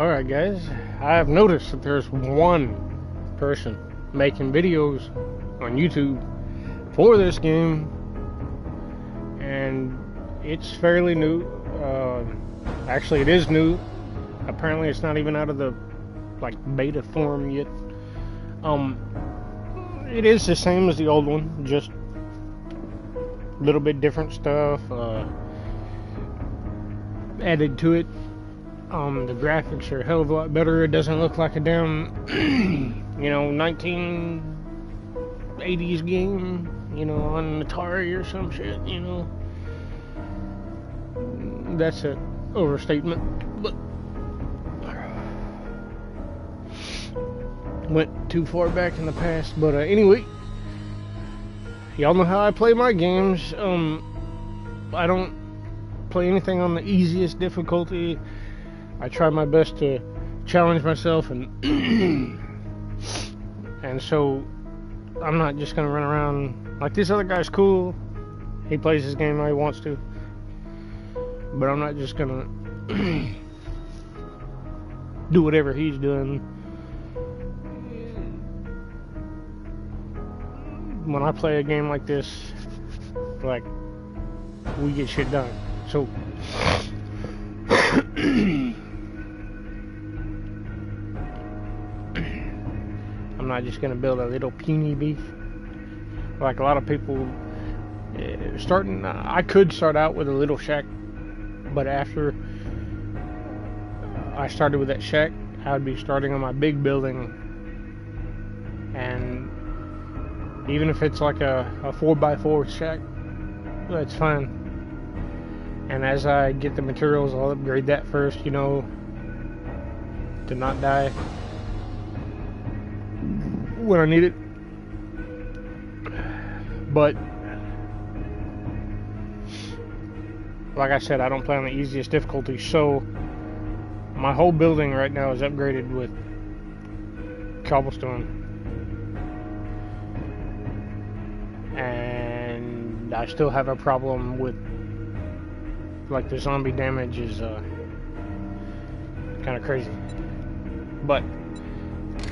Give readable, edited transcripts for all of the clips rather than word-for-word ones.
Alright guys, I have noticed that there's one person making videos on YouTube for this game, and it's fairly new. Actually, it is new. Apparently it's not even out of the beta form yet. It is the same as the old one, just a little bit different stuff added to it. The graphics are a hell of a lot better. It doesn't look like a damn 1980s game, on Atari or some shit, That's an overstatement, but went too far back in the past. But anyway, y'all know how I play my games. I don't play anything on the easiest difficulty. I try my best to challenge myself, and and so I'm not just gonna run around like this other guy's cool. He plays his game how he wants to, but I'm not just gonna do whatever he's doing. When I play a game like this, we get shit done. So I'm not just gonna build a little puny beef like a lot of people starting. I could start out with a little shack, but after I started with that shack, I would be starting on my big building, and even if it's like a 4x4 shack, that's fine. And as I get the materials, I'll upgrade that first, to not die when I need it. But like I said, I don't play on the easiest difficulty, so my whole building right now is upgraded with cobblestone, and I still have a problem with the zombie damage is kind of crazy, but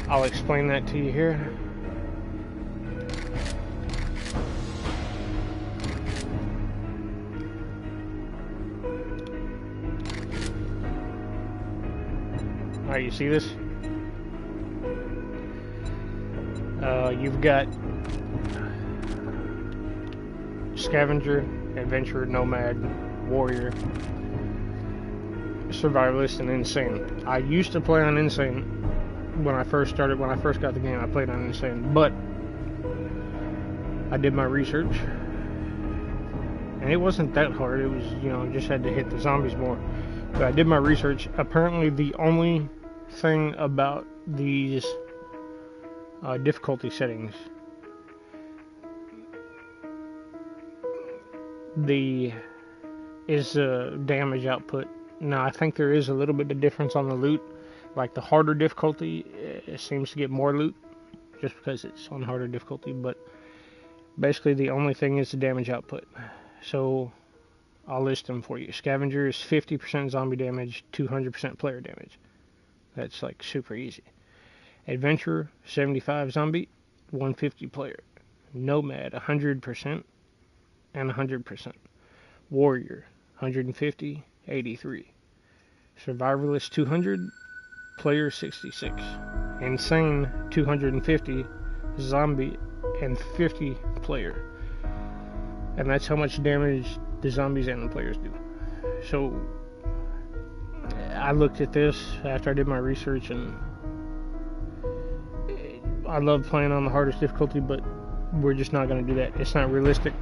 I'll explain that to you here. Alright, you see this? You've got Scavenger, Adventurer, Nomad, Warrior, Survivalist, and Insane. I used to play on Insane when I first got the game. I played on Insane, but I did my research, and it wasn't that hard. It was, just had to hit the zombies more. But I did my research. Apparently, the only thing about these difficulty settings, is damage output. Now, I think there is a little bit of difference on the loot. Like the harder difficulty, it seems to get more loot just because it's on harder difficulty, but basically the only thing is the damage output. So I'll list them for you. Scavenger is 50% zombie damage, 200% player damage. That's super easy. Adventurer, 75 zombie, 150 player. Nomad, 100% and 100%. Warrior, 150, 83. Survivalist, 200, player 66. Insane, 250, zombie, and 50 player. And that's how much damage the zombies and the players do. So I looked at this after I did my research, and I love playing on the hardest difficulty, but we're just not going to do that. It's not realistic.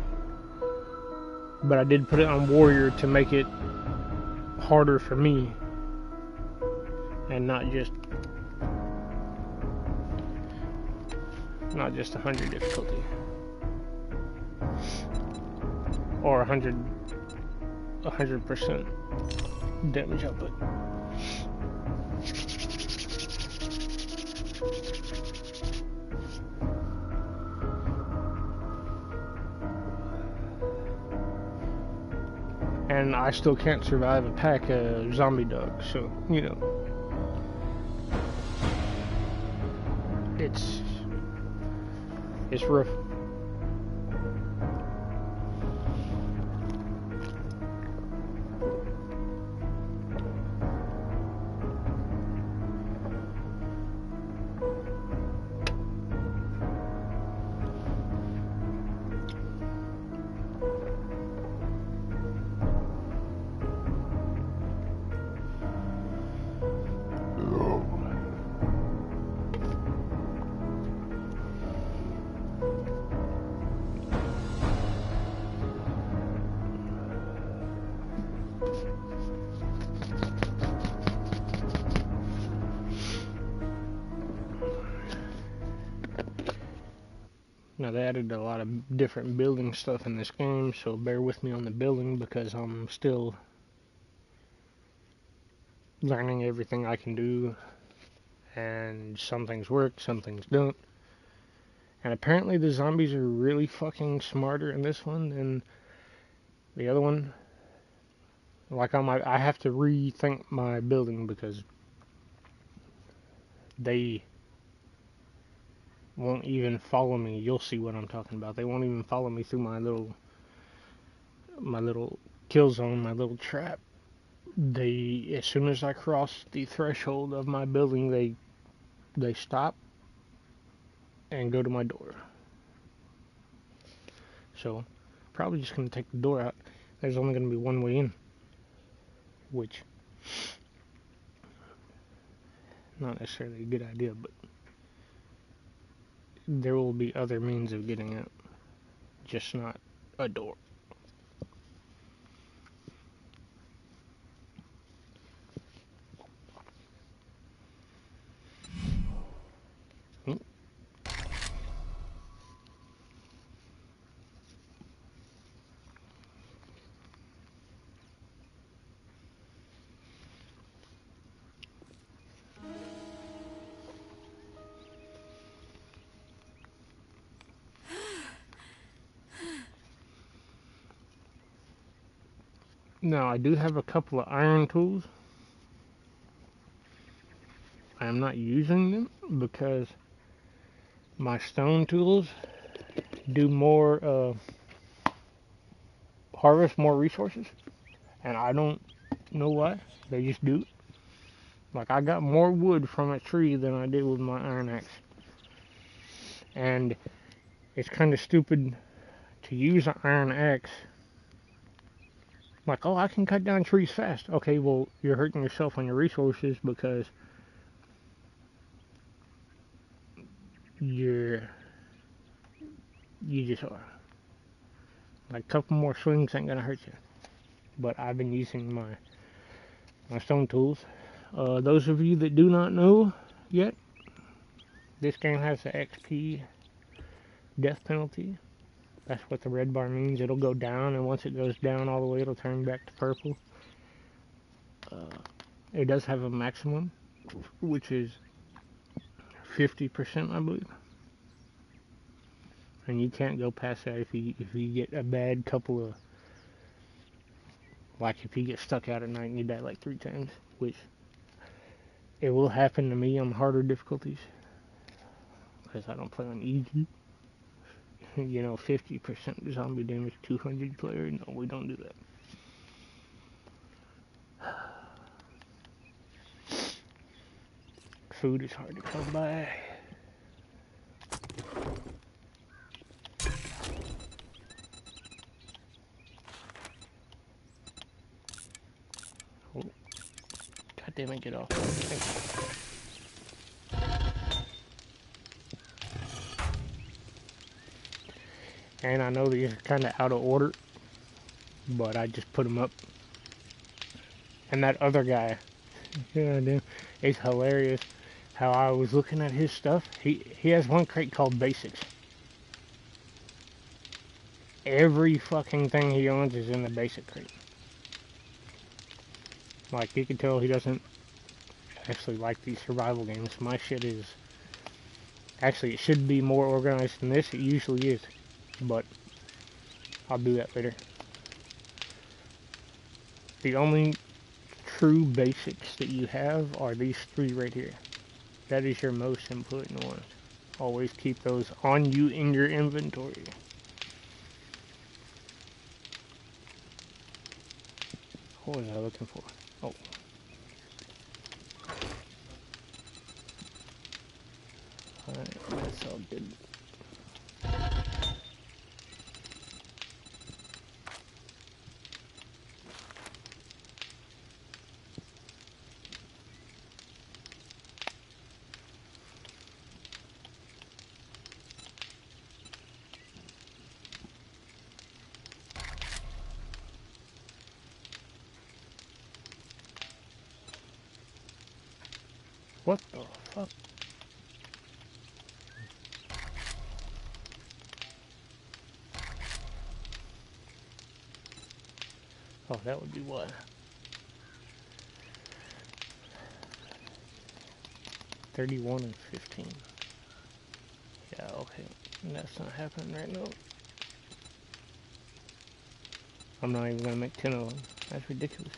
But I did put it on Warrior to make it harder for me, and not just 100 difficulty or 100% damage output. And I still can't survive a pack of zombie dogs, so, it's rough. Now they added a lot of different building stuff in this game, so bear with me on the building because I'm still learning everything I can do, and some things work, some things don't. And apparently the zombies are really fucking smarter in this one than the other one. Like I have to rethink my building because they won't even follow me. You'll see what I'm talking about. They won't even follow me through my little kill zone, my little trap. They, as soon as I cross the threshold of my building, they stop and go to my door. So, probably just gonna take the door out. There's only gonna be one way in, which not necessarily a good idea, but there will be other means of getting out, just not a door. Now, I do have a couple of iron tools. I am not using them because my stone tools do more, harvest more resources, and I don't know why. They just do. Like, I got more wood from a tree than I did with my iron axe. And it's kind of stupid to use an iron axe. Like, oh, I can cut down trees fast. Okay, well, you're hurting yourself on your resources because you just are. Like, a couple more swings ain't gonna hurt you. But I've been using my stone tools. Those of you that do not know yet, this game has the XP death penalty. That's what the red bar means. It'll go down, and once it goes down all the way, it'll turn back to purple. It does have a maximum, which is 50%, I believe. And you can't go past that if you get a bad couple of, like if you get stuck out at night and you die like 3 times, which it will happen to me on harder difficulties, because I don't play on easy. You know, 50% zombie damage, 200 player. No, we don't do that. Food is hard to come by. Oh, God damn it, get off. Thank you. And I know these are kind of out of order, but I just put them up. And that other guy, yeah, dude, it's hilarious how I was looking at his stuff. He has one crate called Basics. Every fucking thing he owns is in the basic crate. Like, you can tell he doesn't actually like these survival games. My shit is... Actually, it should be more organized than this. It usually is. But I'll do that later. The only true basics that you have are these 3 right here. That is your most important ones. Always keep those on you in your inventory. What was I looking for? Oh. Alright, that's all good. What the fuck? Oh, that would be what? 31 and 15. Yeah, okay. That's not happening right now. I'm not even gonna make 10 of them. That's ridiculous.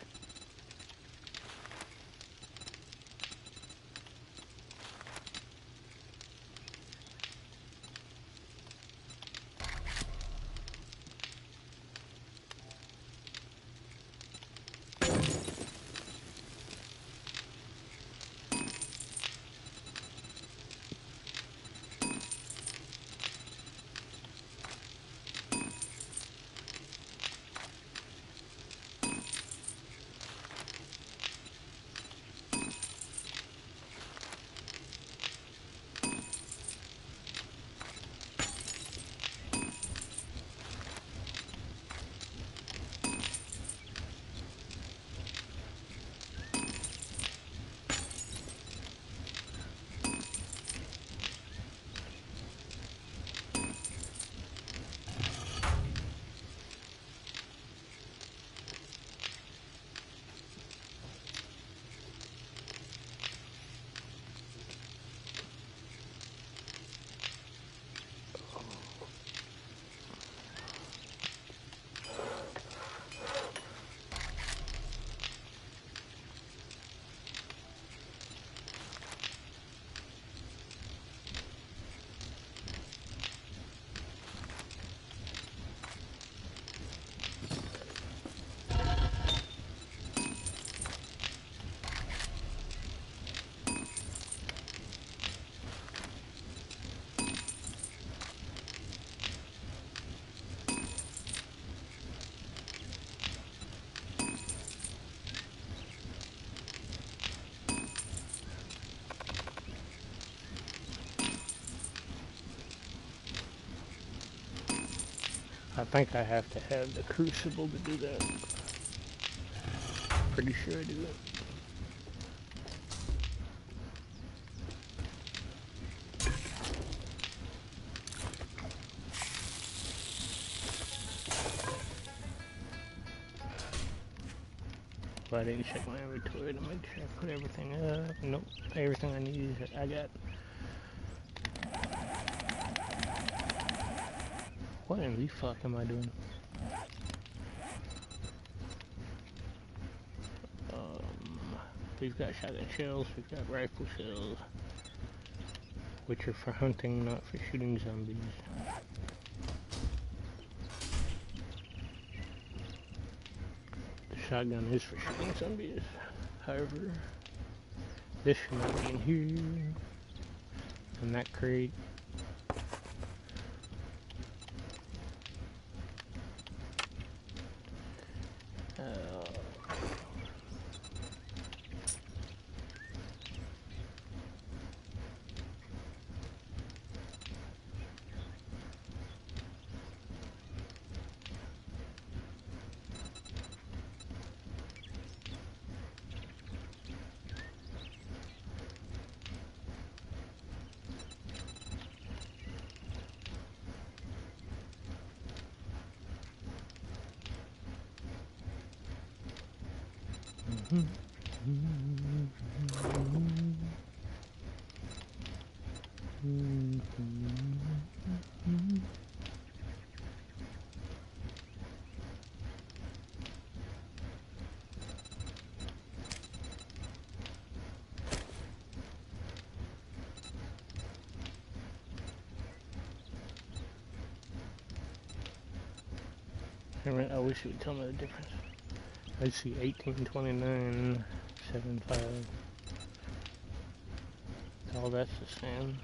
I think I have to have the crucible to do that. Pretty sure I do that. But I didn't check my inventory to make sure I put everything up. Nope, everything I need I got. What in the fuck am I doing? We've got shotgun shells, we've got rifle shells, which are for hunting, not for shooting zombies. The shotgun is for shooting zombies. However, this should not be in here. And that crate. I wish you would tell me the difference. Let's see, 1829, 75. All that's the same.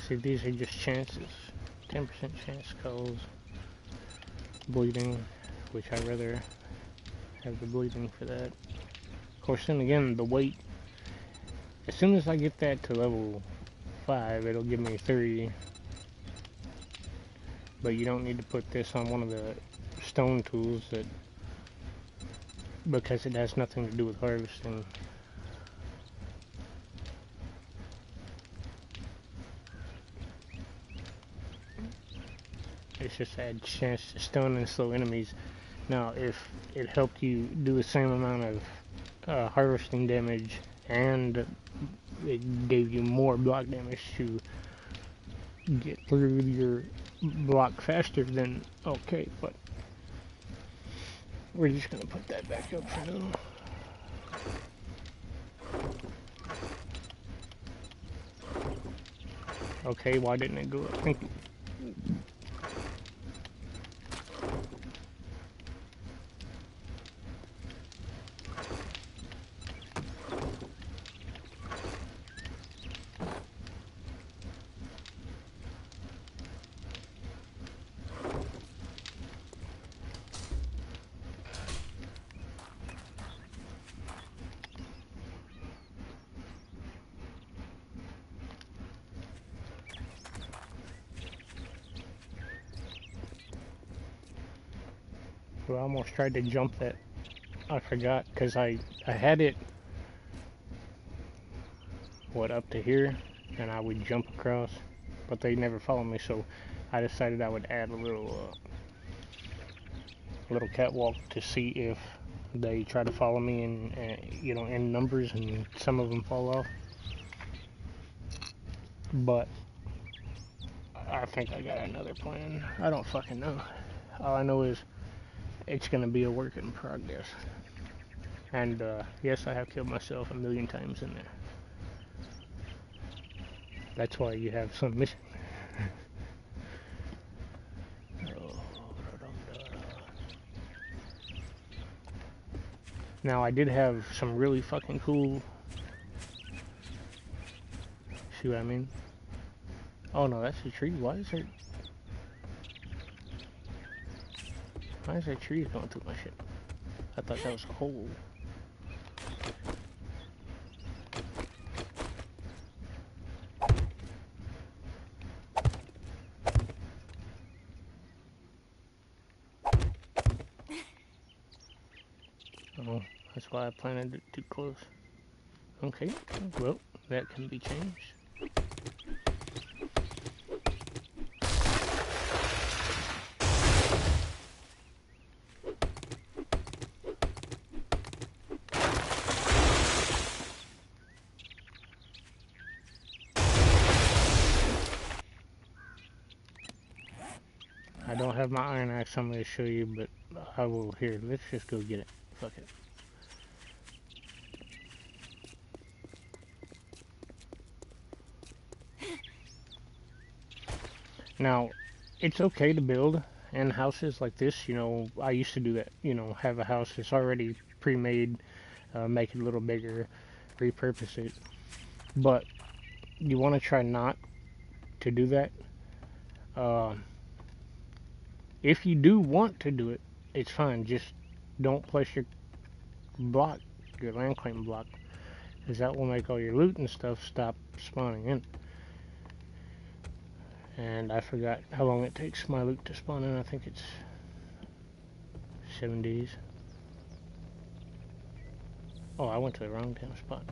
See, these are just chances. 10% chance skulls. Bleeding, which I'd rather have the bleeding for that. Of course, then again, the weight. As soon as I get that to level 5, it'll give me 3. But you don't need to put this on one of the stone tools because it has nothing to do with harvesting. It's just add chance to stun and slow enemies. Now, if it helped you do the same amount of harvesting damage and it gave you more block damage to get through your block faster, then okay, but we're just gonna put that back up for now. Okay, why didn't it go up? Thank you. I almost tried to jump that. I forgot because I had it up to here and I would jump across, but they never followed me, so I decided I would add a little catwalk to see if they try to follow me in numbers and some of them fall off. But I think I got another plan. I don't fucking know. All I know is it's gonna be a work in progress. And yes, I have killed myself a million times in there. That's why you have some mission. Now, I did have some really fucking cool... See what I mean? Oh no, that's a tree. Why is there trees going through my shit? I thought that was a hole. Oh, that's why I planted it too close. Okay, well, that can be changed. I don't have my iron axe, I'm going to show you, but I will. Here, let's just go get it. Fuck it. Now, it's okay to build in houses like this. You know, I used to do that. You know, have a house that's already pre-made, make it a little bigger, repurpose it. But you want to try not to do that. If you do want to do it, it's fine. Just don't place your block, your land claim block, because that will make all your loot and stuff stop spawning in. And I forgot how long it takes my loot to spawn in. I think it's 7 days. Oh, I went to the wrong damn spot.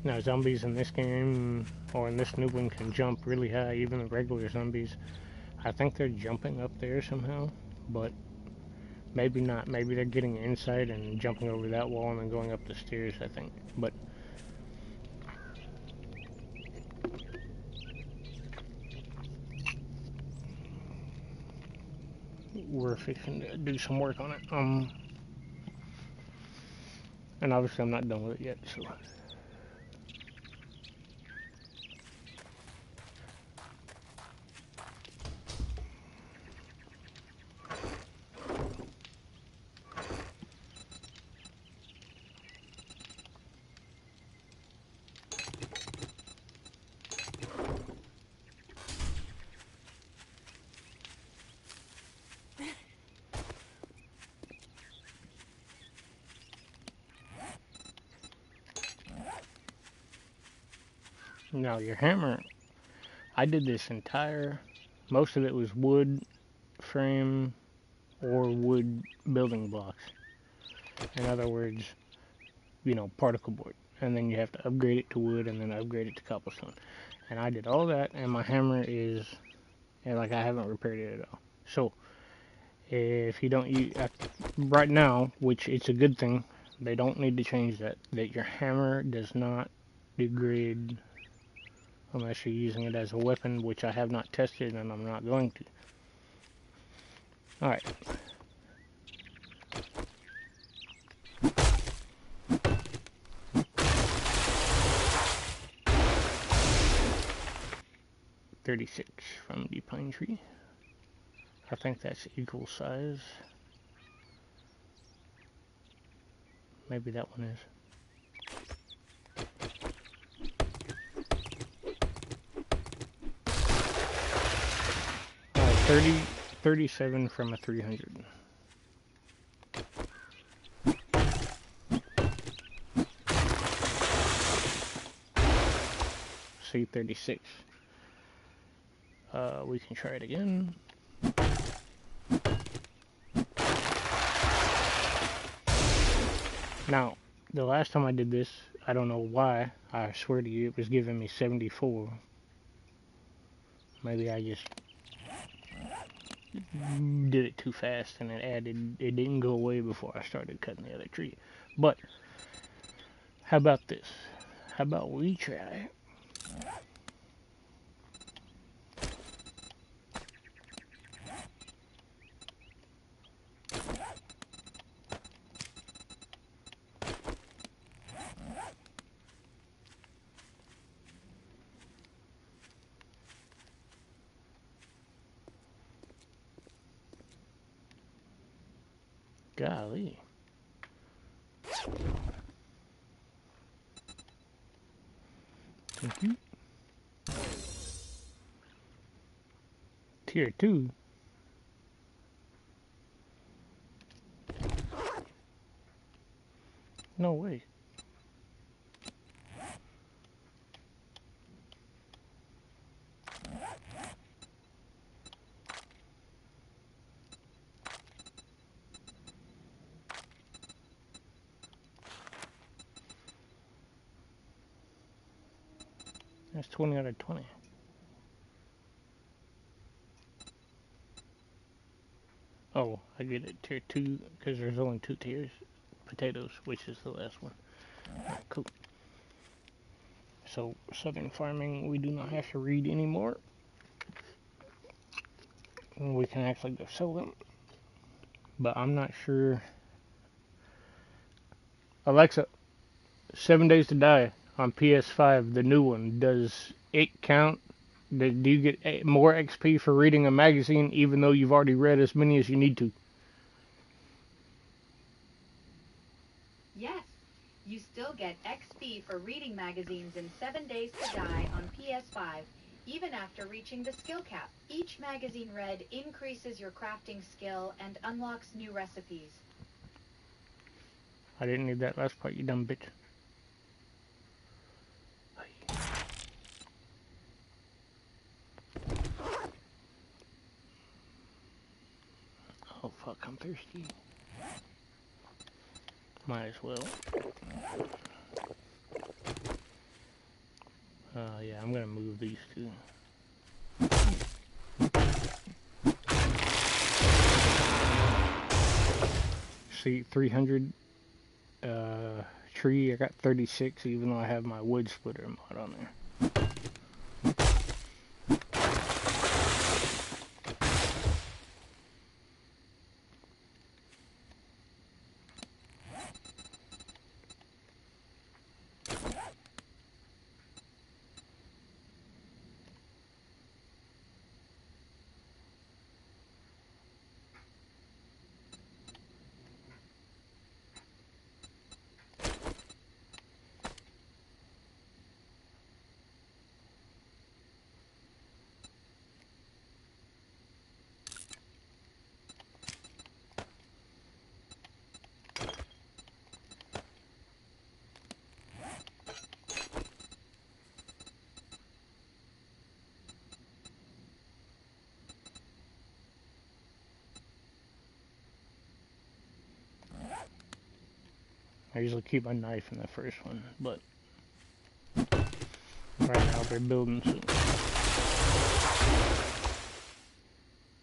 Now, zombies in this game, or in this new one, can jump really high, even the regular zombies. I think they're jumping up there somehow, but maybe not. Maybe they're getting inside and jumping over that wall and then going up the stairs, I think. But we're fixing to do some work on it. And obviously I'm not done with it yet, so. Now your hammer, I did this entire, most of it was wood frame or wood building blocks. In other words, you know, particle board. And then you have to upgrade it to wood and then upgrade it to cobblestone. And I did all that, and my hammer is, and like, I haven't repaired it at all. So if you don't use right now, which it's a good thing, they don't need to change that. That your hammer does not degrade unless you're using it as a weapon, which I have not tested and I'm not going to. All right. $36 from the pine tree. I think that's equal size. Maybe that one is. 37 from a 300. C36. We can try it again. Now, the last time I did this, I don't know why, I swear to you, it was giving me 74. Maybe I just did it too fast and it didn't go away before I started cutting the other tree. But, how about this? How about we try? Golly. Tier 2. No way. That's 20 out of 20. Oh, I get it. Tier 2, because there's only 2 tiers. Potatoes, which is the last one. Alright, cool. So, Southern Farming, we do not have to read anymore. We can actually go sell them. But I'm not sure. Alexa, 7 Days to Die on PS5, the new one, does it count? Do you get more XP for reading a magazine even though you've already read as many as you need to? Yes, you still get XP for reading magazines in 7 Days to Die on PS5, even after reaching the skill cap. Each magazine read increases your crafting skill and unlocks new recipes. I didn't need that last part, you dumb bitch. Oh fuck, I'm thirsty. Might as well. Yeah, I'm gonna move these two. See, 300 tree, I got 36 even though I have my wood splitter mod on there. I usually keep my knife in the first one, but right now they're building soon.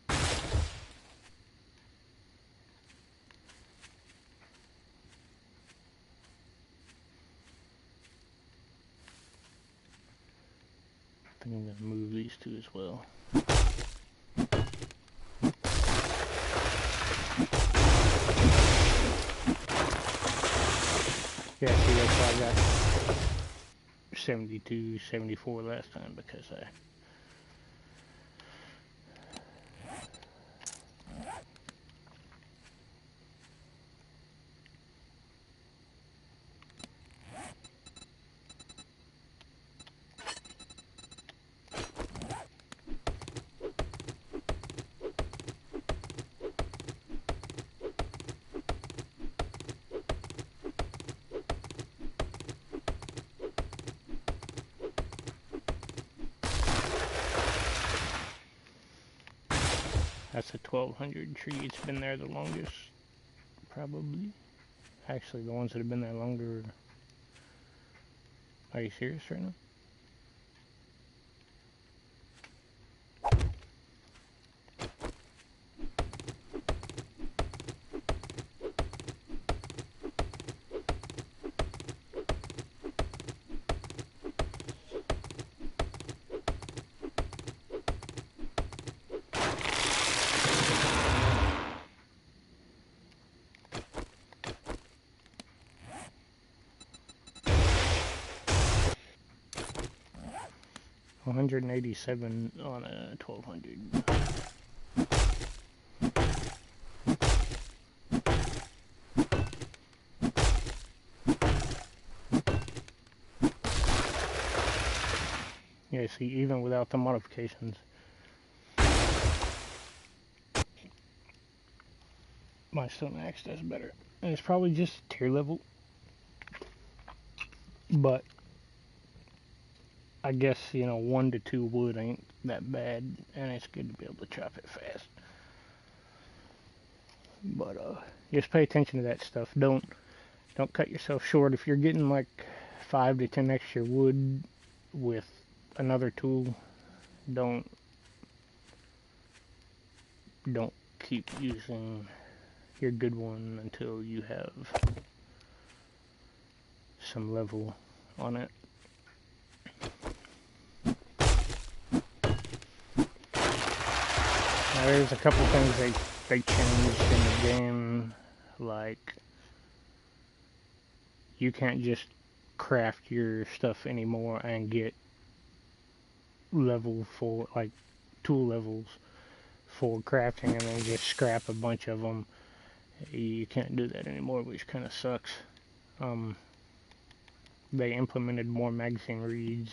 I think I'm going to move these two as well. Yeah, see, that's why I got 72, 74 last time, because I... That's a 1200 tree. It's been there the longest, probably. Actually, the ones that have been there longer... Are you serious right now? $187 on a 1200. Yeah, see, even without the modifications, my stone axe does better. And it's probably just tier level, but I guess, you know, 1 to 2 wood ain't that bad, and it's good to be able to chop it fast. But just pay attention to that stuff. Don't cut yourself short. If you're getting like 5 to 10 extra wood with another tool, don't keep using your good one until you have some level on it. Now, there's a couple things they changed in the game, like you can't just craft your stuff anymore and get level for, like, tool levels for crafting and then just scrap a bunch of them. You can't do that anymore, which kind of sucks. They implemented more magazine reads,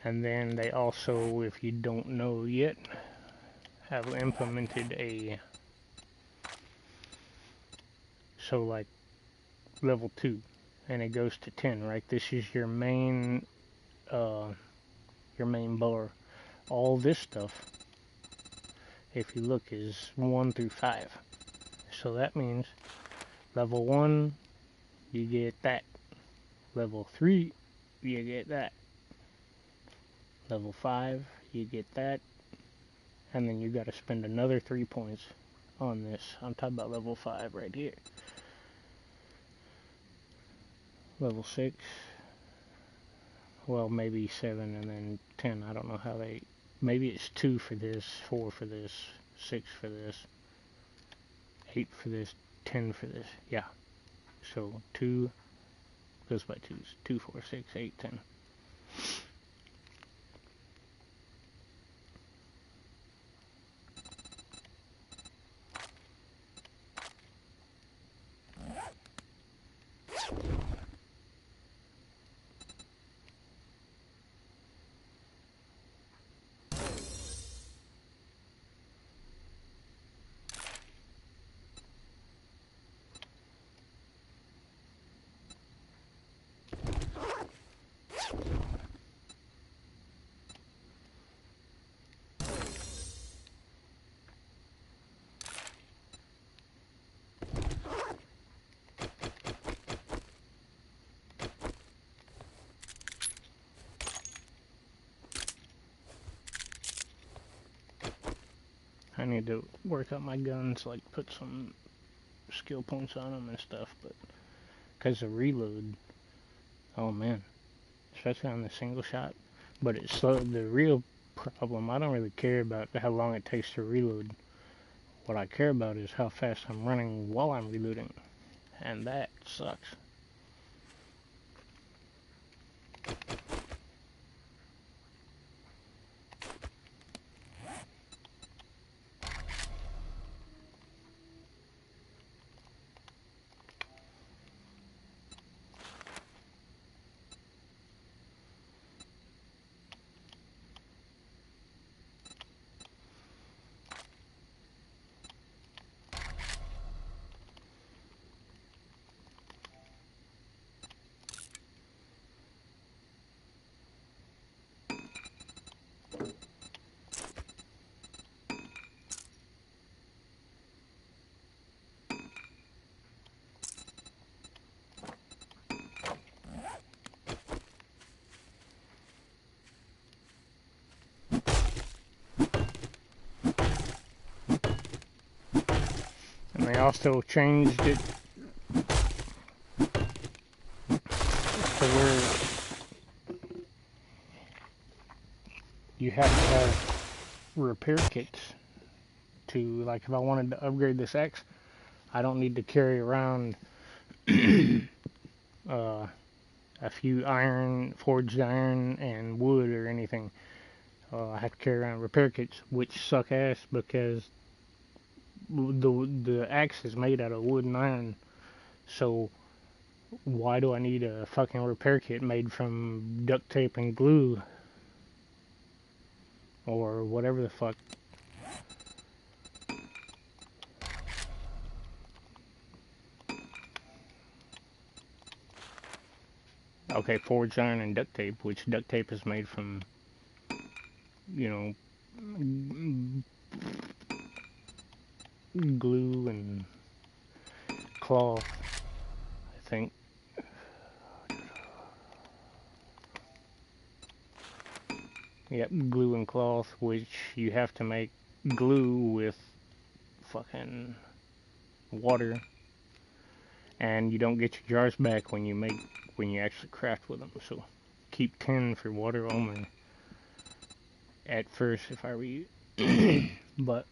and then they also, if you don't know yet, have implemented a, so like level 2, and it goes to 10, right? This is your main bar. All this stuff, if you look, is 1 through 5. So that means level 1, you get that. Level 3, you get that. Level 5, you get that. And then you got to spend another 3 points on this. I'm talking about level 5 right here. Level 6, well, maybe 7 and then 10. I don't know how they, maybe it's 2 for this, 4 for this, 6 for this, 8 for this, 10 for this. Yeah. So 2 goes by 2s. 2, 4, 6, 8, 10. I need to work out my guns, like put some skill points on them and stuff, but because of reload, oh man, especially on the single shot. But it's slow. The real problem, I don't really care about how long it takes to reload. What I care about is how fast I'm running while I'm reloading, and that sucks. And they also changed it to where you have to have repair kits to, like, if I wanted to upgrade this X, I don't need to carry around a few iron, forged iron, and wood or anything. I have to carry around repair kits, which suck ass because the axe is made out of wood and iron. So why do I need a fucking repair kit made from duct tape and glue or whatever the fuck? Okay, forged iron and duct tape, which duct tape is made from, you know, glue and cloth, I think. Yep, glue and cloth, which you have to make glue with fucking water, and you don't get your jars back when you actually craft with them. So keep 10 for water only at first if I were you. But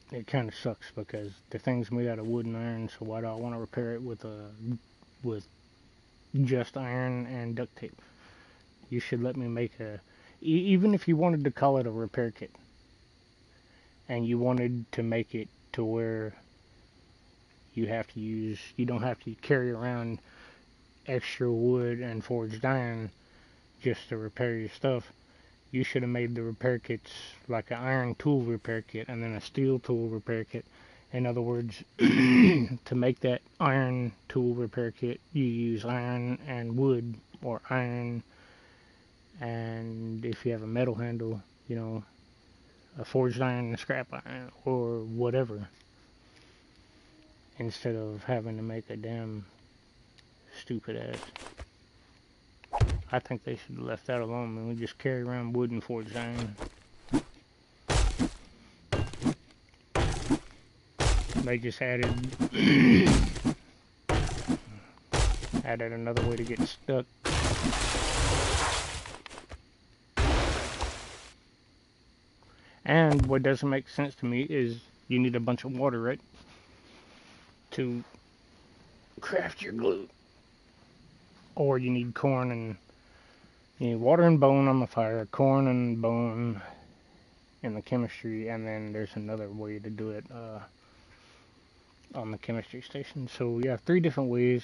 it kind of sucks because the thing's made out of wood and iron, so why do I want to repair it with just iron and duct tape? You should let me make even if you wanted to call it a repair kit, and you wanted to make it to where you don't have to carry around extra wood and forged iron just to repair your stuff. You should have made the repair kits like an iron tool repair kit and then a steel tool repair kit. In other words, to make that iron tool repair kit, you use iron and wood, or iron, and if you have a metal handle, a forged iron and scrap iron, or whatever, instead of having to make a damn stupid ass. I think they should have left that alone, and we just carry around wood and forged iron. They just added another way to get stuck. And what doesn't make sense to me is you need a bunch of water, right, to craft your glue. Or you need corn and you need water and bone on the fire, corn and bone in the chemistry, and then there's another way to do it on the chemistry station. So you have 3 different ways.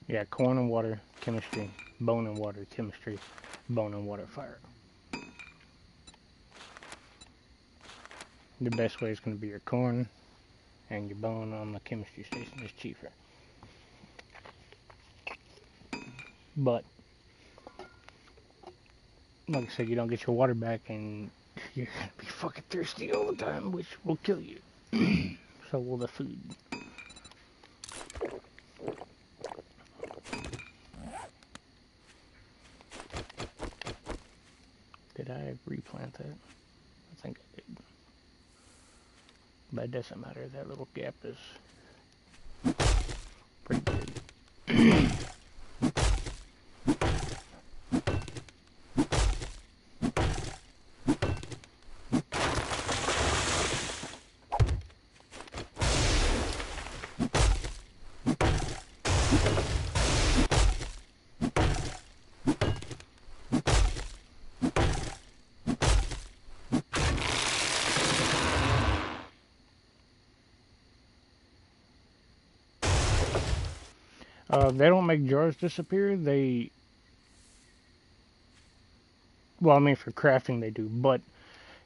Yeah, corn and water, chemistry, bone and water, chemistry, bone and water, fire. The best way is going to be your corn, and your bone on the chemistry station is cheaper. But, like I said, you don't get your water back, and you're gonna be fucking thirsty all the time, which will kill you. So will the food. Did I replant that? I think I did. But it doesn't matter, that little gap is pretty good. They don't make jars disappear. Well, I mean, for crafting they do, but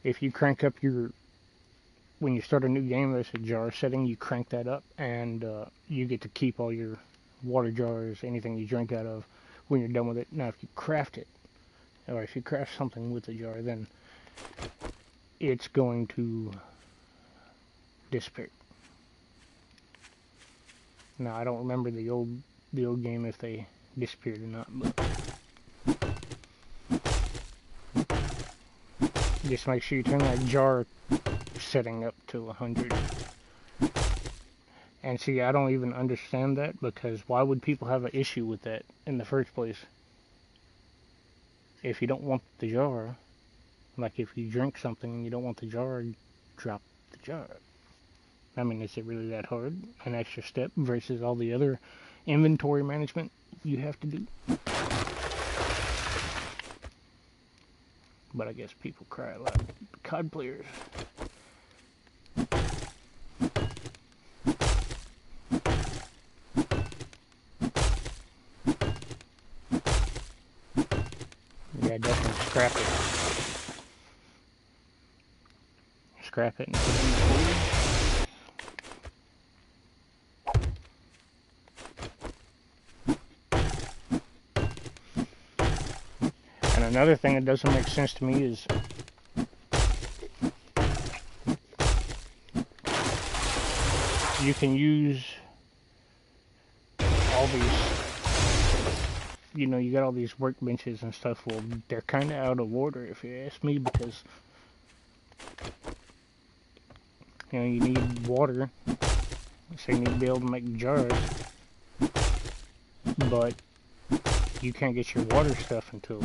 if you crank up when you start a new game, there's a jar setting, you crank that up, and you get to keep all your water jars, anything you drink out of, when you're done with it. Now, if you craft it, or if you craft something with the jar, then it's going to disappear. Now, I don't remember the old game if they disappeared or not, but just make sure you turn that jar setting up to 100. And see, I don't even understand that, because why would people have an issue with that in the first place? If you don't want the jar, like if you drink something and you don't want the jar, drop the jar. I mean, is it really that hard? An extra step versus all the other inventory management you have to do? But I guess people cry a lot. COD players. Yeah, definitely scrap it. Scrap it and put it in the fridge. And another thing that doesn't make sense to me is you can use all these, you know, you got all these workbenches and stuff. Well, they're kind of out of order if you ask me, because, you know, you need water, so you need to be able to make jars, but you can't get your water stuff until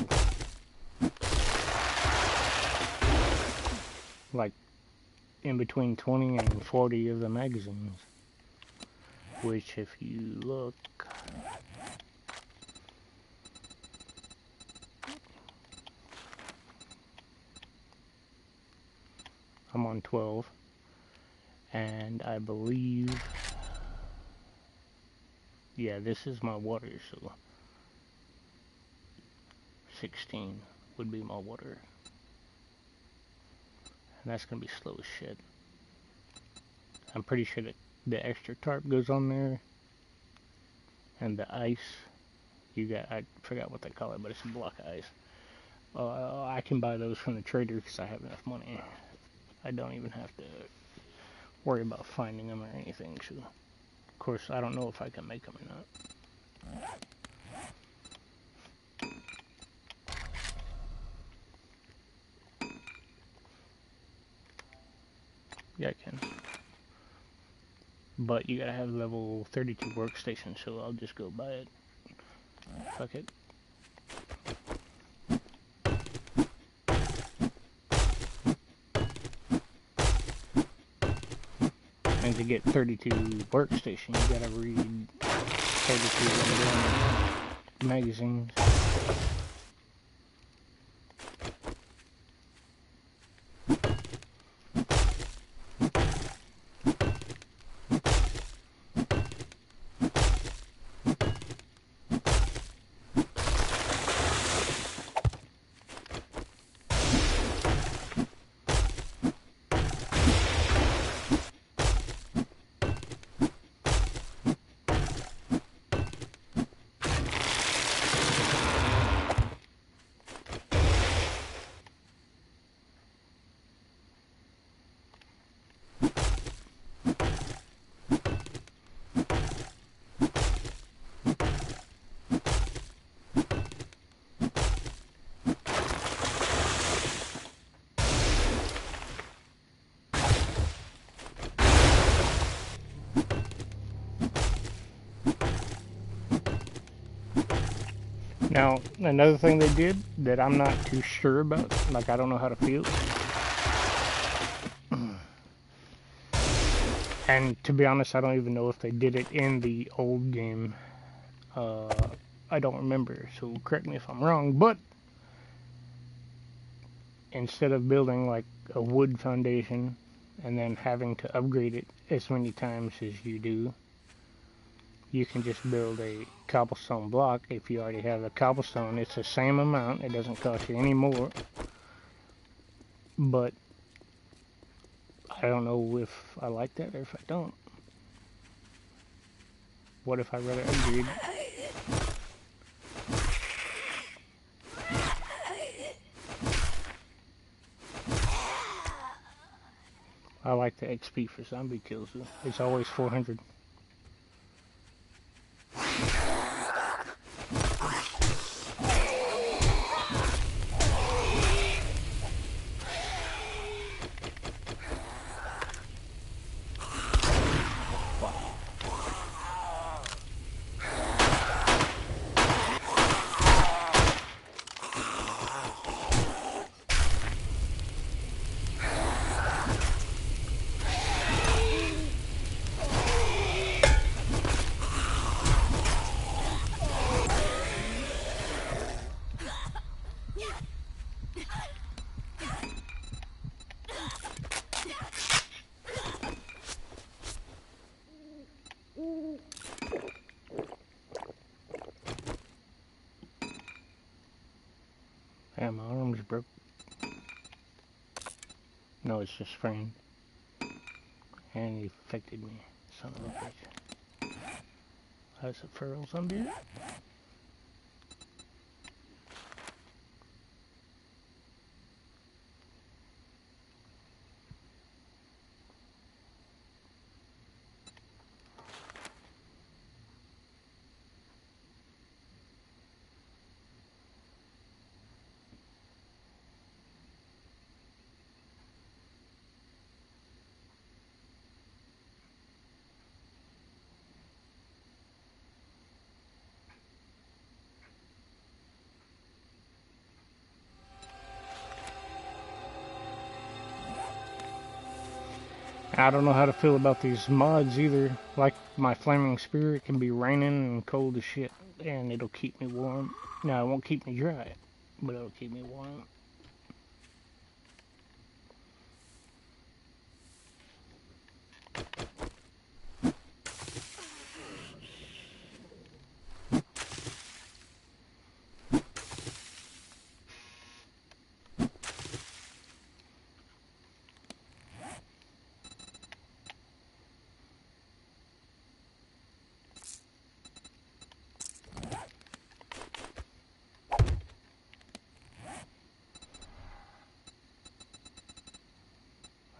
like in between 20 and 40 of the magazines, which if you look, I'm on 12, and I believe, yeah, this is my water, so 16 would be my water. And that's gonna be slow as shit. I'm pretty sure that the extra tarp goes on there, and the ice, you got, I forgot what they call it, but it's a block of ice. I can buy those from the trader because I have enough money. I don't even have to worry about finding them or anything. So, of course, I don't know if I can make them or not. Yeah, I can. But you gotta have level 32 workstation, so I'll just go buy it. Fuck it. And to get 32 workstation, you gotta read 32 magazines. Now, another thing they did that I'm not too sure about, like I don't know how to feel, and to be honest, I don't even know if they did it in the old game. I don't remember, so correct me if I'm wrong, but instead of building like a wood foundation and then having to upgrade it as many times as you do, you can just build a cobblestone block. If you already have the cobblestone, it's the same amount, it doesn't cost you any more, but I don't know if I like that or if I don't. What if I rather upgrade? I like the XP for zombie kills though. It's always 400. Damn, my arm's broke. No, it's just framed. And he affected me. Son of a bitch. That's a feral zombie. I don't know how to feel about these mods either. Like my flaming spirit can be raining and cold as shit, and it'll keep me warm. No, it won't keep me dry, but it'll keep me warm.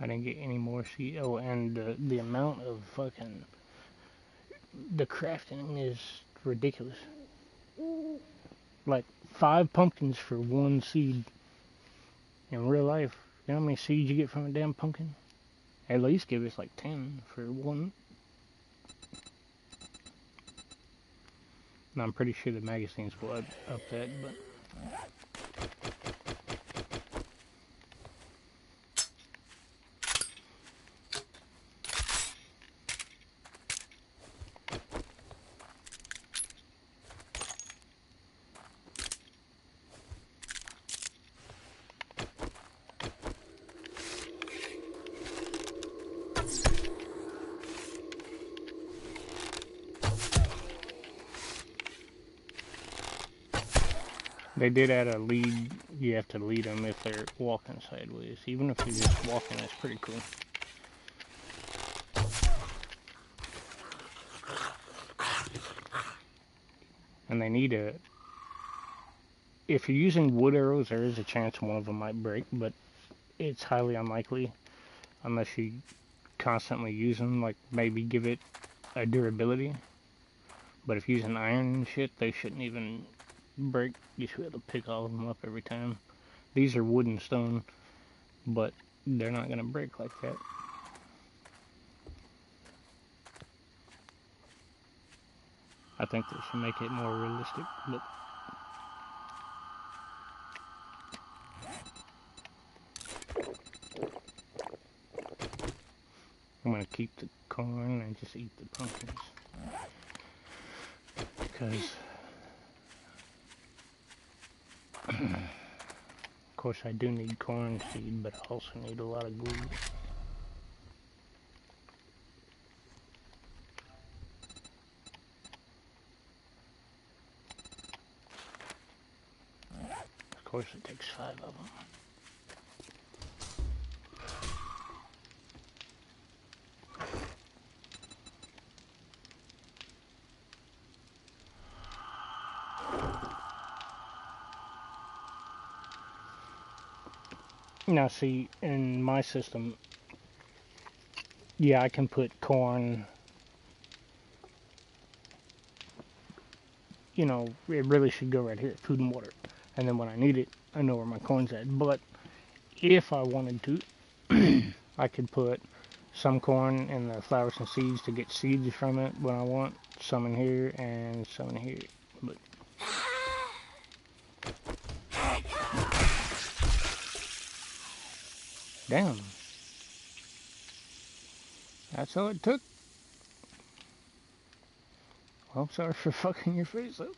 I didn't get any more seed. Oh, and the amount of fucking... The crafting is ridiculous. Like, 5 pumpkins for 1 seed. In real life, you know how many seeds you get from a damn pumpkin? At least give us like 10 for 1. And I'm pretty sure the magazines will up that, but... They did add a lead. You have to lead them if they're walking sideways. Even if you're just walking, that's pretty cool. And they need a... If you're using wood arrows, there is a chance one of them might break, but it's highly unlikely unless you constantly use them. Like, maybe give it a durability. But if you're using iron and shit, they shouldn't even break. You should be able to pick all of them up every time. These are wood and stone, but they're not going to break like that. I think this should make it more realistic, but I'm gonna keep the corn and just eat the pumpkins. Because, of course, I do need corn seed, but I also need a lot of glue. Of course, it takes 5 of them. Now, see, in my system, yeah, I can put corn, you know, it really should go right here, food and water. And then when I need it, I know where my corn's at. But if I wanted to, I could put some corn in the flowers and seeds to get seeds from it when I want, some in here and some in here. But damn, that's all it took. Well, I'm sorry for fucking your face up.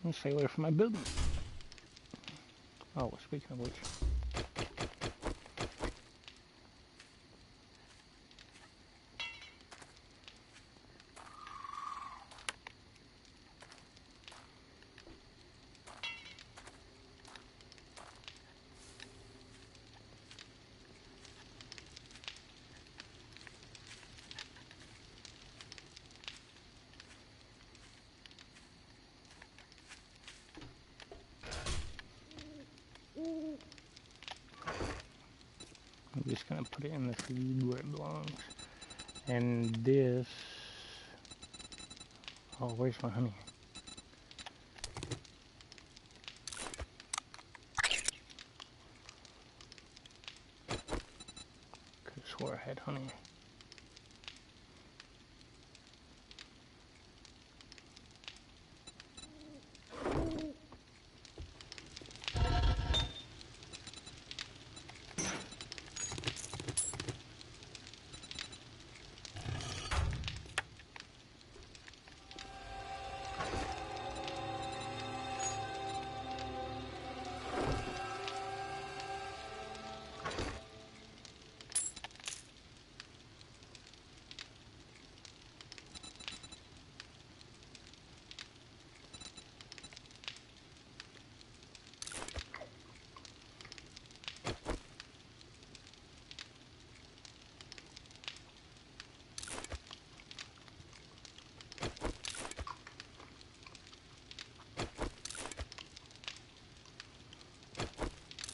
Let's stay away from my building. Oh, speaking of which. I'm just gonna put it in the feed where it belongs. And this, oh, where's my honey? Could've swore I had honey.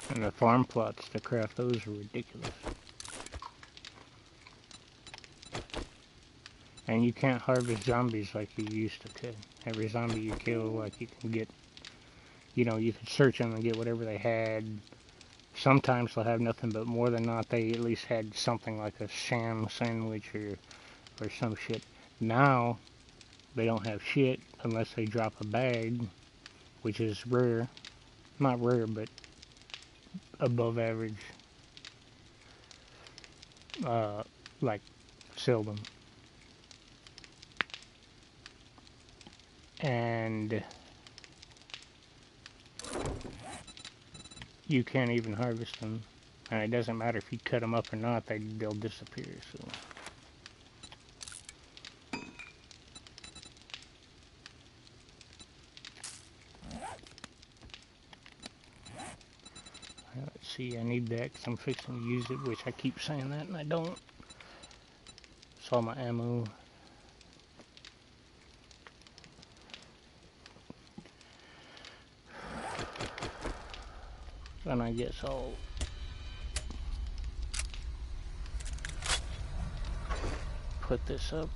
And the farm plots to craft those are ridiculous. And you can't harvest zombies like you used to could. Every zombie you kill, like, you can get, you know, you can search them and get whatever they had. Sometimes they'll have nothing, but more than not, they at least had something like a sham sandwich or some shit. Now, they don't have shit unless they drop a bag, which is rare. Not rare, but above average. Like, seldom. And you can't even harvest them. And it doesn't matter if you cut them up or not, they'll disappear, so. Let's see, I need that because I'm fixing to use it, which I keep saying that and I don't. It's all my ammo. And I guess I'll put this up.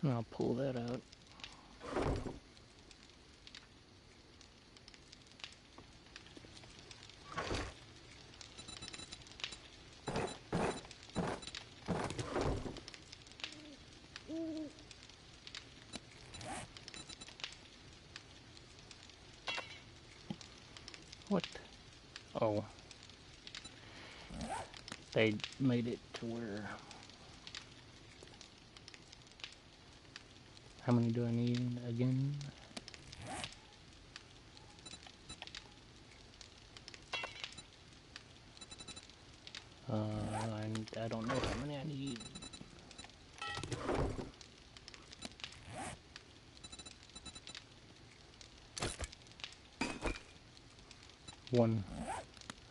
And I'll pull that out. What? Oh. They made it to where... How many do I need again? I don't know how many I need. One.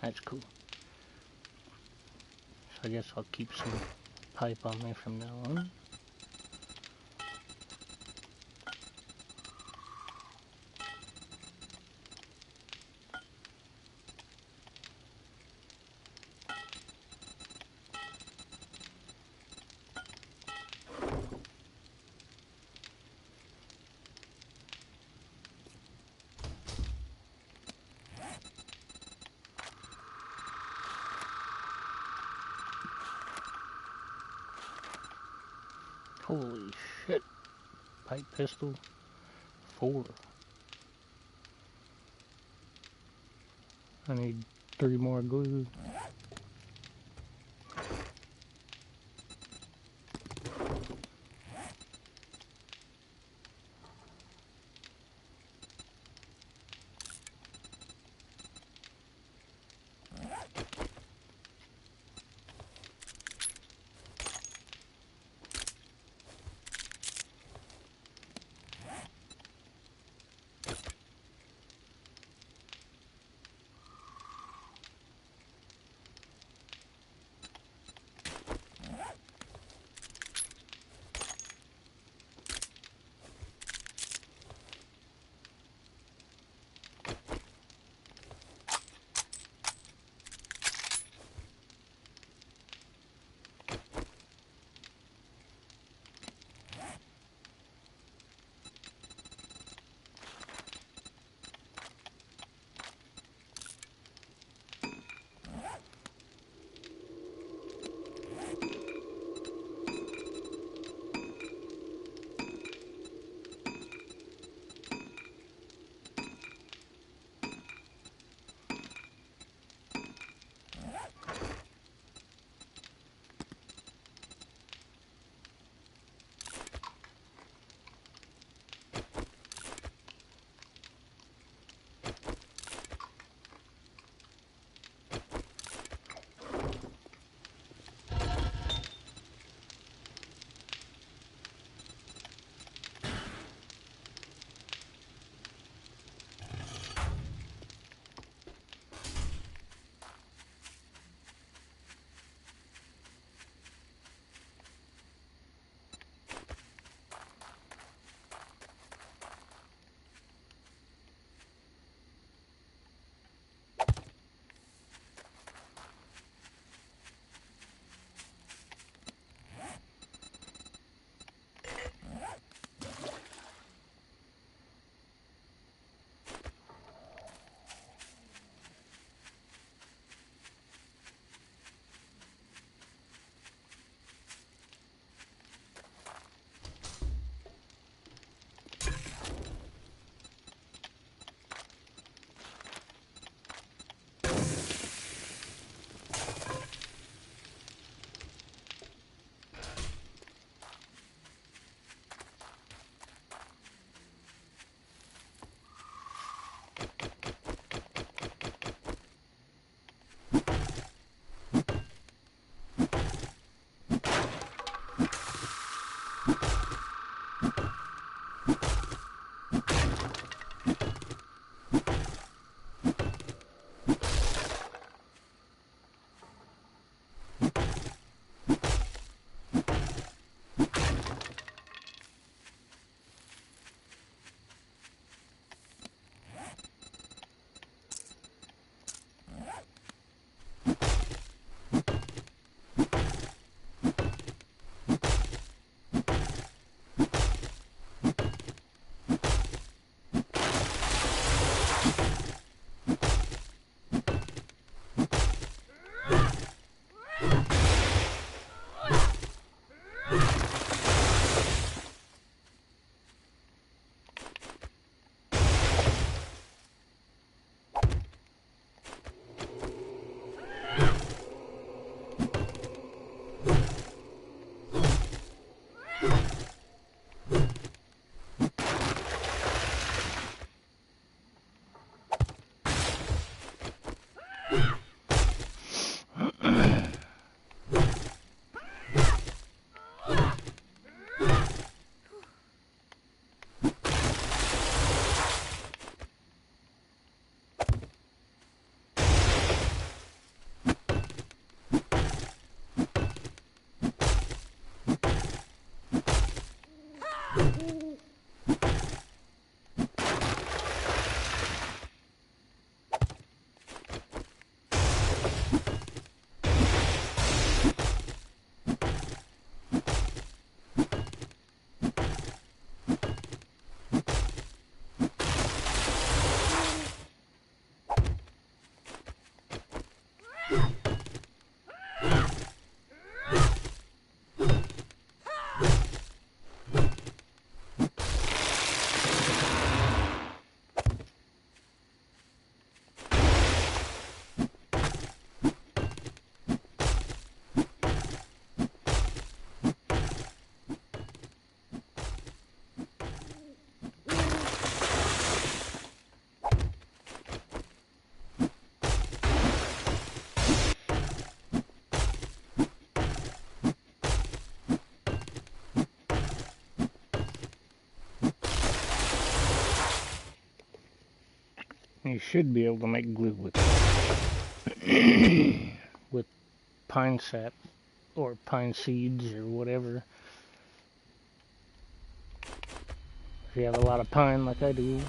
That's cool. So I guess I'll keep some pipe on there from now on. Holy shit. Pipe pistol 4. I need 3 more glue. You should be able to make glue with with pine sap or pine seeds or whatever. If you have a lot of pine like I do.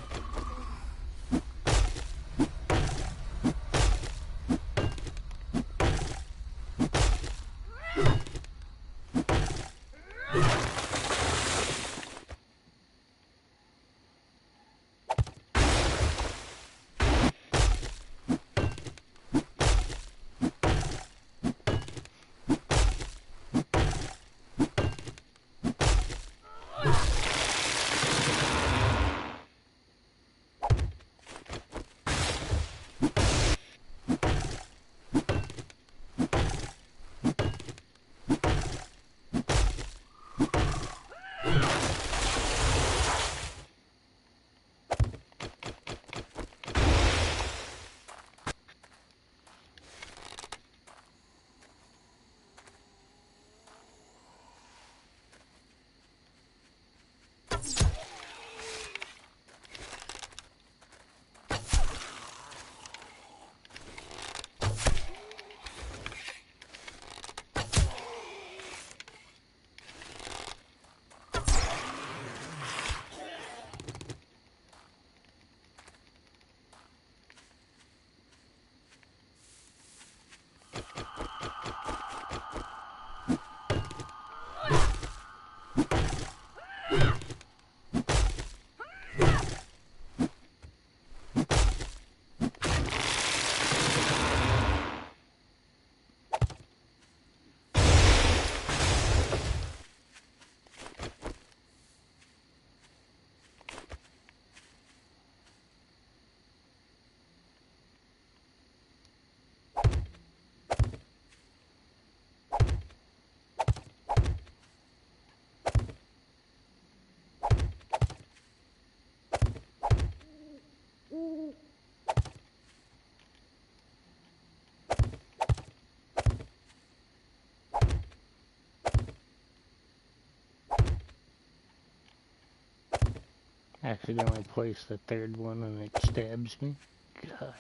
Accidentally placed the third one and it stabs me. God.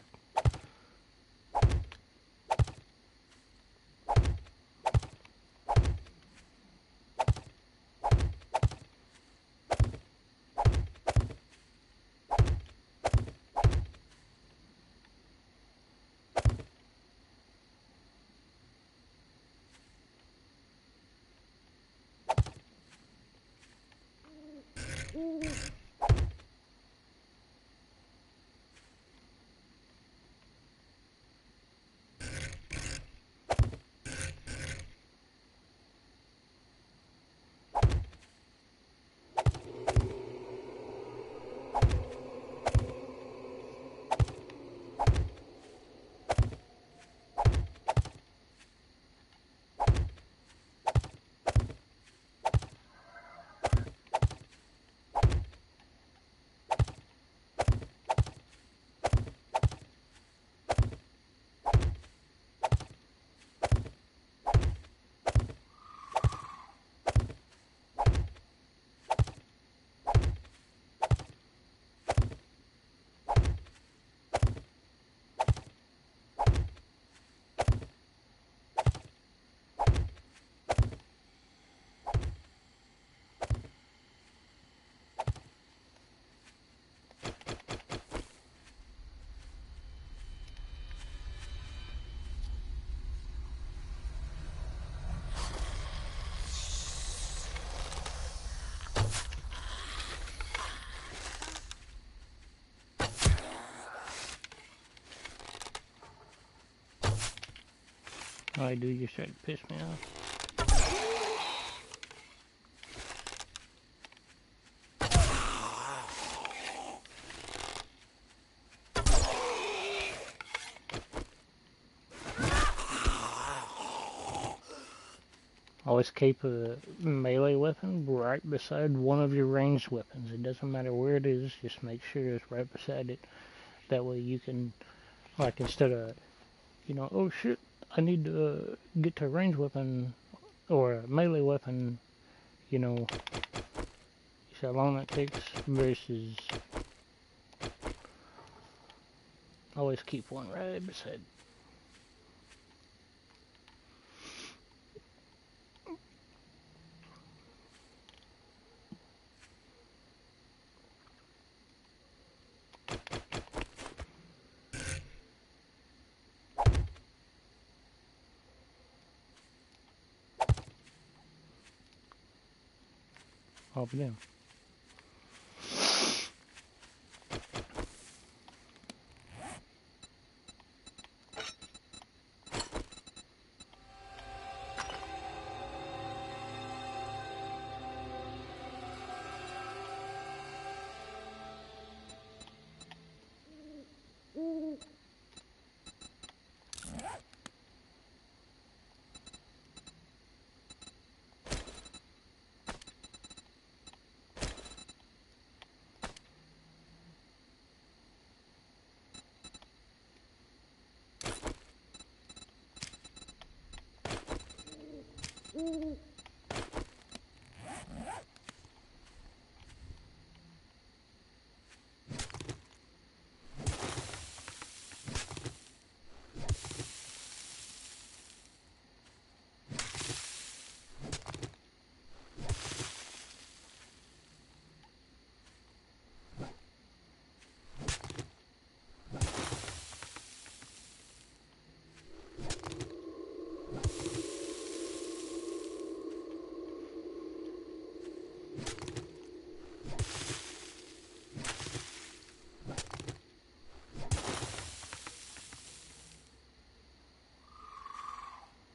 I do, you're starting to piss me off. Always keep a melee weapon right beside one of your ranged weapons. It doesn't matter where it is, just make sure it's right beside it. That way you can, like, instead of, you know, oh shit, I need to get to a ranged weapon or a melee weapon, you know, see how long that takes versus always keep one right beside. Over there.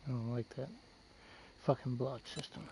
I don't like that fucking block system.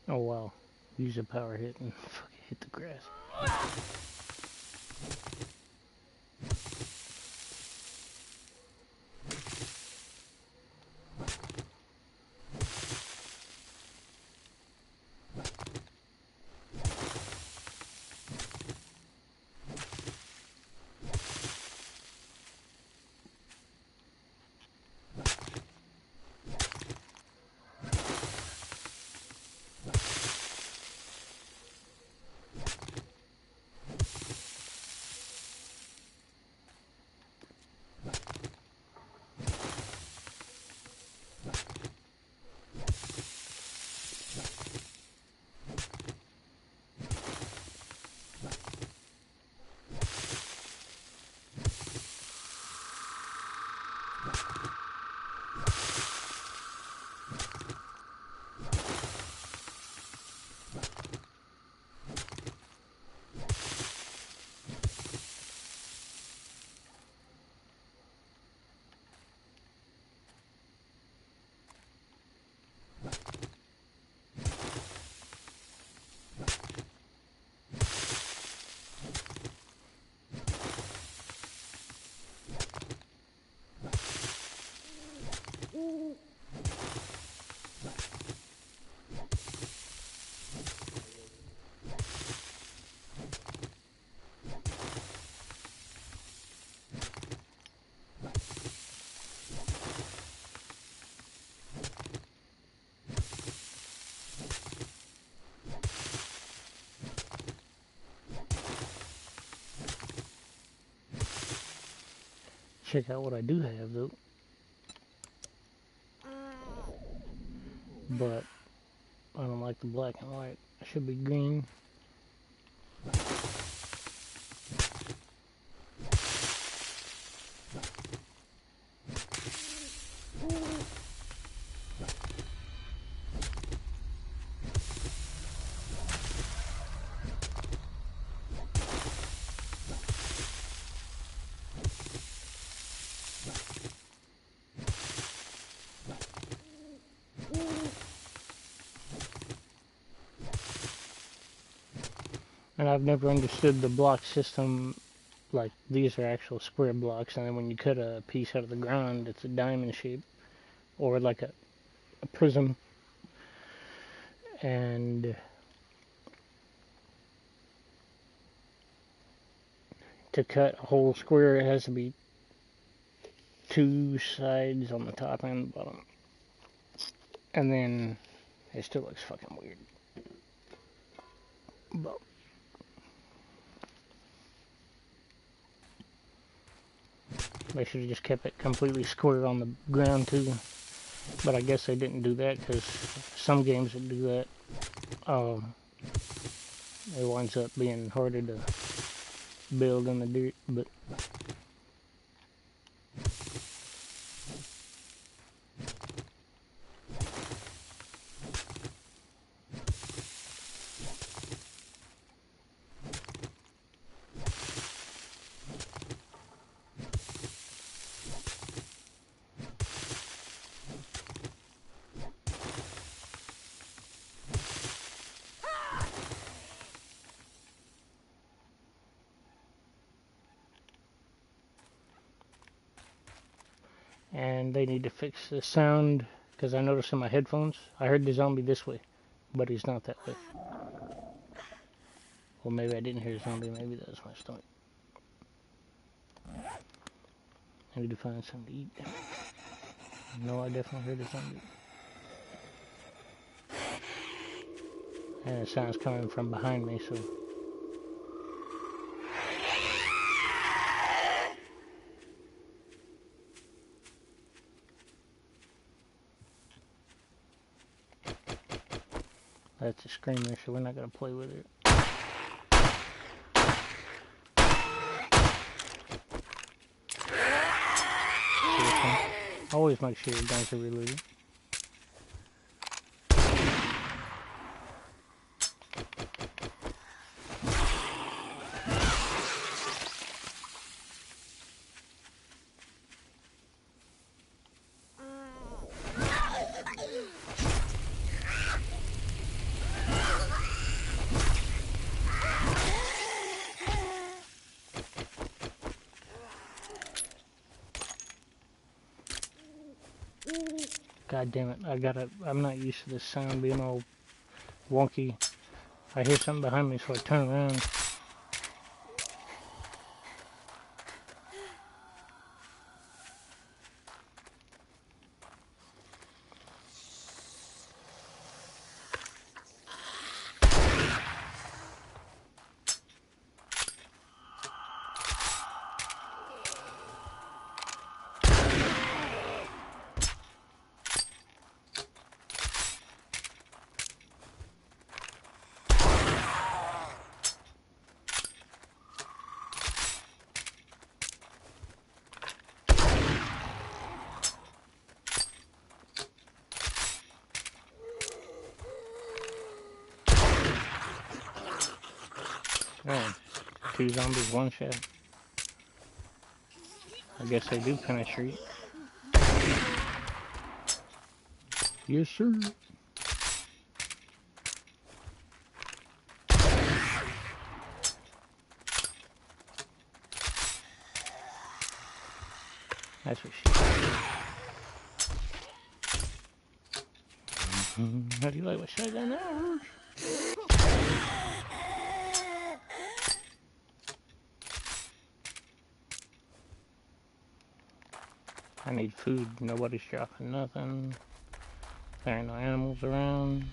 Oh wow. Use a power hit and fucking hit the grass. check out what I do have though. But I don't like the black and white. It should be green. And I've never understood the block system, like these are actual square blocks, and then when you cut a piece out of the ground, it's a diamond shape, or like a prism. And to cut a whole square, it has to be 2 sides on the top and the bottom. And then it still looks fucking weird. But they should have just kept it completely square on the ground too. But I guess they didn't do that because some games that do that, it winds up being harder to build in the dirt. But and they need to fix the sound because I noticed in my headphones I heard the zombie this way, but he's not that way. Well, maybe I didn't hear a zombie, maybe that was my stomach. I need to find something to eat. No, I definitely heard a zombie. And the sound's coming from behind me, so that's a screamer, so we're not going to play with it. Always make sure your guns are reloaded. God damn it, I'm not used to this sound being all wonky. I hear something behind me, so I turn around. Oh, 2 zombies, 1 shot. I guess they do penetrate. Yes, sir. That's what she said. How do you like my shotgun now? I need food. Nobody's dropping nothing. There ain't no animals around.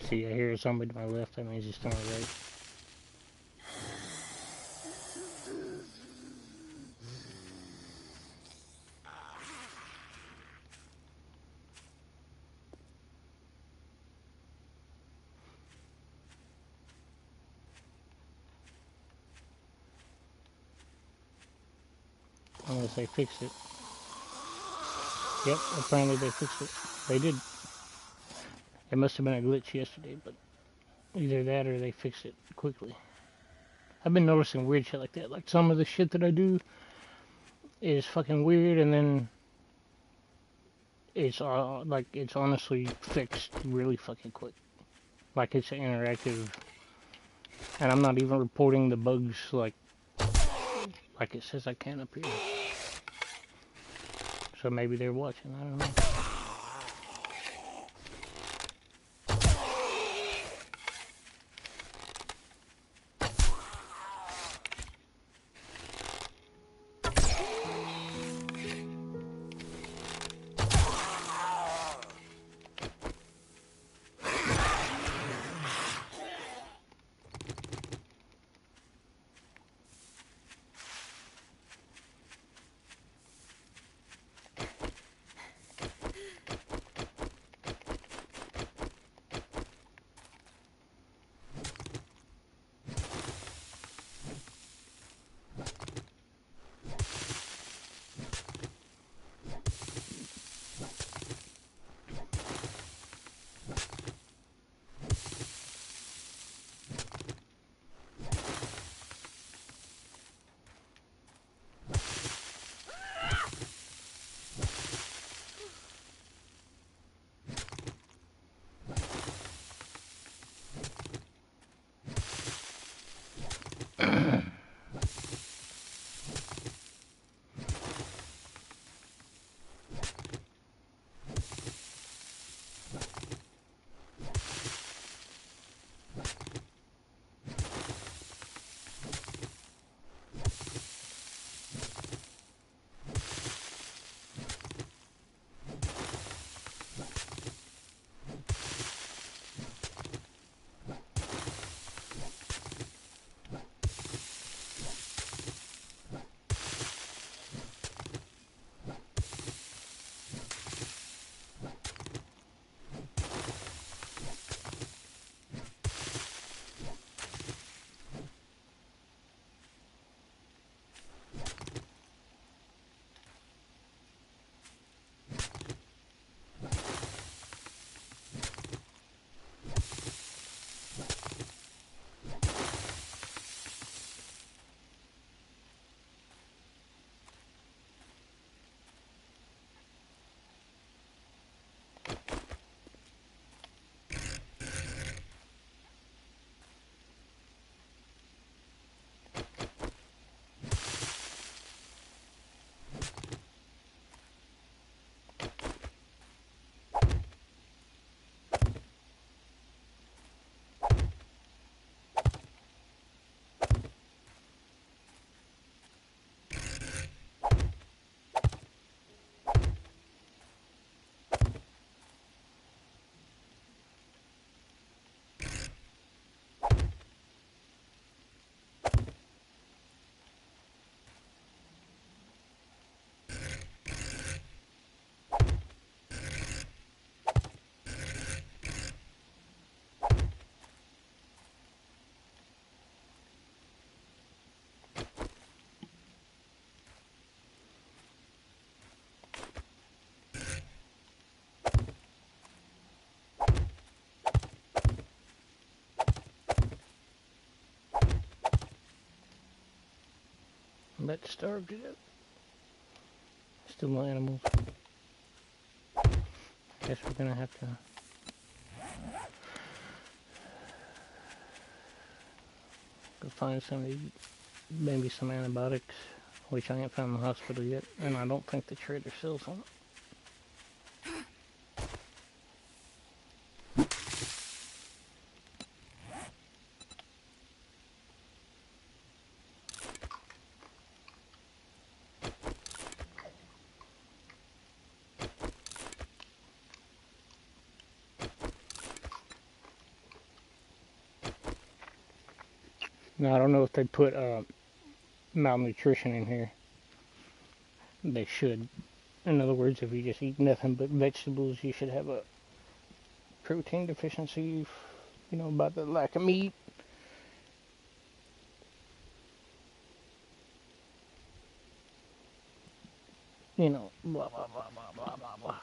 See, I hear a zombie to my left. That means he's to my right. Unless they fixed it. Yep, apparently they fixed it. They did. It must have been a glitch yesterday, but either that or they fixed it quickly. I've been noticing weird shit like that. Like some of the shit that I do is fucking weird, and then it's like it's honestly fixed really fucking quick. Like it's interactive, and I'm not even reporting the bugs like it says I can up here. So maybe they're watching. I don't know. That starved it up. Still no animals. Guess we're gonna have to go find something to eat. Maybe some antibiotics, which I ain't found in the hospital yet, and I don't think the trader sells them. Now, I don't know if they put malnutrition in here. They should. In other words, if you just eat nothing but vegetables, you should have a protein deficiency, by the lack of meat. Blah, blah, blah, blah, blah, blah, blah.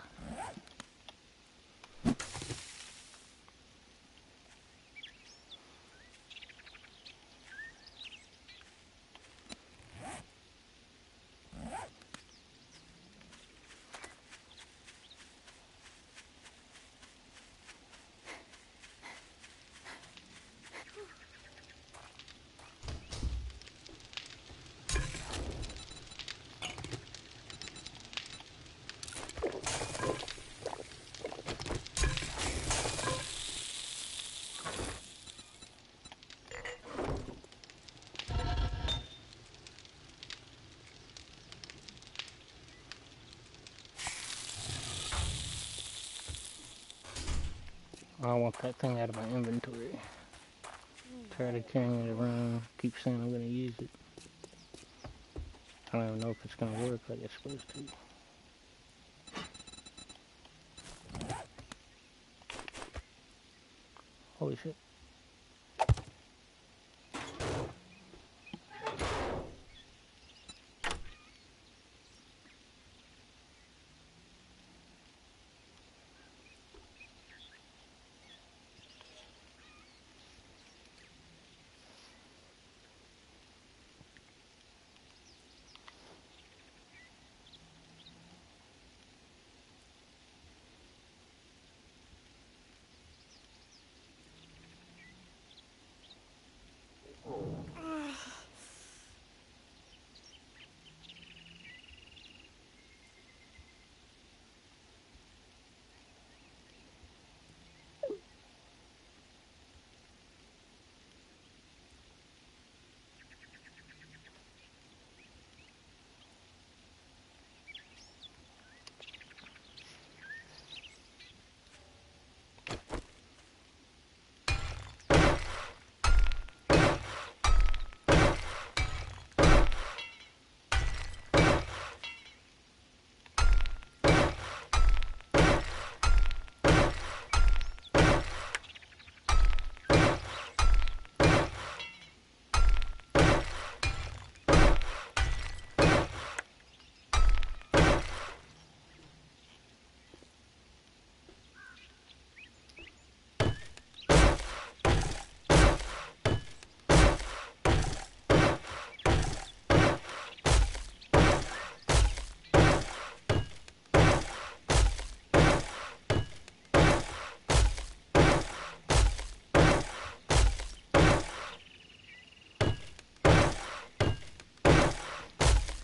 I want that thing out of my inventory. Tired of carrying it around. Keep saying I'm going to use it. I don't even know if it's going to work like it's supposed to. Holy shit.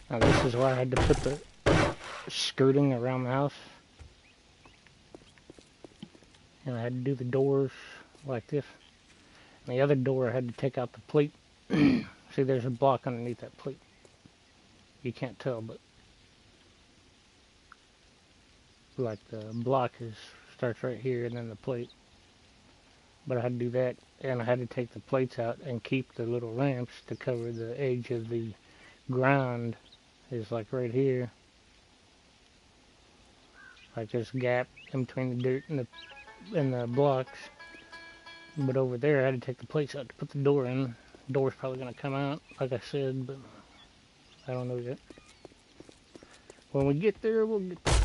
Now this is why I had to put the skirting around the house. And I had to do the doors like this. And the other door I had to take out the plate. See, there's a block underneath that plate. You can't tell, but like the block starts right here and then the plate. But I had to do that, and I had to take the plates out and keep the little ramps to cover the edge of the ground. Is like right here, like this gap in between the dirt and the blocks. But over there, I had to take the plates out to put the door in. The door's probably gonna come out, like I said, but I don't know yet. When we get there, we'll get there.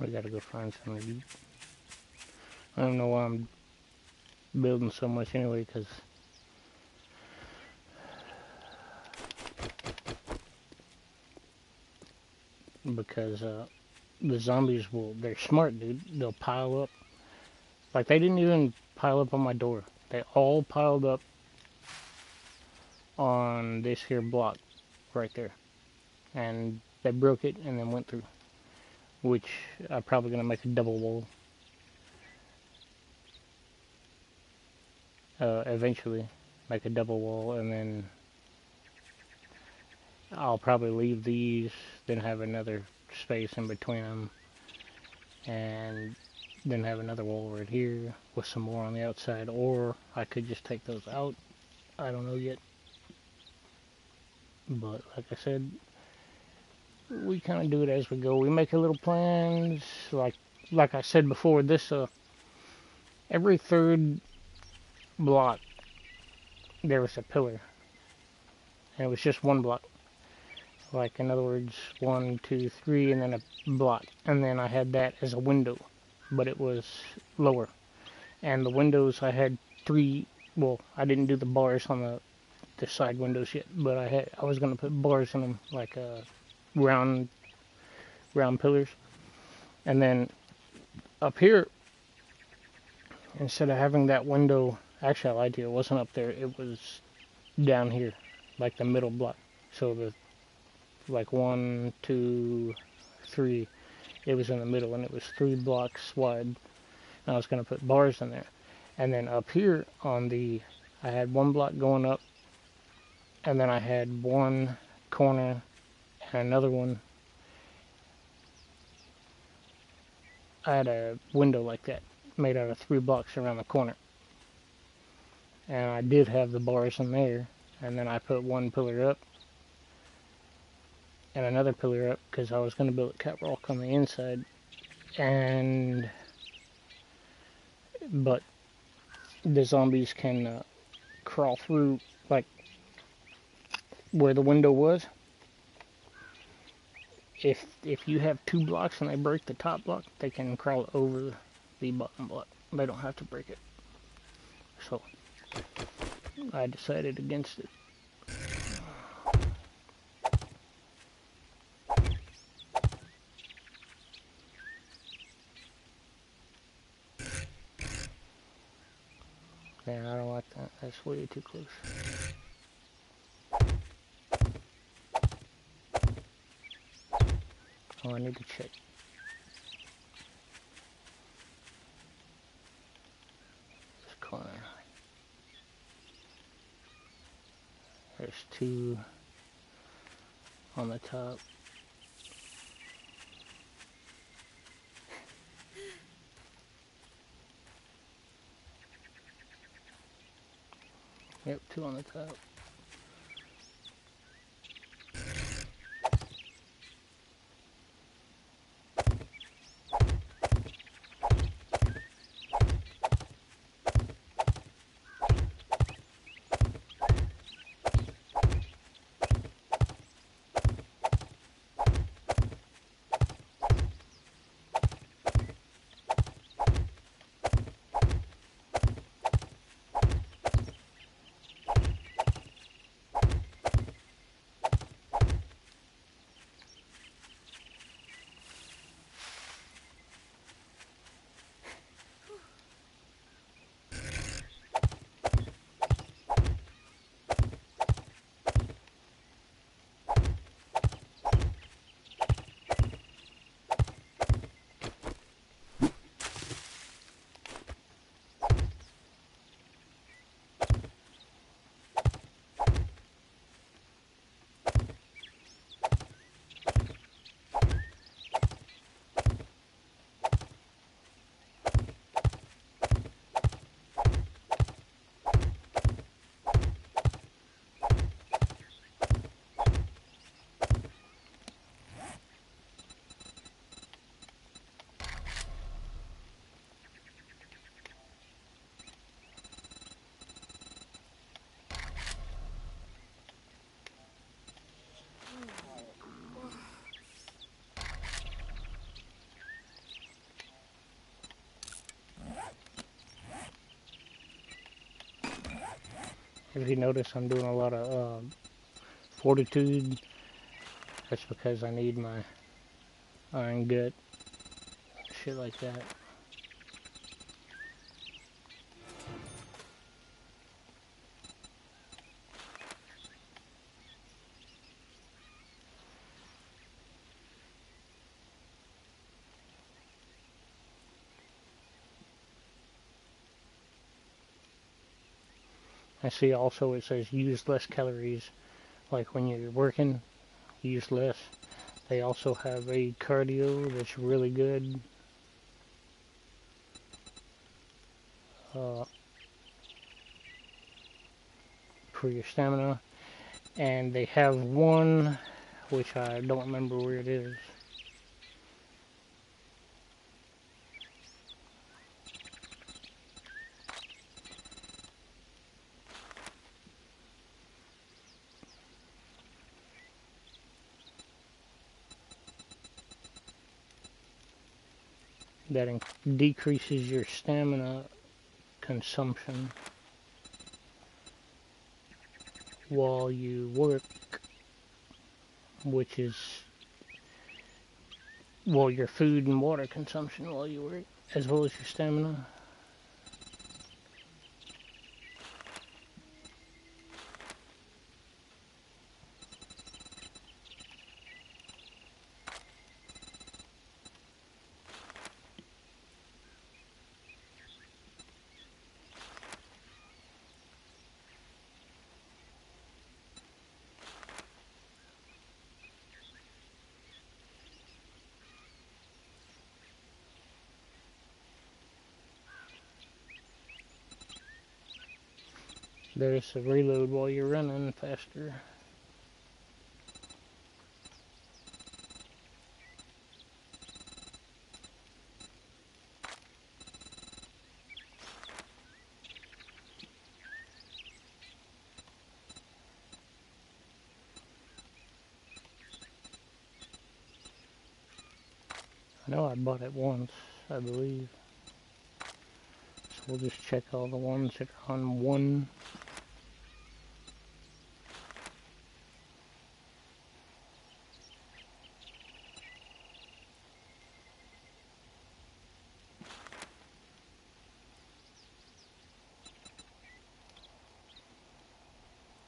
We gotta go find some of these. I don't know why I'm building so much anyway, because the zombies they're smart, dude. They'll pile up. Like, they didn't even pile up on my door. They all piled up on this here block right there. And they broke it and then went through. Which I'm probably going to make a double wall. Eventually. Make a double wall, and then I'll probably leave these, then have another space in between them. And then have another wall right here with some more on the outside, or I could just take those out. I don't know yet. But like I said, we kind of do it as we go. We make a little plans. Like I said before, this every third block there was a pillar, and it was just one block. Like, in other words, 1, 2, 3, and then a block, and then I had that as a window, but it was lower. And the windows, I had 3. Well, I didn't do the bars on the side windows yet, but I was gonna put bars in them, like round pillars. And then up here, instead of having that window, actually I lied to you, it wasn't up there, it was down here, like the middle block. So like 1, 2, 3, it was in the middle, and it was 3 blocks wide. And I was gonna put bars in there. And then up here I had 1 block going up, and then I had 1 corner and another one. I had a window like that, made out of 3 blocks around the corner. And I did have the bars in there, and then I put 1 pillar up, and another pillar up, because I was going to build a catwalk on the inside. But the zombies can crawl through, like, where the window was. If you have 2 blocks and they break the top block, they can crawl over the bottom block. They don't have to break it. So I decided against it. Yeah, I don't like that. That's way too close. Oh, I need to check. This corner. There's 2 on the top. Yep, 2 on the top. If you notice, I'm doing a lot of fortitude. That's because I need my iron gut, shit like that. I see also it says use less calories, like when you're working, use less. They also have a cardio that's really good. Uh, for your stamina. And they have one, which I don't remember where it is. That decreases your stamina consumption while you work, which is, well, your food and water consumption while you work, as well as your stamina. There's a reload while you're running faster. I know I bought it once, I believe. So we'll just check all the ones that are on one.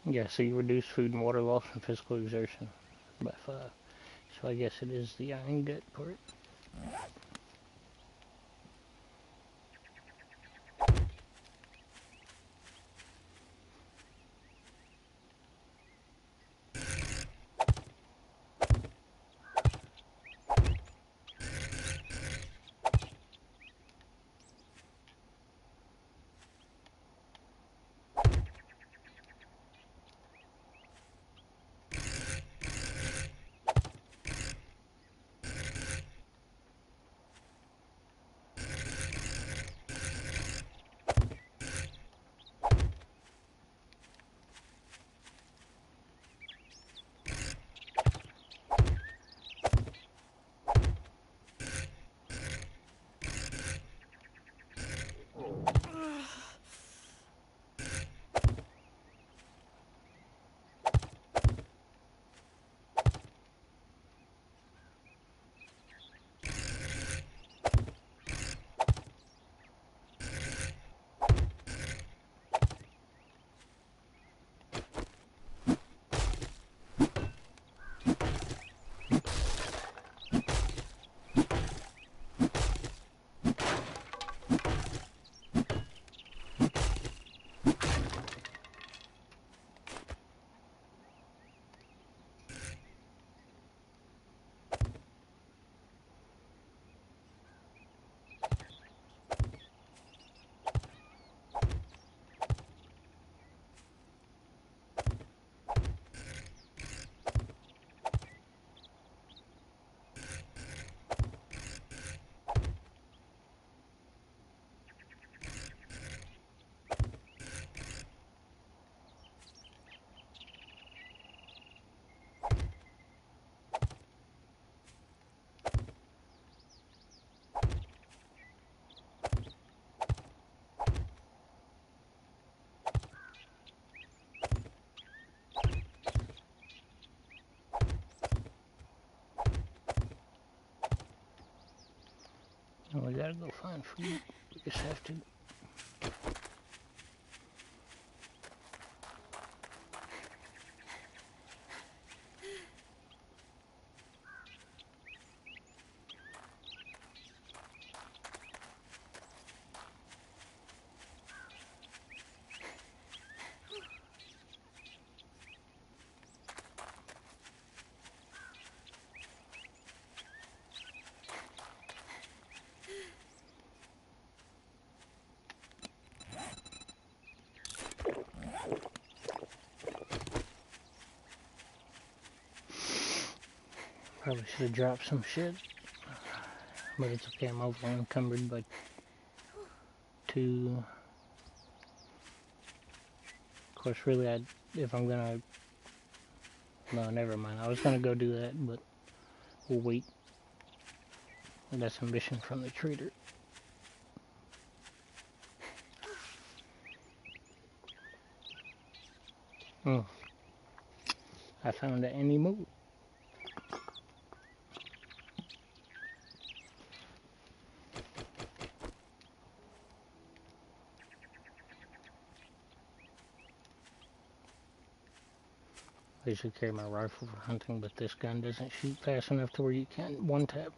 Yeah, so you reduce food and water loss and physical exertion by 5. So I guess it is the iron gut part. We gotta go find food. We just have to. Probably should have dropped some shit, but it's okay. I'm over encumbered by 2. Of course, really, if I'm gonna, no, never mind. I was gonna go do that, but we'll wait. That's a mission from the trader. Oh, I found an animal. I should carry my rifle for hunting, but this gun doesn't shoot fast enough to where you can one tap.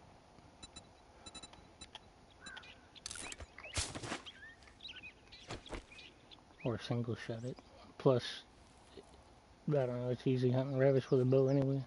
Or single shot it. Plus, I don't know, it's easy hunting rabbits with a bow anyway.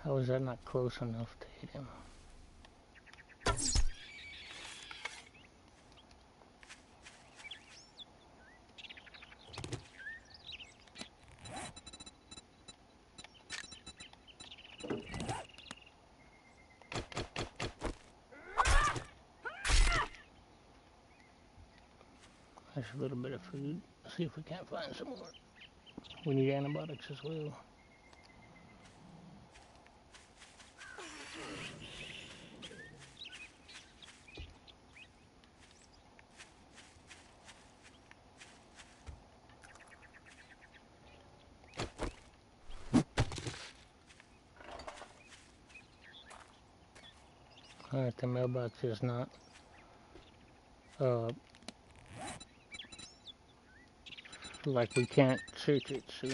How is that not close enough to hit him? There's a little bit of food. See if we can't find some more. We need antibiotics as well. Alright, the mailbox is not like we can't search it, so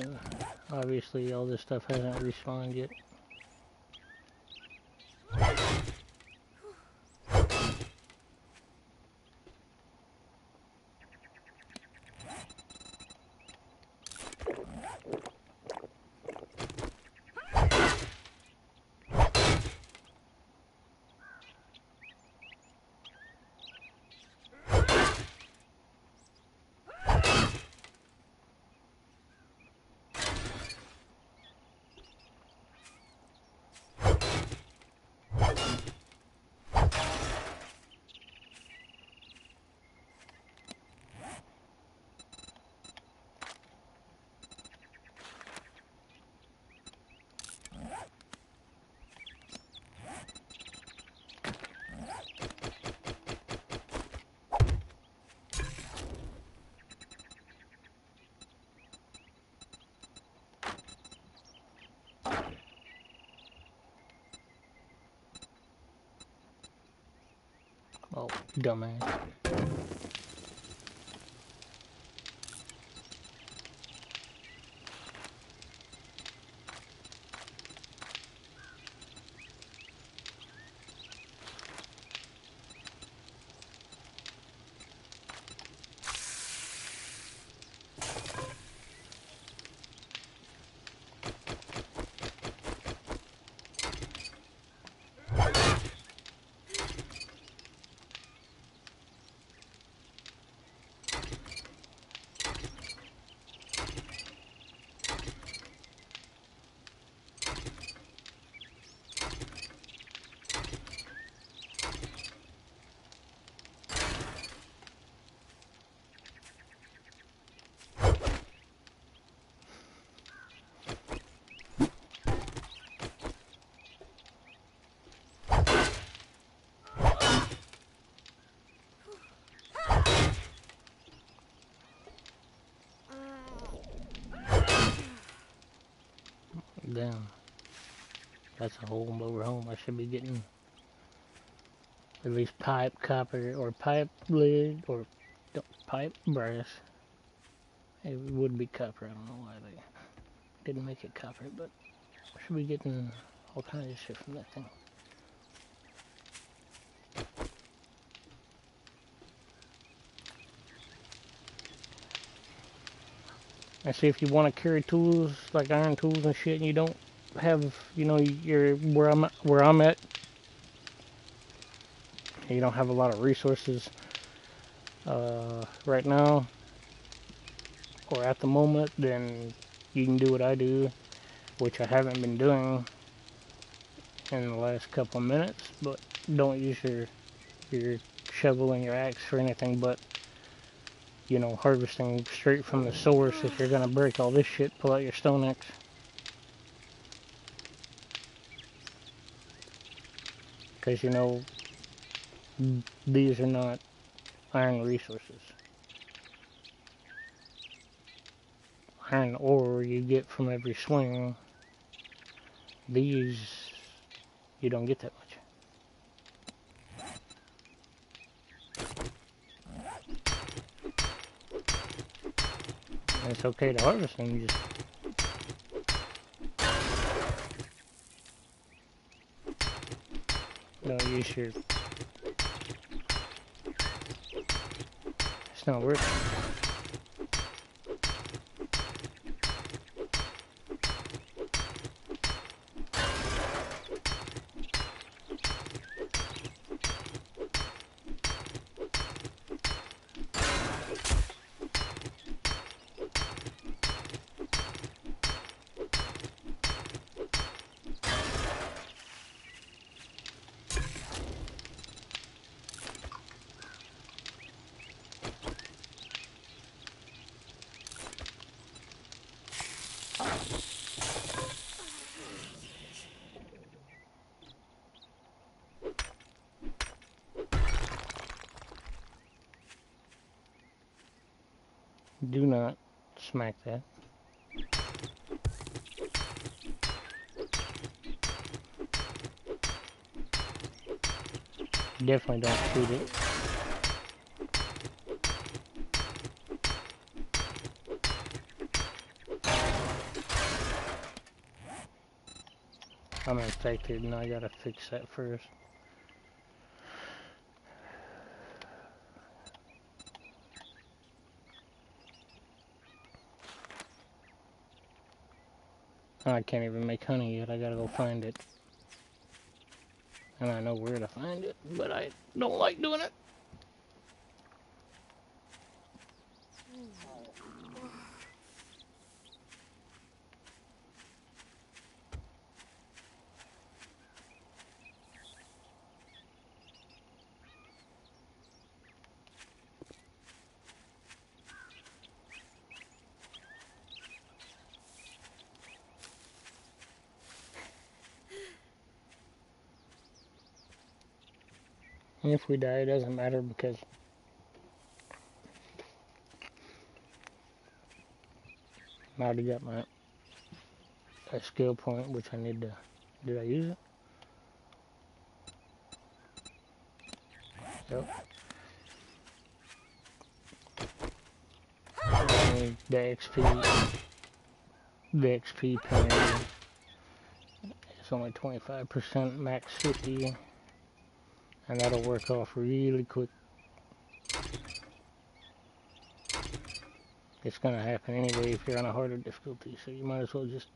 obviously all this stuff hasn't respawned yet. Oh, dumbass. Damn. That's a whole motor home. I should be getting at least pipe copper or pipe lid or pipe brass. It would be copper. I don't know why they didn't make it copper, but I should be getting all kinds of shit from that thing. And see, if you want to carry tools like iron tools and shit, and you don't have, you know, you're where I'm at, you don't have a lot of resources right now or at the moment, then you can do what I do, which I haven't been doing in the last couple of minutes. But don't use your shovel and your axe for anything but, you know, harvesting straight from the source. If you're gonna break all this shit, pull out your stone axe. Because, you know, these are not iron resources. Iron ore you get from every swing. These, you don't get that much. And it's okay to harvest them, just don't use your... It's not worth it. Do not smack that. Definitely don't shoot it. I'm infected and I gotta fix that first. I can't even make honey yet. I gotta go find it. And I know where to find it, but I don't like doing it. And if we die, it doesn't matter because I already got my skill point, which I need to... Did I use it? Yep. And the XP penalty is only 25%, max 50, and that'll work off really quick. It's gonna happen anyway if you're on a harder difficulty, so you might as well just...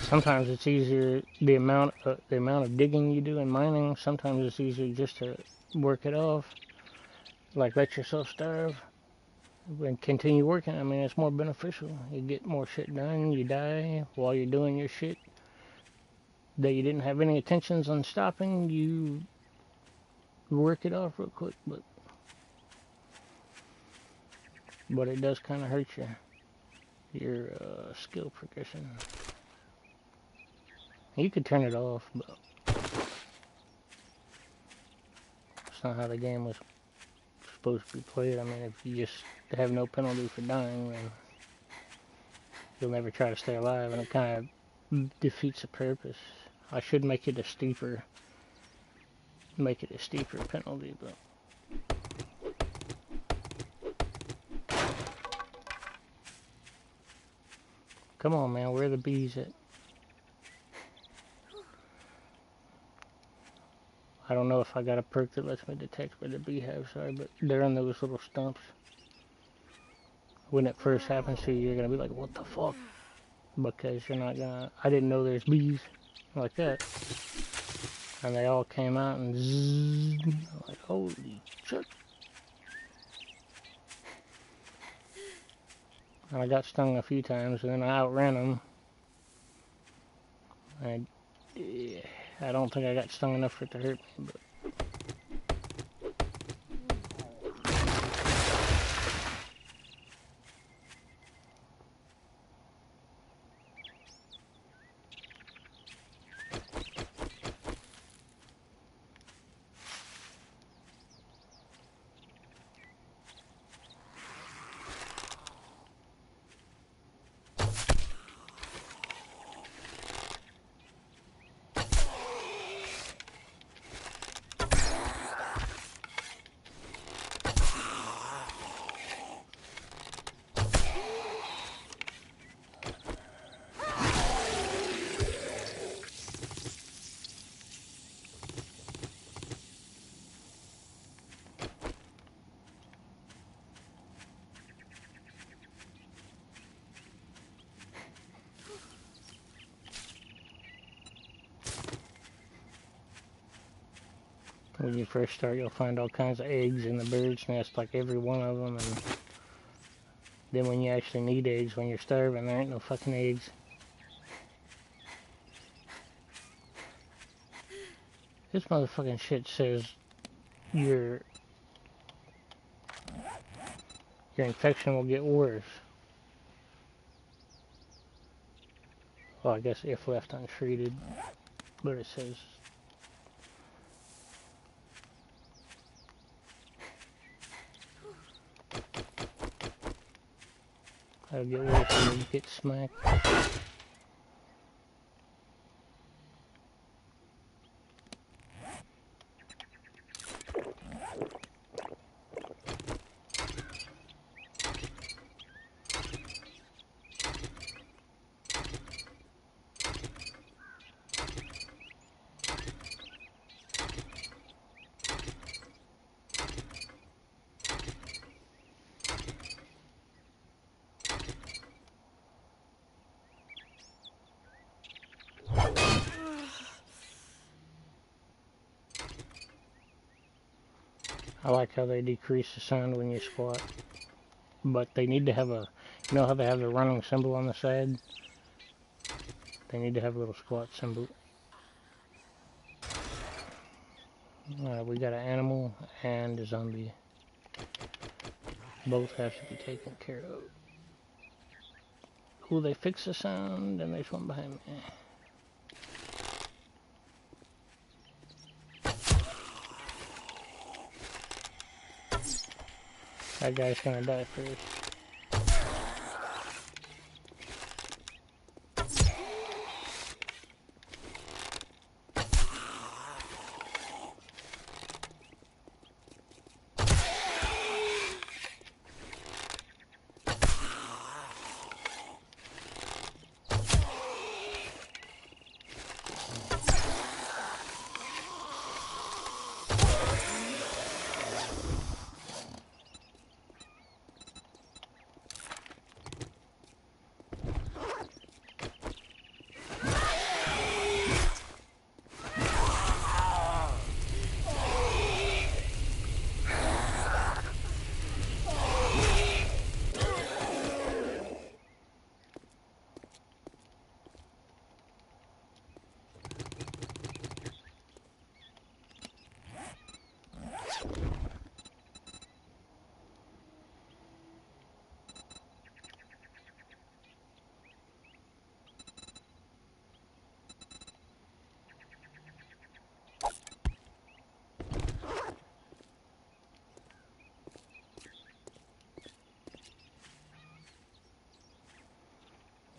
Sometimes it's easier, the amount of digging you do in mining, sometimes it's easier just to work it off, like let yourself starve and continue working. I mean, it's more beneficial. You get more shit done, you die while you're doing your shit that you didn't have any intentions on stopping, you work it off real quick, but it does kind of hurt your skill progression. You could turn it off, but it's not how the game was supposed to be played. I mean, if you just have no penalty for dying, then you'll never try to stay alive, and it kind of defeats the purpose. I should make it a steeper penalty, but come on, man, where are the bees at? I don't know if I got a perk that lets me detect where the beehives are, but they're in those little stumps. When it first happens to you, you're gonna be like, what the fuck? Because you're not gonna, I didn't know there's bees like that. And they all came out and zzz, I'm like, holy shit. And I got stung a few times, and then I outran them. I don't think I got stung enough for it to hurt me, but when you first start, you'll find all kinds of eggs in the bird's nest, like every one of them, and then when you actually need eggs, when you're starving, there ain't no fucking eggs. This motherfucking shit says your infection will get worse. Well, I guess if left untreated, but it says it'll get worse when you get smacked. I like how they decrease the sound when you squat, but they need to have a, you know how they have the running symbol on the side? They need to have a little squat symbol. We got an animal and a zombie. Both have to be taken care of. Oh, they fixed the sound, and there's one behind me. That guy's gonna die first.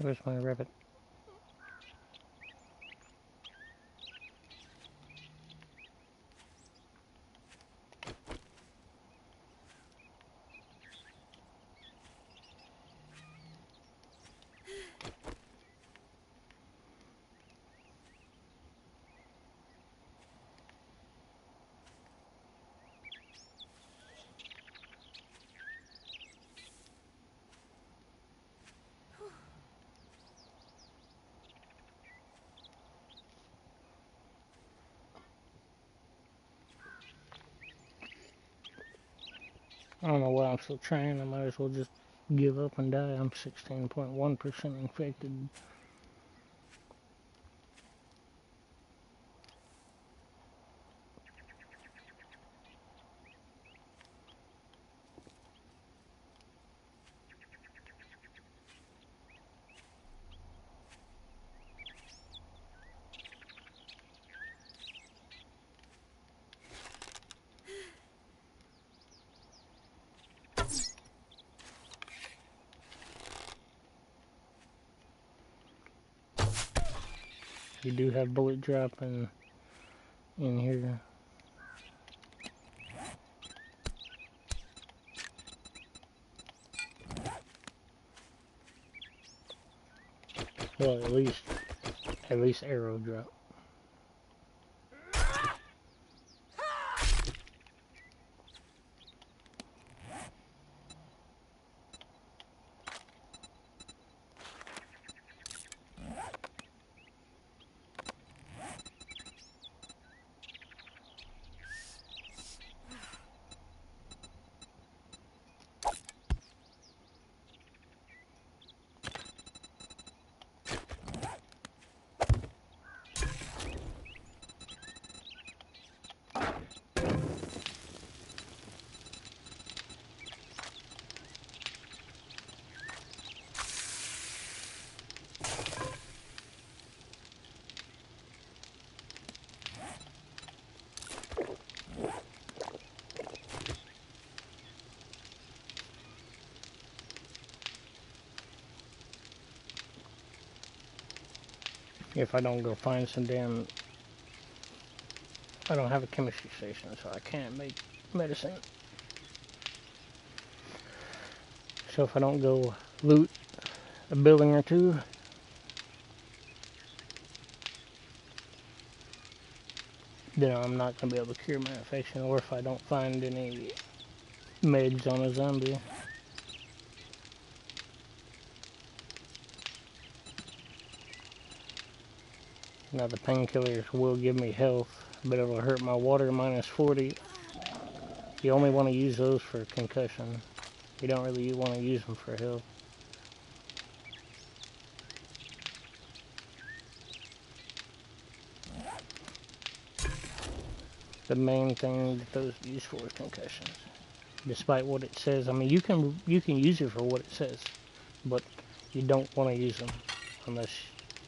Where's my rabbit? I don't know why I'm still trying. I might as well just give up and die. I'm 16.1% infected. You do have bullet drop in here. Well, at least arrow drop. If I don't go find some damn... I don't have a chemistry station, so I can't make medicine. So if I don't go loot a building or two, then I'm not going to be able to cure my infection, or if I don't find any meds on a zombie. Now the painkillers will give me health, but it'll hurt my water minus 40. You only want to use those for concussion. You don't really want to use them for health. The main thing that those are used for is concussions. Despite what it says, I mean, you can use it for what it says, but you don't want to use them unless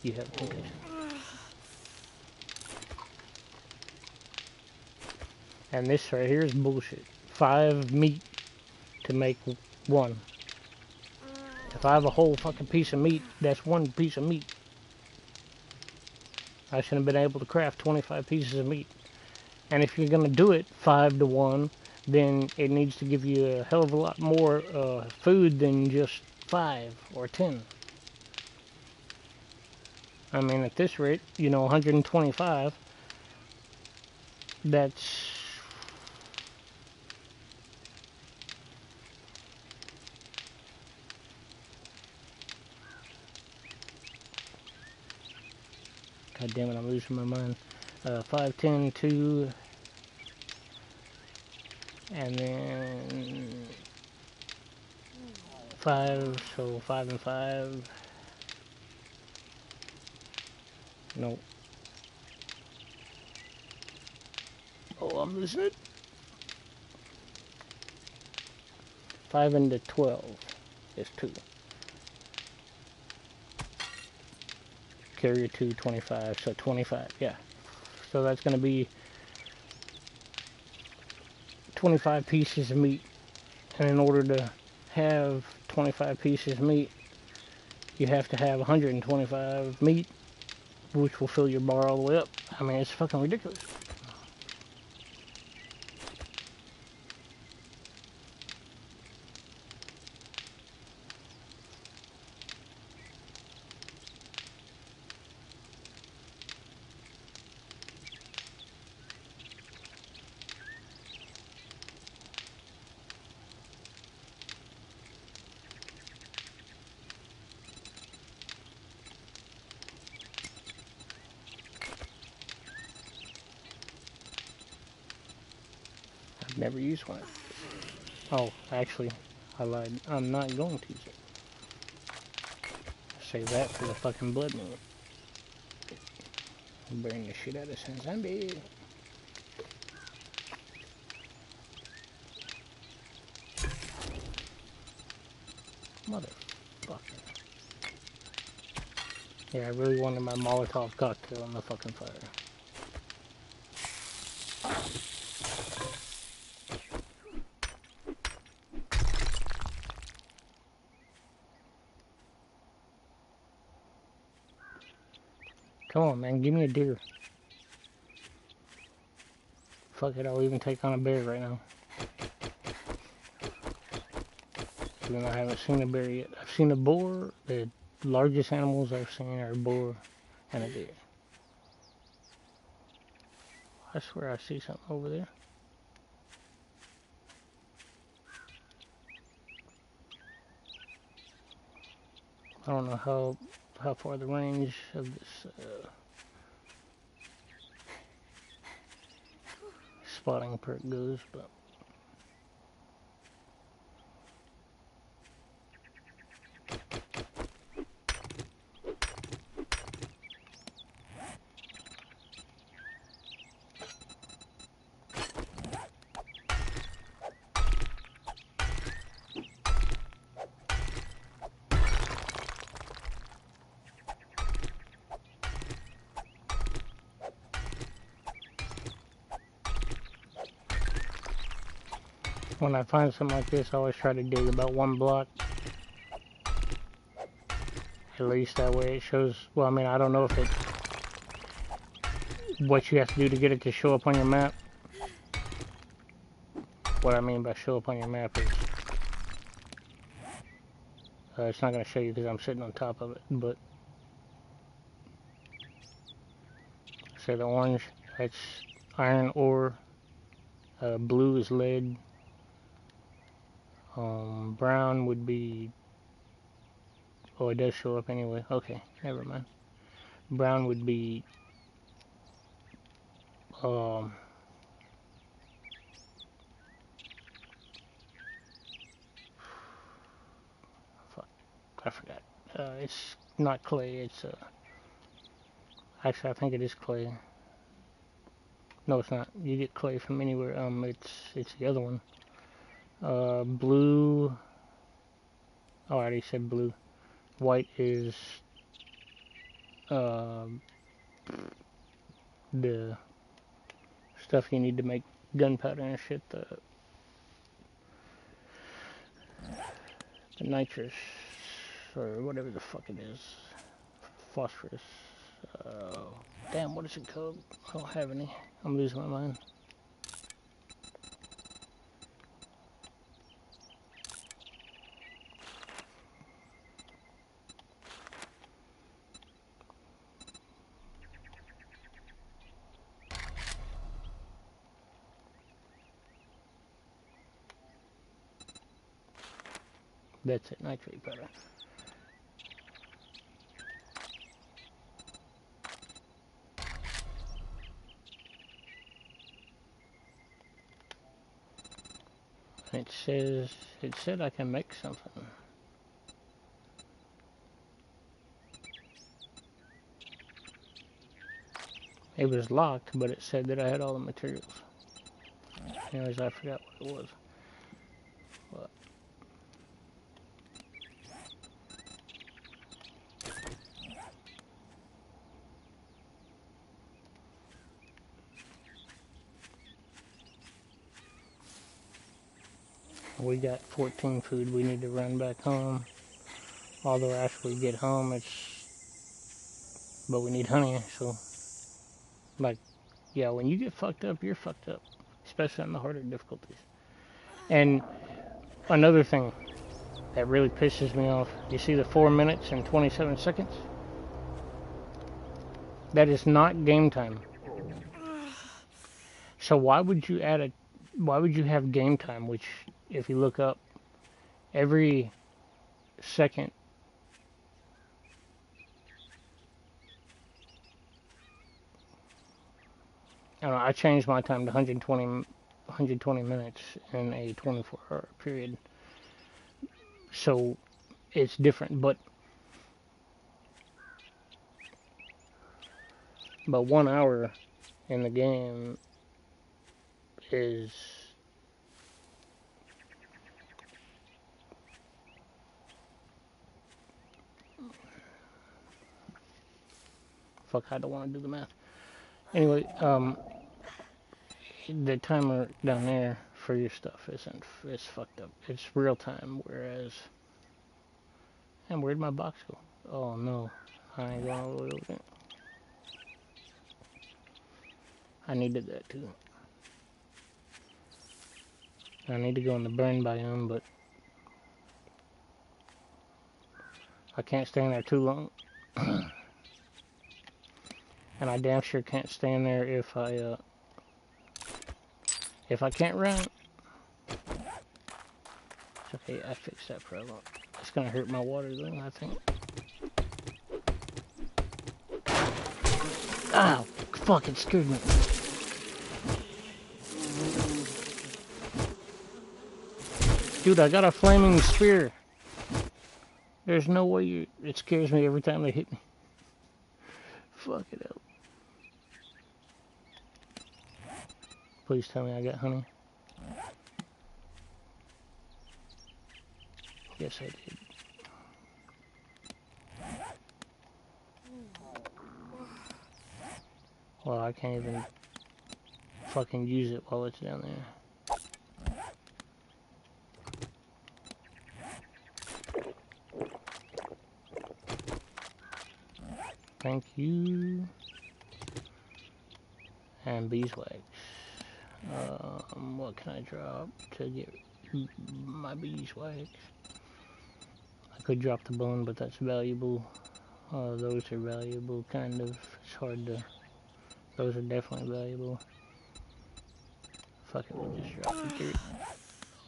you have a concussion. And this right here is bullshit. 5 meat to make 1. If I have a whole fucking piece of meat, that's 1 piece of meat. I shouldn't have been able to craft 25 pieces of meat. And if you're gonna do it 5 to 1, then it needs to give you a hell of a lot more food than just 5 or 10. I mean, at this rate, you know, 125, that's... God damn it, I'm losing my mind. 5, 10, 2, and then 5, so 5 and 5. Nope. Oh, I'm losing it. 5 into 12 is 2. Carrier 2, 25, so 25, yeah. So that's going to be 25 pieces of meat. And in order to have 25 pieces of meat, you have to have 125 meat, which will fill your bar all the way up. I mean, it's fucking ridiculous. I've never used one. Oh, actually, I lied. I'm not going to use it. Save that for the fucking blood moon. Burn the shit out of some zombie. Motherfucker. Yeah, I really wanted my Molotov cocktail on the fucking fire. Come on, man, give me a deer. Fuck it, I'll even take on a bear right now. Even though I haven't seen a bear yet. I've seen a boar. The largest animals I've seen are a boar and a deer. I swear I see something over there. I don't know how far the range of this spotting perk goes, but when I find something like this, I always try to dig about one block. At least that way it shows, well, I mean, I don't know if it, what you have to do to get it to show up on your map. What I mean by show up on your map is, it's not going to show you because I'm sitting on top of it, but say the orange, that's iron ore, blue is lead, brown would be, oh, it does show up anyway. Okay, never mind. Brown would be, fuck, I forgot. It's not clay, it's, actually I think it is clay. No, it's not. You get clay from anywhere. It's the other one. Blue, oh, I already said blue. White is, the stuff you need to make gunpowder and shit, the nitrous, or whatever the fuck it is. Phosphorus. Damn, what is it called? I don't have any. I'm losing my mind. That's it, nitrate powder. It said I can make something. It was locked, but it said that I had all the materials. Anyways, I forgot what it was. But we got 14 food. We need to run back home. Although after we get home, but we need honey, so, like, yeah, when you get fucked up, you're fucked up. Especially on the harder difficulties. And another thing that really pisses me off, you see the 4 minutes and 27 seconds? That is not game time. So why would you have game time, which, if you look up, every second, I don't know, I changed my time to 120 minutes in a 24-hour period. So it's different, but 1 hour in the game is fuck, I don't want to do the math. Anyway, the timer down there for your stuff it's fucked up. It's real time, whereas, and where'd my box go? Oh no, I ain't going all the way over there. I needed that too. I need to go in the burn biome, but I can't stay in there too long. And I damn sure can't stay in there if I can't run. It's okay, I fixed that problem. It's gonna hurt my water though, I think. Ow! Fuck, it scared me. Dude, I got a flaming spear. There's no way it scares me every time they hit me. Fuck it up. Please tell me I got honey. Yes, I did. Well, I can't even fucking use it while it's down there. Thank you. And beeswax. What can I drop to get my beeswax? I could drop the bone, but that's valuable. Those are valuable, kind of. It's hard to... Those are definitely valuable. Fuck it, we'll just drop the dirt.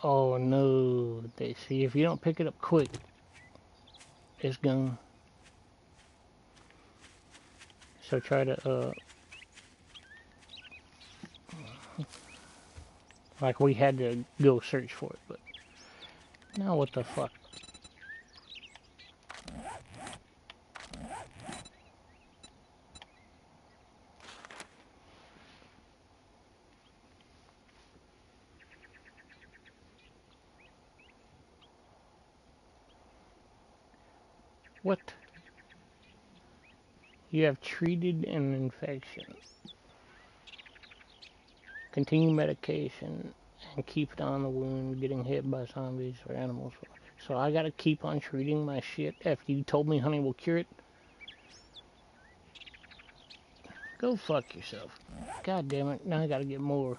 Oh no. See, if you don't pick it up quick, it's gone. So try to, like we had to go search for it, but now what the fuck? What? You have treated an infection. Continue medication and keep it on the wound, getting hit by zombies or animals. So I gotta keep on treating my shit after you told me honey will cure it? Go fuck yourself. God damn it, now I gotta get more.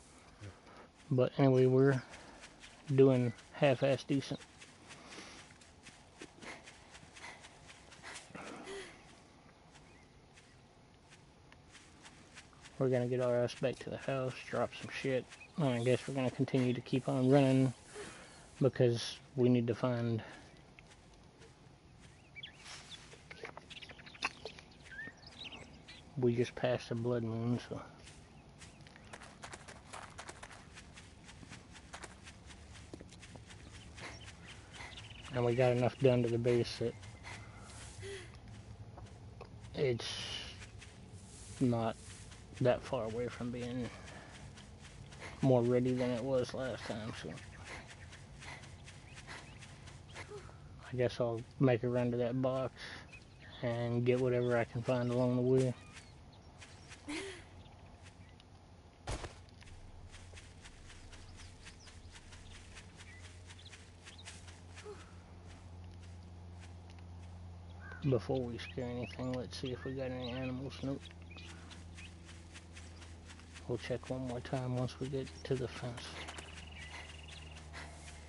But anyway, we're doing half-ass decent. We're gonna get our ass back to the house, drop some shit. I guess we're gonna continue to keep on running because we need to find... We just passed a blood moon, so... And we got enough done to the base that it's not that far away from being more ready than it was last time, so I guess I'll make a run to that box and get whatever I can find along the way. before we scare anything, let's see if we got any animals. Nope. We'll check one more time once we get to the fence,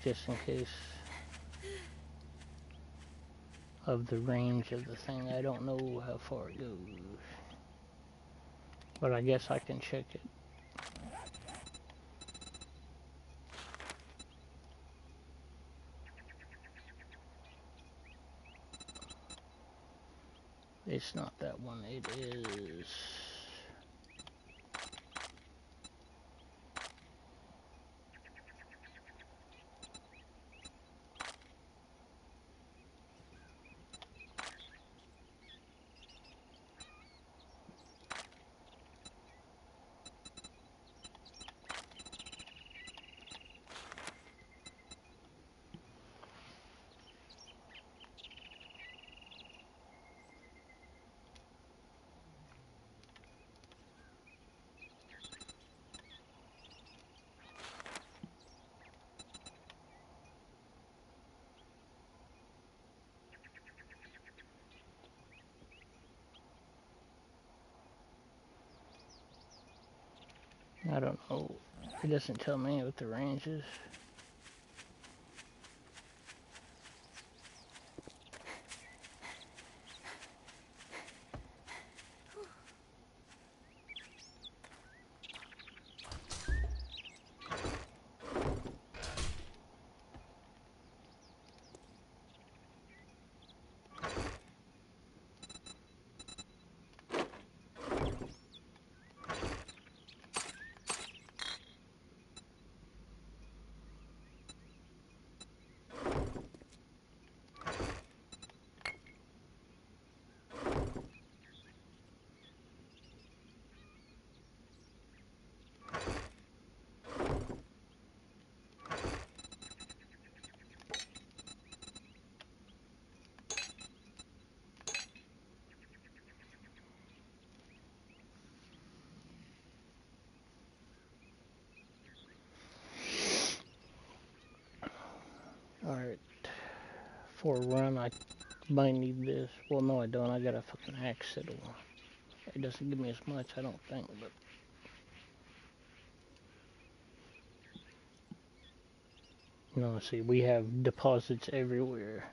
just in case of the range of the thing. I don't know how far it goes, but I guess I can check it. It's not that one, it is... I don't know. It doesn't tell me what the range is. Alright, for a run I might need this. Well, no I don't, I got a fucking axe that'll... It doesn't give me as much, I don't think, but... No, see, we have deposits everywhere.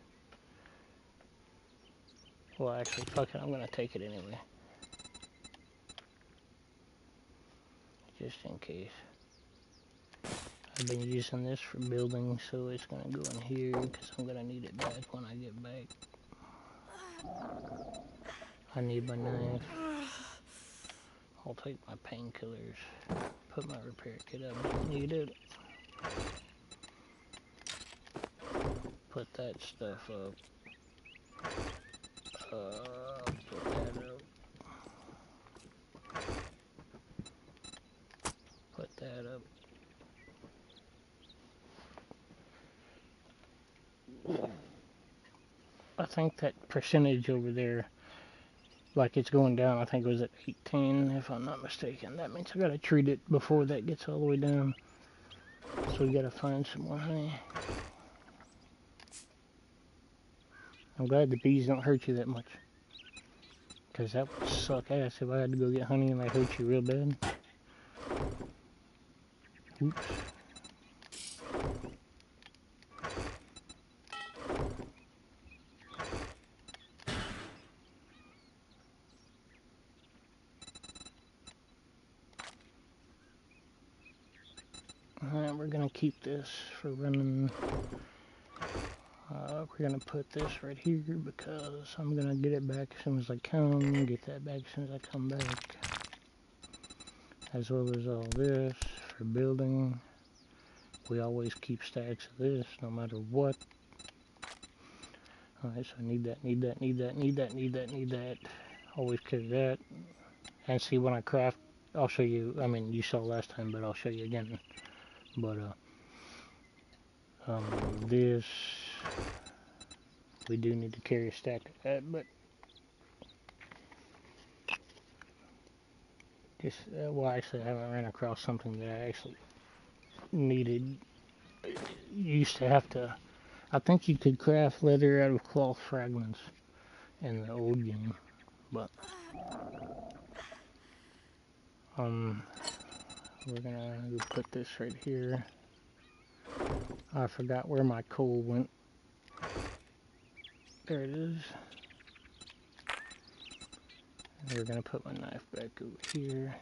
Well, actually, fuck it, I'm gonna take it anyway. Just in case. I've been using this for building, so it's gonna go in here, because I'm gonna need it back when I get back. I need my knife. I'll take my painkillers. Put my repair kit up, don't need it. Put that stuff up. Put that up. Put that up. I think that percentage over there, like it's going down, I think it was at 18 if I'm not mistaken. That means I gotta treat it before that gets all the way down. So we gotta find some more honey. I'm glad the bees don't hurt you that much. Cause that would suck ass if I had to go get honey and they hurt you real bad. Oops. Alright, we're gonna keep this for running. We're gonna put this right here because I'm gonna get it back as soon as I come. Get that back as soon as I come back. As well as all this for building. We always keep stacks of this no matter what. Alright, so I need that, need that, need that, need that, need that, need that. Always carry that. And see, when I craft, I'll show you. I mean, you saw last time, but I'll show you again. But this, we do need to carry a stack of that, but just well, actually, I haven't ran across something that I actually needed. You used to have to. I think you could craft leather out of cloth fragments. in the old game, but we're gonna go put this right here. I forgot where my coal went. There it is. And we're gonna put my knife back over here.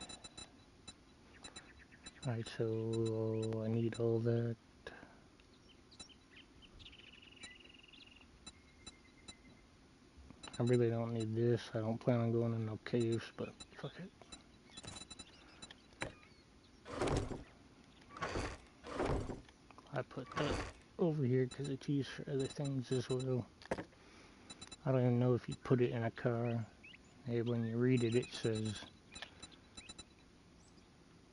Alright, so I need all that. I really don't need this. I don't plan on going in no caves, but fuck it. I put that over here because it's used for other things as well. I don't even know if you put it in a car. And when you read it, it says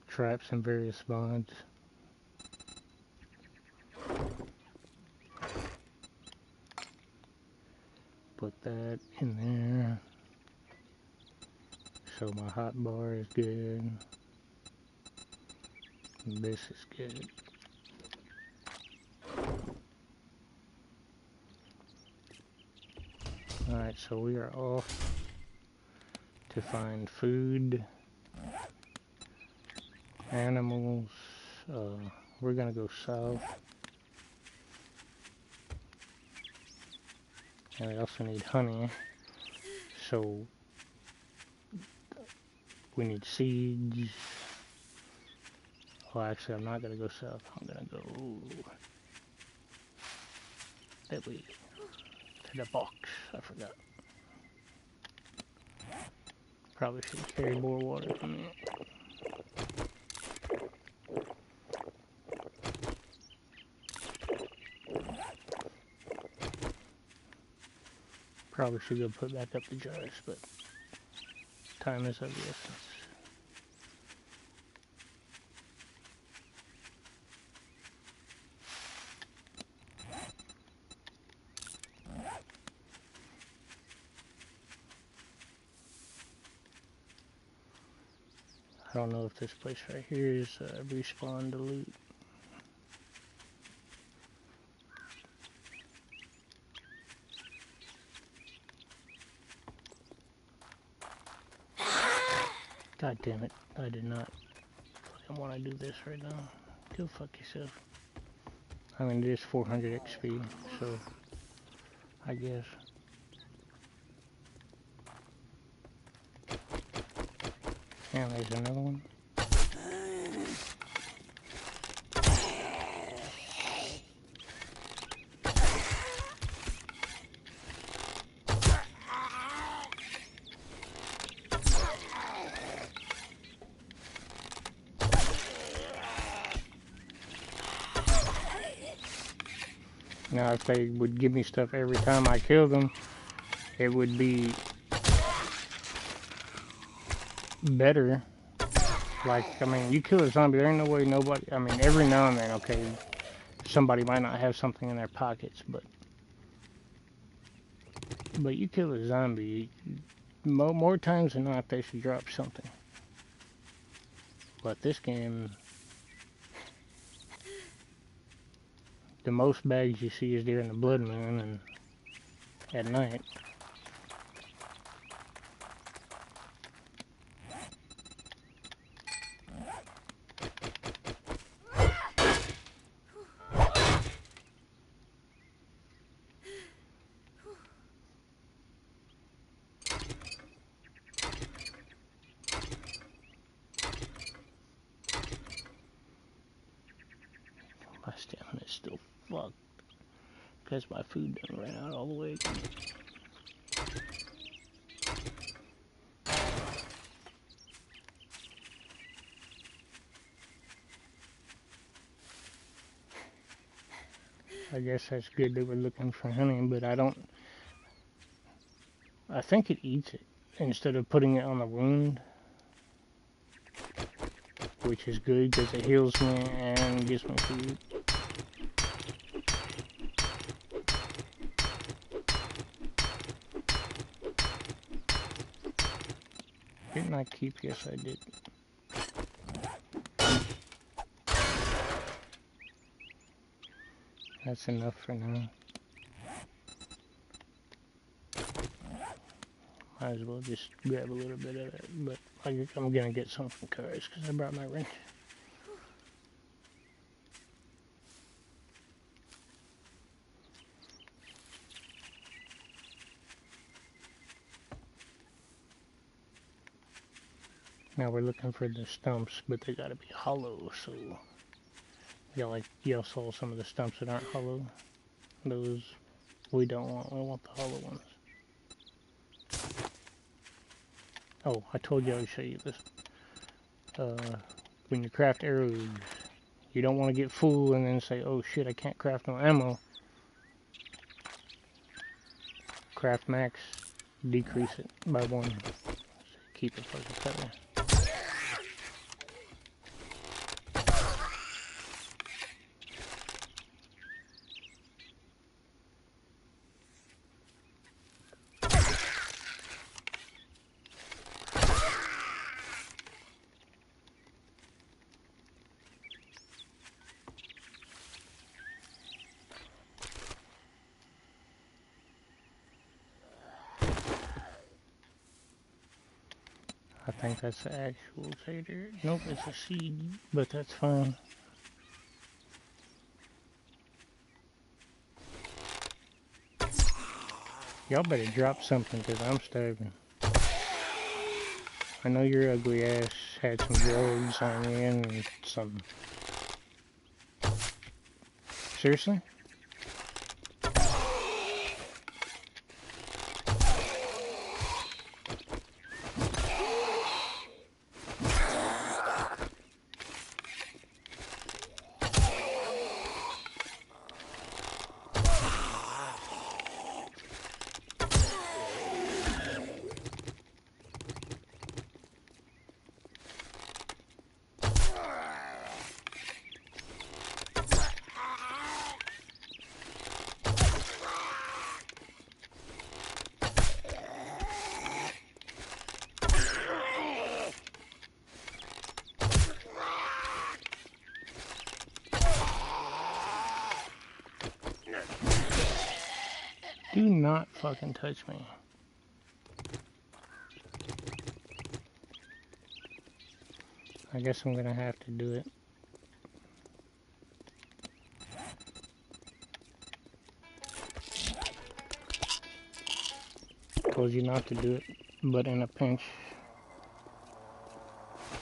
traps and various mods. Put that in there. So my hot bar is good. This is good. Alright, so we are off to find food, animals. We're gonna go south. And we also need honey. So we need seeds. Well, actually, I'm not gonna go south. I'm gonna go that way to the box. I forgot. Probably should carry more water from it. Probably should go put back up the jars, but time is of the essence. I don't know if this place right here is respawn to loot. God damn it, I did not want to do this right now. Go fuck yourself. I mean, it is 400 XP, so I guess. And there's another one. Now, if they would give me stuff every time I kill them, it would be better. Like, I mean, you kill a zombie, there ain't no way nobody, I mean, every now and then, okay, somebody might not have something in their pockets, but you kill a zombie, more times than not, they should drop something. But this game, the most bags you see is during the blood moon and at night. My stamina is still fucked because my food done ran out all the way again. I guess that's good they were looking for honey, but I think it eats it instead of putting it on the wound, which is good because it heals me and gives me food. Didn't I keep? Yes, I did. That's enough for now. Might as well just grab a little bit of it, but I'm gonna get some from Cars because I brought my wrench. Now we're looking for the stumps, but they gotta be hollow, so y'all saw some of the stumps that aren't hollow. Those we don't want. We want the hollow ones. Oh, I told you I would show you this. When you craft arrows, you don't want to get full and then say, oh shit, I can't craft no ammo. Craft max, decrease it by 1. So keep it fucking feather. I think that's the actual tater. Nope, it's a seed, but that's fine. Y'all better drop something because I'm starving. I know your ugly ass had some drugs on you and some... Seriously? Do not fucking touch me. I guess I'm gonna have to do it. Told you not to do it, but in a pinch.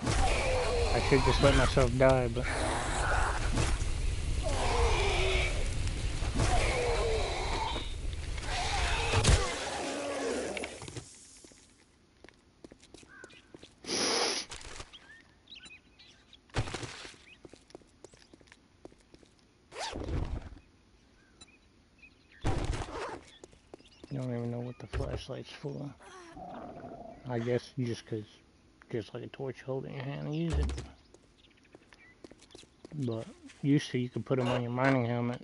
I should just let myself die, but... I don't even know what the flashlight's for. I guess just like a torch hold in your hand and use it. But used to you could put them on your mining helmet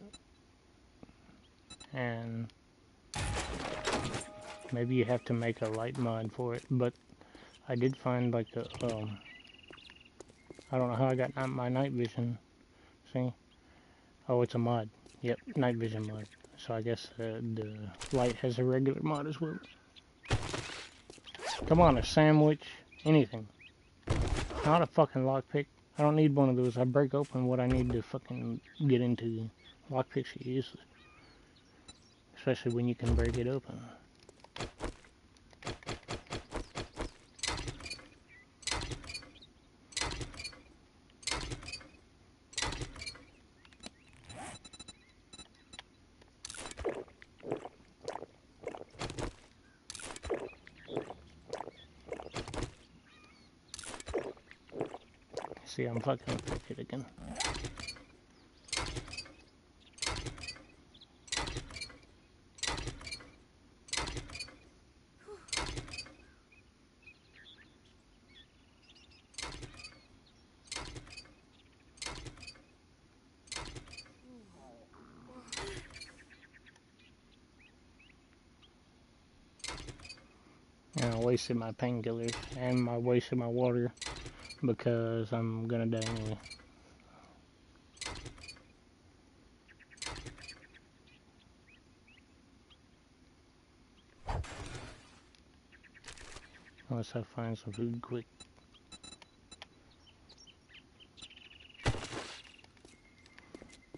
and maybe you have to make a light mod for it. But I did find like a I don't know how I got my night vision. See? Oh, it's a mod. Yep, night vision mod. So I guess the light has a regular mod as well. Come on, a sandwich, anything. Not a fucking lockpick. I don't need one of those. I break open what I need to fucking get into. Lockpicks are useless. Especially when you can break it open. See, I'm fucking affected again. And I wasted my painkillers and I wasted my water because I'm gonna die anyway. Unless I find some food quick.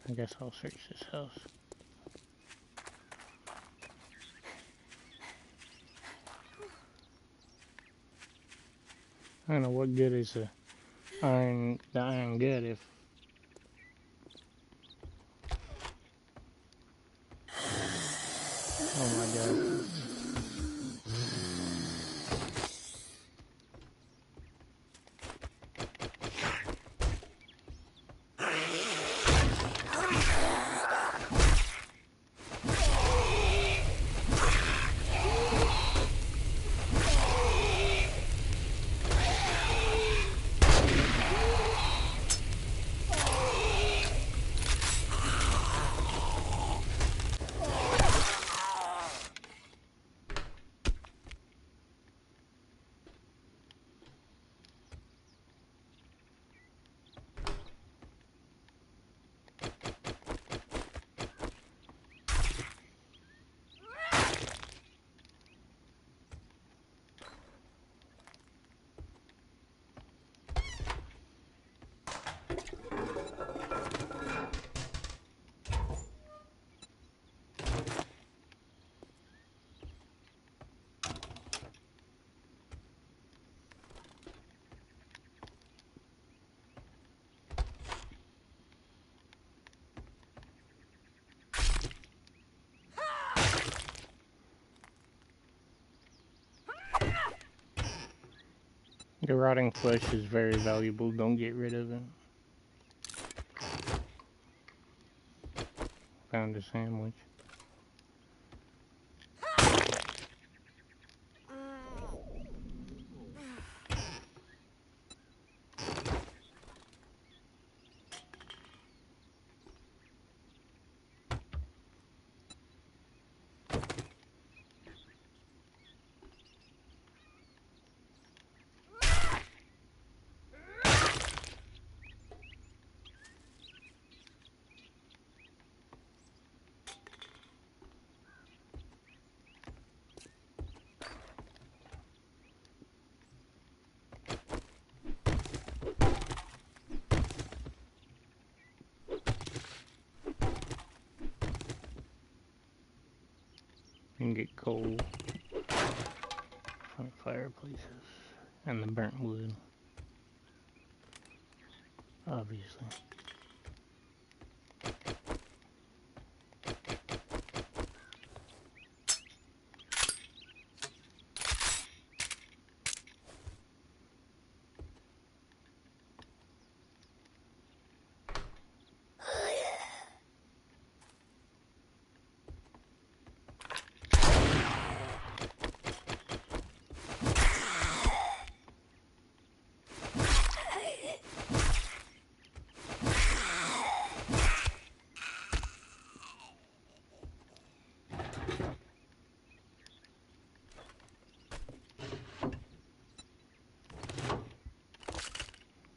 I guess I'll search this house. I don't know what good is the iron gut if... Oh my god. The rotting flesh is very valuable. Don't get rid of it. Found a sandwich. And get coal from fireplaces and the burnt wood, obviously.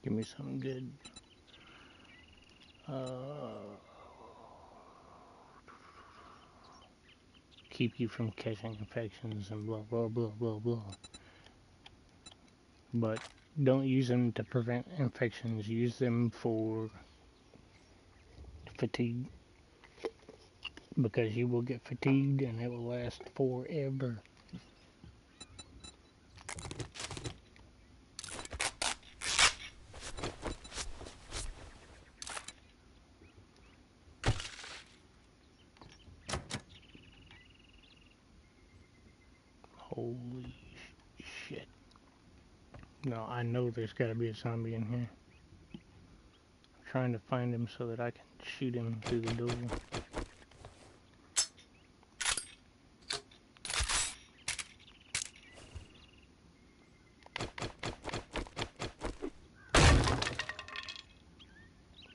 Give me something good. Keep you from catching infections and blah blah blah blah blah. But don't use them to prevent infections. Use them for fatigue. Because you will get fatigued and it will last forever. Holy shit. No, I know there's gotta be a zombie in here. I'm trying to find him so that I can shoot him through the door.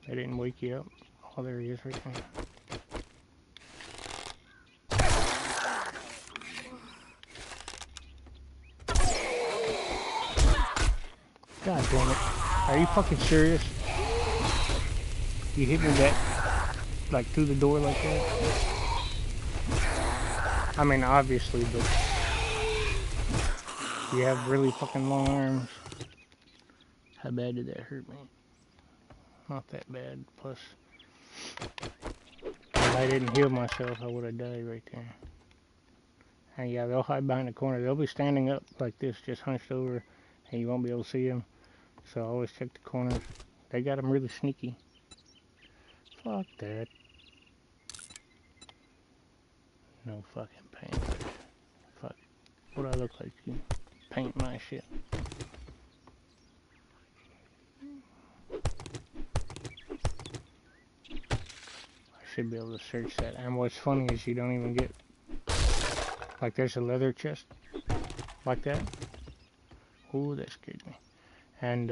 They didn't wake you up. Oh, there he is right there. God damn it. Are you fucking serious? You hit me that, like, through the door like that? I mean, obviously, but... You have really fucking long arms. How bad did that hurt me? Not that bad. Plus, if I didn't heal myself, I would have died right there. And yeah, they'll hide behind the corner. They'll be standing up like this, just hunched over, and you won't be able to see them. So always check the corners. They got them really sneaky. Fuck that. No fucking paint. Fuck. What do I look like? You paint my shit. I should be able to search that. And what's funny is you don't even get... Like there's a leather chest. Like that. Ooh, that scared me. And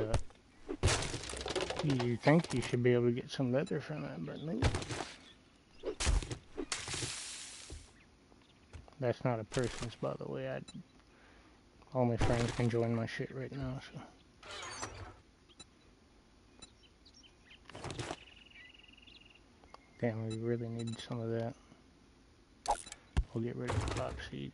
you think you should be able to get some leather from that, but no. That's not a person's, by the way. All my friends can join my shit right now, so. Damn, we really need some of that. We'll get rid of the pop seeds.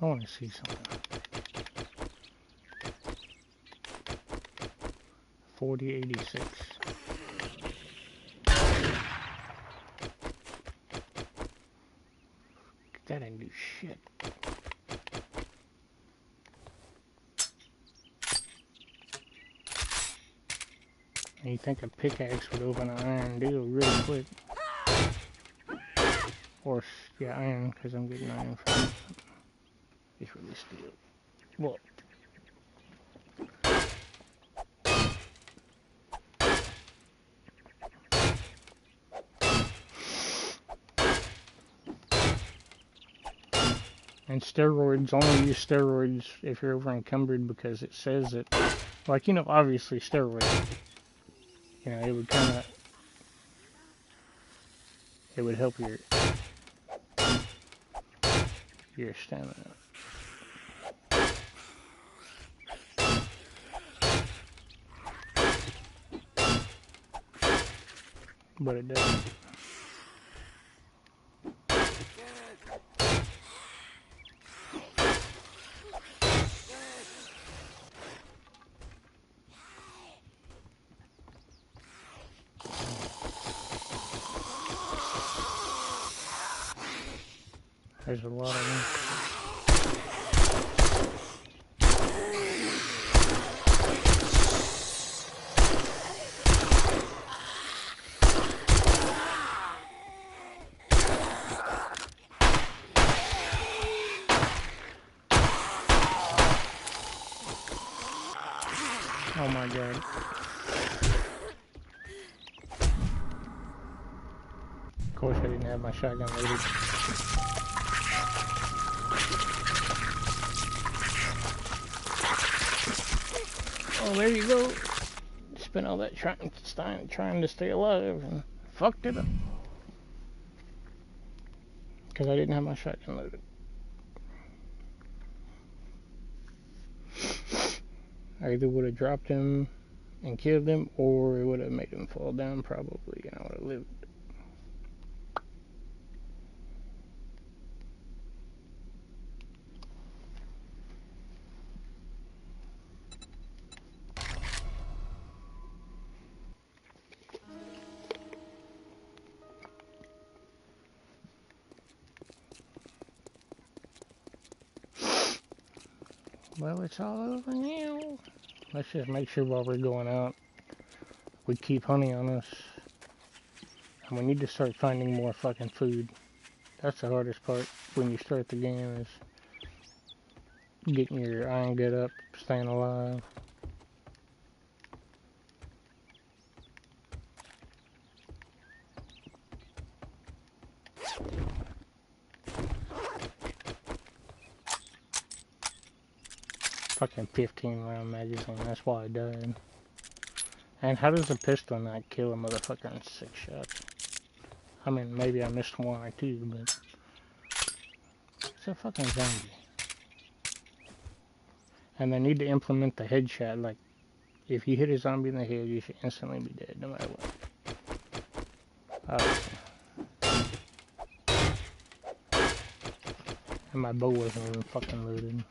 I want to see something. 4086. That didn't do shit. And you think a pickaxe would open an iron deal really quick. Or, yeah, iron, because I'm getting iron from it. It's really steel. Well, and steroids, only use steroids if you're over encumbered because it says it. Like, you know, obviously steroids. You know, it would kind of... It would help your stamina. But it doesn't. There's a lot of them. Oh my god. Of course I didn't have my shotgun loaded. Oh, there you go. Spent all that trying to stay alive and fucked it up. Because I didn't have my shotgun loaded. I either would have dropped him and killed him, or it would have made him fall down probably, and I would have lived. Well, it's all over now. Let's just make sure while we're going out, we keep honey on us. And we need to start finding more fucking food. That's the hardest part when you start the game, is getting your iron gut up, staying alive. Fucking 15 round magazine, that's why I died. And how does a pistol not kill a motherfucker in 6 shots? I mean, maybe I missed one or two, but it's a fucking zombie. And they need to implement the headshot. Like, if you hit a zombie in the head, you should instantly be dead, no matter what. And my bow wasn't even fucking loaded.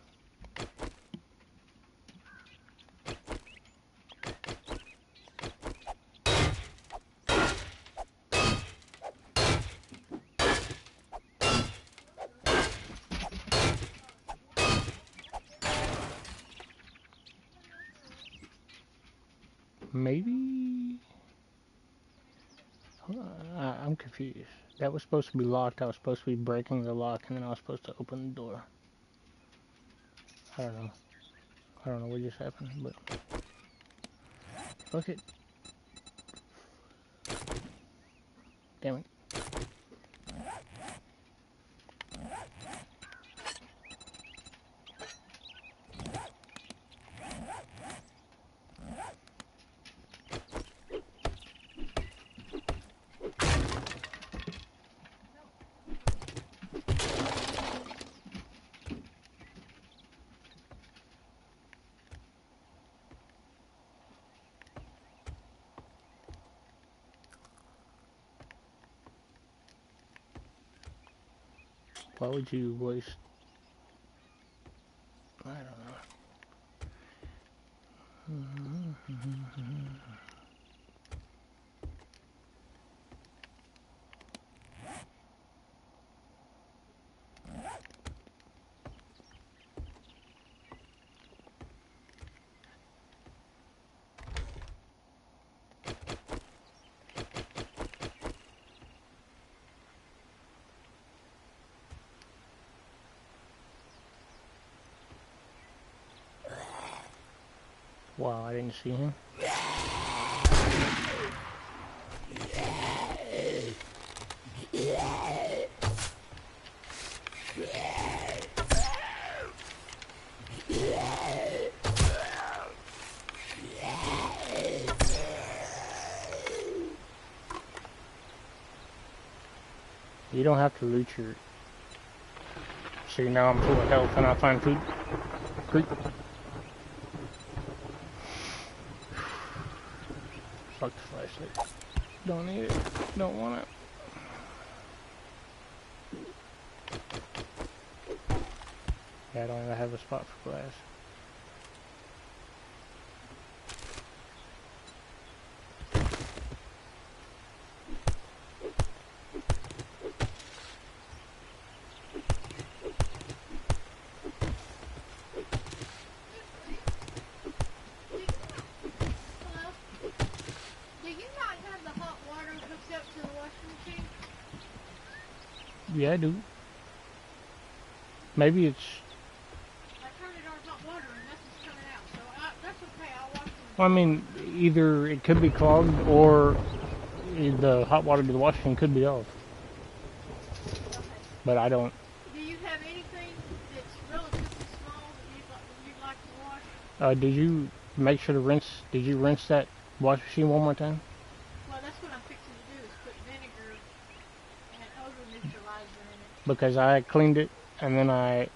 Maybe? I'm confused. That was supposed to be locked. I was supposed to be breaking the lock, and then I was supposed to open the door. I don't know. I don't know what just happened, but... Fuck it. Damn it. Why would you waste... I don't know. Wow, I didn't see him. You don't have to loot your... See, now I'm full of health and I find food. Quick. Fuck the flashlight. Don't need it. Don't want it. Yeah, I don't even have a spot for glass. Yeah, I do. Maybe it's... I turned it on hot water and nothing's coming out, so that's okay, I'll wash them. Well, I mean, either it could be clogged or the hot water to the washing could be off. Okay. But I don't... Do you have anything that's relatively small that you'd like to wash? Did you make sure to rinse... Did you rinse that wash machine one more time? Well, that's what I'm fixing to do, is put vinegar and odor neutralizer in it. Because I cleaned it and then I...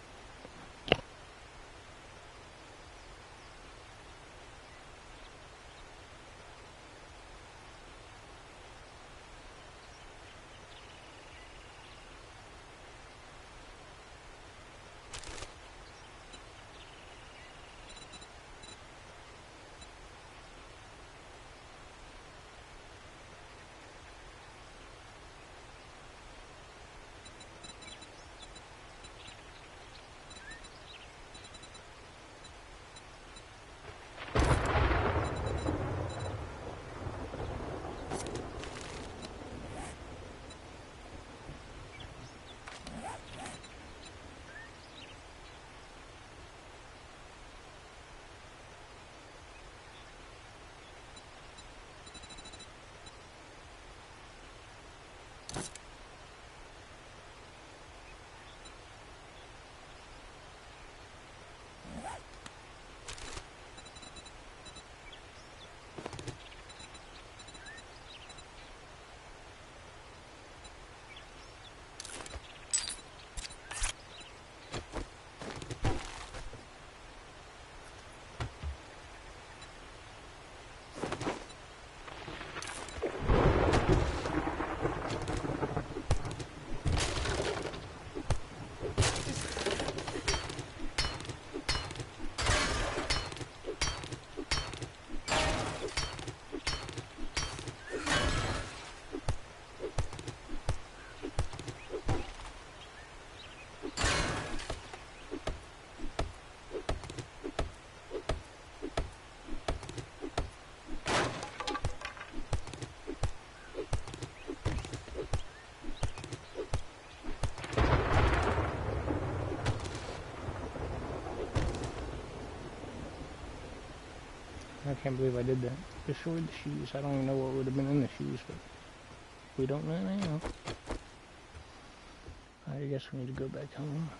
can't believe I did that. Destroyed the shoes. I don't even know what would have been in the shoes, but we don't know now. I guess we need to go back home.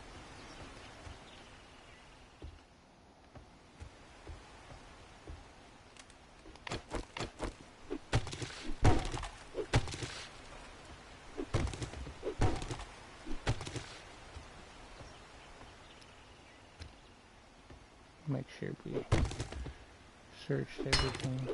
Make sure we searched everything.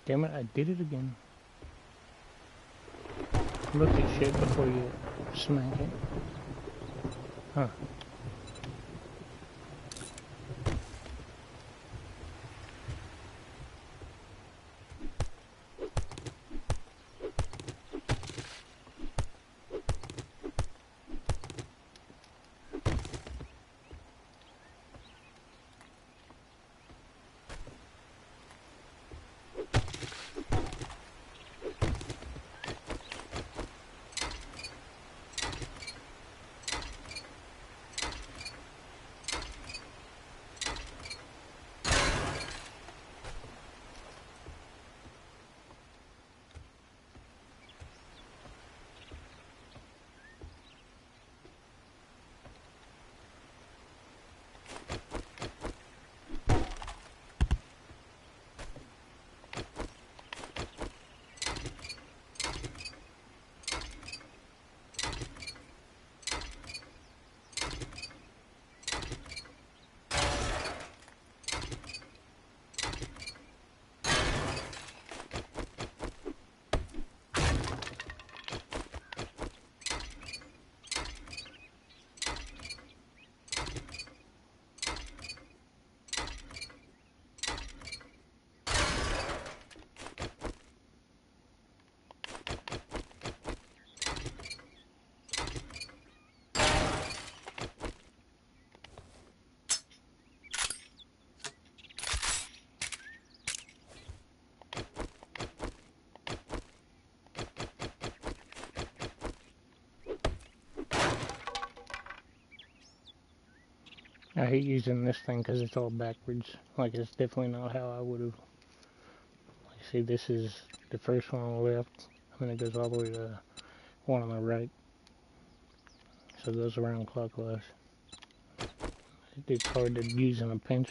Damn it, I did it again. Look at shit before you smack it. Huh. I hate using this thing because it's all backwards. Like, it's definitely not how I would have. Like, see, this is the first one on the left, and then it goes all the way to one on the right. So it goes around clockwise. It's hard to use in a pinch.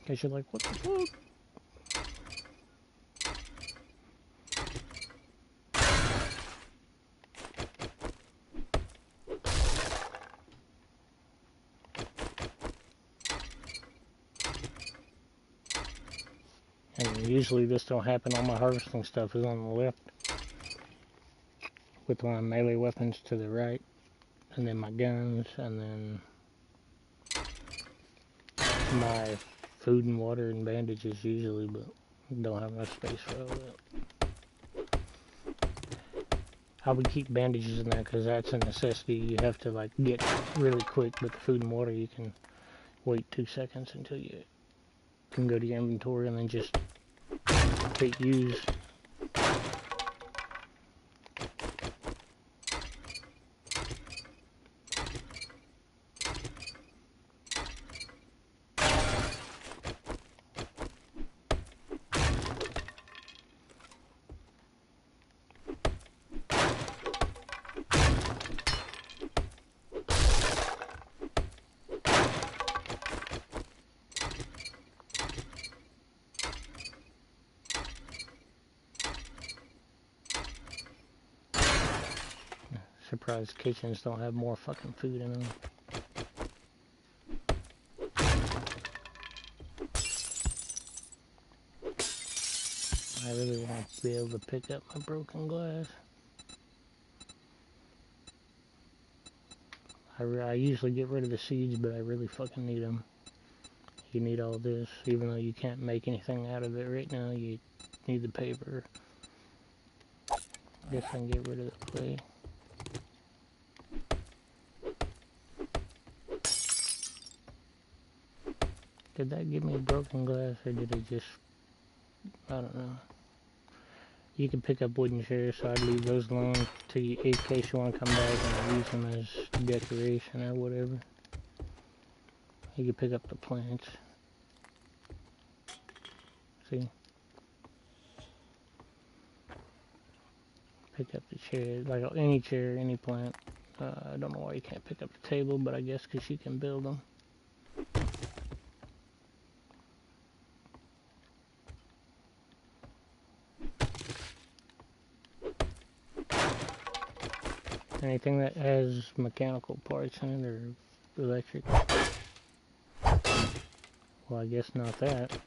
Because you're like, what the fuck? And usually this don't happen. All my harvesting stuff is on the left, with my melee weapons to the right, and then my guns, and then my food and water and bandages usually, but don't have enough space for all that. I would keep bandages in there because that's a necessity. You have to like get really quick, but the food and water you can wait 2 seconds until you can go to your inventory and then just hit use. Surprised kitchens don't have more fucking food in them. I really want to be able to pick up my broken glass. I usually get rid of the seeds, but I really fucking need them. You need all this, even though you can't make anything out of it right now. You need the paper. Guess I can get rid of the clay. Did that give me broken glass, or did it just... I don't know. You can pick up wooden chairs, so I'd leave those alone in case you want to come back and use them as decoration or whatever. You can pick up the plants. See? Pick up the chair, like any chair, any plant. I don't know why you can't pick up the table, but I guess because you can build them. Anything that has mechanical parts in it or electric. Well, I guess not that.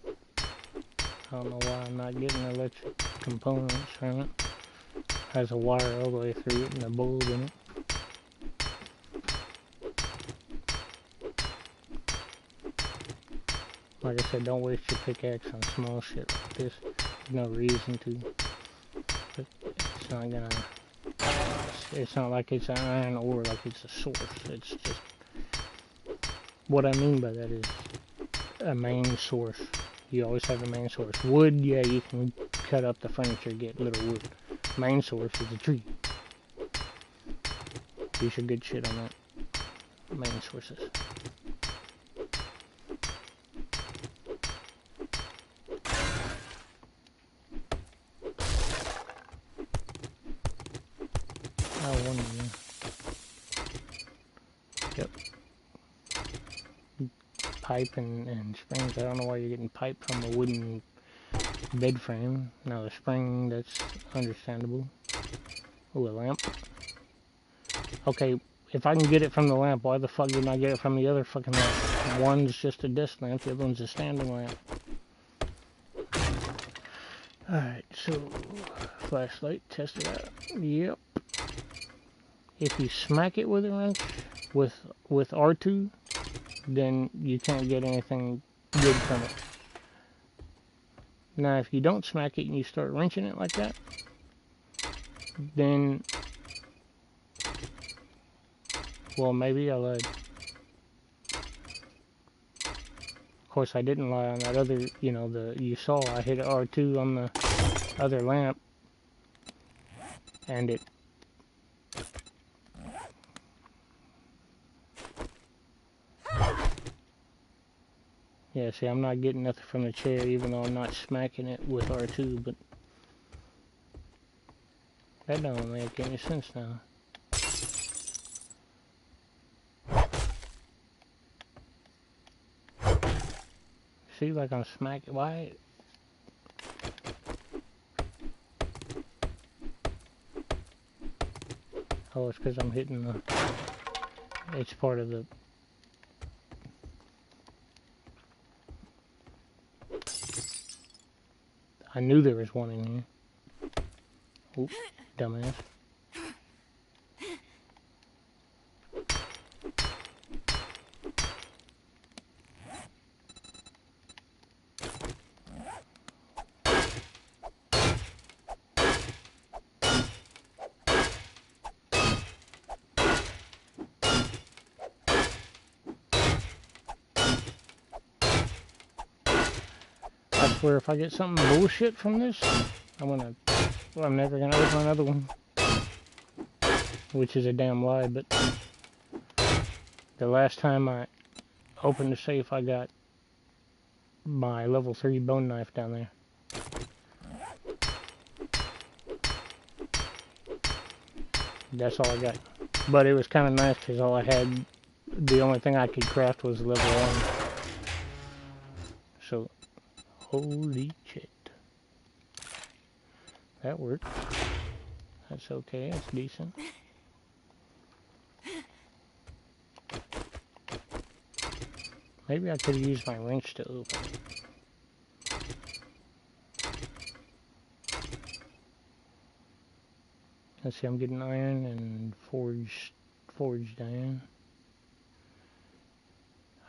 I don't know why I'm not getting electric components from it. Has a wire all the way through it and a bulb in it. Like I said, don't waste your pickaxe on small shit like this. There's no reason to. But it's not gonna... It's not like it's an iron ore, like it's a source. It's just... What I mean by that is a main source. You always have a main source. Wood, yeah, you can cut up the furniture, get little wood. Main source is a tree. Use your good shit on that. Main sources. Oh, one of them. Yep. Pipe and springs. I don't know why you're getting pipe from a wooden bed frame. Now the spring, that's understandable. Ooh, a lamp. Okay, if I can get it from the lamp, why the fuck didn't I get it from the other fucking lamp? One's just a desk lamp, the other one's a standing lamp. Alright, so flashlight, test it out. Yep. If you smack it with a wrench with R2, then you can't get anything good from it. Now if you don't smack it and you start wrenching it like that, then, well, maybe I lied. Of course I didn't lie on that other, you know, you saw I hit R2 on the other lamp and it yeah, see, I'm not getting nothing from the chair, even though I'm not smacking it with R2, but that don't make any sense now. See, like I'm smacking, why? Oh, it's because I'm hitting the, it's part of the, I knew there was one in here. Oop, dumbass. I swear if I get something bullshit from this, I'm never gonna open another one. Which is a damn lie, but the last time I opened the safe, I got my level 3 bone knife down there. That's all I got. But it was kind of nice because all I had, the only thing I could craft was level 1. So, holy shit. That worked. That's okay, that's decent. Maybe I could have used my wrench to open it. Let's see, I'm getting iron and forged iron.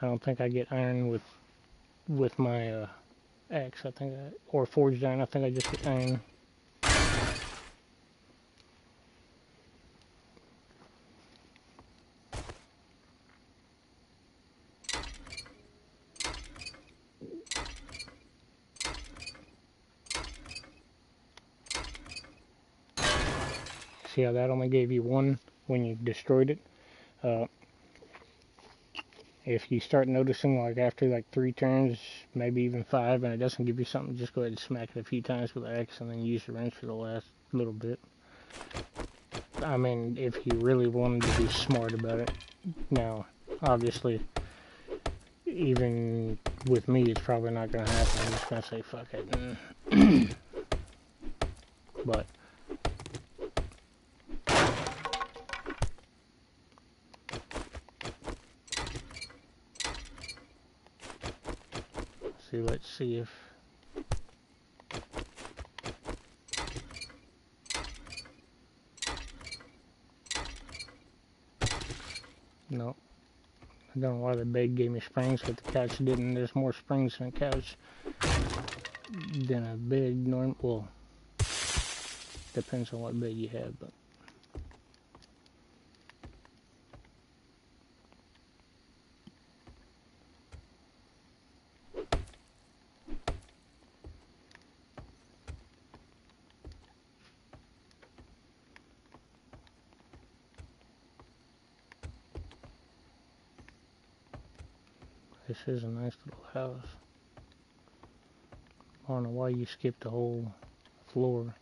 I don't think I get iron with with my axe, I think, or forged iron. I think I just get iron. See how that only gave you one when you destroyed it? If you start noticing, like, after like 3 turns, maybe even 5, and it doesn't give you something, just go ahead and smack it a few times with the axe and then use the wrench for the last little bit. I mean, if you really wanted to be smart about it. Now, obviously, even with me, it's probably not going to happen. I'm just going to say fuck it. But let's see if no, I don't know why the bed gave me springs, but the couch didn't. There's more springs in a couch than a bed. Well, depends on what bed you have, but this is a nice little house. I don't know why you skipped the whole floor.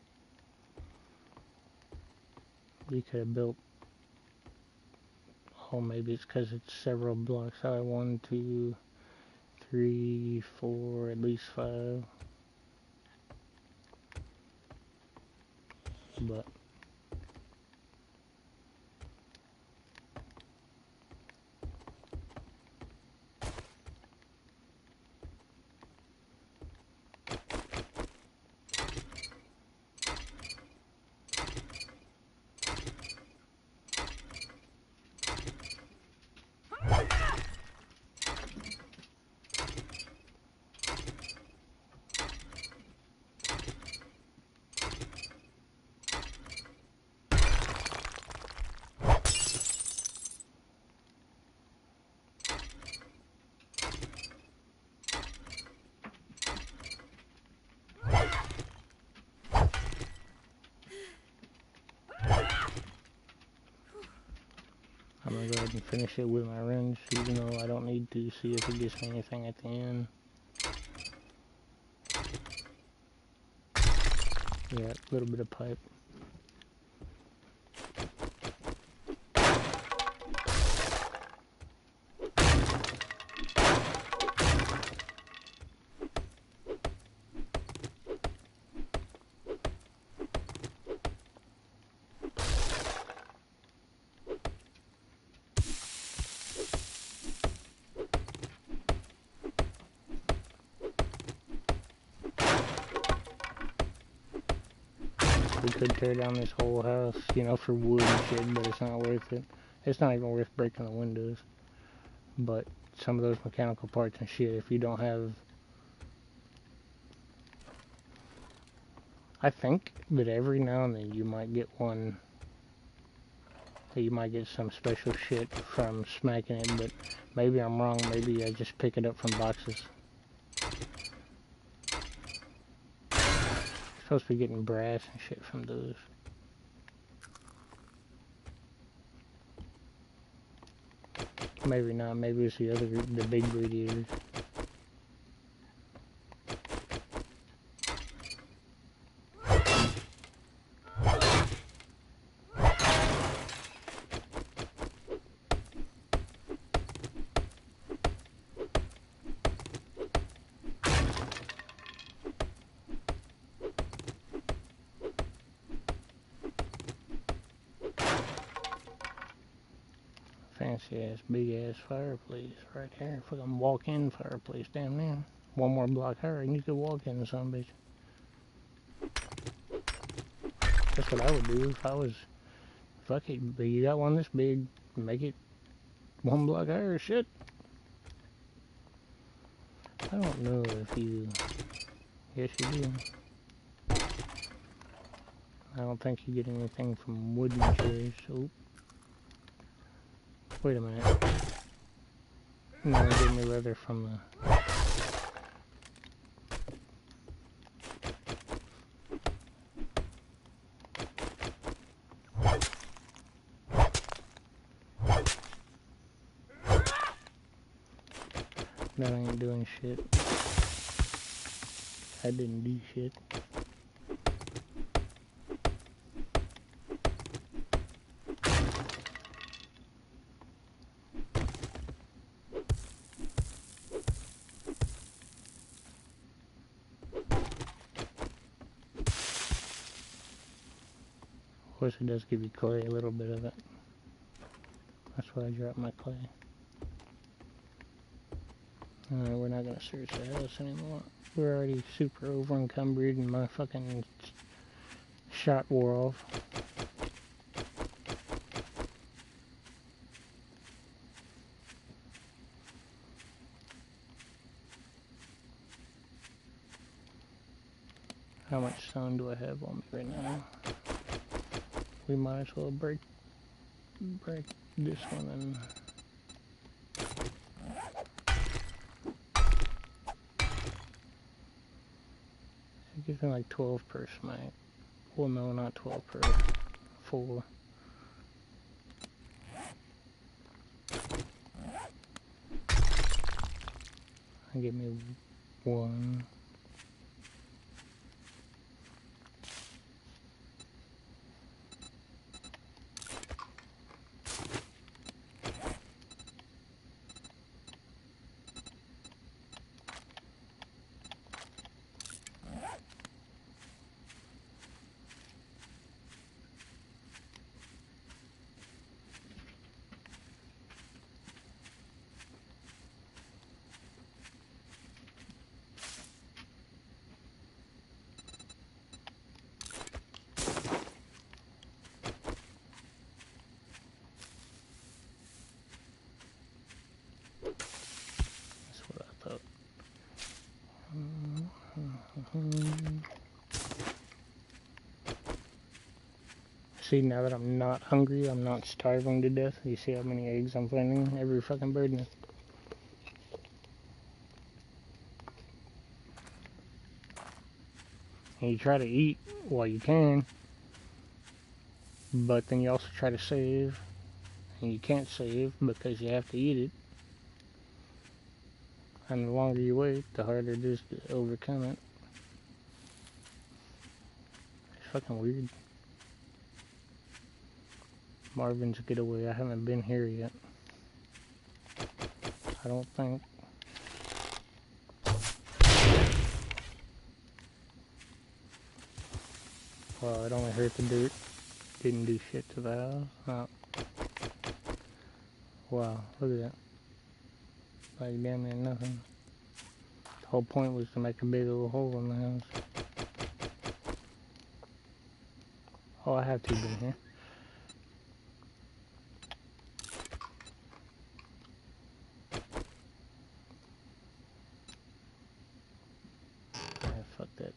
You could have built, oh, maybe it's because it's several blocks high. 1, 2, 3, 4, at least 5. But I'm going to go ahead and finish it with my wrench, even though I don't need to, see if it gives me anything at the end. Yeah, a little bit of pipe. We could tear down this whole house, you know, for wood and shit, but it's not worth it. It's not even worth breaking the windows. But some of those mechanical parts and shit, if you don't have... I think that every now and then you might get one... You might get some special shit from smacking it, but maybe I'm wrong. Maybe I just pick it up from boxes. Supposed to be getting brass and shit from those. Maybe not. Maybe it's the big radiators. Fancy ass, big ass fireplace right here. Fucking walk-in fireplace, damn near. One more block higher and you could walk in the son bitch. That's what I would do if I was... Fuck it, but you got one this big, make it 1 block higher, shit. I don't know if you... Yes, you do. I don't think you get anything from wooden cherries. Oh. Wait a minute. No, it gave me leather from the... That ain't doing shit. I didn't do shit. Of course it does give you clay, a little bit of it. That's why I dropped my clay. Alright, we're not gonna search the house anymore. We're already super over encumbered and my fucking shot wore off. How much stone do I have on me right now? We might as well break this one and... It gives me like 12 per smite. Well, no, not 12 per 4. Give me 1. See, now that I'm not hungry, I'm not starving to death. You see how many eggs I'm finding? Every fucking bird nest. And you try to eat while you can, but then you also try to save, and you can't save because you have to eat it. And the longer you wait, the harder it is to overcome it. It's fucking weird. Marvin's Getaway. I haven't been here yet. I don't think. Well, it only hurt the dirt. Didn't do shit to the house. Oh. Wow, look at that. Like damn near nothing. The whole point was to make a big old hole in the house. Oh, I have two been here. Fuck that.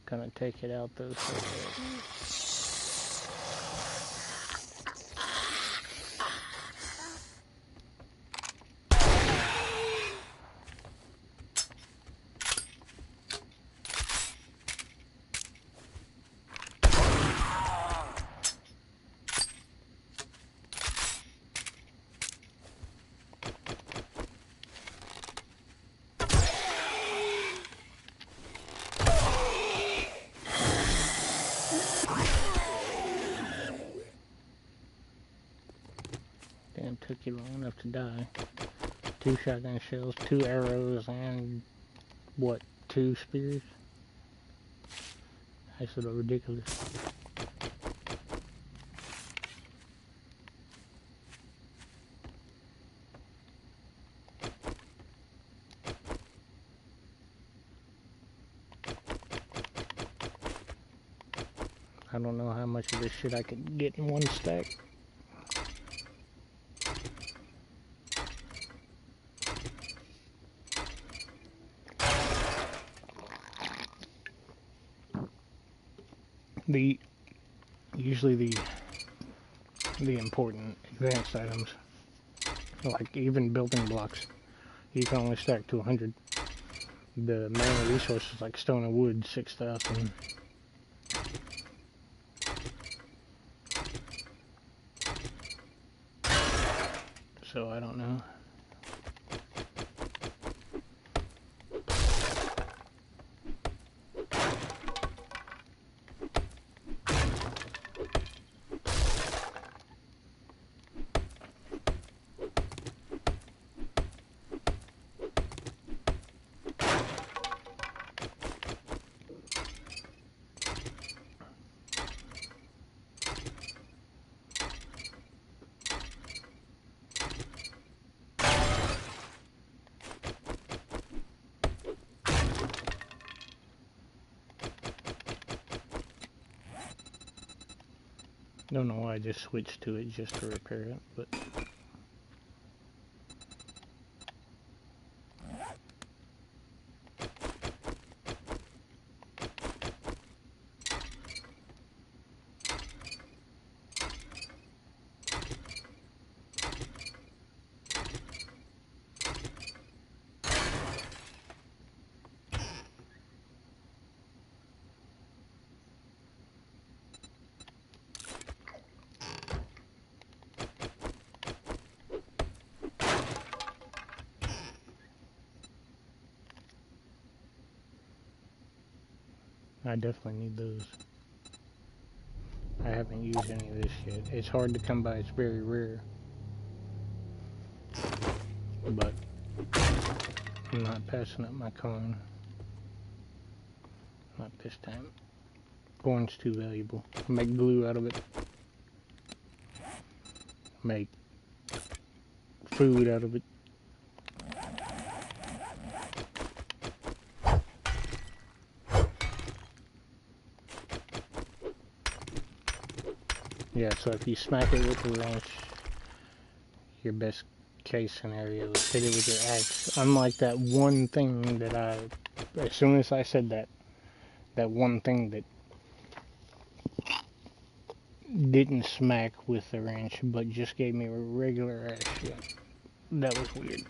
Gonna take it out though. Damn, took you long enough to die. 2 shotgun shells, 2 arrows, and what, 2 spears? That's a little ridiculous. I don't know how much of this shit I could get in one stack. Usually the important advanced items, like even building blocks, you can only stack to 100. The main resources like stone and wood, 6,000. So I don't know. Don't know why I just switched to it just to repair it, but I definitely need those. I haven't used any of this yet. It's hard to come by, it's very rare. But I'm not passing up my coin. Not this time. Corn's too valuable. Make glue out of it. Make food out of it. Yeah, so if you smack it with the wrench, your best case scenario is hit it with your axe. Unlike that one thing that as soon as I said that one thing that didn't smack with the wrench, but just gave me a regular axe shot. That was weird.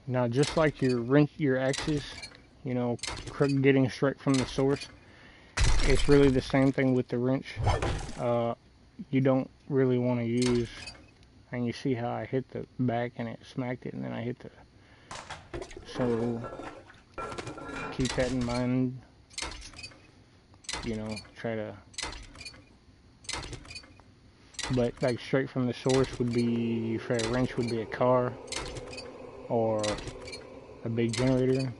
Now, just like your axes, you know, getting straight from the source, it's really the same thing with the wrench. You don't really want to use, and you see how I hit the back and it smacked it, and then I hit the, so keep that in mind, you know, but like straight from the source would be, for a wrench would be a car, or a big generator.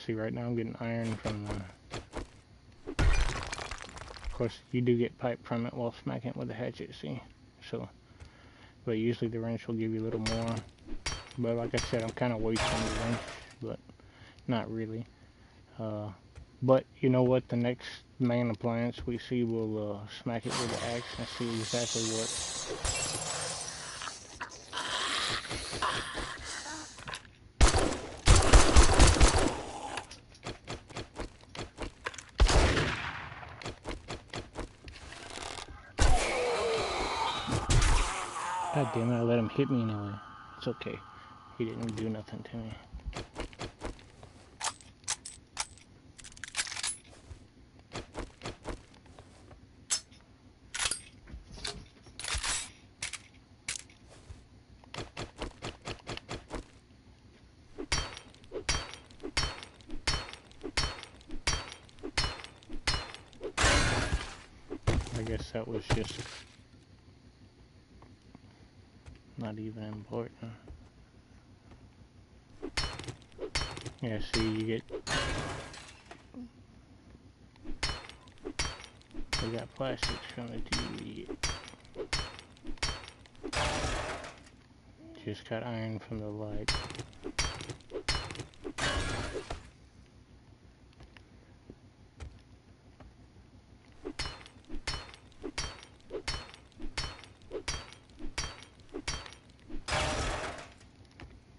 See, right now I'm getting iron from the, of course you do get pipe from it while smacking it with a hatchet, see, so, but usually the wrench will give you a little more, but like I said, I'm kind of wasting the wrench, but not really. But you know what, the next main appliance we see, we'll smack it with the axe and see exactly what. God damn it, I let him hit me anyway. It's okay. He didn't do nothing to me. I guess that was just not even important. Yeah, see, you get, we got plastics from the TV. Just got iron from the light.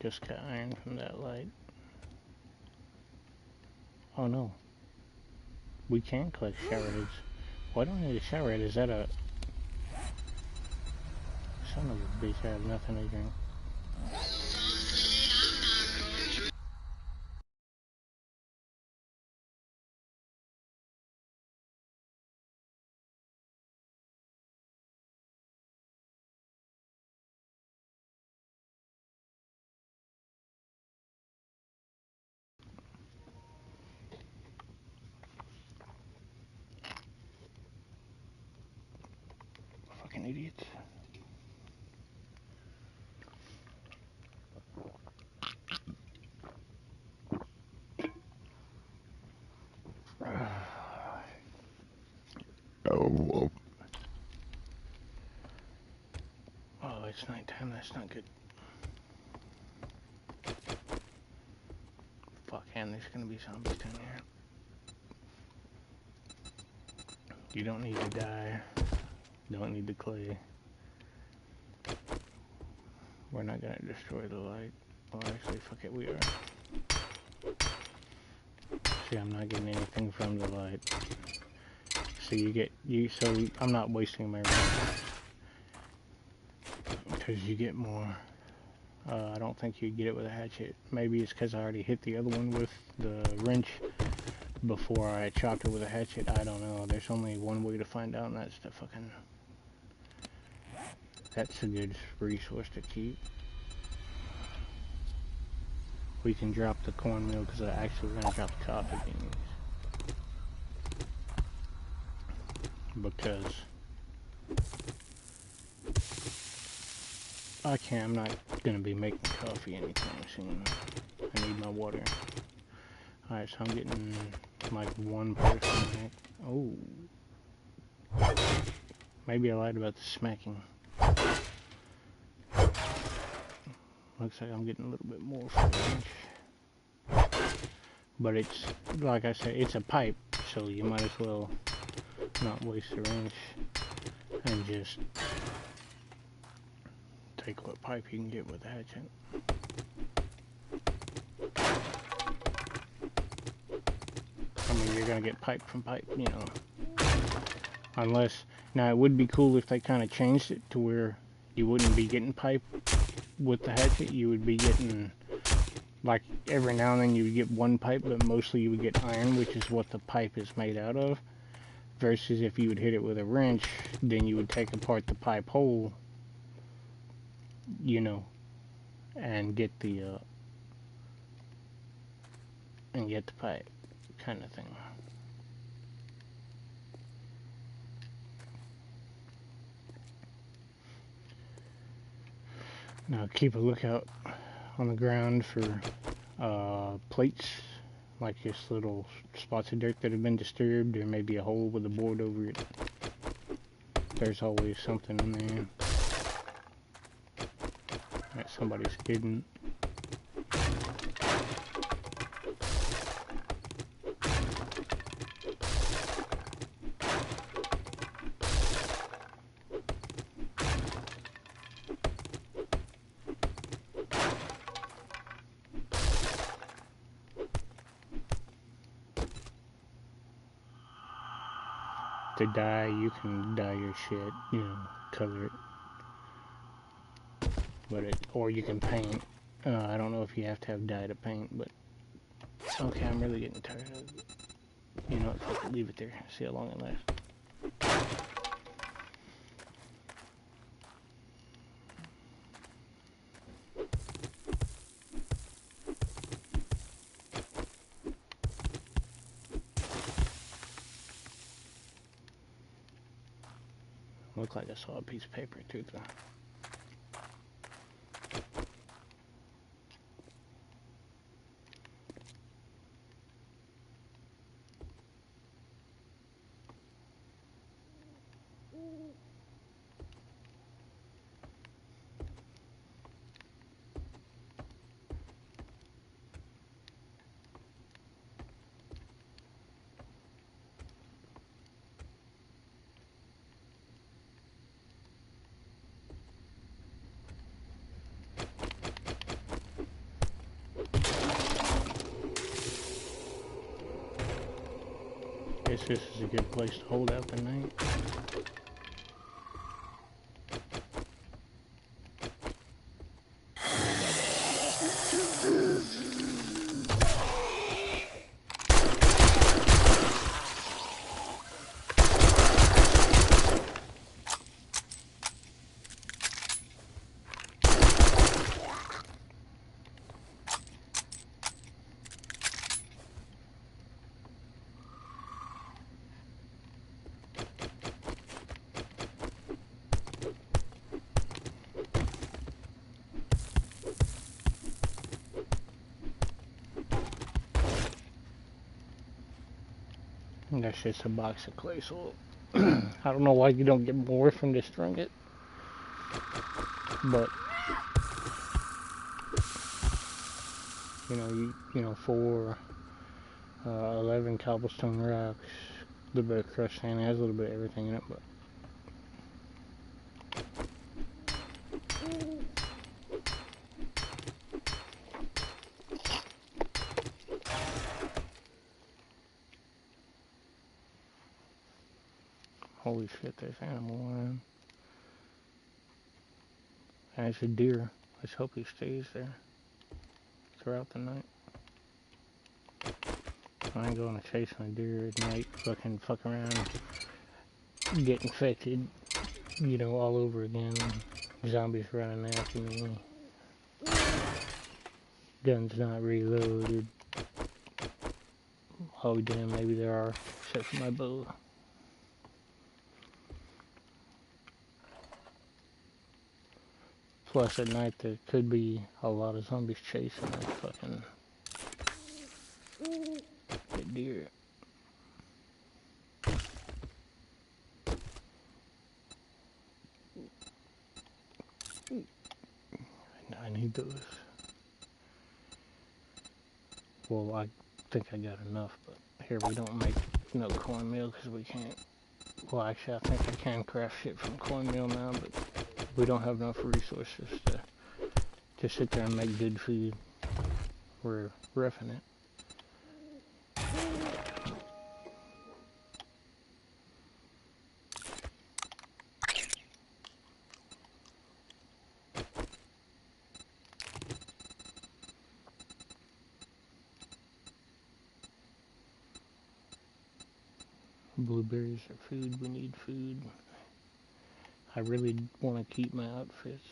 just cut iron from that light. Oh no. We can collect shower heads. Why don't I need a shower head? Is that a... Son of a bitch, I have nothing to drink. Fucking idiots. Oh, it's nighttime. That's not good. Fuck, and there's gonna be zombies down here. You don't need to die. Don't need the clay. We're not gonna destroy the light. Well, actually, fuck it, we are. See, I'm not getting anything from the light. So so I'm not wasting my rounds. Because you get more. I don't think you get it with a hatchet. Maybe it's because I already hit the other one with the wrench before I chopped it with a hatchet. I don't know. There's only one way to find out, and that's the fucking... That's a good resource to keep. We can drop the cornmeal because I actually we're gonna drop the coffee beans. Because I'm not gonna be making coffee anytime soon. I need my water. Alright, so I'm getting like one person. Oh. Maybe I lied about the smacking. Looks like I'm getting a little bit more for the wrench. But it's, like I said, it's a pipe, so you might as well not waste the wrench and just take what pipe you can get with a hatchet. I mean, you're gonna get pipe from pipe, you know. Unless, now it would be cool if they kind of changed it to where you wouldn't be getting pipe with the hatchet. You would be getting, like, every now and then you would get one pipe, but mostly you would get iron, which is what the pipe is made out of. Versus if you would hit it with a wrench, then you would take apart the pipe hole, you know, and get the pipe, kind of thing. Now keep a lookout on the ground for plates, like just little spots of dirt that have been disturbed, or maybe a hole with a board over it. There's always something in there that somebody's hidden. To dye, you can dye your shit, you know, color it. Or you can paint. I don't know if you have to have dye to paint, but okay, I'm really getting tired of it. You know what, fuck it, leave it there. See how long it lasts. Looked like I saw a piece of paper too, though. this is a good place to hold out the night. That's just a box of clay salt. I don't know why you don't get more from destroying it, but you know, for 11 cobblestone rocks, a little bit of crushed sand, it has a little bit of everything in it, but holy shit, there's animal around. And it's a deer. Let's hope he stays there throughout the night. I ain't going to chasing a deer at night, fuck around, get infected, all over again. Zombies running after me. Gun's not reloaded. Oh damn, maybe there are, except for my bow. Plus at night there could be a lot of zombies chasing that fucking deer. I need those. Well, I think I got enough, but here we don't make no cornmeal because we can't. Well, actually, I think I can craft shit from cornmeal now, but we don't have enough resources to sit there and make good food. We're roughing it. Blueberries are food. We need food. I really want to keep my outfits.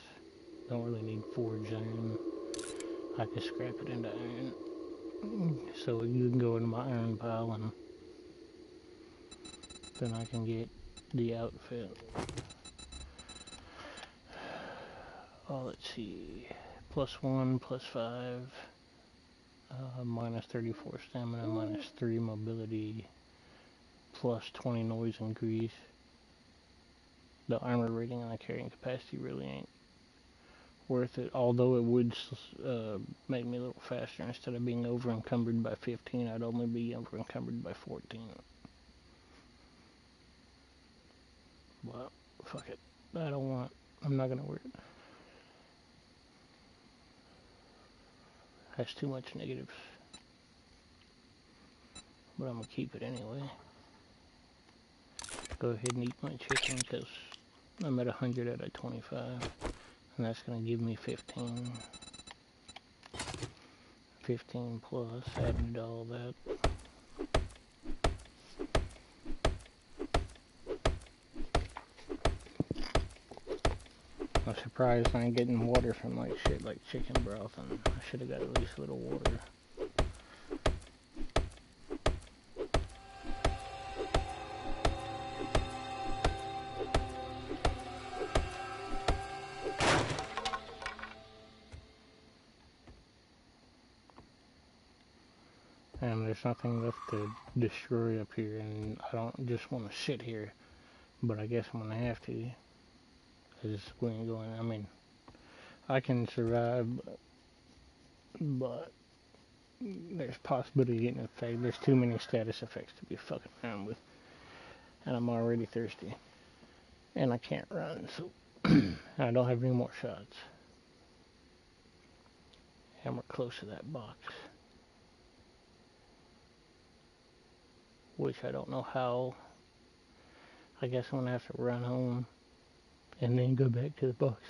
Don't really need forge iron. I can scrap it into iron. So you can go into my iron pile and then I can get the outfit. Oh, let's see. +1, +5. -34 stamina, -3 mobility. +20 noise and grease. The armor rating and the carrying capacity really ain't worth it, although it would make me a little faster. Instead of being over encumbered by 15, I'd only be over encumbered by 14. Well, fuck it. I'm not gonna wear it. Has too much negatives. But I'm gonna keep it anyway. Go ahead and eat my chicken because I'm at 100 out of 25. And that's gonna give me 15. 15 plus, adding to all that. I'm surprised I ain't getting water from like shit like chicken broth, and I should have got at least a little water. And there's nothing left to destroy up here, and I don't just want to sit here, but I guess I'm gonna have to, because we ain't going. I mean, I can survive, but there's possibility of getting infected. There's too many status effects to be fucking around with, and I'm already thirsty, and I can't run, so I don't have any more shots, and we're close to that box. which I don't know how. I guess I'm gonna have to run home and then go back to the box.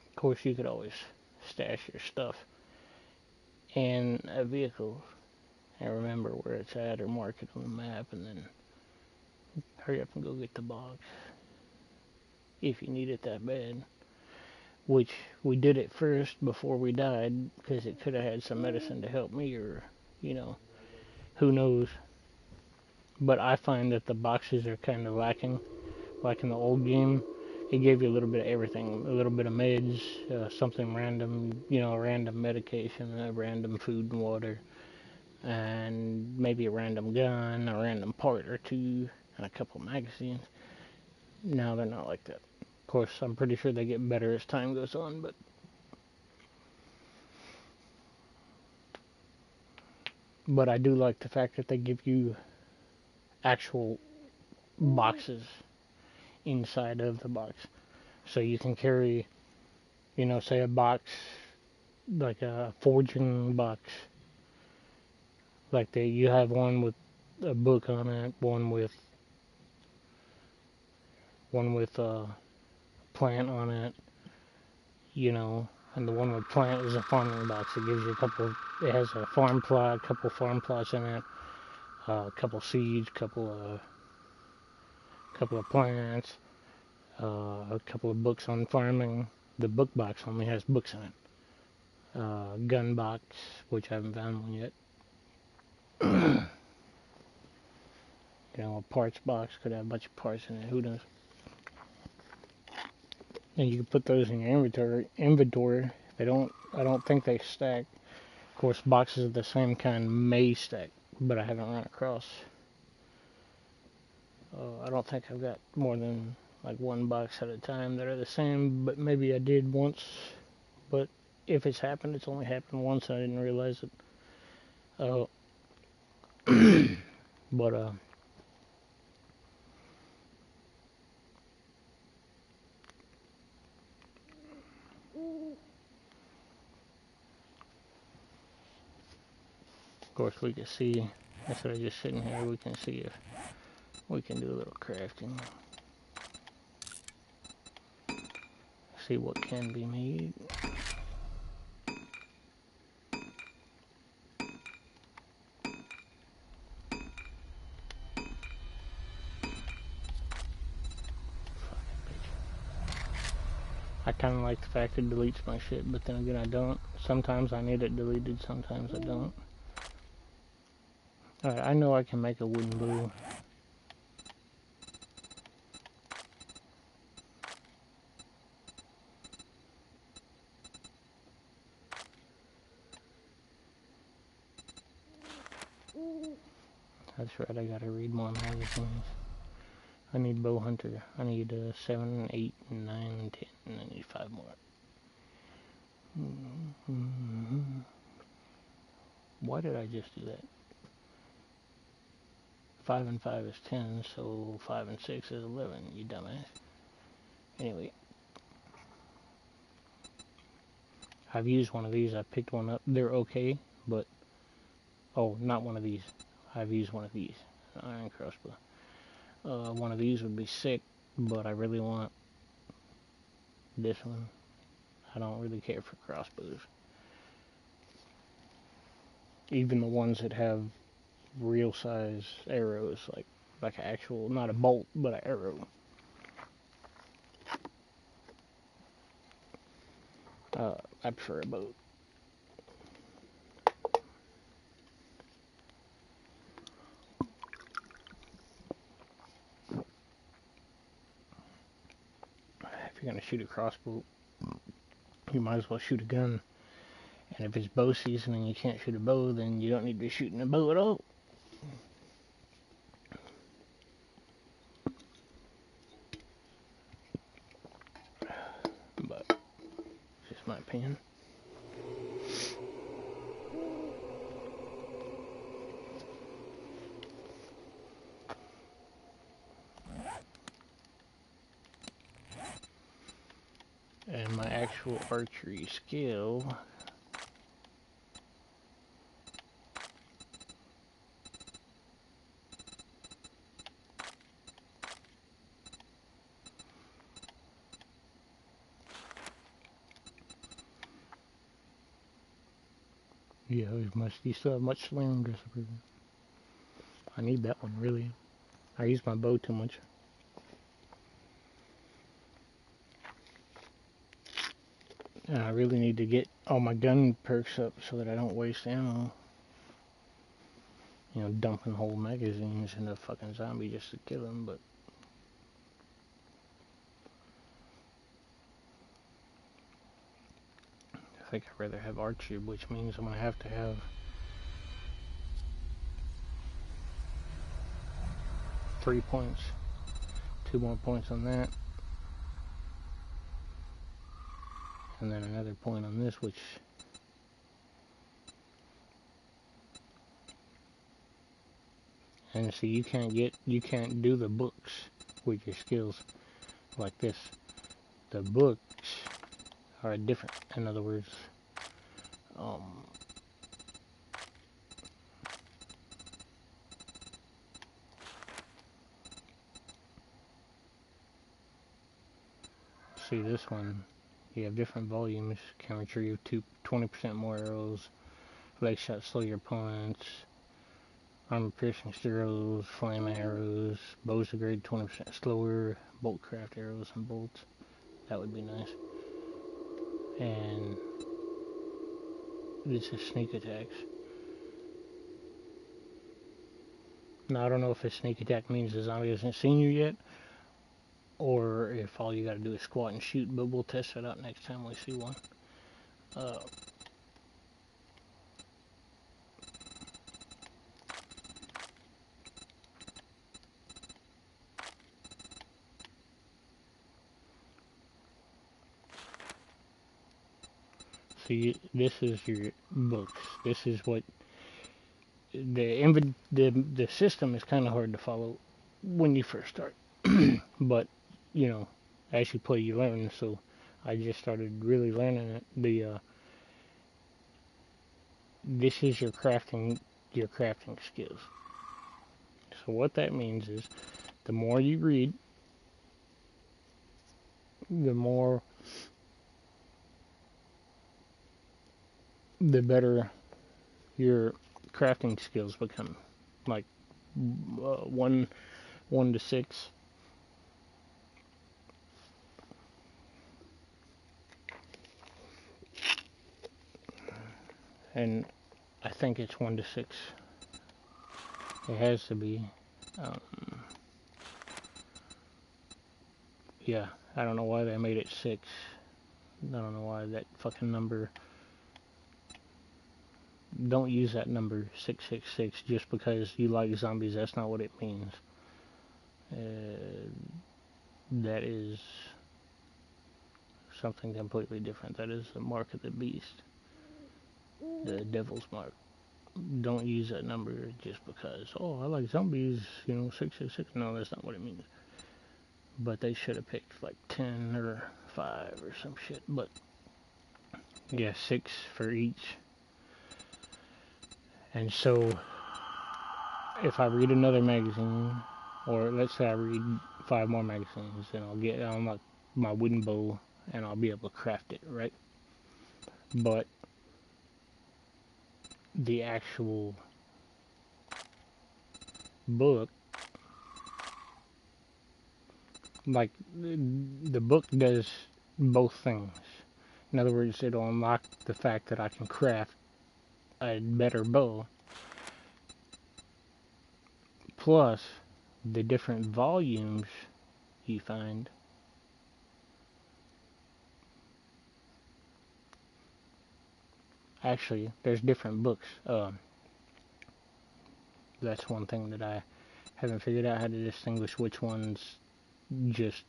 Of course, you could always stash your stuff in a vehicle and remember where it's at or mark it on the map and then hurry up and go get the box if you need it that bad. Which we did it first before we died because it could have had some medicine to help me or, you know, who knows. But I find that the boxes are kind of lacking. Like in the old game, it gave you a little bit of everything. A little bit of meds, something random, you know, a random medication, a random food and water, and maybe a random gun, a random part or two, and a couple magazines. Now they're not like that. Of course, I'm pretty sure they get better as time goes on, but I do like the fact that they give you actual boxes inside of the box. So you can carry, you know, say a box, like a forging box. Like you have one with a book on it, one with a plant on it, you know, and the one with plant is a farming box. It gives you it has a farm plot, a couple farm plots in it, a couple seeds, couple of plants, a couple of books on farming. The book box only has books in it. Gun box, which I haven't found one yet. You know, a parts box could have a bunch of parts in it. Who knows? And you can put those in your inventory. I don't think they stack. Of course, boxes of the same kind may stack, but I haven't run across. I don't think I've got more than like one box at a time that are the same, but maybe I did once. But if it's happened, it's only happened once and I didn't realize it. But of course we can see, instead of just sitting here, we can see if we can do a little crafting. See what can be made. I kind of like the fact it deletes my shit, but then again I don't. Sometimes I need it deleted, sometimes I don't. Alright, I know I can make a wooden bow. That's right, I gotta read more magazines. I need Bow Hunter. I need 7, 8, 9, 10, and I need 5 more. Why did I just do that? 5 and 5 is 10, so 5 and 6 is 11, you dumbass. Anyway. I've used one of these, I picked one up. They're okay, but... Oh, not one of these. I've used one of these. An iron crossbow. One of these would be sick, but I really want this one. I don't really care for crossbows. Even the ones that have real size arrows, like an actual, not a bolt, but an arrow. I prefer a bow. If you're gonna shoot a crossbow, you might as well shoot a gun. And if it's bow season and you can't shoot a bow, then you don't need to be shooting a bow at all. But it's just my opinion. And my actual archery skill Yeah, you still have much sling disapproval. I need that one, really. I use my bow too much. And I really need to get all my gun perks up so that I don't waste ammo. You know, dumping whole magazines into a fucking zombie just to kill him, but... I think I'd rather have archery, which means I'm gonna have to have... 3 points. 2 more points on that. And then another point on this, which... And see, you can't do the books with your skills like this. The books are different. In other words, see this one, you have different volumes. Can retrieve 20% more arrows. Leg shot slow your opponents. Armor piercing arrows, flame arrows, bows degrade 20% slower, bolt craft arrows and bolts. That would be nice. And this is sneak attacks. Now I don't know if a sneak attack means the zombie hasn't seen you yet, or if all you gotta do is squat and shoot, but we'll test that out next time we see one. See, this is your books. This is what the system is kind of hard to follow when you first start, but you know, as you play, you learn. So I just started really learning it. This is your crafting skills. So what that means is, the more you read, the better your crafting skills become. Like 1 to 6. And I think it's 1 to 6. It has to be. Yeah, I don't know why they made it 6. I don't know why that fucking number. Don't use that number 666 just because you like zombies. That's not what it means. That is something completely different. That is the mark of the beast. The devil's mark. Don't use that number just because, oh, I like zombies, you know, 666. No, that's not what it means. But they should have picked like 10 or 5 or some shit. But yeah, 6 for each. And so, if I read another magazine, or let's say I read 5 more magazines, then I'll get on my wooden bow, and I'll be able to craft it, right? But the actual book, like, the book does both things. In other words, it'll unlock the fact that I can craft a better bow, plus the different volumes you find actually there's different books. That's one thing that I haven't figured out, how to distinguish which ones just...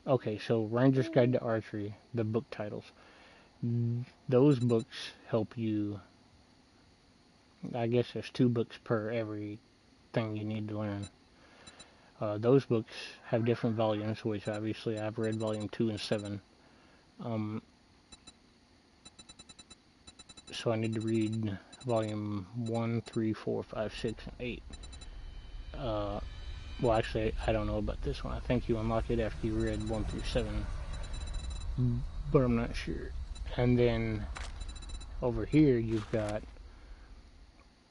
Okay, so Ranger's Guide to Archery, the book titles, those books help you. I guess there's 2 books per every thing you need to learn. Those books have different volumes, which obviously I've read volume 2 and 7. So I need to read volume 1, 3, 4, 5, 6, and 8. Well, actually, I don't know about this one. I think you unlock it after you read 1 through 7, but I'm not sure. And then over here you've got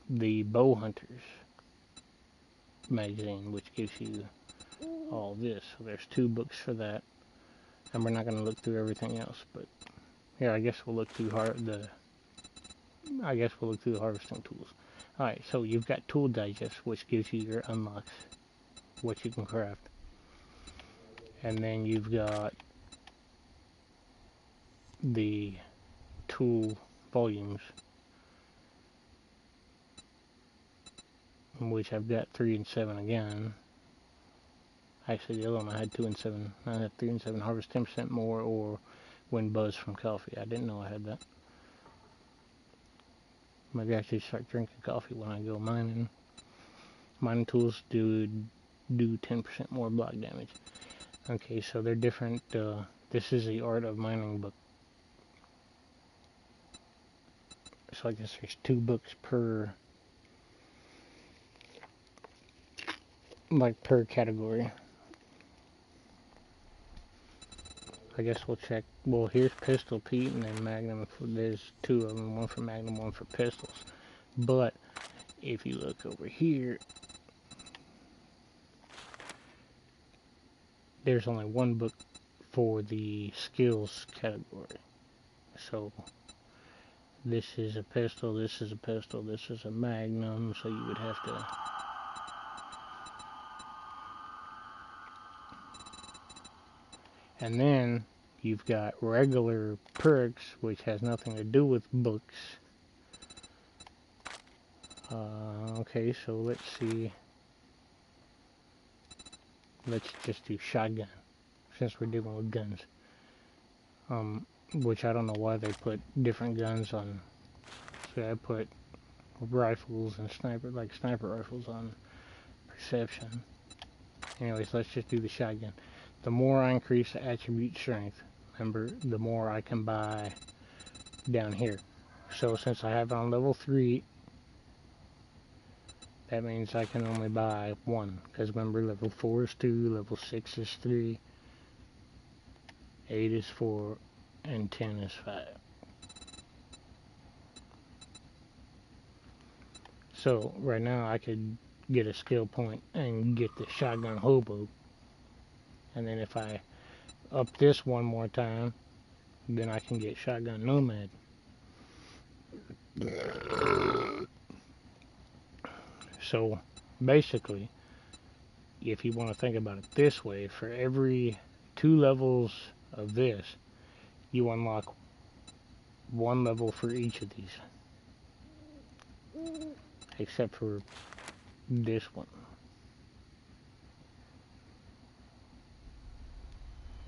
the Bow Hunters magazine, which gives you all this. So there's 2 books for that, and we're not going to look through everything else. But here, I guess we'll look through the harvesting tools. All right, so you've got Tool Digest, which gives you your unlocks, what you can craft, and then you've got the tool volumes, which I've got 3 and 7 again. Actually, the other one I had 2 and 7. I had 3 and 7, harvest 10% more, or win buzz from coffee. I didn't know I had that. Maybe I should start drinking coffee when I go mining. Mining tools do 10% more block damage. Okay, so they're different. This is the Art of Mining book. So I guess there's 2 books per category. I guess we'll check. Well, here's Pistol Pete, and then Magnum. There's 2 of them, one for Magnum, one for pistols. But if you look over here, there's only 1 book for the skills category. So this is a pistol, this is a pistol, this is a Magnum, so you would have to... And then you've got regular perks, which has nothing to do with books. Okay, so let's see. Let's just do shotgun, since we're dealing with guns. Which I don't know why they put different guns on. So I put rifles and sniper rifles on perception. Anyways, let's just do the shotgun. The more I increase the attribute strength, remember, the more I can buy down here. So since I have it on level 3, that means I can only buy 1. Because remember, level 4 is 2, level 6 is 3, 8 is 4, and 10 is 5. So right now I could get a skill point and get the shotgun hobo. And then if I up this 1 more time, then I can get shotgun nomad. So basically, if you want to think about it this way, for every 2 levels of this, you unlock 1 level for each of these. Except for this one.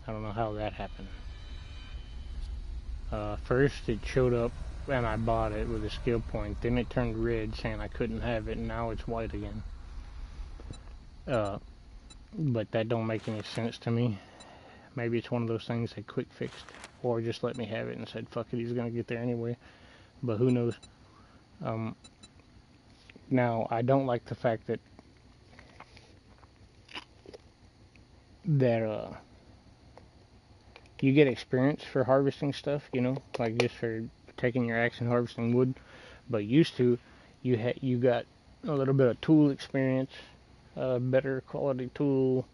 I don't know how that happened. First it showed up and I bought it with a skill point. Then it turned red saying I couldn't have it, and now it's white again. But that don't make any sense to me. Maybe it's one of those things they quick fixed, or just let me have it and said fuck it, he's gonna get there anyway. But who knows. Now I don't like the fact that you get experience for harvesting stuff, you know, like just for taking your axe and harvesting wood. But used to, you got a little bit of tool experience, better quality tool,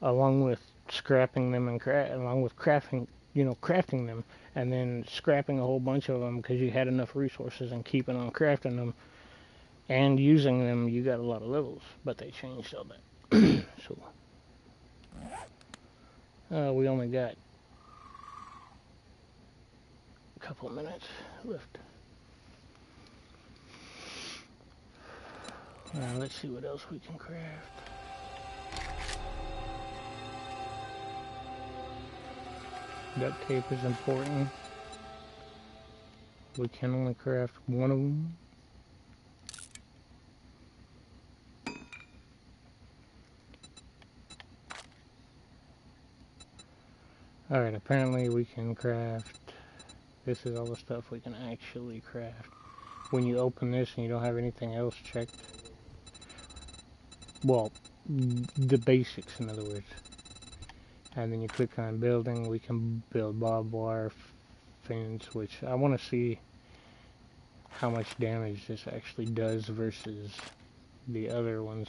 along with scrapping them and along with crafting them, and then scrapping a whole bunch of them because you had enough resources, and keeping on crafting them and using them. You got a lot of levels, but they changed all that. So we only got a couple of minutes left. Let's see what else we can craft. Duct tape is important. We can only craft 1 of them. Alright, apparently we can craft. This is all the stuff we can actually craft. When you open this and you don't have anything else checked. Well, the basics, in other words. And then you click on building. We can build barbed wire fence, which I want to see how much damage this actually does versus the other ones.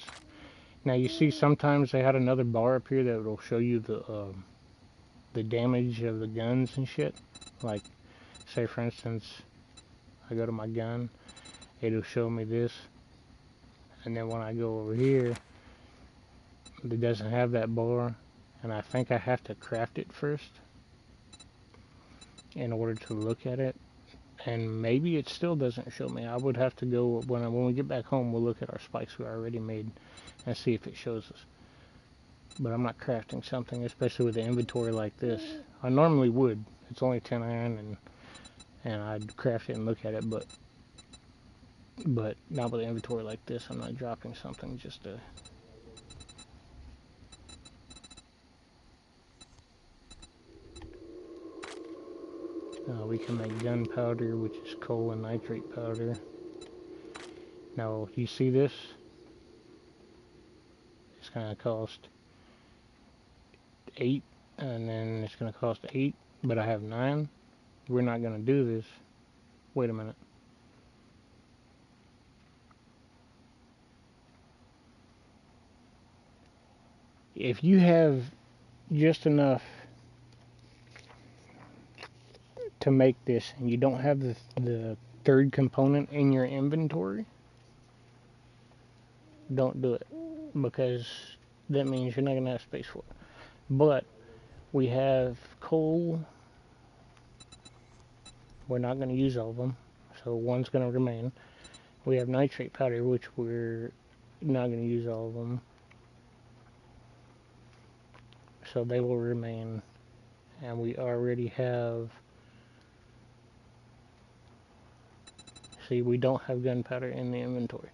Now you see sometimes they had another bar up here that will show you the damage of the guns and shit. Like, say for instance, I go to my gun, it'll show me this, and then when I go over here, it doesn't have that bar, and I think I have to craft it first in order to look at it, and maybe it still doesn't show me. I would have to go, when we get back home, we'll look at our spikes we already made and see if it shows us. But I'm not crafting something, especially with the inventory like this. I normally would. It's only 10 iron, and I'd craft it and look at it, but not with an inventory like this. I'm not dropping something just to... we can make gunpowder, which is coal and nitrate powder. Now, you see this? It's going to cost 8, and then it's going to cost 8, but I have 9. We're not going to do this. Wait a minute. If you have just enough to make this and you don't have the third component in your inventory, don't do it, because that means you're not going to have space for it. But we have coal. We're not going to use all of them, so one's going to remain. We have nitrate powder, which we're not going to use all of them, so they will remain. And we already have... See, we don't have gunpowder in the inventory.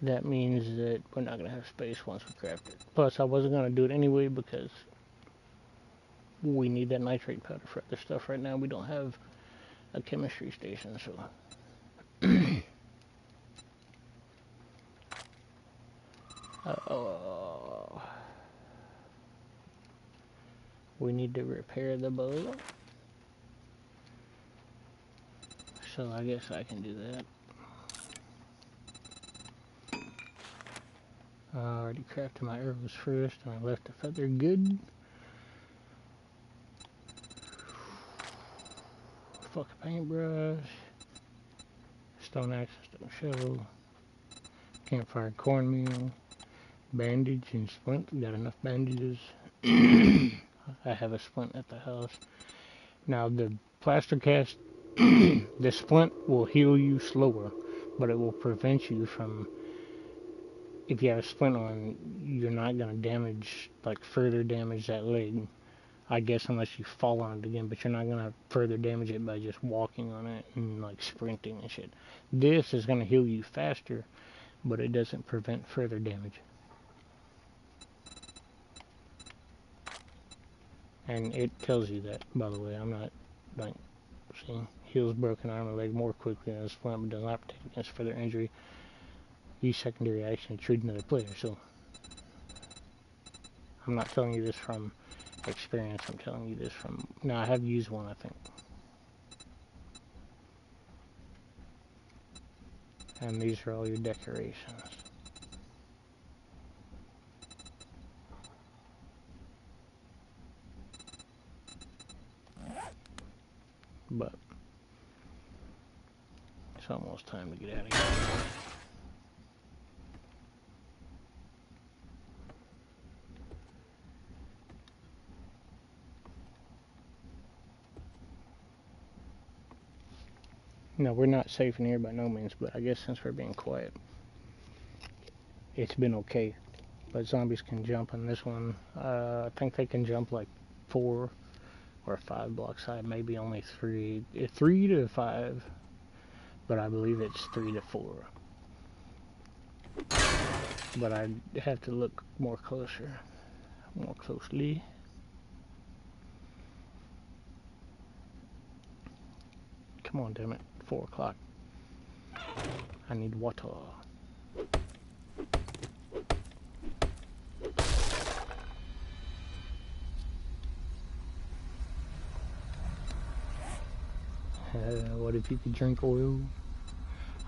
That means that we're not going to have space once we craft it. Plus, I wasn't going to do it anyway because we need that nitrate powder for other stuff. Right now, we don't have a chemistry station, so... we need to repair the boat. So I guess I can do that. I already crafted my arrows first, and I left the feather good. Fuck a paintbrush. Stone axe, stone shovel. Campfire cornmeal. Bandage and splint. Got enough bandages. I have a splint at the house. Now the plaster cast, the splint will heal you slower, but it will prevent you from, if you have a splint on, you're not going to damage, like further damage that leg, I guess, unless you fall on it again, but you're not going to further damage it by just walking on it and like sprinting and shit. This is going to heal you faster, but it doesn't prevent further damage. And it tells you that, by the way. I'm not, like, see, heals broken arm and leg more quickly than a splint, but does not protect against further injury. Use secondary action to treat another player. So, I'm not telling you this from experience. I'm telling you this from, now I have used one, I think. And these are all your decorations. But it's almost time to get out of here. No, we're not safe in here by no means, but I guess since we're being quiet, it's been okay. But zombies can jump on this one. I think they can jump like 4 or 5 blocks high, maybe only 3 to 5, but I believe it's 3 to 4. But I'd have to look more closely. Come on, damn it, 4 o'clock. I need water. What if you could drink oil?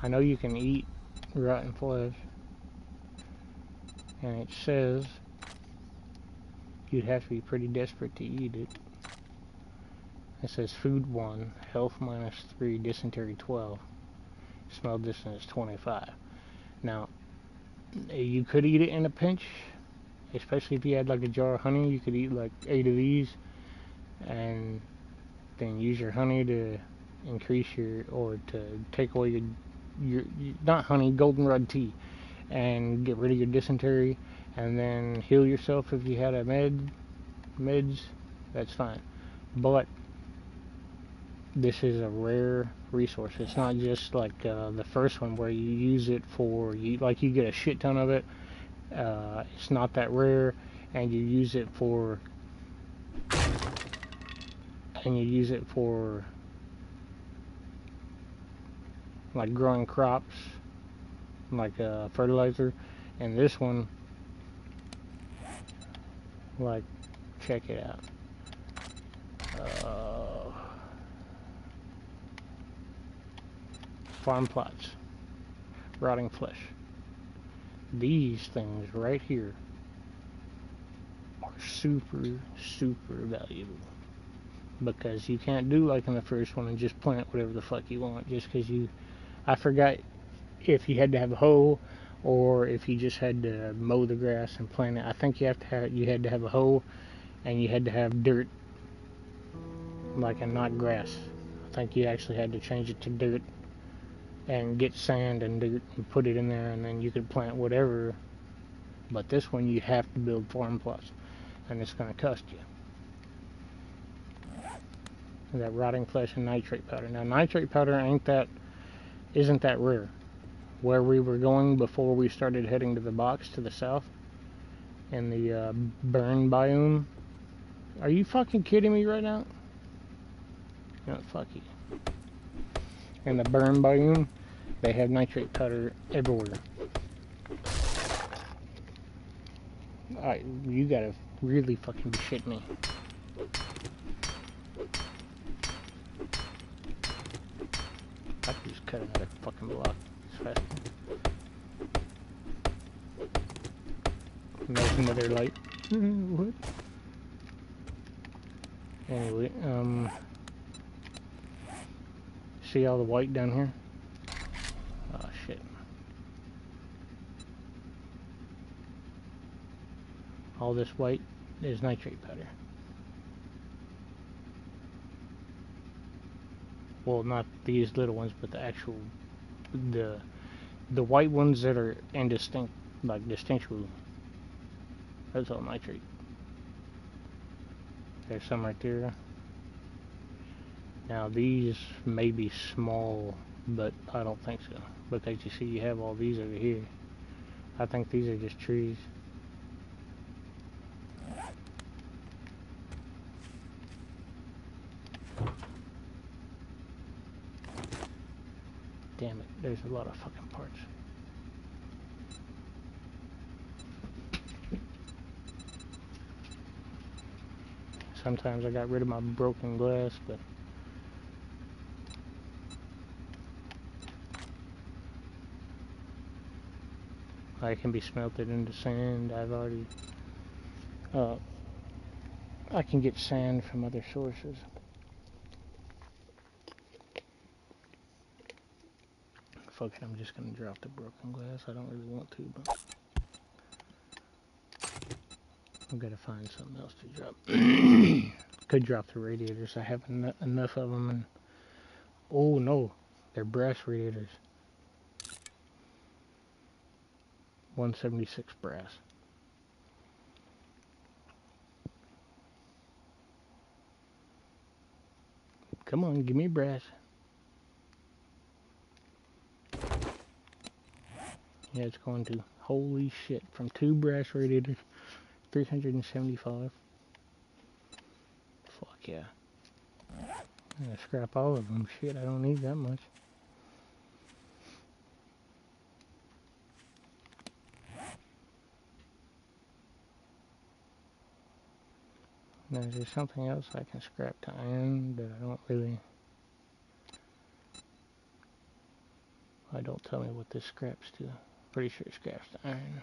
I know you can eat rotten flesh, and it says you'd have to be pretty desperate to eat it. It says food 1, health -3, dysentery 12, smell distance 25. Now, you could eat it in a pinch, especially if you had like a jar of honey. You could eat like 8 of these, and then use your honey to increase your, or to take away your not honey, goldenrod tea, and get rid of your dysentery, and then heal yourself if you had a meds, that's fine. But this is a rare resource. It's not just like the first one where you use it for, you get a shit ton of it. It's not that rare, and you use it for like growing crops, like fertilizer. And this one, like, check it out. Farm plots, rotting flesh. These things right here are super, super valuable, because you can't do like in the first one and just plant whatever the fuck you want, just because I forgot if you had to have a hoe or if you just had to mow the grass and plant it. I think you had to have a hoe, and you had to have dirt, like, and not grass. I think you actually had to change it to dirt and get sand and dirt and put it in there, and then you could plant whatever. But this one, you have to build farm plots, and it's going to cost you. That rotting flesh and nitrate powder. Now, nitrate powder isn't that rare. Where we were going before we started heading to the box to the south, in the burn biome. Are you fucking kidding me right now? No, fuck you. In the burn biome, they have nitrate powder everywhere. Alright, you gotta really fucking be shitting me. I could just cut another fucking block. It's fast. There's another light. What? Anyway, see all the white down here? Oh shit. All this white is nitrate powder. Well, not these little ones, but the actual, the white ones that are indistinct, like distinctly. That's all nitrate. There's some right there. Now these may be small, but I don't think so, because you see you have all these over here. I think these are just trees. Damn it, there's a lot of fucking parts. Sometimes I got rid of my broken glass, but I can be smelted into sand. I've already I can get sand from other sources. Fuck it, I'm just gonna drop the broken glass. I don't really want to, but I've got to find something else to drop. Could drop the radiators. I have enough of them, and oh no, they're brass radiators. 176 brass. Come on, give me brass. Yeah, it's going to. Holy shit, from 2 brass radiators, 375. Fuck yeah. I'm gonna scrap all of them. Shit, I don't need that much. Now, is there something else I can scrap to iron that I don't really... Why don't tell me what this scraps to. Pretty sure it scraps to iron.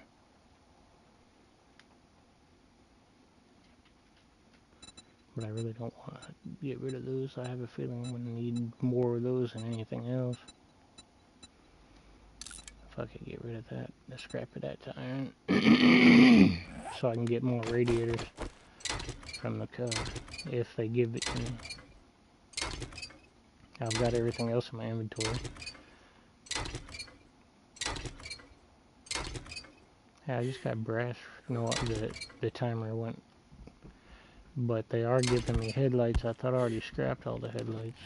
But I really don't want to get rid of those. I have a feeling I'm going to need more of those than anything else. If I could get rid of that, the scrap of that to iron. So I can get more radiators from the car if they give it to me. I've got everything else in my inventory. Yeah, I just got brass. No, the timer went. But they are giving me headlights. I thought I already scrapped all the headlights.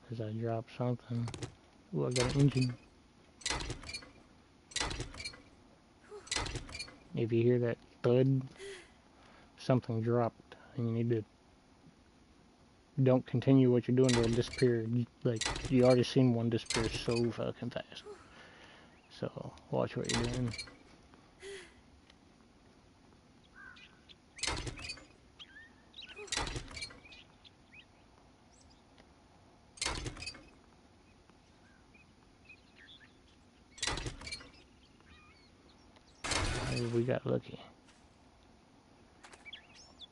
Because I dropped something. Ooh, I got an engine. If you hear that thud, something dropped. And you need to... Don't continue what you're doing, they'll disappear. Like, you already seen one disappear so fucking fast. So, watch what you're doing. We got lucky.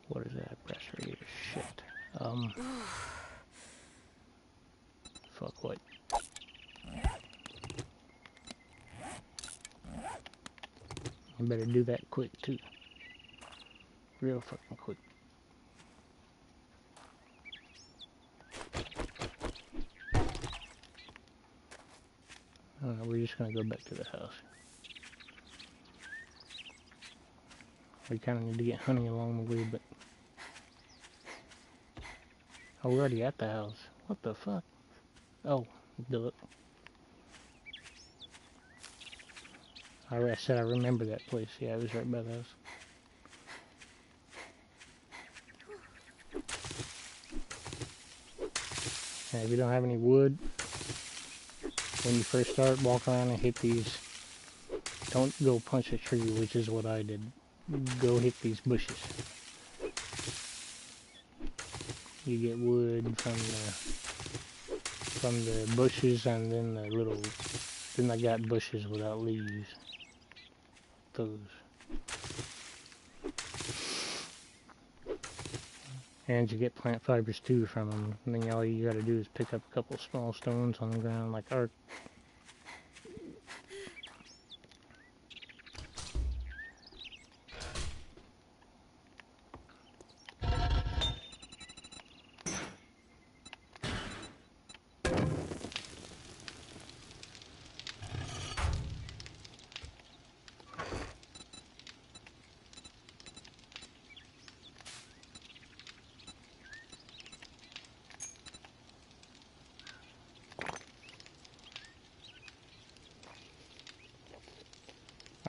What is that? Brass radiator. Shit. Fuck what? You better do that quick too. Real fucking quick. We're just gonna go back to the house. We kind of need to get honey along the way, but... Oh, we're already at the house. What the fuck? Oh, duh. I said I remember that place. Yeah, it was right by the house. And if you don't have any wood, when you first start, walk around and hit these. Don't go punch a tree, which is what I did. Go hit these bushes. You get wood from the bushes, and then the little. Then I got bushes without leaves. Those. And you get plant fibers too from them. And then all you gotta do is pick up a couple small stones on the ground, like Art.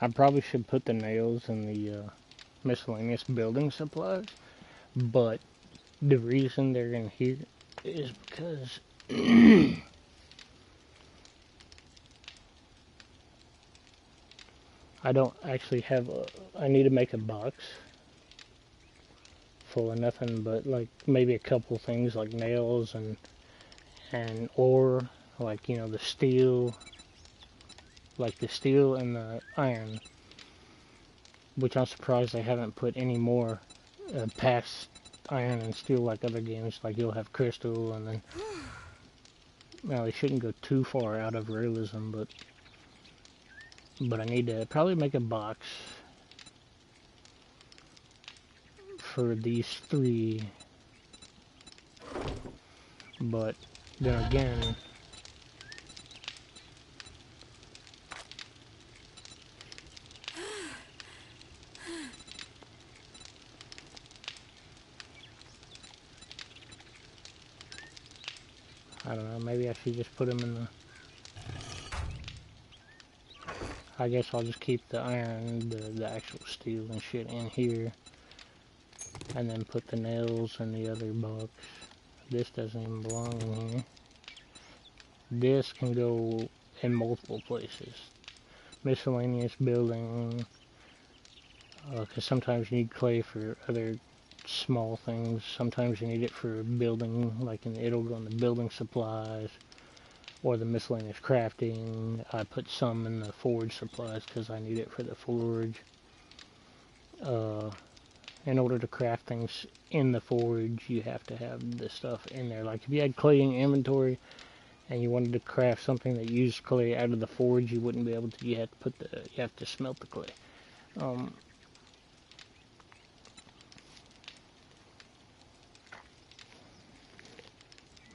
I probably should put the nails in the miscellaneous building supplies, but the reason they're in here is because I don't actually have I need to make a box full of nothing but like maybe a couple things like nails and ore, like, you know, the steel. Like the steel and the iron, which I'm surprised they haven't put any more past iron and steel like other games. Like you'll have crystal, and then, well, they shouldn't go too far out of realism, but I need to probably make a box for these three. But then again, I don't know, maybe I should just put them in the... I guess I'll just keep the iron, the actual steel and shit in here. And then put the nails in the other box. This doesn't even belong in here. This can go in multiple places. Miscellaneous building. Because sometimes you need clay for other small things. Sometimes you need it for building, like it'll go in the building supplies or the miscellaneous crafting. I put some in the forge supplies because I need it for the forge. In order to craft things in the forge, you have to have this stuff in there. Like if you had clay in your inventory and you wanted to craft something that used clay out of the forge, you wouldn't be able to. You have to smelt the clay.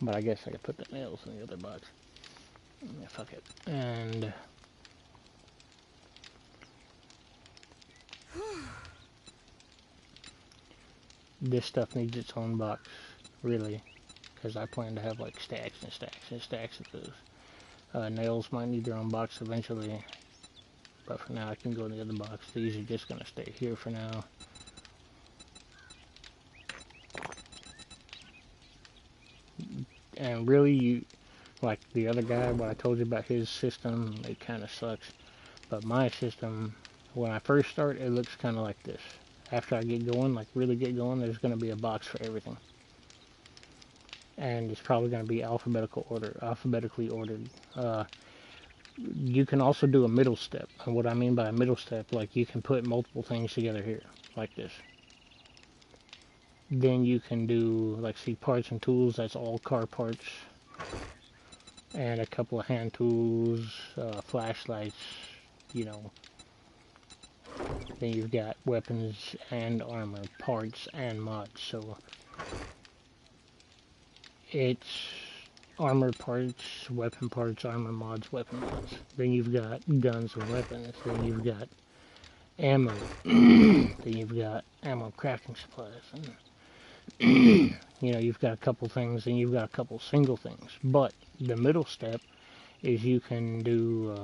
But I guess I could put the nails in the other box. Yeah, fuck it. And this stuff needs its own box, really, because I plan to have like stacks and stacks and stacks of those. Nails might need their own box eventually, but for now I can go in the other box. These are just gonna stay here for now. And really, like the other guy, what I told you about his system, it kind of sucks. But my system, when I first start, it looks kind of like this. After I get going, like really get going, there's going to be a box for everything. And it's probably going to be alphabetically ordered. You can also do a middle step. And what I mean by a middle step, like you can put multiple things together here, like this. Then you can do, like, see, parts and tools, that's all car parts. And a couple of hand tools, flashlights, you know. Then you've got weapons and armor, parts and mods. So it's armor parts, weapon parts, armor mods, weapon mods. Then you've got guns and weapons. Then you've got ammo. Then you've got ammo crafting supplies. And you know, you've got a couple things, and you've got a couple single things. But the middle step is you can do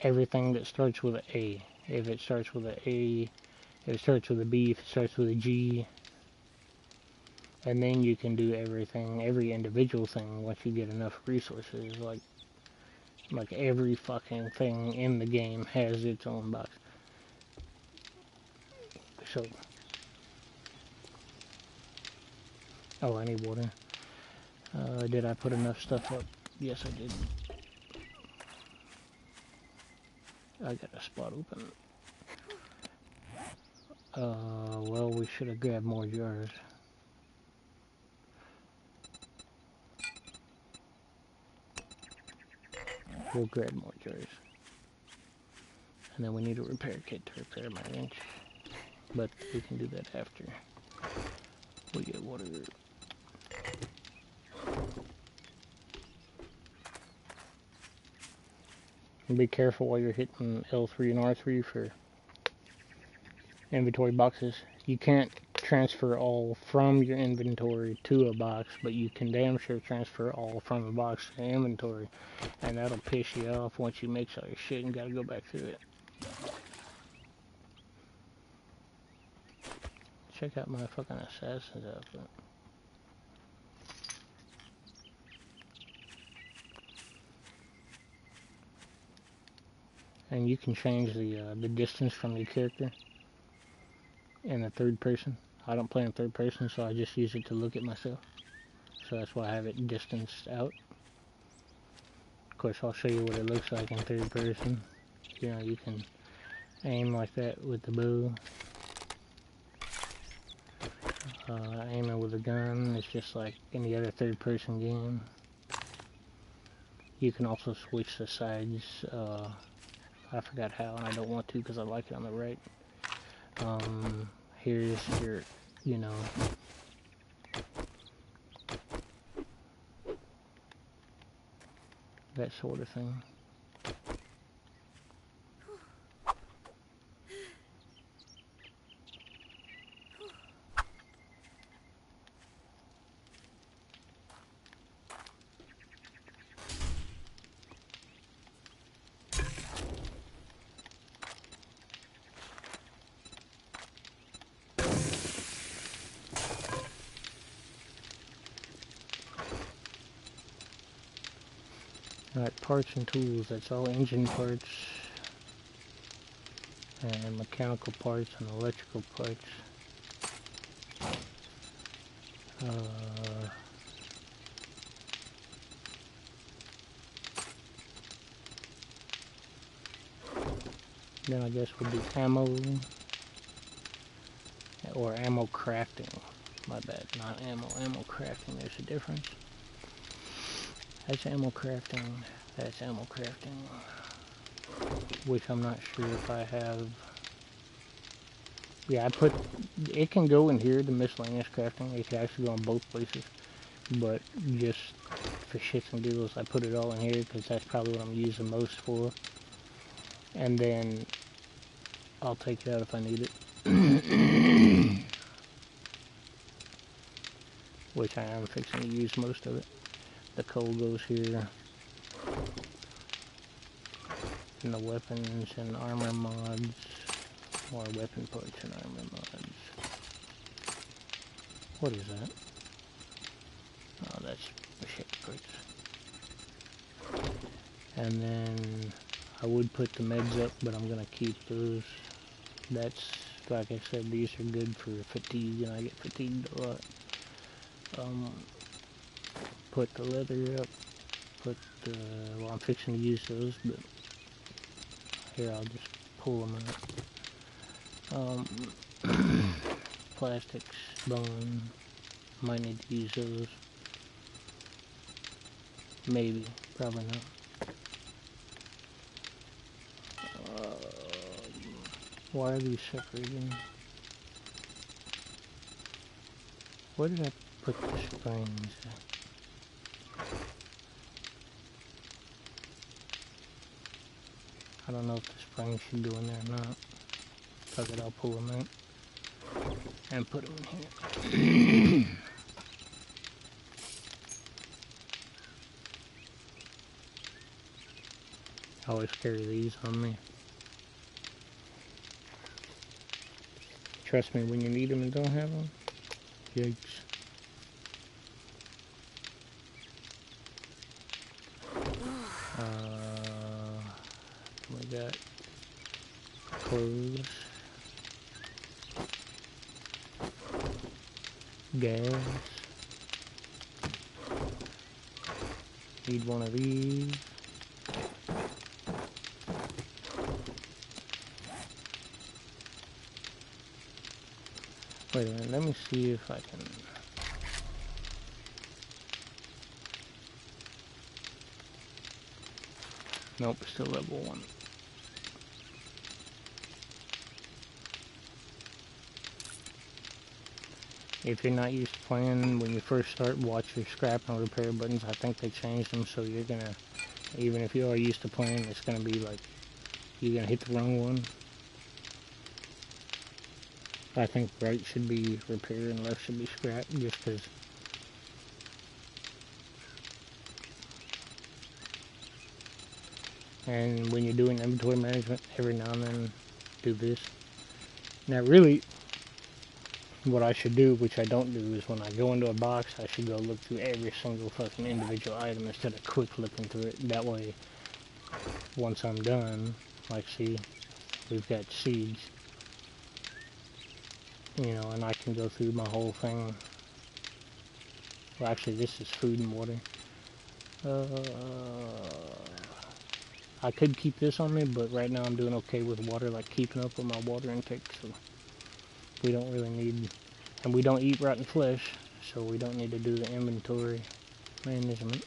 everything that starts with an A. If it starts with an A, if it starts with a B, if it starts with a G, and then you can do everything, every individual thing once you get enough resources. Like every fucking thing in the game has its own box. So, oh, I need water. Did I put enough stuff up? Yes, I did. I got a spot open. Well, we should have grabbed more jars. We'll grab more jars. And then we need a repair kit to repair my wrench. But we can do that after we get water. And be careful while you're hitting L3 and R3 for inventory boxes. You can't transfer all from your inventory to a box, but you can damn sure transfer all from a box to inventory, and that'll piss you off once you mix all your shit and gotta go back through it. Check out my fucking assassin's outfit. And you can change the distance from your character in the third person. I don't play in third person, so I just use it to look at myself. So that's why I have it distanced out. Of course, I'll show you what it looks like in third person. You know, you can aim like that with the bow. Aiming with a gun, it's just like any other third person game. You can also switch the sides. I forgot how, and I don't want to because I like it on the right. Here's your, you know, that sort of thing. Alright, parts and tools, that's all engine parts, and mechanical parts and electrical parts. Then I guess would be ammo or ammo crafting. My bad, not ammo. Ammo crafting, there's a difference. That's ammo crafting. That's ammo crafting. Which I'm not sure if I have. Yeah, I put. It can go in here, the miscellaneous crafting. It can actually go in both places. But just for shits and giggles, I put it all in here because that's probably what I'm using most for. And then I'll take it out if I need it. Which I am fixing to use most of it. The coal goes here. And the weapons and armor mods. More weapon parts and armor mods. What is that? Oh, that's machete parts. And then I would put the meds up, but I'm gonna keep those. That's, like I said, these are good for fatigue, and I get fatigued a lot. Put the leather up. Put the, well, I'm fixing to use those, but here I'll just pull them out. Plastics, bone, might need to use those. Maybe, probably not. Why are these separating? Where did I put the springs at? I don't know if the springs should go in there or not. Fuck it, I'll pull them out and put them in here. I always carry these on me. Trust me, when you need them and don't have them, yikes. We got clothes, gas. Need one of these. Wait a minute, let me see if I can. Nope, still level 1. If you're not used to playing, when you first start, watch your scrap and repair buttons. I think they changed them, so you're gonna, even if you are used to playing, it's gonna be like, you're gonna hit the wrong one. I think right should be repair and left should be scrap, just because. And when you're doing inventory management, every now and then do this. Now really, what I should do, which I don't do, is when I go into a box, I should go look through every single fucking individual item instead of quick looking through it. That way, once I'm done, like see, we've got seeds, you know, and I can go through my whole thing. Well, actually, this is food and water. I could keep this on me, but right now I'm doing okay with water, like keeping up with my water intake, so we don't really need, and we don't eat rotten flesh, so we don't need to do the inventory management.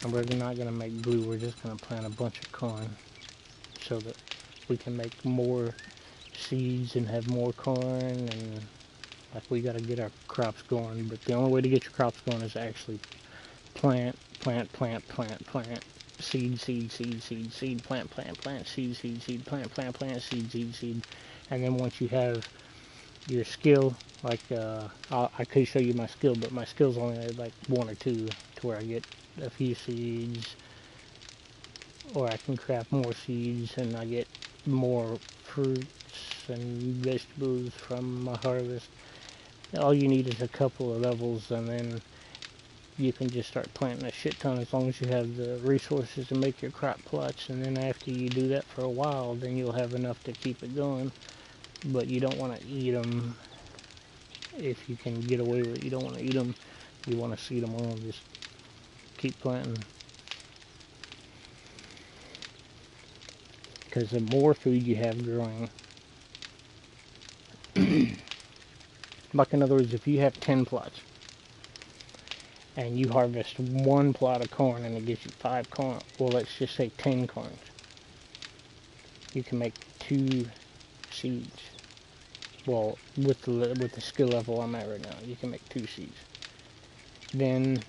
And we're not going to make glue, we're just going to plant a bunch of corn so that we can make more seeds and have more corn, and like we got to get our crops going. But the only way to get your crops going is actually plant, seed, seed, seed, seed, seed, plant, seed, seed, seed, plant, seed, seed, seed. And then once you have your skill, like I could show you my skill, but my skill's only like 1 or 2 to where I get a few seeds, or I can craft more seeds and I get more fruits and vegetables from my harvest. All you need is a couple of levels, and then you can just start planting a shit ton as long as you have the resources to make your crop plots. And then after you do that for a while, then you'll have enough to keep it going. But you don't want to eat them if you can get away with it. You don't want to eat them. You want to seed them all. Just keep planting. Because the more food you have growing, like in other words, if you have 10 plots and you harvest one plot of corn and it gives you 5 corn, well, let's just say 10 corns, you can make 2 seeds. Well, with the skill level I'm at right now, you can make 2 seeds. Then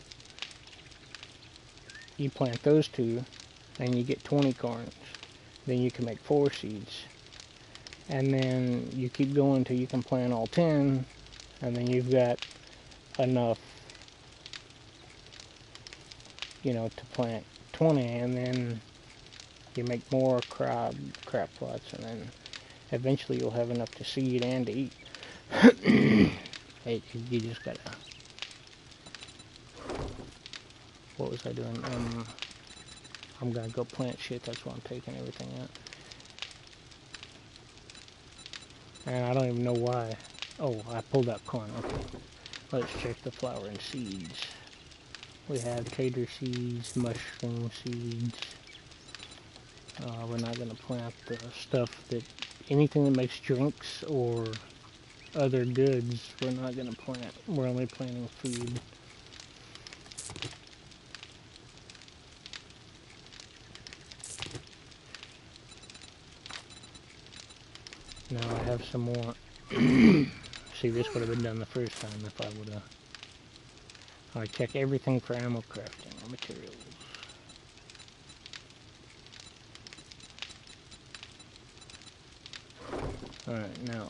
you plant those 2 and you get 20 corns. Then you can make 4 seeds. And then you keep going until you can plant all 10, and then you've got enough, to plant 20, and then you make more crop plots, and then eventually you'll have enough to seed and to eat. You just gotta... What was I doing? I'm gonna go plant shit, that's why I'm taking everything out. And I don't even know why. Oh, I pulled out corn. Okay. Let's check the flower and seeds. We have tater seeds, mushroom seeds. We're not going to plant the stuff that... Anything that makes drinks or other goods, we're not going to plant. We're only planting food. Now I have some more. See, this would have been done the first time if I would have... I check everything for ammo crafting materials. Alright, now,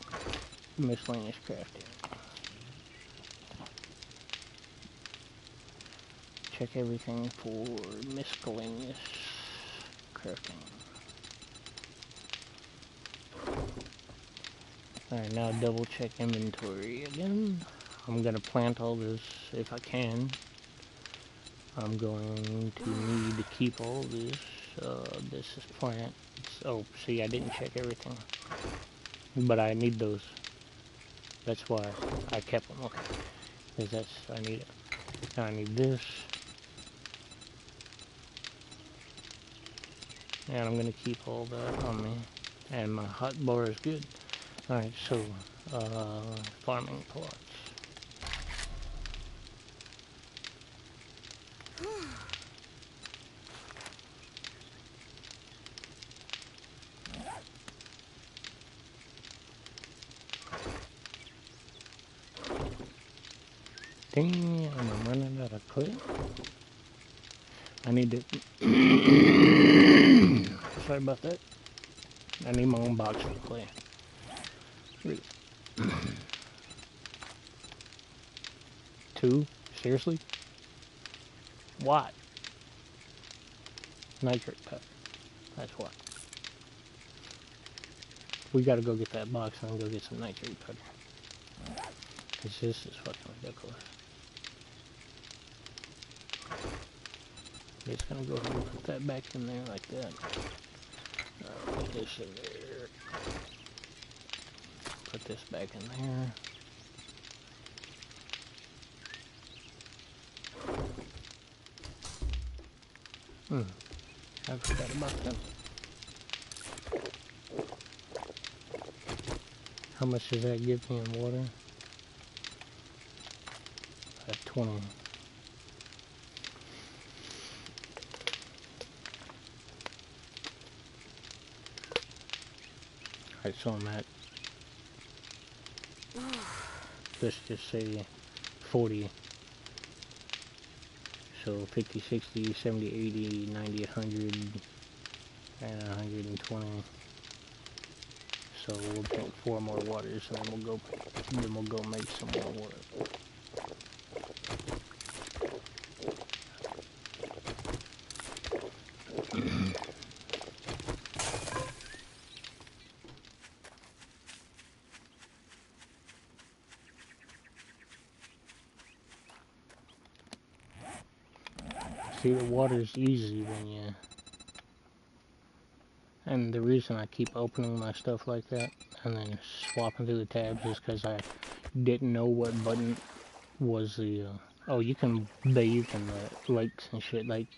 miscellaneous crafting. Check everything for miscellaneous crafting. Alright, now double check inventory again. I'm gonna plant all this if I can. I'm going to need to keep all this. This is plant. Oh, see, I didn't check everything. But I need those. That's why I kept them. Okay. Because I need it. Now I need this. And I'm going to keep all that on me. And my hot bar is good. Alright, so, farming plots. Dang, I'm running out of clay. I need to... Sorry about that. I need my own box for clay. Really. 2? Seriously? Why? Nitrate powder. That's why. We gotta go get that box and go get some nitrate powder. Cause this is fucking ridiculous. Just gonna go ahead and put that back in there like that. Put this in there. Put this back in there. I forgot about that. How much does that give me in water? 20. Alright, so I'm at, let's just say 40. So 50, 60, 70, 80, 90, 100, and 120. So we'll drink 4 more waters and then we'll go make some more water. See, the water's easy when you And the reason I keep opening my stuff like that and then swapping through the tabs is because I didn't know what button was the, oh, you can bathe in the lakes and shit. Like,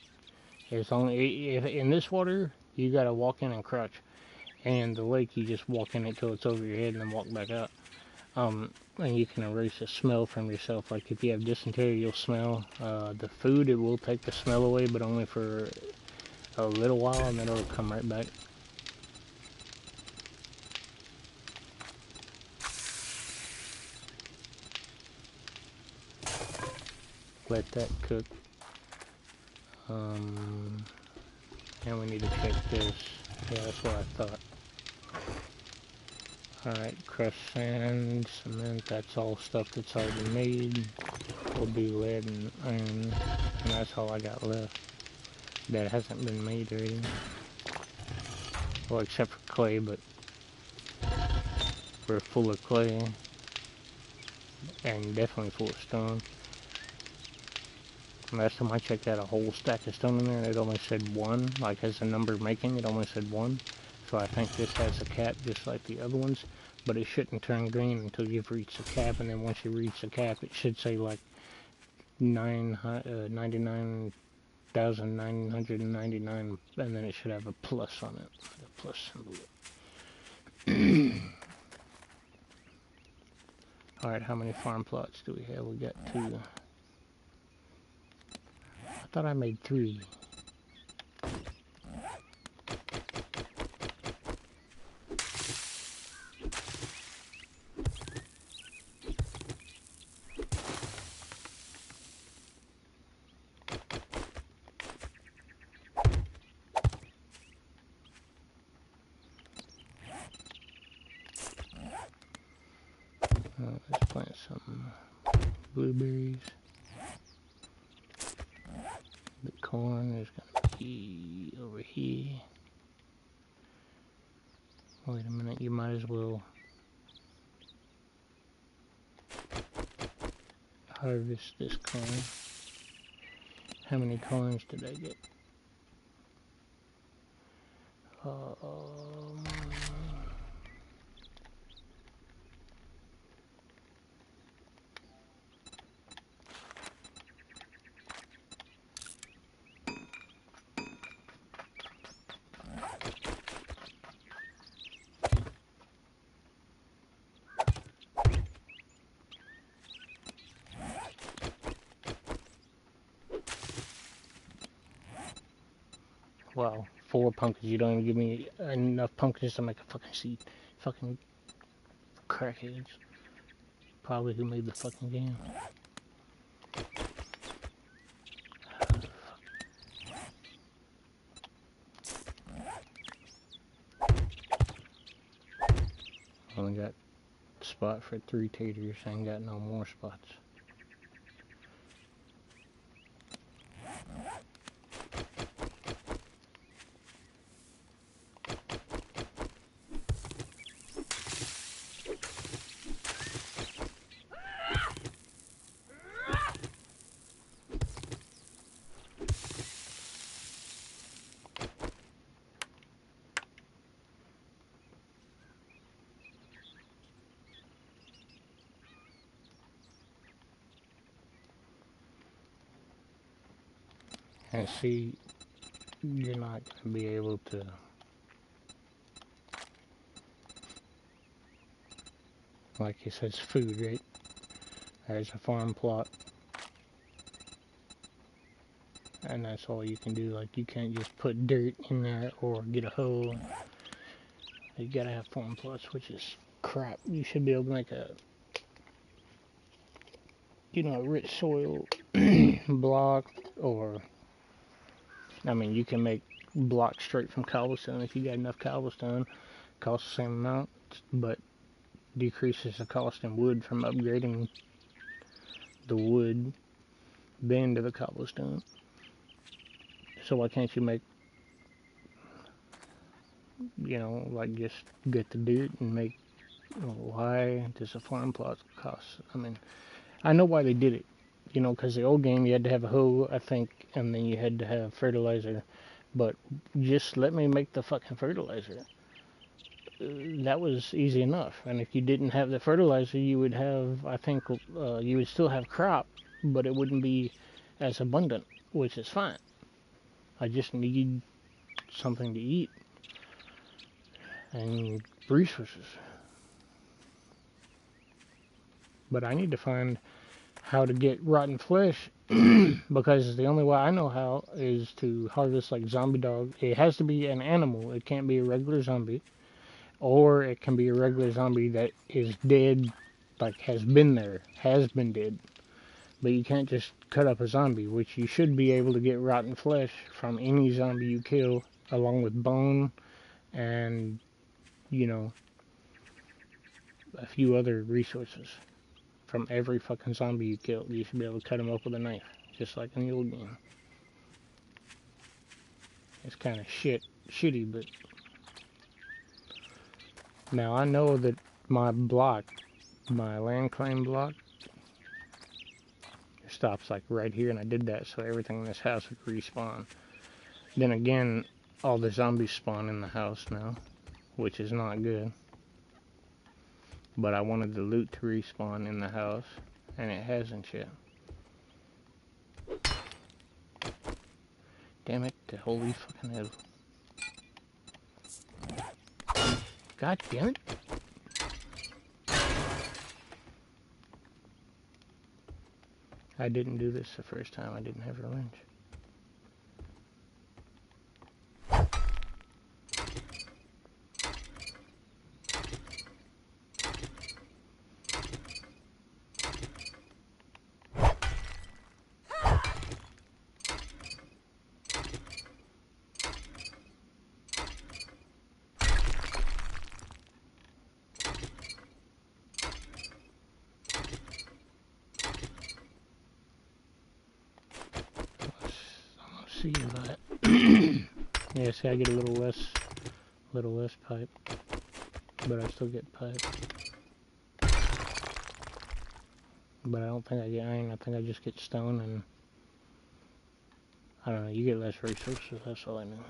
it's only, if in this water, you gotta walk in and crouch. And the lake, you just walk in it till it's over your head and then walk back out. And you can erase the smell from yourself. Like, if you have dysentery, you'll smell. The food, it will take the smell away, but only for a little while, and then it'll come right back. Let that cook. And we need to check this. Yeah, that's what I thought. Alright, crushed sand, cement, that's all stuff that's already made. We'll do lead and iron, and that's all I got left. That hasn't been made already. Well, except for clay, but we're full of clay. And definitely full of stone. Last time I checked out a whole stack of stone in there and it only said 1, like as a number making, it only said 1. So I think this has a cap just like the other ones, but it shouldn't turn green until you've reached the cap, and then once you reach the cap it should say like 99,999, and then it should have a plus on it, like a plus symbol. Alright, how many farm plots do we have? We got 2. I thought I made 3. Let's plant some blueberries. The corn is gonna be over here. Wait a minute, you might as well harvest this corn. How many corns did I get? Wow, 4 pumpkins. You don't even give me enough pumpkins to make a fucking seed. Fucking crackheads. Probably who made the fucking game. Only got spot for 3 taters. I ain't got no more spots. And see, you're not going to be able to like it says food, right? There's a farm plot, and that's all you can do. Like, you can't just put dirt in there or get a hoe. You gotta have farm plots, which is crap. You should be able to make a, you know, a rich soil block, or I mean, you can make blocks straight from cobblestone if you got enough cobblestone. Costs the same amount, but decreases the cost in wood from upgrading the wood then to the cobblestone. So why can't you make, you know, like just get the dirt and make, why does a farm plot cost? I mean, I know why they did it, you know, because the old game you had to have a hoe, I think, and then you had to have fertilizer. but just let me make the fucking fertilizer. That was easy enough. And if you didn't have the fertilizer, you would have, I think, you would still have crop, but it wouldn't be as abundant, which is fine. I just need something to eat and resources. But I need to find how to get rotten flesh because the only way I know how is to harvest like zombie dog. It has to be an animal. It can't be a regular zombie. Or it can be a regular zombie that is dead, like has been dead. But you can't just cut up a zombie, which you should be able to get rotten flesh from any zombie you kill, along with bone and, you know, a few other resources. From every fucking zombie you kill, you should be able to cut them up with a knife, just like in the old game. It's kind of shitty, but now I know that my land claim block, stops like right here, and I did that so everything in this house would respawn. Then again, all the zombies spawn in the house now, which is not good. But I wanted the loot to respawn in the house, and it hasn't yet. Damn it, the holy fucking hell. God damn it. I didn't do this the first time. I didn't have a wrench. See that. Yeah, see, I get a little less pipe, but I still get pipe. But I don't think I get iron. I think I just get stone, and I don't know. You get less resources. That's all I know.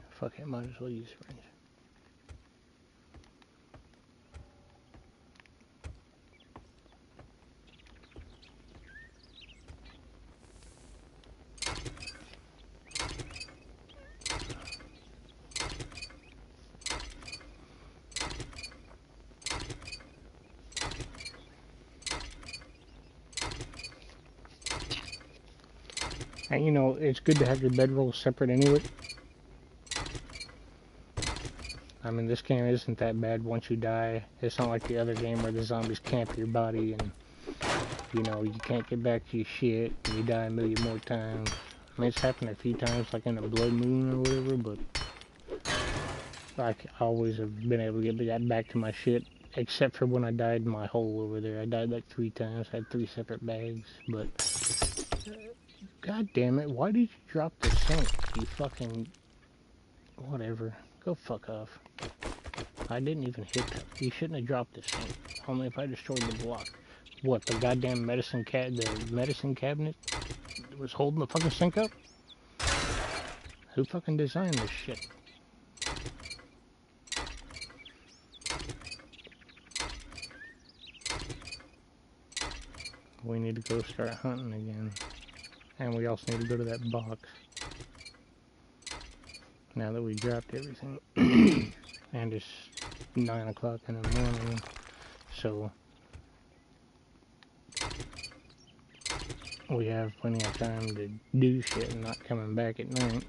Fuck it, might as well use range. And you know, it's good to have your bedroll separate anyway. I mean, this game isn't that bad once you die. It's not like the other game where the zombies camp your body and, you know, you can't get back to your shit and you die a million more times. I mean, it's happened a few times, like in a blood moon or whatever, but like, I always have been able to get back to my shit, except for when I died in my hole over there. I died like 3 times, I had 3 separate bags, but God damn it, why did you drop the sink, you fucking, whatever, go fuck off. I didn't even hit that. You shouldn't have dropped this sink, only if I destroyed the block. What, the goddamn medicine cabinet was holding the fucking sink up? Who fucking designed this shit? We need to go start hunting again. And we also need to go to that box. Now that we dropped everything. And it's 9 o'clock in the morning. So we have plenty of time to do shit and not coming back at night.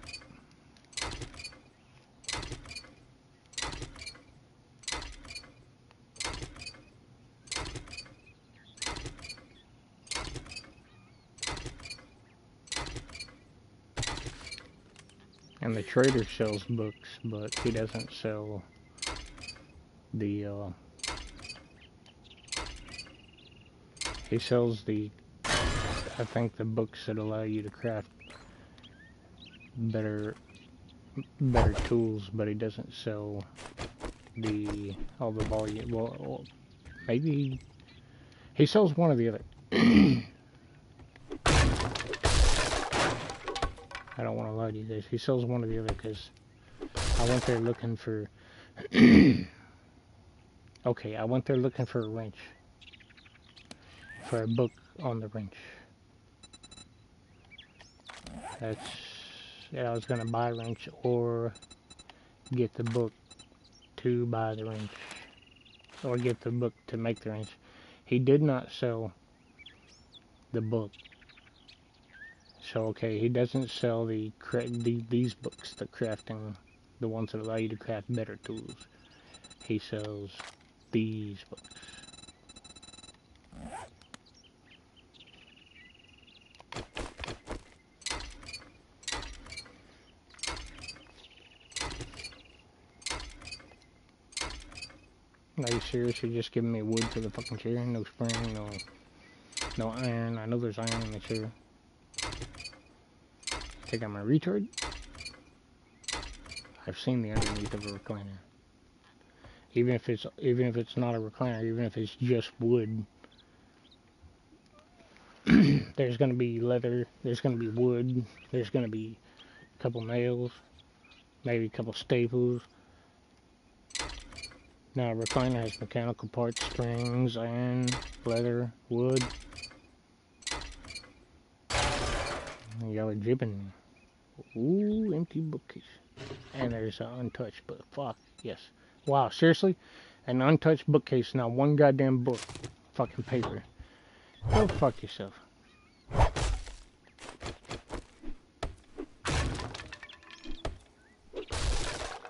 And the trader sells books, but he doesn't sell the, he sells the, I think the books that allow you to craft better tools, but he doesn't sell all the volume. Well, maybe he sells one or the other. I don't want to lie to you guys. He sells one or the other because I went there looking for. Okay, I went there looking for a wrench. For a book on the wrench. Yeah, I was gonna buy a wrench or get the book to buy the wrench. Or get the book to make the wrench. He did not sell the book. So, okay, he doesn't sell these books, the crafting, the ones that allow you to craft better tools. He sells these books. Are you serious? You're just giving me wood for the fucking chair? No spring, no iron. I know there's iron in the chair. Think I'm a retard? I've seen the underneath of a recliner. Even if it's not a recliner, even if it's just wood, there's gonna be leather, there's gonna be wood, there's gonna be a couple nails, maybe a couple staples. Now a recliner has mechanical parts, springs, iron, leather, wood. Y'all are jibbing. Ooh, empty bookcase. And there's an untouched, but fuck, yes. Wow, seriously? An untouched bookcase, not one goddamn book. Fucking paper. Go fuck yourself.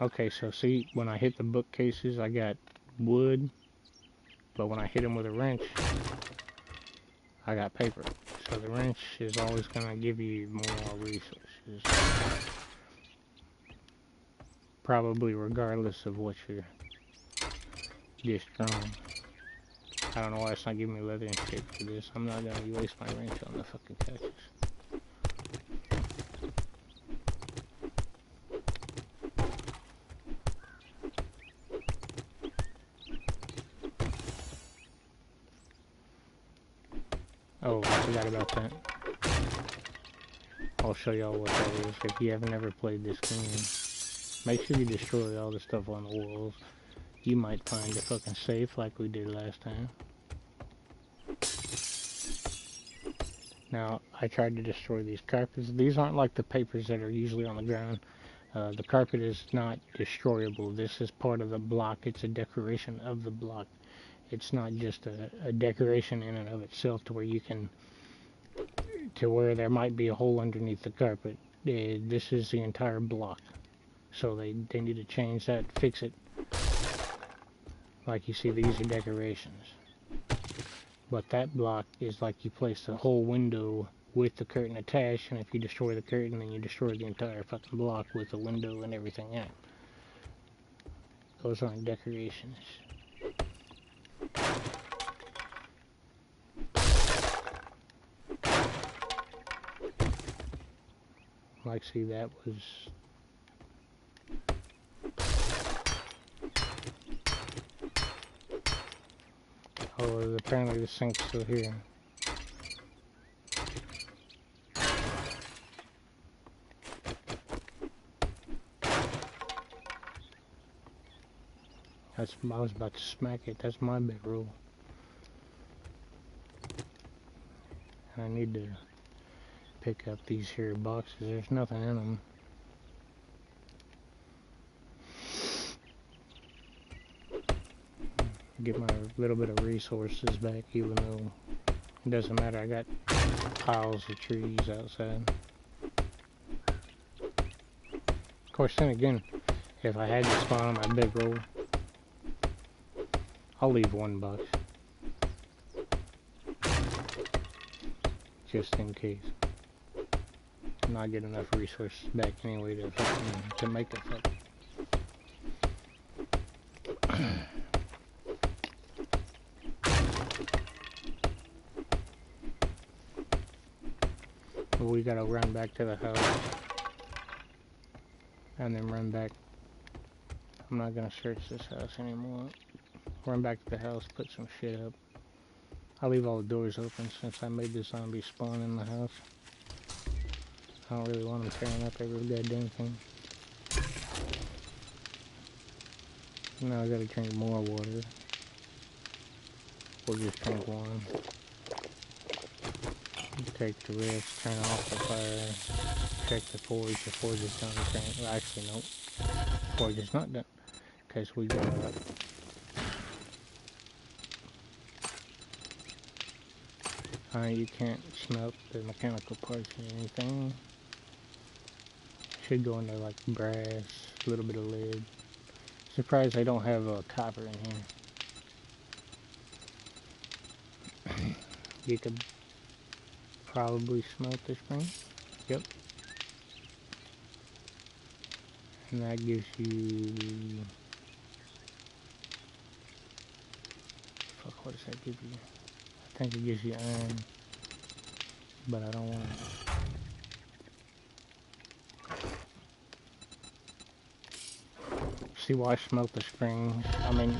Okay, so see, when I hit the bookcases, I got wood. But when I hit them with a wrench, I got paper. So the wrench is always going to give you more resources. Probably regardless of what you're destroying. I don't know why it's not giving me leather and shit for this. I'm not going to waste my wrench on the fucking couches. Oh, I forgot about that. I'll show y'all what that is if you haven't ever played this game. Make sure you destroy all the stuff on the walls. You might find a fucking safe like we did last time. Now, I tried to destroy these carpets. These aren't like the papers that are usually on the ground. The carpet is not destroyable. This is part of the block. It's a decoration of the block. It's not just a decoration in and of itself to where you can, to where there might be a hole underneath the carpet. This is the entire block. So they need to change that, fix it. Like you see, these are decorations. But that block is like you place the whole window with the curtain attached, and if you destroy the curtain, then you destroy the entire fucking block with the window and everything in it. Those aren't decorations. Like, see, that was... Oh, apparently the sink's still here. I was about to smack it. That's my big rule. I need to pick up these here boxes. There's nothing in them. Get my little bit of resources back, even though it doesn't matter. I got piles of trees outside. Of course, then again, if I had to spawn on my big roll, I'll leave one box. Just in case. Not get enough resources back anyway to make a fuck. We gotta run back to the house and then run back I'm not gonna search this house anymore. Run back to the house, put some shit up. I'll leave all the doors open since I made the zombie spawn in the house. I don't really want them tearing up every goddamn thing. Now I gotta drink more water. Or just drink one. Take the rest, turn off the fire, check the forge. The forge is done. Well, actually, nope. Forge is not done. Because we got you can't smelt the mechanical parts or anything. Should go into like brass, a little bit of lead. Surprised I don't have copper in here. You could probably smelt the spring. Yep. And that gives you... Fuck, what does that give you? I think it gives you iron. But I don't want it. See why I smelt the springs? I mean,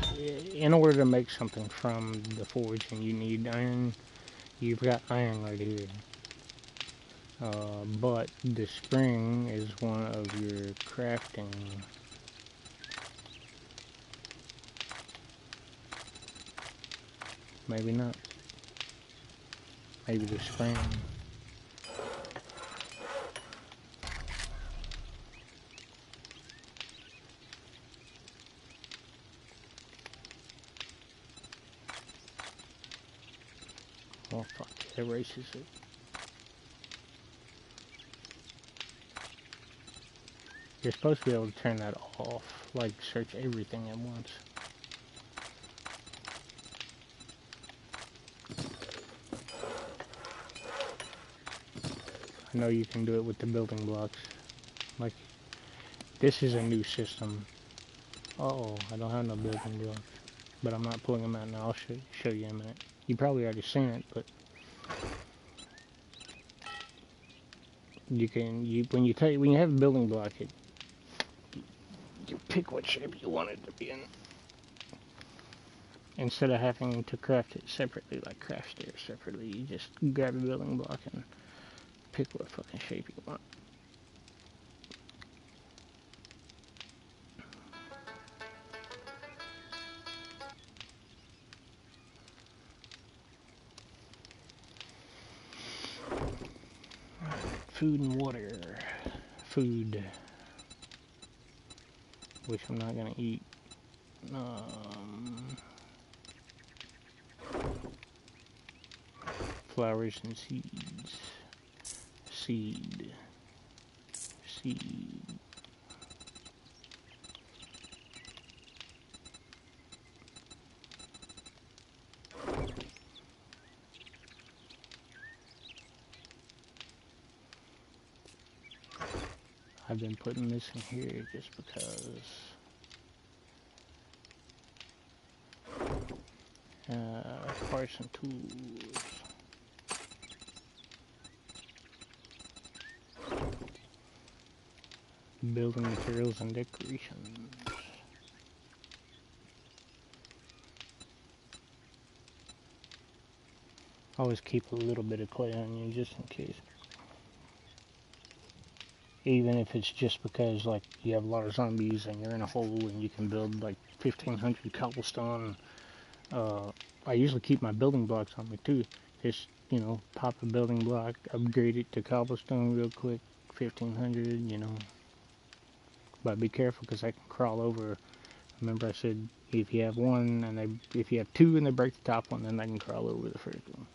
in order to make something from the forge and you need iron, you've got iron right here. But the spring is one of your crafting. Maybe not. Maybe the spring. Oh fuck, it erases it. You're supposed to be able to turn that off, like search everything at once. I know you can do it with the building blocks. Like, this is a new system. Uh-oh, I don't have no building blocks. But I'm not pulling them out now. I'll show you in a minute. You probably already seen it, but you can when you have a building block, you pick what shape you want it to be in. Instead of having to craft it separately, like craft stairs separately, you just grab a building block and pick what fucking shape you want. Food and water. Food. Which I'm not gonna eat. Flowers and seeds. Seed. I've been putting this in here just because parts and tools. Building materials and decorations. Always keep a little bit of clay on you just in case. Even if it's just because like you have a lot of zombies and you're in a hole and you can build like 1500 cobblestone. I usually keep my building blocks on me too. Just, you know, pop a building block, upgrade it to cobblestone real quick, 1500, you know. But be careful because I can crawl over. Remember I said if you have one and if you have two and they break the top one, then they can crawl over the first one.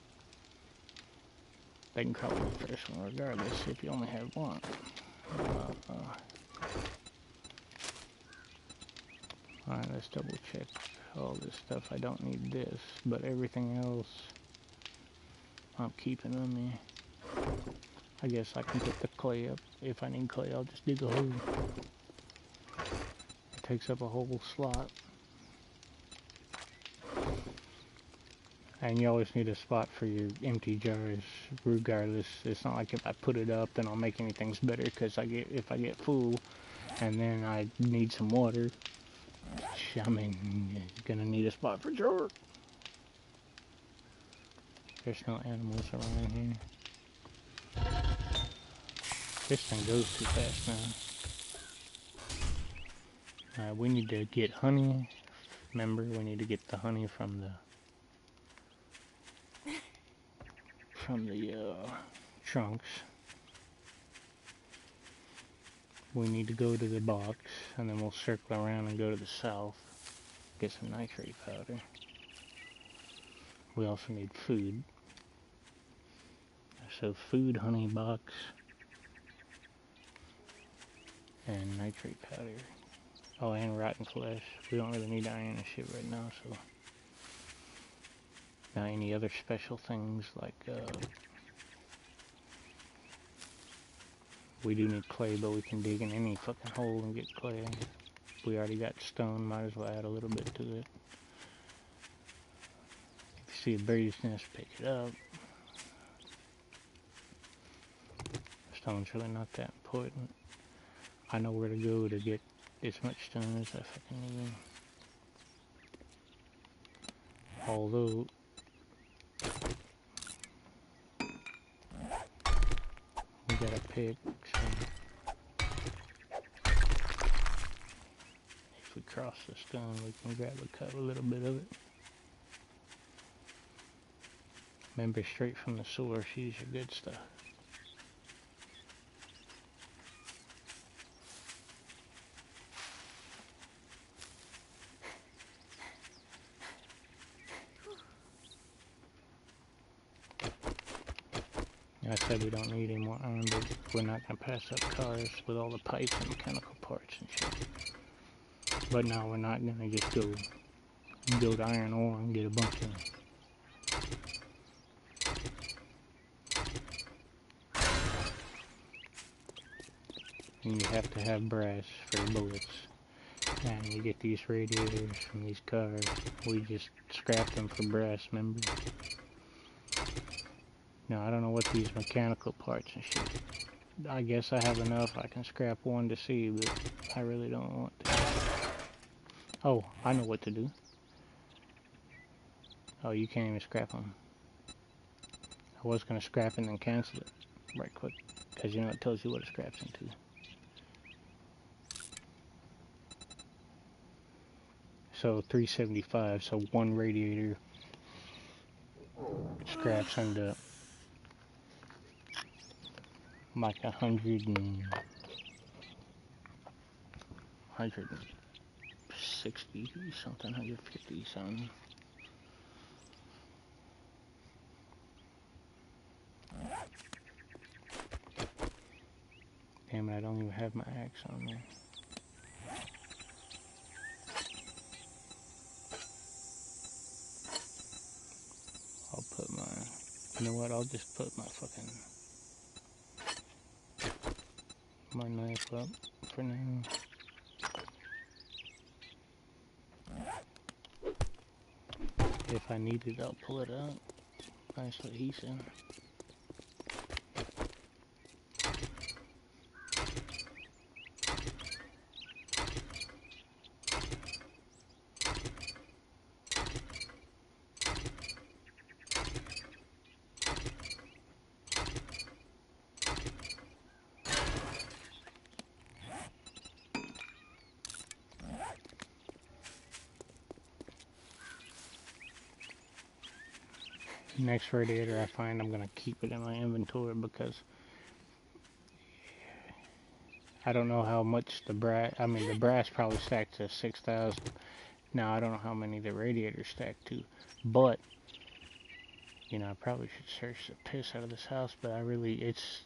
They can crawl over the first one regardless if you only have one. Alright, let's double check all this stuff. I don't need this, but everything else I'm keeping on me. I guess I can put the clay up. If I need clay, I'll just dig a hole. It takes up a whole slot. And you always need a spot for your empty jars, regardless. It's not like if I put it up, then I'll make anything's better, because if I get full, and then I need some water, I mean, you're gonna need a spot for sure. There's no animals around here. This thing goes too fast now. Alright, we need to get honey. Remember, we need to get the honey from the trunks. We need to go to the box, and then we'll circle around and go to the south. Get some nitrate powder. We also need food. So food, honey box, and nitrate powder. Oh, and rotten flesh. We don't really need iron and shit right now, so. Now any other special things like, we do need clay, but we can dig in any fucking hole and get clay. We already got stone, might as well add a little bit to it. If you see a bird's nest, pick it up. Stone's really not that important. I know where to go to get as much stone as I fucking need. Although, we gotta pick, so if we cross the stone, we can grab a little bit of it. Remember, straight from the source, use your good stuff. I said we don't need any more iron, but we're not going to pass up cars with all the pipes and mechanical parts and shit. But now we're not going to just go build iron ore and get a bunch of them. And you have to have brass for the bullets. And you get these radiators from these cars. We just scrapped them for brass, remember? Now, I don't know what these mechanical parts and shit. I guess I have enough. I can scrap one to see, but I really don't want to. Oh, I know what to do. Oh, you can't even scrap them. I was going to scrap and then cancel it right quick. Because you know it tells you what it scraps into. So 375, so one radiator scraps into like 160 something, 150 something. Damn it, I don't even have my axe on there. I'll put my, you know what, I'll just put my fucking, my knife up for now. If I need it, I'll pull it out. Nice adhesive. Next radiator I find, I'm going to keep it in my inventory because I don't know how much the brass, I mean the brass probably stacked to 6,000. Now I don't know how many the radiators stack to, but, you know, I probably should search the piss out of this house, but I really, it's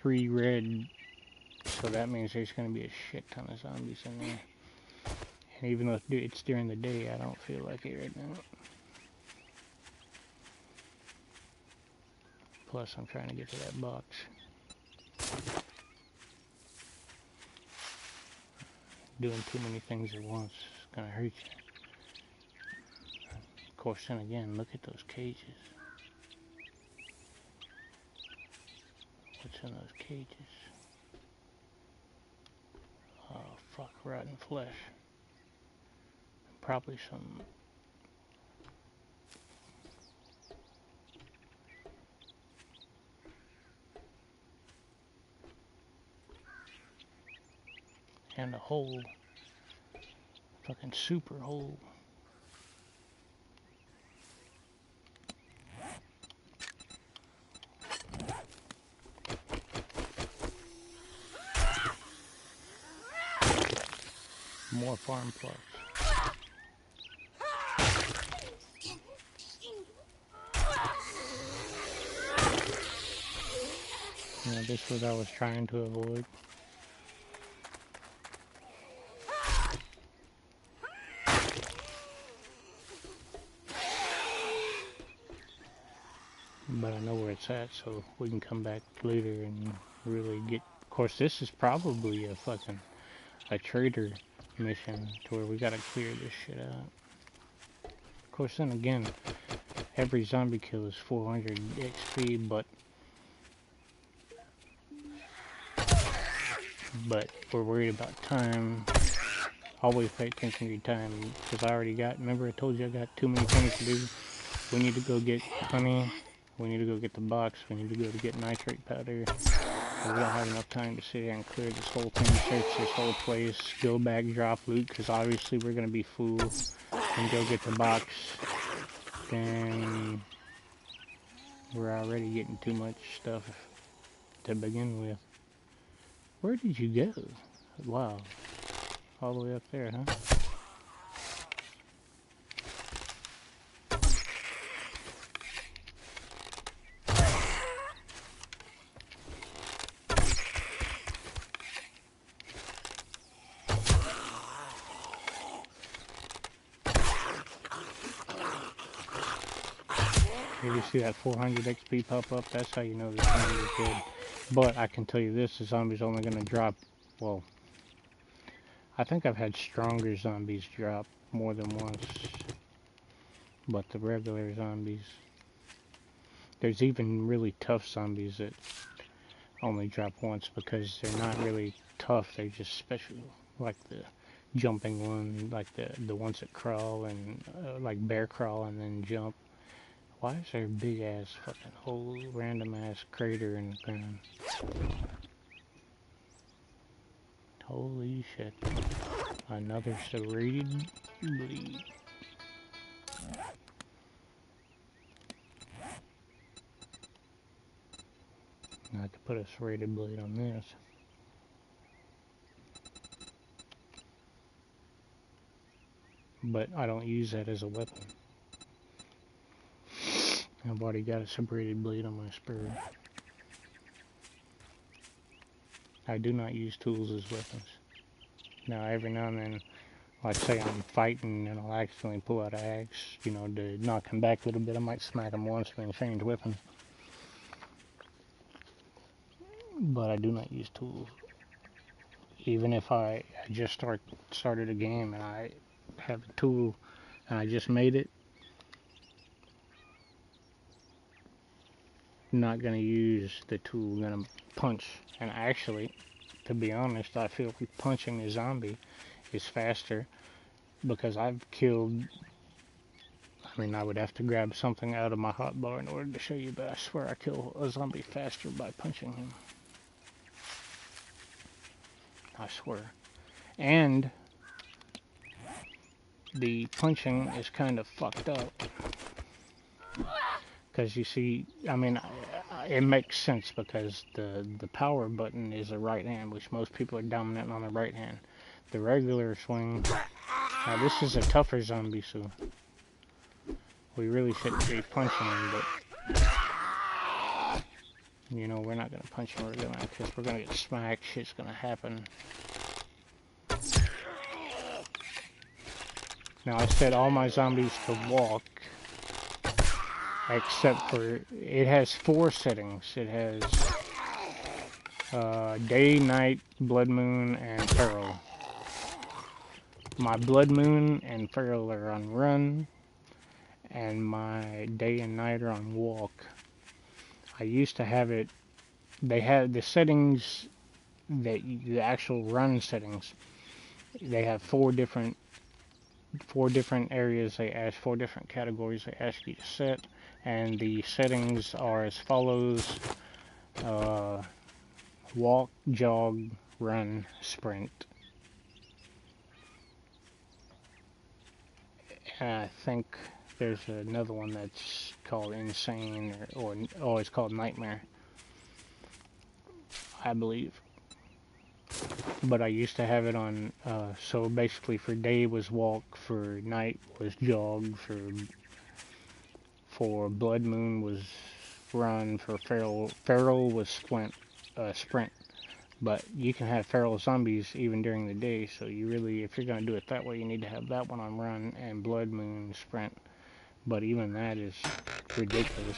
3 red, so that means there's going to be a shit ton of zombies in there. And even though it's during the day, I don't feel like it right now. Plus, I'm trying to get to that box. Doing too many things at once is gonna hurt you. Of course, then again, look at those cages. What's in those cages? Oh, fuck, rotten flesh. probably some. And a hole. Fucking super hole. More farm plots. You know, this was what I was trying to avoid. But I know where it's at, so we can come back later and really get. Of course, this is probably a trader mission to where we gotta clear this shit out. Of course, then again, every zombie kill is 400 XP, but we're worried about time. Always pay attention to your time, because I already got. Remember, I told you I got too many things to do. We need to go get honey. We need to go get the box. We need to go to get nitrate powder. We don't have enough time to sit here and clear this whole thing, search this whole place, go back, drop loot, because obviously we're going to be full, and go get the box. Then we're already getting too much stuff to begin with. Where did you go? Wow. All the way up there, huh? If you see that 400 XP pop up, that's how you know the zombie is good. But I can tell you this, the zombie's only going to drop, well, I think I've had stronger zombies drop more than once. But the regular zombies, there's even really tough zombies that only drop once because they're not really tough, they're just special. Like the jumping one, like the ones that crawl and like bear crawl and then jump. Why is there a big ass fucking hole, random ass crater in the ground? Holy shit. Another serrated bleed. I have to put a serrated blade on this. But I don't use that as a weapon. I've already got a serrated blade on my spur. I do not use tools as weapons. Now, every now and then, like say I'm fighting and I'll accidentally pull out an axe, you know, to knock him back a little bit. I might smack him once and then change weapon. But I do not use tools. Even if I just started a game and I have a tool and I just made it, not gonna use the tool, gonna punch. And actually, to be honest, I feel like punching a zombie is faster because I've killed, I mean, I would have to grab something out of my hotbar in order to show you, but I swear I kill a zombie faster by punching him. I swear. And the punching is kind of fucked up. Because you see, I mean, it makes sense because the power button is a right hand, which most people are dominant on the right hand. The regular swing, now this is a tougher zombie, so we really shouldn't be punching him, but, you know, we're not going to punch him, because we're going to get smacked, shit's going to happen. Now I set all my zombies to walk, except for, it has 4 settings. It has day, night, blood moon, and feral. My blood moon and feral are on run, and my day and night are on walk. I used to have it, they had the settings, the actual run settings, they have 4 different 4 different areas. They ask 4 different categories they ask you to set, and the settings are as follows: walk, jog, run, sprint. And I think there's another one that's called insane, or it's called nightmare, I believe. But I used to have it on, so basically for day was walk, for night was jog, for blood moon was run, for feral was sprint. But you can have feral zombies even during the day, so you really, if you're going to do it that way, you need to have that one on run and blood moon sprint. But even that is ridiculous.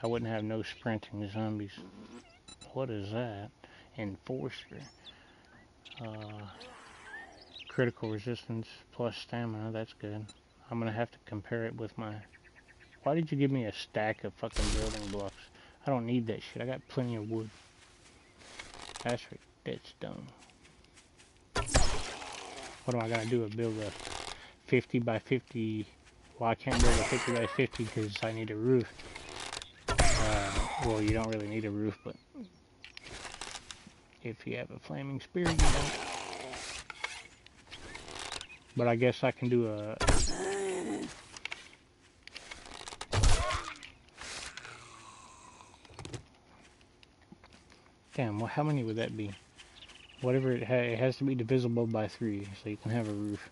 I wouldn't have no sprinting zombies. What is that? Enforcer. Critical resistance plus stamina, that's good. I'm gonna have to compare it with my... Why did you give me a stack of fucking building blocks? I don't need that shit, I got plenty of wood. That's dumb. What am I gonna do? Build a 50 by 50... Well, I can't build a 50 by 50 because I need a roof. Well, you don't really need a roof, but... If you have a flaming spirit, you don't. But I guess I can do a... Damn, well, how many would that be? Whatever it has to be divisible by 3, so you can have a roof.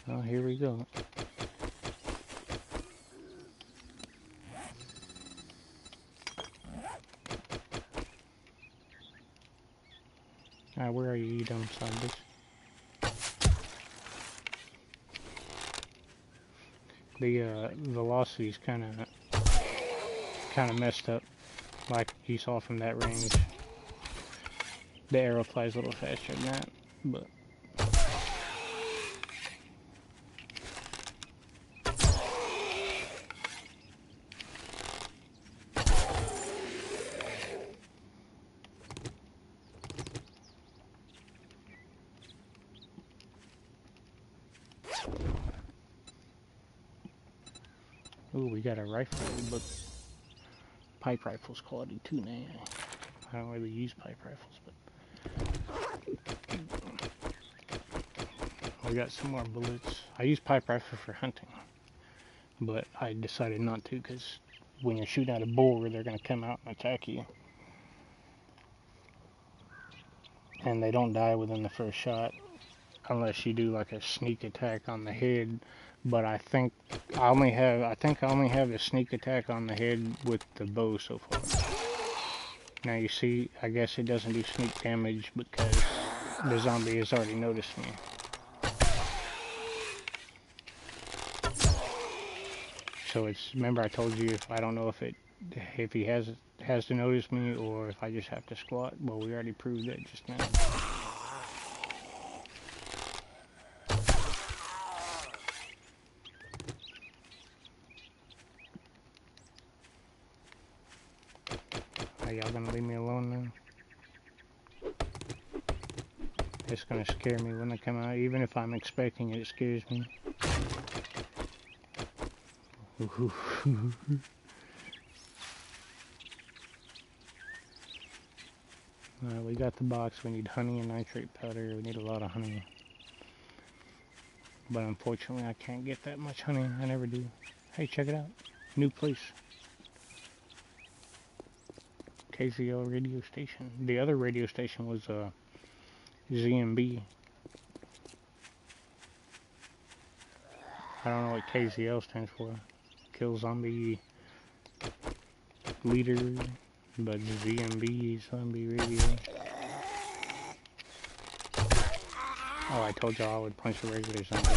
Well, here we go. Alright, where are you, you dumb son of a bitch? The velocity's kind of messed up, like you saw from that range. The arrow flies a little faster than that, but ooh, we got a rifle, but pipe rifles quality 2 now. I don't really use pipe rifles, but we got some more bullets. I use pipe rifle for hunting, but I decided not to because when you're shooting at a boar, they're gonna come out and attack you, and they don't die within the first shot unless you do like a sneak attack on the head. But I think I only have a sneak attack on the head with the bow so far. Now you see, I guess it doesn't do sneak damage because the zombie has already noticed me. So it's, remember I told you, if I don't know if he has to notice me or if I just have to squat. Well, we already proved that just now. Are y'all gonna leave me alone now? It's gonna scare me when they come out. Even if I'm expecting it, it scares me. Alright, we got the box. We need honey and nitrate powder. We need a lot of honey. But unfortunately, I can't get that much honey. I never do. Hey, check it out. New place. KZL radio station. The other radio station was ZMB. I don't know what KZL stands for. Kill Zombie Leader, but ZMB, Zombie Radio. Oh, I told y'all I would punch a regular zombie.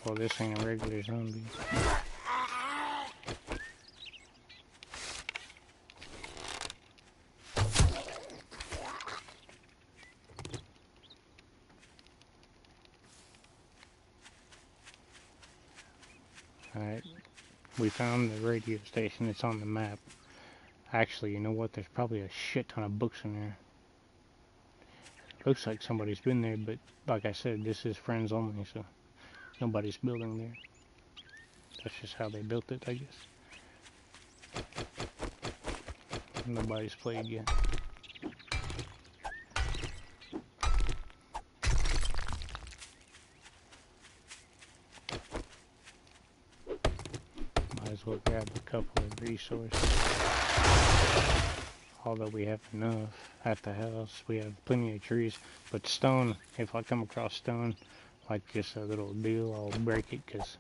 Well, this ain't a regular zombie. Alright, we found the radio station. It's on the map. Actually, you know what? There's probably a shit ton of books in there. looks like somebody's been there, but like I said, this is friends only, so nobody's building there. That's just how they built it, I guess. Nobody's played yet. Might as well grab a couple of resources. Although we have enough at the house, we have plenty of trees. But stone, if I come across stone, like just a little deal, I'll break it, because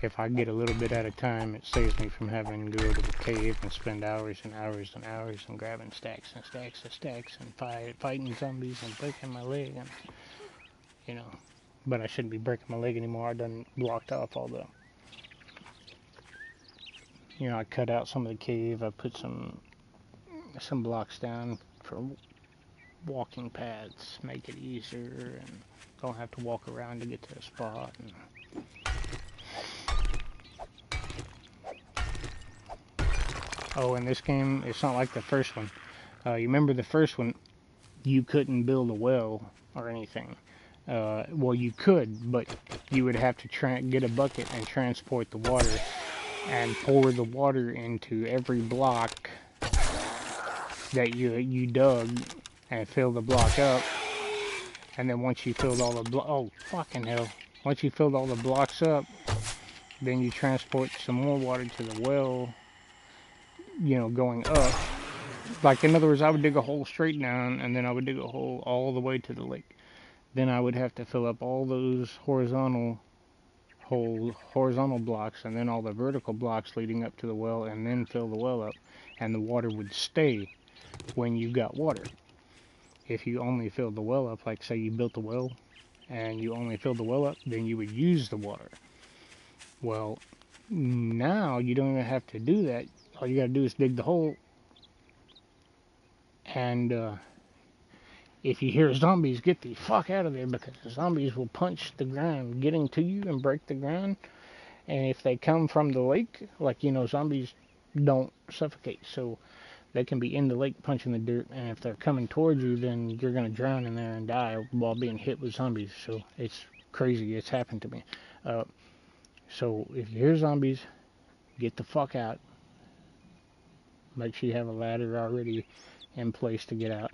if I get a little bit at a time, it saves me from having to go to the cave and spend hours and hours and hours and grabbing stacks and stacks and stacks and fighting zombies and breaking my leg, and you know. But I shouldn't be breaking my leg anymore. I done blocked off all the, you know, I cut out some of the cave. I put some blocks down for walking paths, make it easier, and don't have to walk around to get to a spot. And oh, in this game, it's not like the first one. You remember the first one, you couldn't build a well or anything. Well, you could, but you would have to get a bucket and transport the water and pour the water into every block that you dug and fill the block up. And then once you filled all the oh, fucking hell. Once you filled all the blocks up, then you transport some more water to the well, you know, going up. Like, in other words, I would dig a hole straight down, and then I would dig a hole all the way to the lake. Then I would have to fill up all those horizontal blocks, and then all the vertical blocks leading up to the well, and then fill the well up, and the water would stay when you got water. If you only filled the well up, like say you built the well and you only filled the well up, then you would use the water. Well, now you don't even have to do that. All you gotta do is dig the hole, and if you hear zombies, get the fuck out of there, because the zombies will punch the ground getting to you and break the ground. And if they come from the lake, like, you know, zombies don't suffocate, so they can be in the lake punching the dirt, and if they're coming towards you, then you're going to drown in there and die while being hit with zombies. So it's crazy. It's happened to me. So if you hear zombies, get the fuck out. Make sure you have a ladder already in place to get out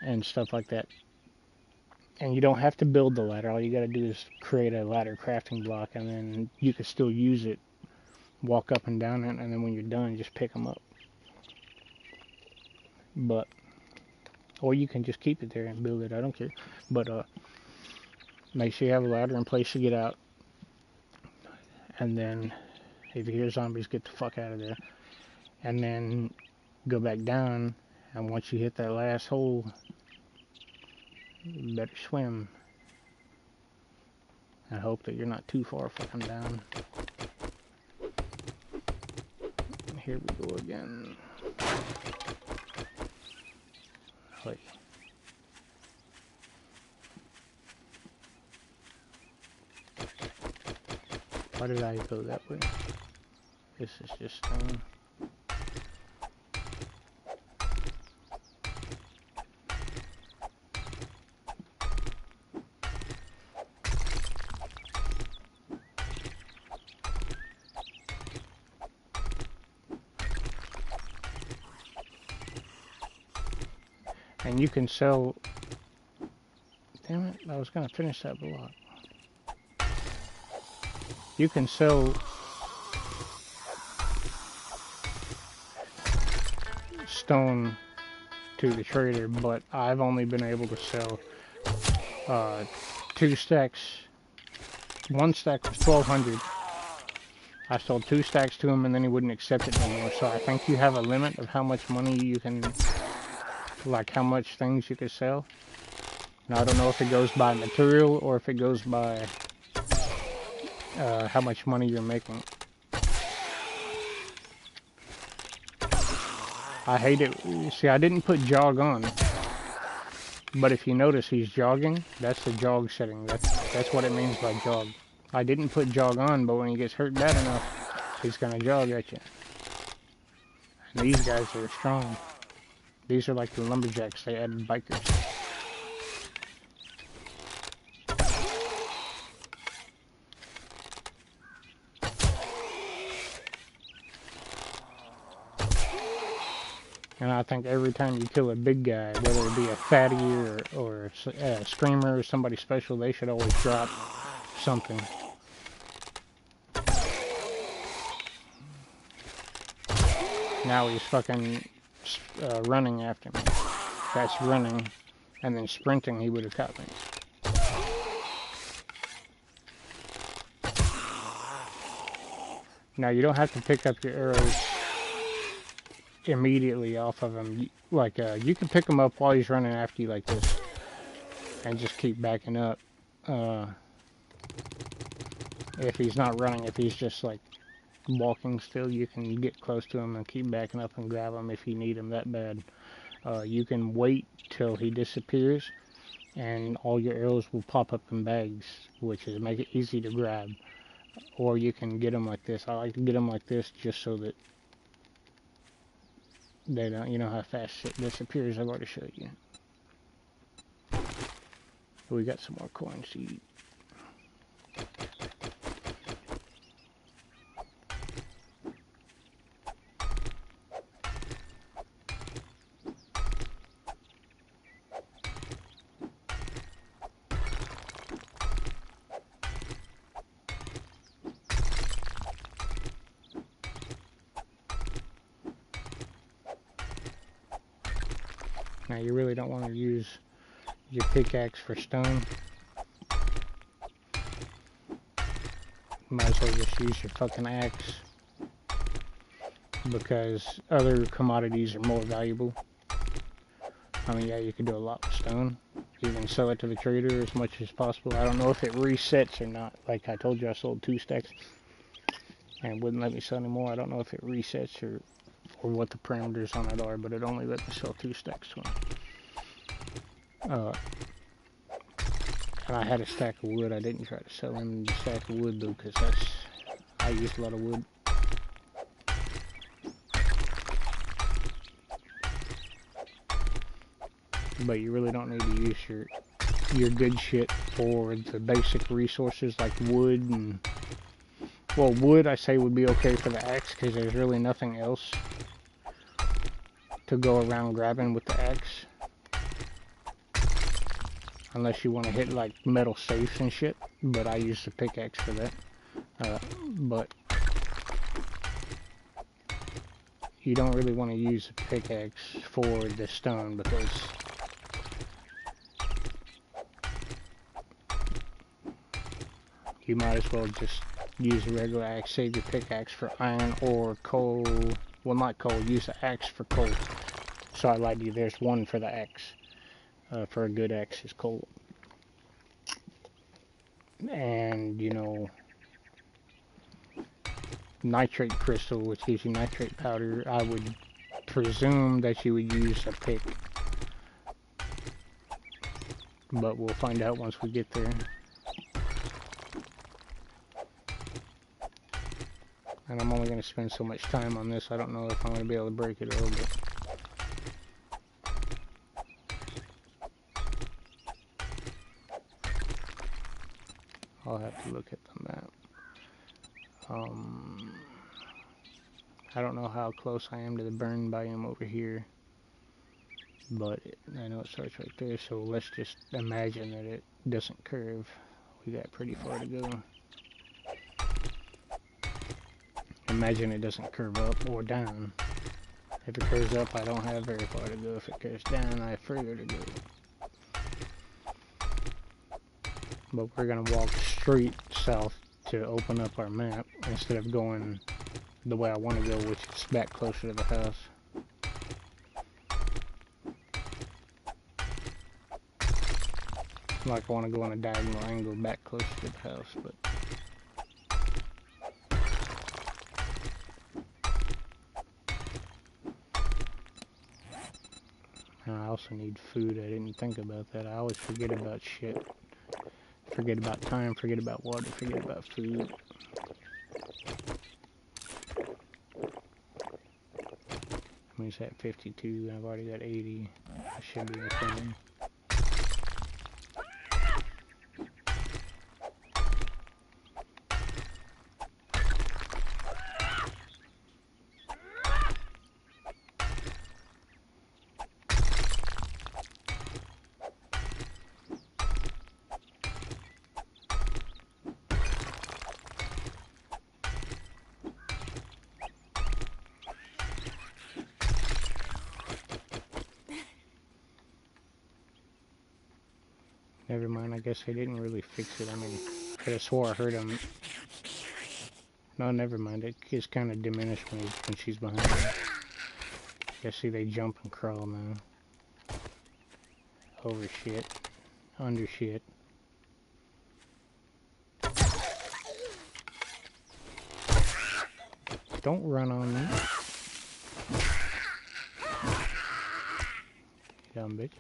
and stuff like that. And you don't have to build the ladder. All you got to do is create a ladder crafting block, and then you can still use it, walk up and down it, and then when you're done, just pick them up. But, or you can just keep it there and build it, I don't care. But make sure you have a ladder in place to get out. And then if you hear zombies, get the fuck out of there. And then go back down, and once you hit that last hole, you better swim. I hope that you're not too far fucking down. Here we go again. Wait. Why did I go that way? This is just stone. And you can sell... Damn it, I was going to finish that block. You can sell stone to the trader, but I've only been able to sell 2 stacks. One stack was 1,200. I sold 2 stacks to him, and then he wouldn't accept it anymore. So I think you have a limit of how much money you can... like how much things you can sell. Now I don't know if it goes by material or if it goes by how much money you're making. I hate it. See, I didn't put jog on, but if you notice he's jogging, that's the jog setting. That's what it means by jog. I didn't put jog on, but when he gets hurt bad enough, he's gonna jog at you. And these guys are strong. These are like the lumberjacks. They added bikers. And I think every time you kill a big guy, whether it be a fatty or a screamer or somebody special, they should always drop something. Now he's fucking running after me. That's running. And then sprinting, he would have caught me. Now you don't have to pick up your arrows immediately off of him. Like, you can pick him up while he's running after you like this. And just keep backing up. If he's not running, if he's just like walking still, you can get close to him and keep backing up and grab him if you need him that bad. You can wait till he disappears and all your arrows will pop up in bags, which is make it easy to grab. Or you can get them like this. I like to get them like this just so that they don't, you know how fast shit disappears. I've already showed you. We got some more corn seed. Now you really don't want to use your pickaxe for stone. Might as well just use your fucking axe, because other commodities are more valuable. I mean, yeah, you can do a lot with stone. You can sell it to the trader as much as possible. I don't know if it resets or not. Like I told you, I sold 2 stacks and it wouldn't let me sell anymore. I don't know if it resets or what the parameters on it are, but it only let me sell 2 stacks to him. And I had a stack of wood. I didn't try to sell him the stack of wood though, because I used a lot of wood. But you really don't need to use your good shit for the basic resources like wood and, well, wood I say would be okay for the axe because there's really nothing else to go around grabbing with the axe, unless you want to hit like metal safes and shit. But I use the pickaxe for that. But you don't really want to use a pickaxe for the stone because you might as well just use a regular axe. Save your pickaxe for iron or coal. Well, not coal. Use the axe for coal. So I lied to you. There's one for the axe. For a good axe is coal. And, you know, nitrate crystal, which gives you nitrate powder. I would presume that you would use a pick. But we'll find out once we get there. And I'm only going to spend so much time on this. I don't know if I'm going to be able to break it all, but I'll have to look at the map. I don't know how close I am to the burn biome over here, but I know it starts right there, so let's just imagine that it doesn't curve. We got pretty far to go. Imagine it doesn't curve up or down. If it curves up, I don't have very far to go. If it curves down, I have further to go. But we're going to walk straight south to open up our map instead of going the way I want to go, which is back closer to the house. Like I want to go on a diagonal angle back closer to the house, but I also need food. I didn't think about that. I always forget about shit. Forget about time, forget about water, forget about food. I mean, burns at 52. I've already got 80. I should be okay. Never mind, I guess I didn't really fix it. I mean, I could have swore I heard him. No, never mind. It gets kind of diminished when she's behind me. Yeah, see, they jump and crawl now. Over shit. Under shit. Don't run on me. Dumb bitch.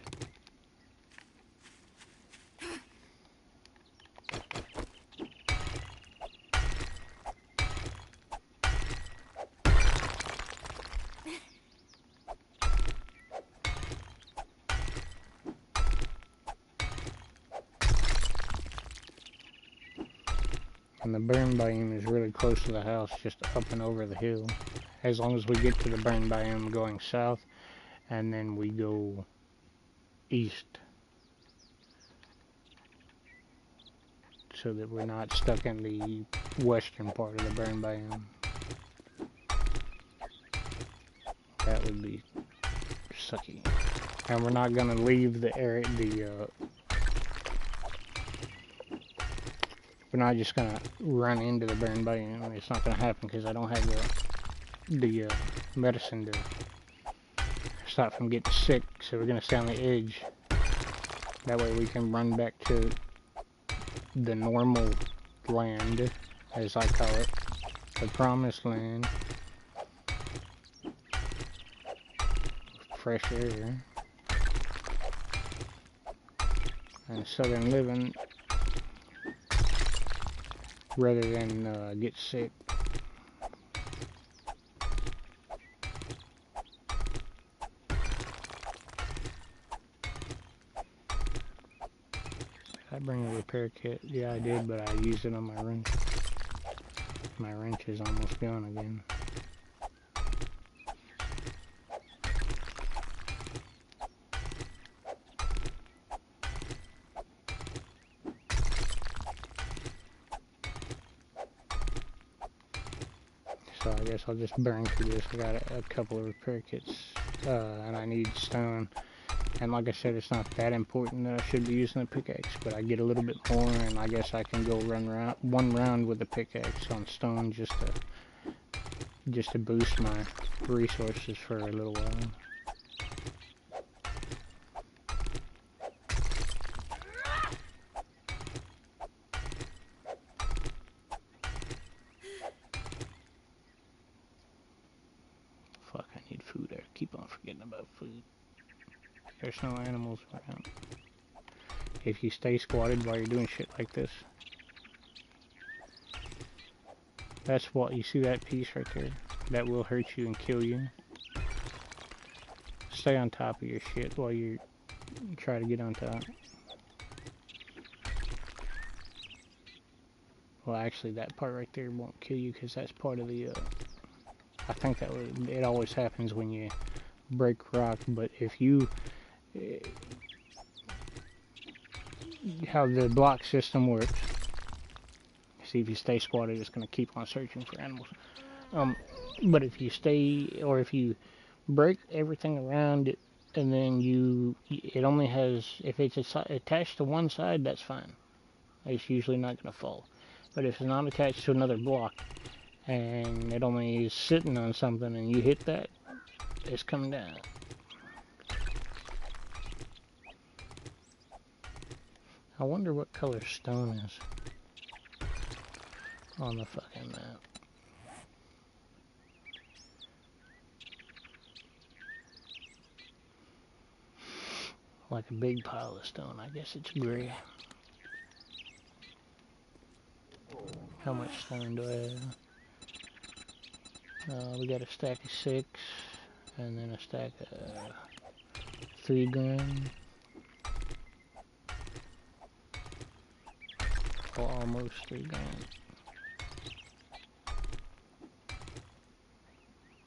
And the burn biome is really close to the house, just up and over the hill. As long as we get to the burn biome going south, and then we go east. So that we're not stuck in the western part of the burn biome. That would be sucky. And we're not gonna leave the area, we're not just gonna run into the burn biome. It's not gonna happen because I don't have the medicine to stop from getting sick. So we're gonna stay on the edge. That way we can run back to the normal land, as I call it, the promised land. Fresh air and southern living, rather than get sick. Did I bring a repair kit? Yeah, I did, but I used it on my wrench. My wrench is almost gone again. So I guess I'll just burn through this. I got a couple of repair kits, and I need stone. And like I said, it's not that important that I should be using a pickaxe, but I get a little bit more, and I guess I can go run one round with the pickaxe on stone just to boost my resources for a little while. Fuck, I need food. I keep on forgetting about food. There's no animals around. If you stay squatted while you're doing shit like this, that's what you see, that piece right there. That will hurt you and kill you. Stay on top of your shit while you try to get on top. Well, actually, that part right there won't kill you because that's part of the. I think that it always happens when you break rock. But if you how the block system works. See, if you stay squatted, it's going to keep on searching for animals. But if you stay, or if you break everything around it, and then it only has, if it's attached to one side, that's fine. It's usually not going to fall. But if it's not attached to another block, and it only is sitting on something, and you hit that, it's coming down. I wonder what color stone is on the fucking map. Like a big pile of stone. I guess it's gray. How much stone do I have? We got a stack of 6. And then a stack of 3 grand. Or almost 3 grand.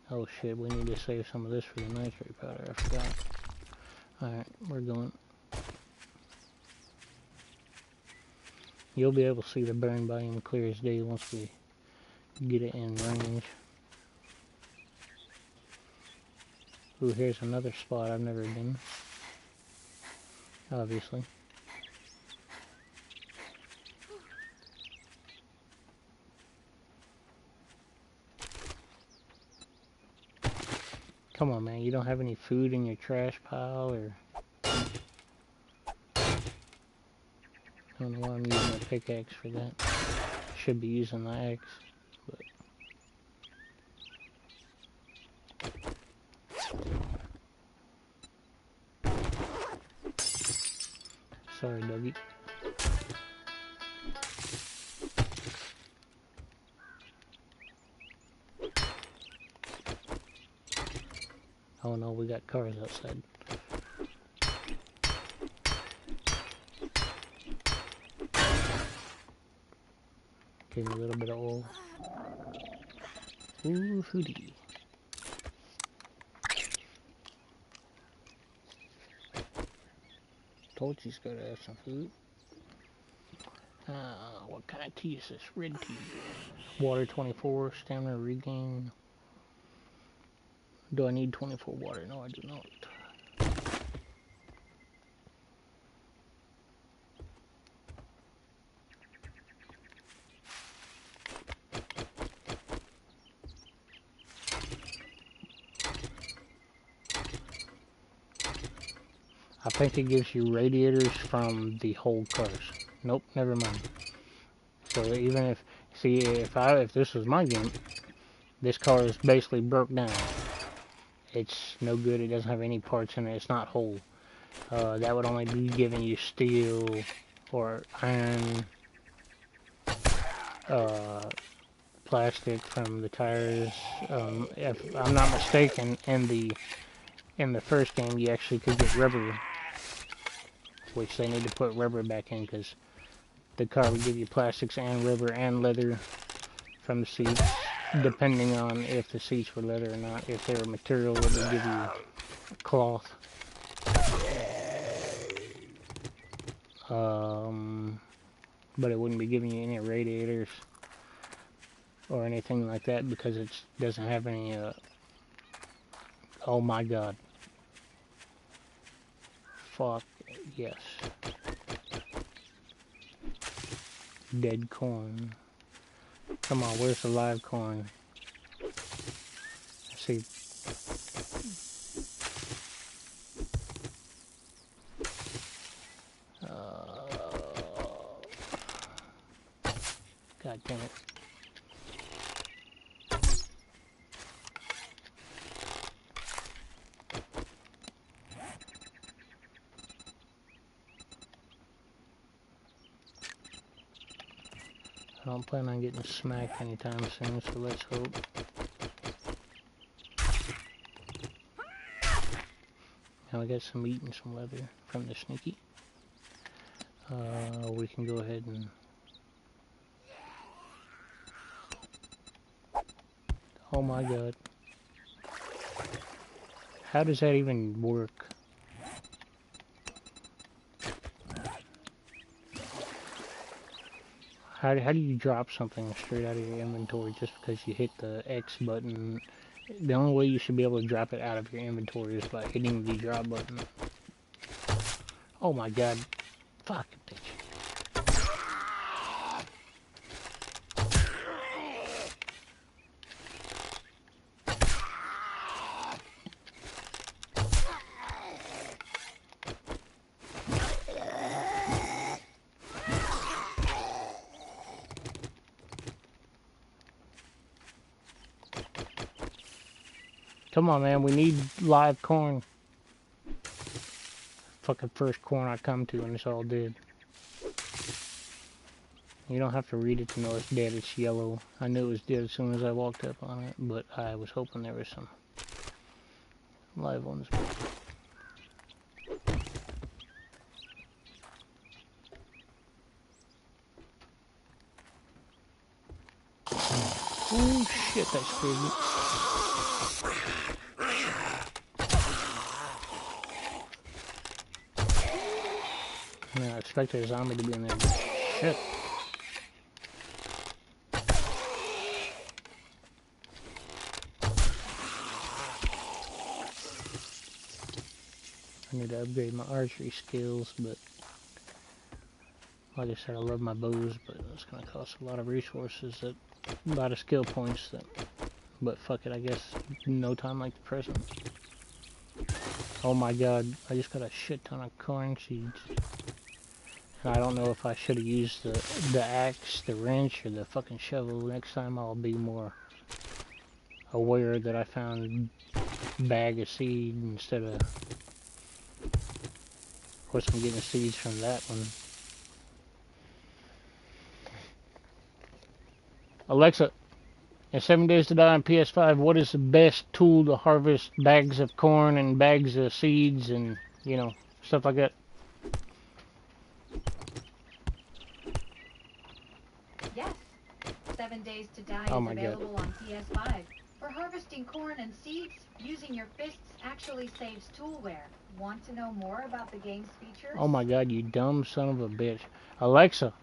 Oh shit, we need to save some of this for the nitrate powder, I forgot. Alright, we're going. You'll be able to see the burn volume clear as day once we get it in range. Ooh, here's another spot I've never been. Obviously. Come on, man, you don't have any food in your trash pile, or... I don't know why I'm using a pickaxe for that. Should be using the axe, but... Sorry, doggy. Oh no, we got cars outside. Give me a little bit of oil. Ooh, foodie. Told you he's gotta have some food. What kind of tea is this? Red tea. Water 24, stamina regain. Do I need 24 water? No, I do not. I think it gives you radiators from the whole cars. Nope, never mind. So even if, see, if this was my game, this car is basically broke down. It's no good. It doesn't have any parts in it. It's not whole. That would only be giving you steel or iron, plastic from the tires. If I'm not mistaken, in the first game, you actually could get rubber, which they need to put rubber back in because the car would give you plastics and rubber and leather from the seats, depending on if the seats were leather or not. If they were material, it would give you cloth. But it wouldn't be giving you any radiators or anything like that because it doesn't have any, oh my god. Fuck, yes. Dead corn. Come on, where's the live corn? Let's see. God damn it. I don't plan on getting smacked anytime soon, so let's hope. Now we got some meat and some leather from the sneaky. We can go ahead and... Oh my god. How does that even work? How do you drop something straight out of your inventory just because you hit the X button? The only way you should be able to drop it out of your inventory is by hitting the drop button. Oh my god. Fuck, bitch. Come on, man, we need live corn. Fucking first corn I come to and it's all dead. You don't have to read it to know it's dead, it's yellow. I knew it was dead as soon as I walked up on it, but I was hoping there was some live ones. Oh shit, that scared me. Man, I expected a zombie to be in there, but shit. I need to upgrade my archery skills, but like I said, I love my bows, but it's going to cost a lot of resources, a lot of skill points. But fuck it, I guess no time like the present. Oh my god, I just got a shit ton of corn seeds. And I don't know if I should have used the axe, the wrench, or the fucking shovel. Next time I'll be more aware that I found a bag of seed instead of... Of course I'm getting seeds from that one. Alexa, in 7 Days to Die on PS5, what is the best tool to harvest bags of corn and bags of seeds and, you know, stuff like that? Yes. 7 Days to Die Oh is my God. available on PS5. For harvesting corn and seeds, using your fists actually saves tool wear. Want to know more about the game's features? Oh my god, you dumb son of a bitch. Alexa,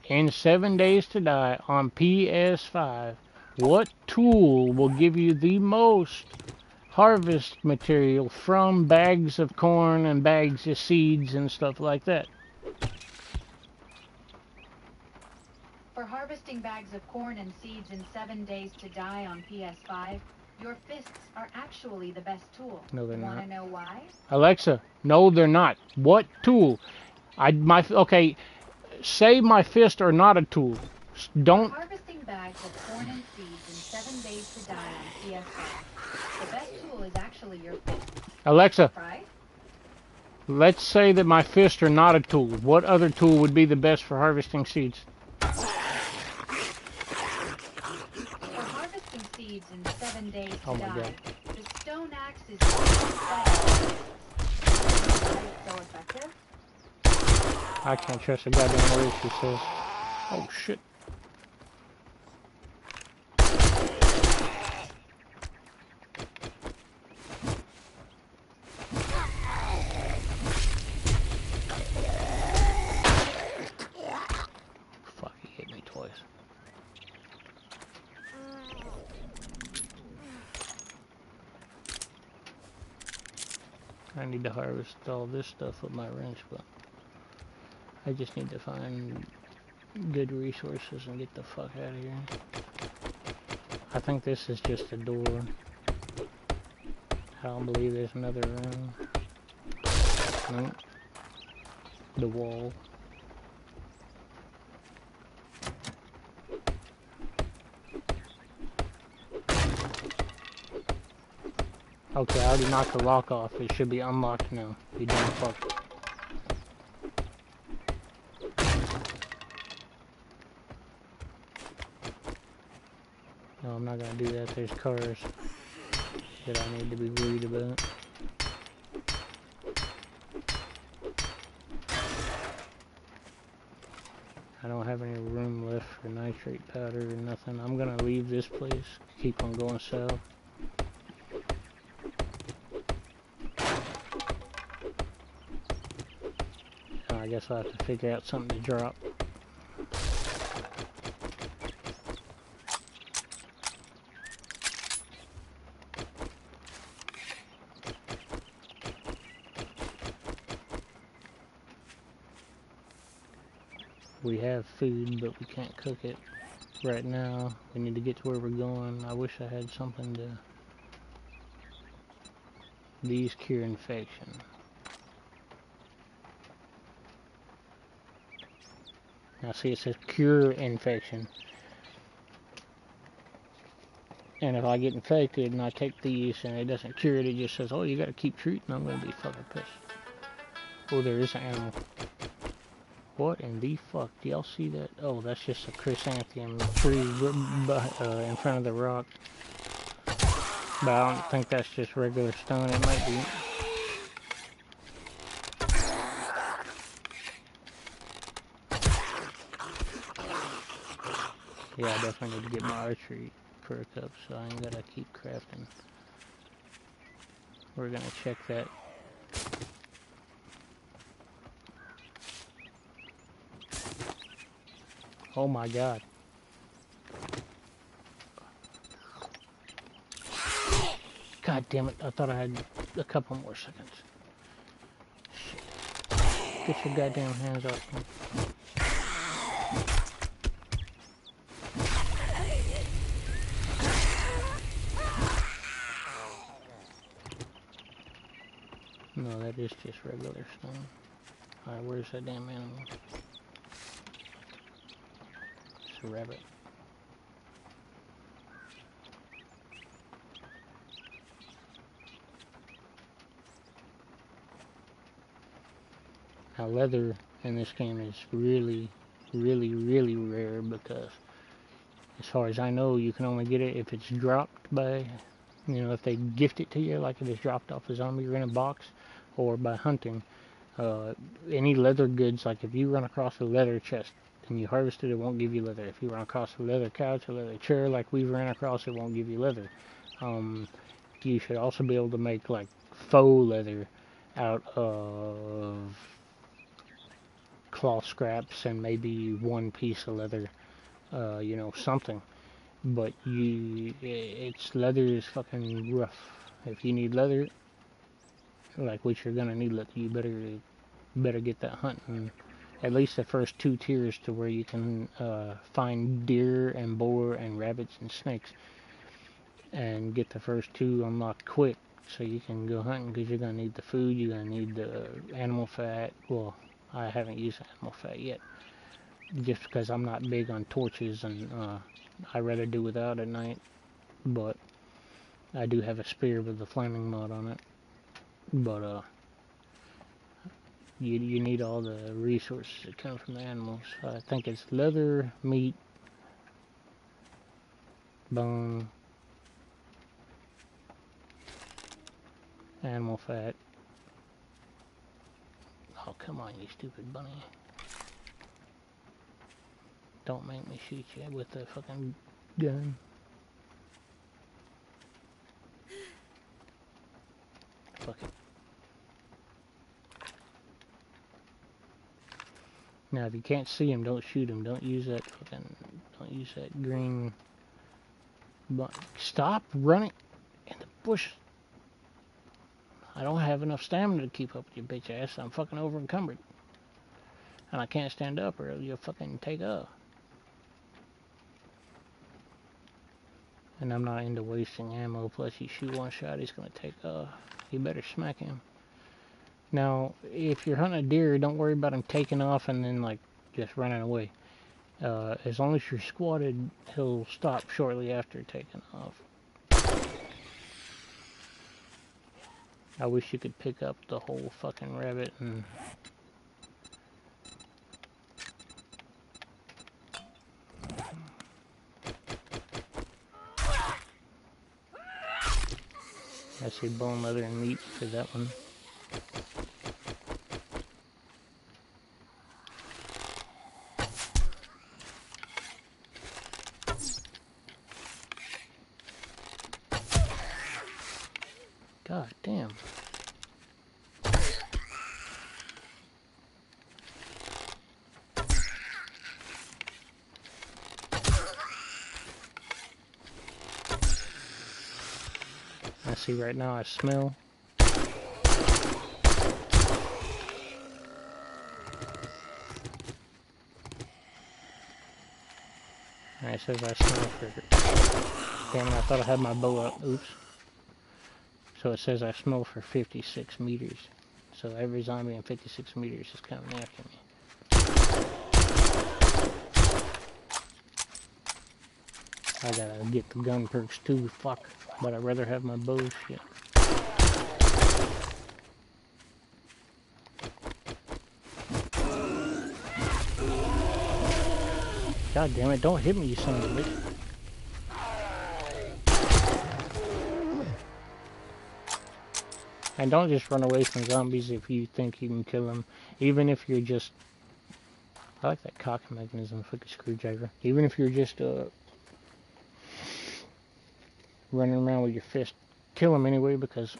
in 7 Days to Die on PS5, what tool will give you the most harvest material from bags of corn and bags of seeds and stuff like that? For harvesting bags of corn and seeds in 7 Days to Die on PS5, your fists are actually the best tool. No, they're Want not. to know why? Alexa, no, they're not. What tool? Okay, say my fists are not a tool. Don't. For harvesting bags of corn and seeds in 7 Days to Die on PS5, the best tool is actually your fists. Alexa, Right? let's say that my fists are not a tool. What other tool would be the best for harvesting seeds? For harvesting seeds in 7 Days to Oh my Die, God. the stone axe is so effective. I can't trust a goddamn word she says. Oh shit. Fuck, he hit me twice. I need to harvest all this stuff with my wrench, but I just need to find good resources and get the fuck out of here. I think this is just a door. I don't believe there's another room. Nope. The wall. Okay, I already knocked the lock off. It should be unlocked now. You dumb fuck. No, I'm not gonna do that. There's cars that I need to be worried about. I don't have any room left for nitrate powder or nothing. I'm gonna leave this place, keep on going south. I guess I'll have to figure out something to drop. We have food, but we can't cook it right now. We need to get to where we're going. I wish I had something to... These cure infection. Now see, it says cure infection. And if I get infected and I take these and it doesn't cure it, it just says, oh, you gotta keep treating. I'm gonna be fucking pissed. Oh, there is an animal. What in the fuck? Do y'all see that? Oh, that's just a chrysanthemum tree in front of the rock. But I don't think that's just regular stone. It might be. Yeah, I definitely need to get my archery perk up, so I ain't gotta keep crafting. We're gonna check that. Oh my god. God damn it, I thought I had a couple more seconds. Shit. Get your goddamn hands off me. No, that is just regular stone. Alright, where's that damn animal? It's a rabbit. Now, leather in this game is really, really rare because, as far as I know, you can only get it if it's dropped by, you know, if they gift it to you, like if it's dropped off a zombie or in a box, or by hunting. Any leather goods, like if you run across a leather chest and you harvest it, it won't give you leather. If you run across a leather couch, a leather chair, like we've ran across, it won't give you leather. You should also be able to make like faux leather out of cloth scraps and maybe one piece of leather, you know, something. But leather is fucking rough. If you need leather, like which you're gonna need leather, you better get that hunting. At least the first 2 tiers to where you can find deer and boar and rabbits and snakes, and get the first 2 unlocked quick, so you can go hunting, because you're gonna need the food, you're gonna need the animal fat. Well, I haven't used animal fat yet, just because I'm not big on torches, and I'd rather do without at night. But I do have a spear with the flaming mod on it. But you need all the resources that come from the animals. I think it's leather, meat, bone, animal fat. Oh, come on, you stupid bunny. Don't make me shoot you with the fucking gun. Fuck it. Now, if you can't see him, don't shoot him. Don't use that green. Stop running in the bush. I don't have enough stamina to keep up with your bitch ass. I'm fucking over encumbered. And I can't stand up or you'll fucking take off. And I'm not into wasting ammo. Plus, you shoot one shot, he's gonna take off. You better smack him. Now, if you're hunting a deer, don't worry about him taking off and then, like, just running away. As long as you're squatted, he'll stop shortly after taking off. I wish you could pick up the whole fucking rabbit and... I see bone, leather, and meat for that one. God damn. I see right now I smell. Alright, it says I smell for... Damn it, I thought I had my bow up. Oops. So it says I smell for 56 meters. So every zombie in 56 meters is coming after me. I gotta get the gun perks too, fuck. But I'd rather have my bow shit. God damn it, don't hit me, you son of a bitch. And don't just run away from zombies if you think you can kill them. Even if you're just... I like that cocking mechanism, fucking screwdriver. Even if you're just running around with your fist, kill them anyway, because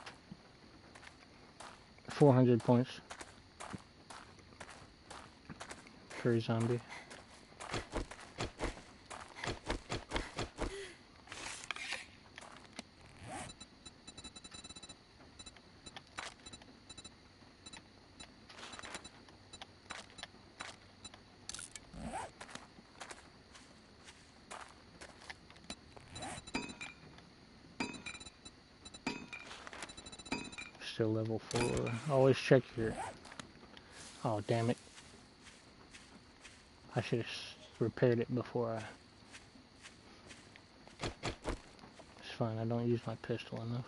400 points for a zombie. Still level 4. Always check your... Oh, damn it. I should have repaired it before I... It's fine, I don't use my pistol enough.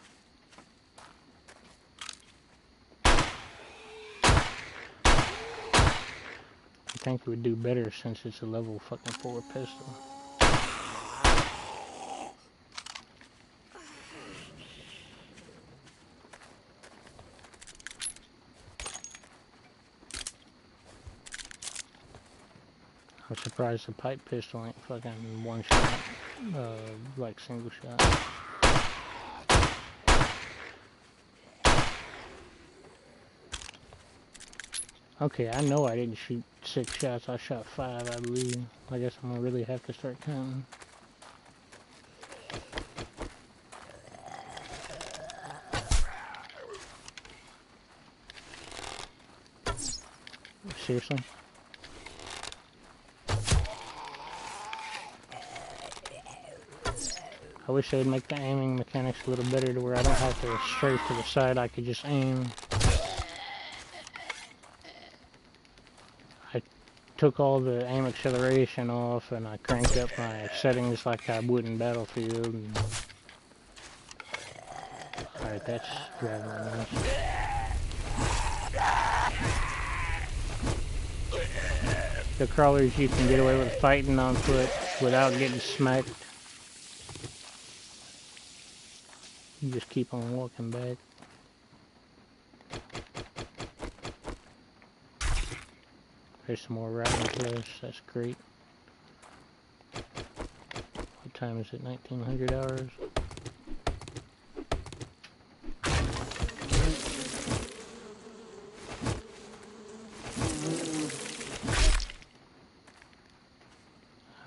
I think it would do better since it's a level fucking 4 pistol. I'm surprised the pipe pistol ain't fucking one shot, like single shot. Okay, I know I didn't shoot 6 shots, I shot 5, I believe. I guess I'm gonna really have to start counting. Seriously? I wish they'd make the aiming mechanics a little better to where I don't have to strafe to the side, I could just aim. I took all the aim acceleration off and I cranked up my settings like I would in Battlefield. And... Alright, that's driving me nuts. The crawlers you can get away with fighting on foot without getting smacked. You just keep on walking back. There's some more riding plus, that's great. What time is it? 1900 hours?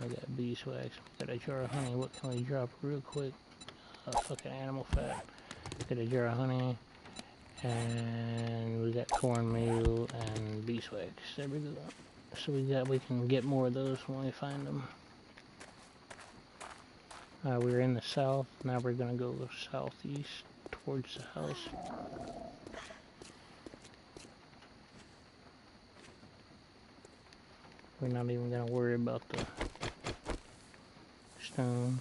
I got beeswax, got a jar of honey. What can we drop real quick? Fucking animal fat. Get a jar of honey, and we got cornmeal and beeswax. There we go. So we can get more of those when we find them. We're in the south. Now we're gonna go southeast towards the house. We're not even gonna worry about the stone.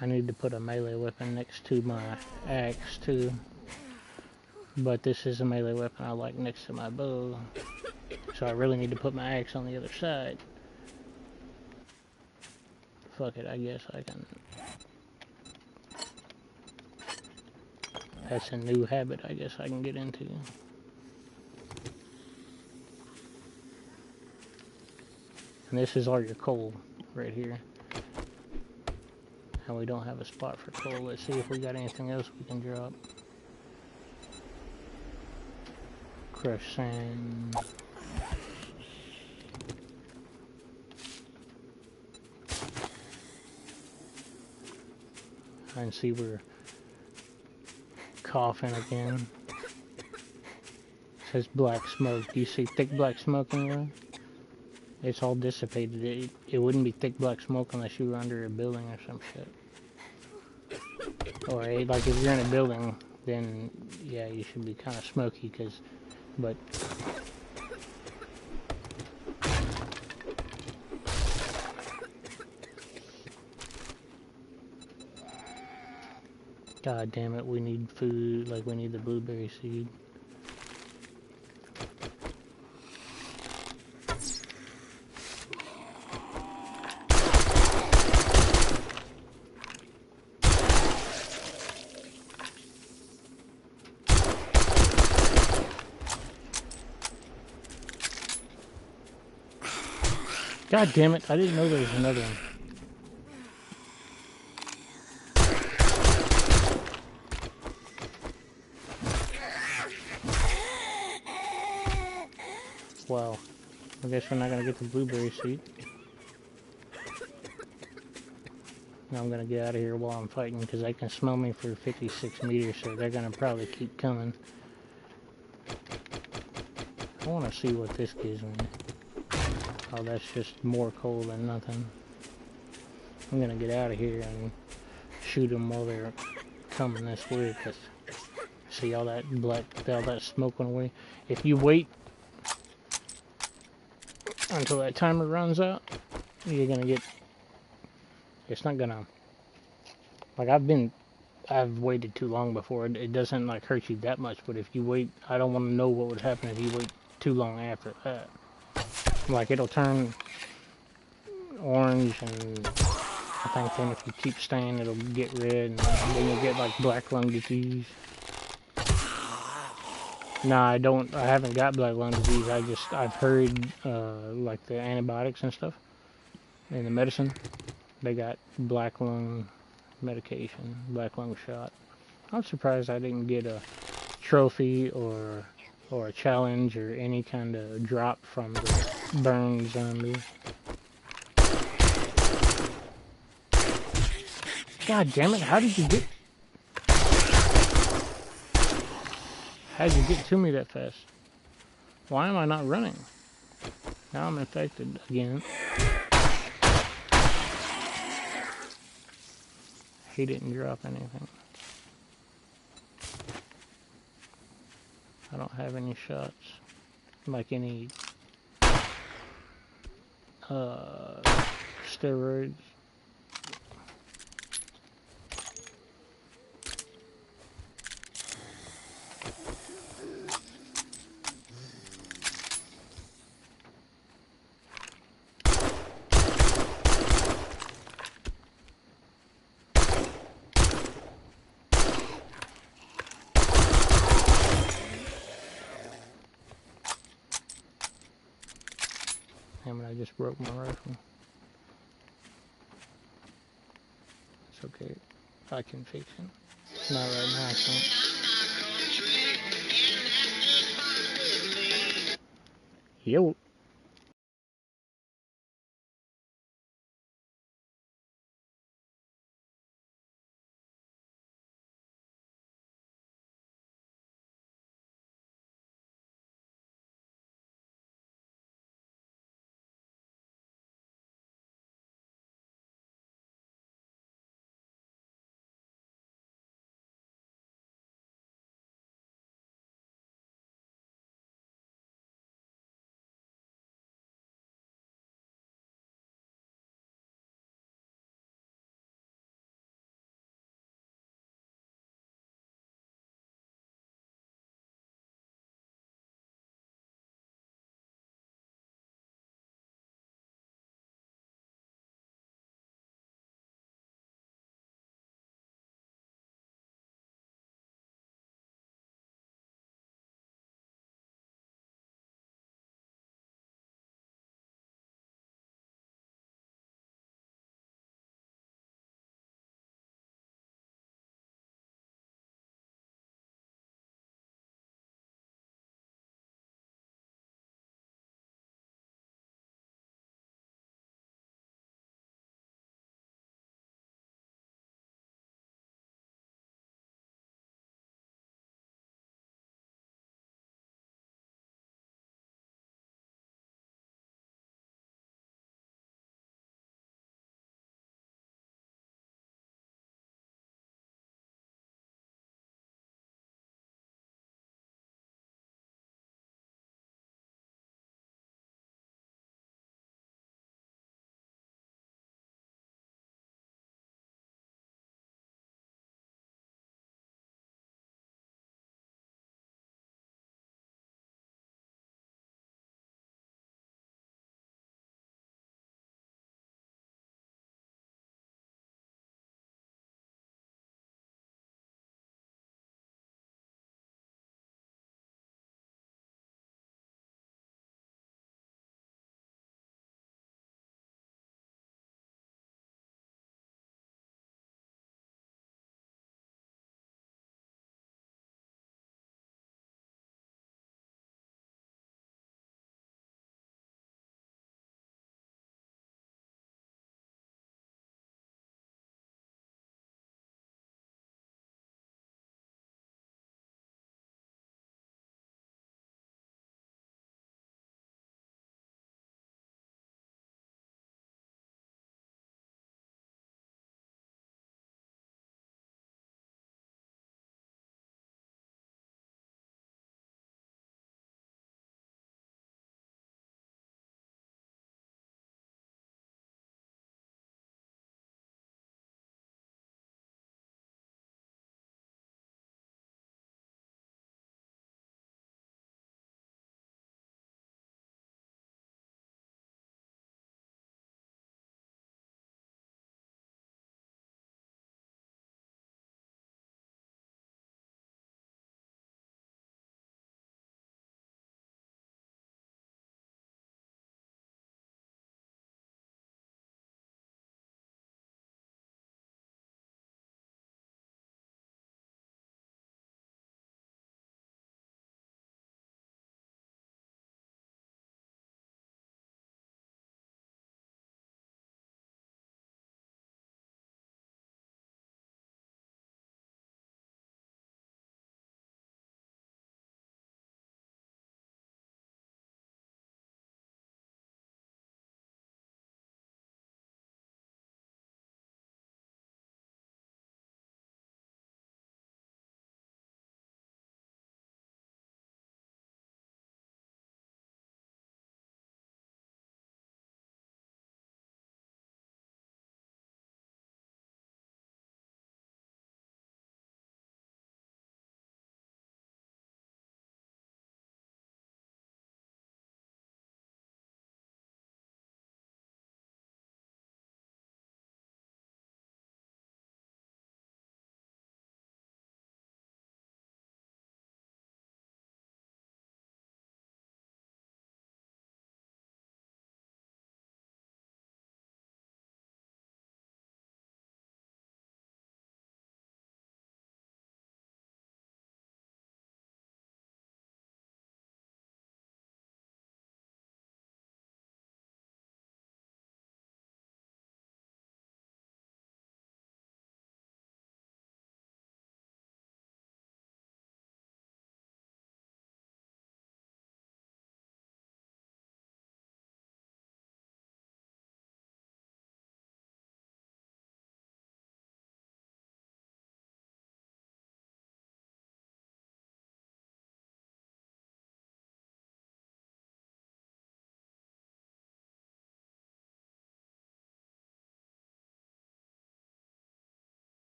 I need to put a melee weapon next to my axe too. But this is a melee weapon I like next to my bow. So I really need to put my axe on the other side. Fuck it, I guess I can... That's a new habit I guess I can get into. And this is all your coal right here. And we don't have a spot for coal. Let's see if we got anything else we can drop. Crushed sand. I can see we're coughing again. It says black smoke. Do you see thick black smoke anywhere? It's all dissipated. It wouldn't be thick black smoke unless you were under a building or some shit. Or like if you're in a building, then yeah, you should be kind of smoky, but god damn it, we need food, like we need the blueberry seed. God damn it, I didn't know there was another one. Wow. I guess we're not gonna get the blueberry seed. Now I'm gonna get out of here while I'm fighting because they can smell me for 56 meters, so they're gonna probably keep coming. I wanna see what this gives me. Oh, that's just more coal than nothing. I'm gonna get out of here and shoot them while they're coming this way because see all that smoke went away. If you wait until that timer runs out, you're gonna get, it's not gonna, like I've waited too long before. It doesn't like hurt you that much, but if you wait, I don't want to know what would happen if you wait too long after that. Like it'll turn orange, and I think then if you keep staying, it'll get red, and then you'll get like black lung disease. Nah, I haven't got black lung disease. I've heard like the antibiotics and stuff and the medicine. They got black lung medication, black lung shot. I'm surprised I didn't get a trophy or a challenge or any kind of drop from the burn zombie. God damn it, how'd you get to me that fast? Why am I not running? Now I'm infected again. He didn't drop anything. I don't have any shots. Like any steroids. Damn it, I just broke my rifle. It's okay. I can fix it. Not right now, I can't. Yo.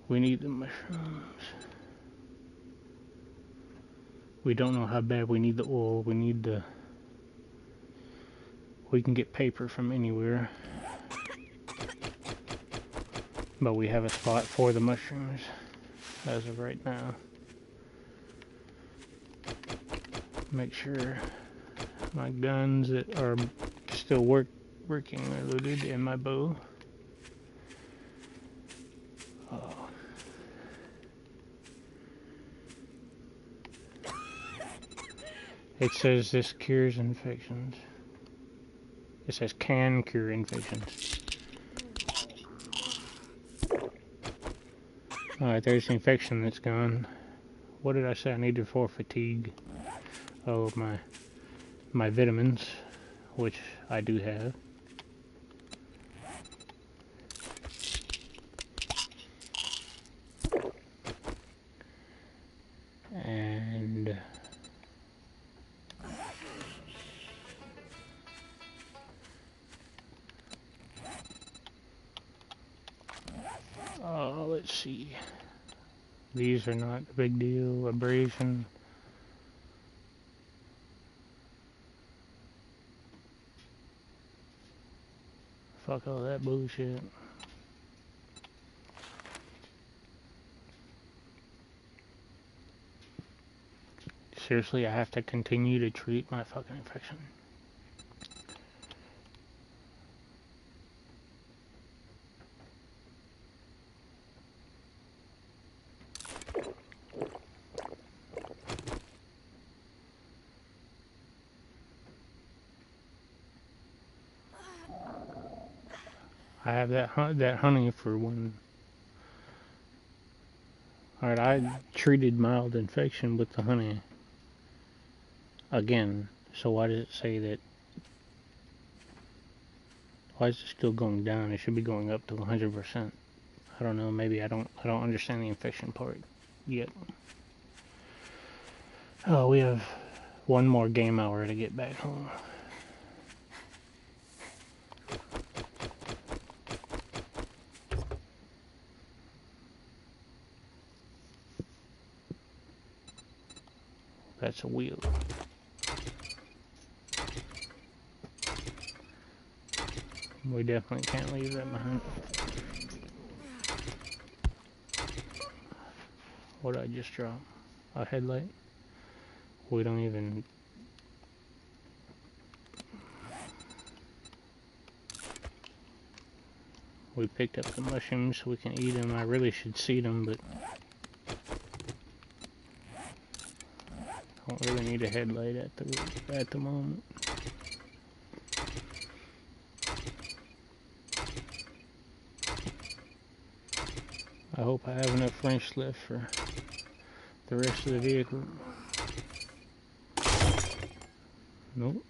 We need the mushrooms. We don't know how bad we need the oil. We need the... We can get paper from anywhere. But we have a spot for the mushrooms as of right now. Make sure my guns that are still working are loaded in my bow. Oh. It says this cures infections. It says can cure infections. Alright, there's the infection that's gone. What did I say I needed for fatigue? Oh, my vitamins, which I do have. And let's see. These are not a big deal. Abrasion. Fuck all that bullshit. Seriously, I have to continue to treat my fucking infection. I have that honey for one. Alright, I treated mild infection with the honey again. So why does it say that? Why is it still going down? It should be going up to 100%. I don't know. Maybe I don't understand the infection part yet. Oh, we have one more game hour to get back home. That's a wheel. We definitely can't leave that behind. What did I just drop? A headlight? We don't even... We picked up the mushrooms so we can eat them. I really should seed them, but... I don't really need a headlight at the moment. I hope I have enough wrench left for the rest of the vehicle. Nope.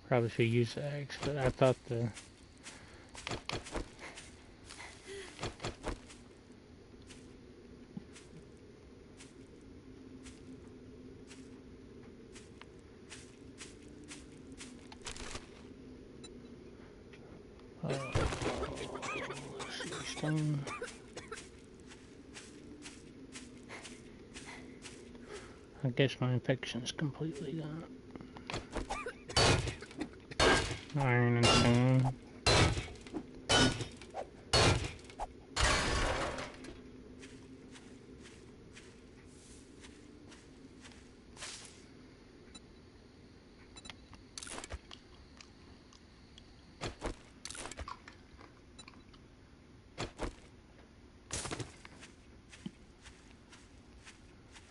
Probably should use the axe, but I thought the... stone. I guess my infection's completely gone. Iron and stone.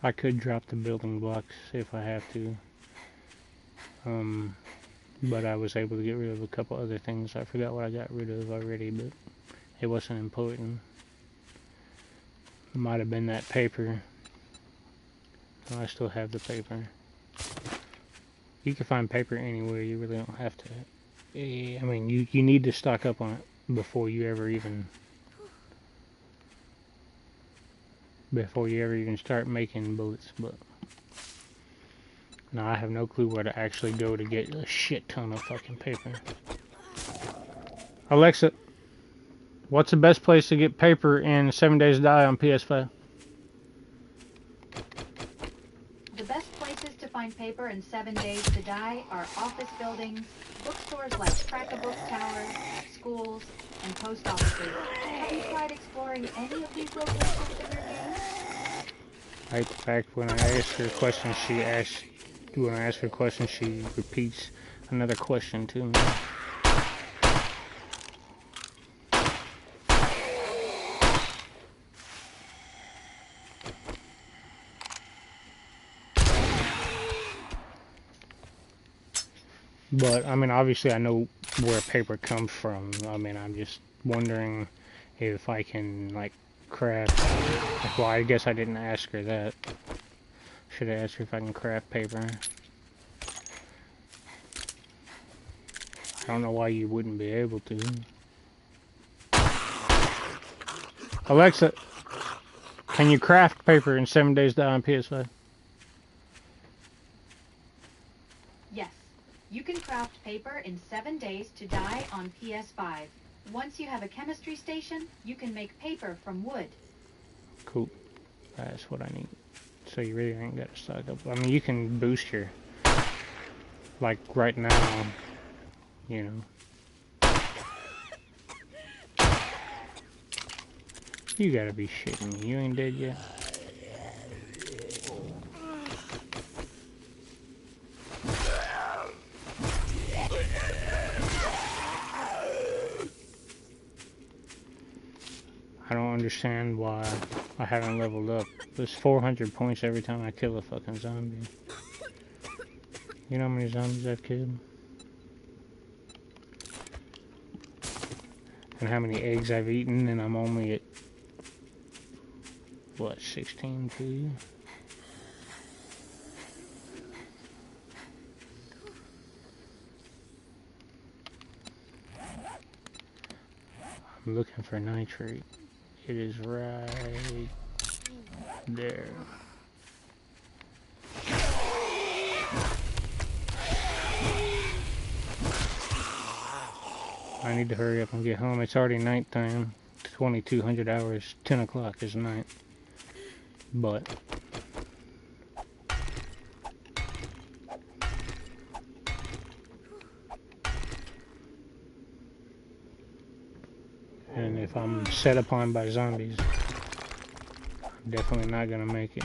I could drop the building blocks if I have to. But I was able to get rid of a couple other things. I forgot what I got rid of already, but it wasn't important. It might have been that paper. I still have the paper. You can find paper anywhere. You really don't have to. I mean, you need to stock up on it before you ever even start making bullets. But No, I have no clue where to actually go to get a shit ton of fucking paper. Alexa, what's the best place to get paper in 7 Days to Die on PS5? The best places to find paper in 7 Days to Die are office buildings, bookstores like Crack-A-Book Tower, schools, and post offices. Have you tried exploring any of these locations in your game? Right, the fact when I ask her a question, when I ask her a question, she repeats another question to me. But, I mean, obviously I know where paper comes from. I mean, I'm just wondering if I can, like, craft... Well, I guess I didn't ask her that. Should have asked her if I can craft paper. I don't know why you wouldn't be able to. Alexa, can you craft paper in 7 Days to Die on PS5? Yes, you can craft paper in 7 Days to Die on PS5. Once you have a chemistry station, you can make paper from wood. Cool. That's what I need. So you really ain't got to stock up. I mean, you can boost your... Like, right now, you know. You gotta be shitting me. You ain't dead yet? I don't understand why I haven't leveled up. There's 400 points every time I kill a fucking zombie. You know how many zombies I've killed? And how many eggs I've eaten, and I'm only at... What, 16 too? I'm looking for nitrate. It is right there. I need to hurry up and get home. It's already nighttime. 2200 hours. 10 o'clock is night. But and if I'm set upon by zombies, I'm definitely not gonna make it.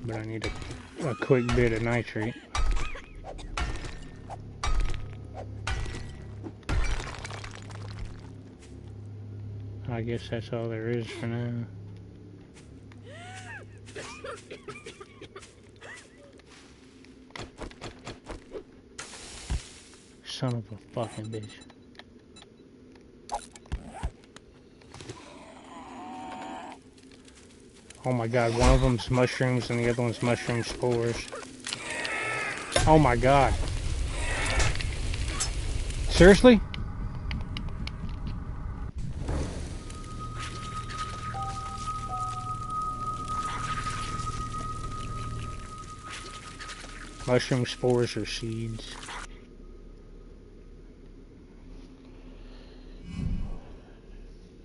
But I need a quick bit of nitrate. I guess that's all there is for now. Son of a fucking bitch. Oh my god, one of them's mushrooms and the other one's mushroom spores. Oh my god. Seriously? Mushroom spores or seeds.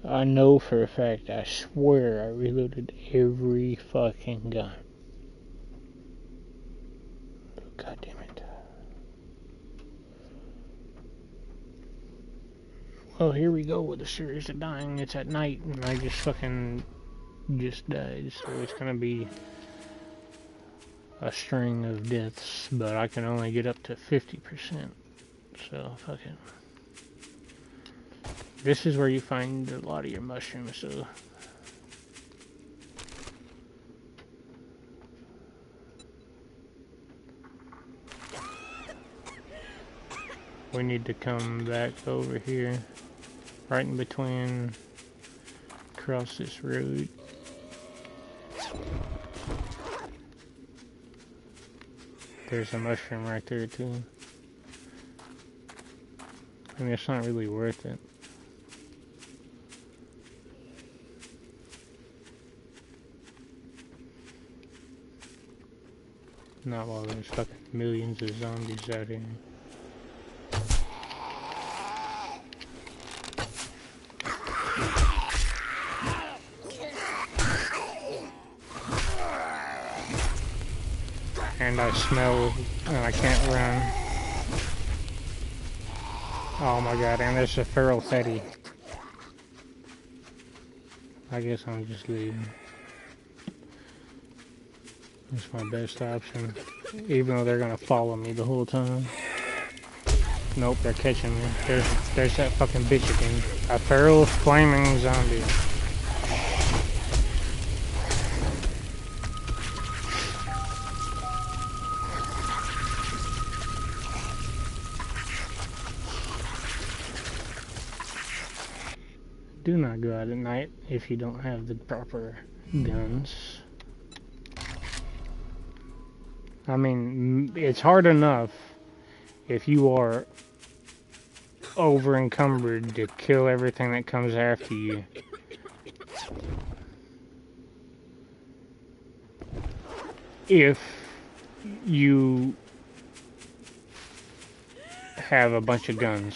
I know for a fact, I swear I reloaded every fucking gun. God damn it. Well, here we go with a series of dying. It's at night and I just fucking died. So it's gonna be a string of deaths, but I can only get up to 50%. So, fuck it. This is where you find a lot of your mushrooms, so... We need to come back over here, right in between, across this road. There's a mushroom right there too. I mean, it's not really worth it. Not while there's fucking millions of zombies out here. And I smell, and I can't run. Oh my god, and there's a feral fatty. I guess I'm just leaving. That's my best option. Even though they're gonna follow me the whole time. Nope, they're catching me. There's that fucking bitch again. A feral flaming zombie. Do not go out at night if you don't have the proper guns. I mean, it's hard enough if you are over encumbered to kill everything that comes after you. If you have a bunch of guns.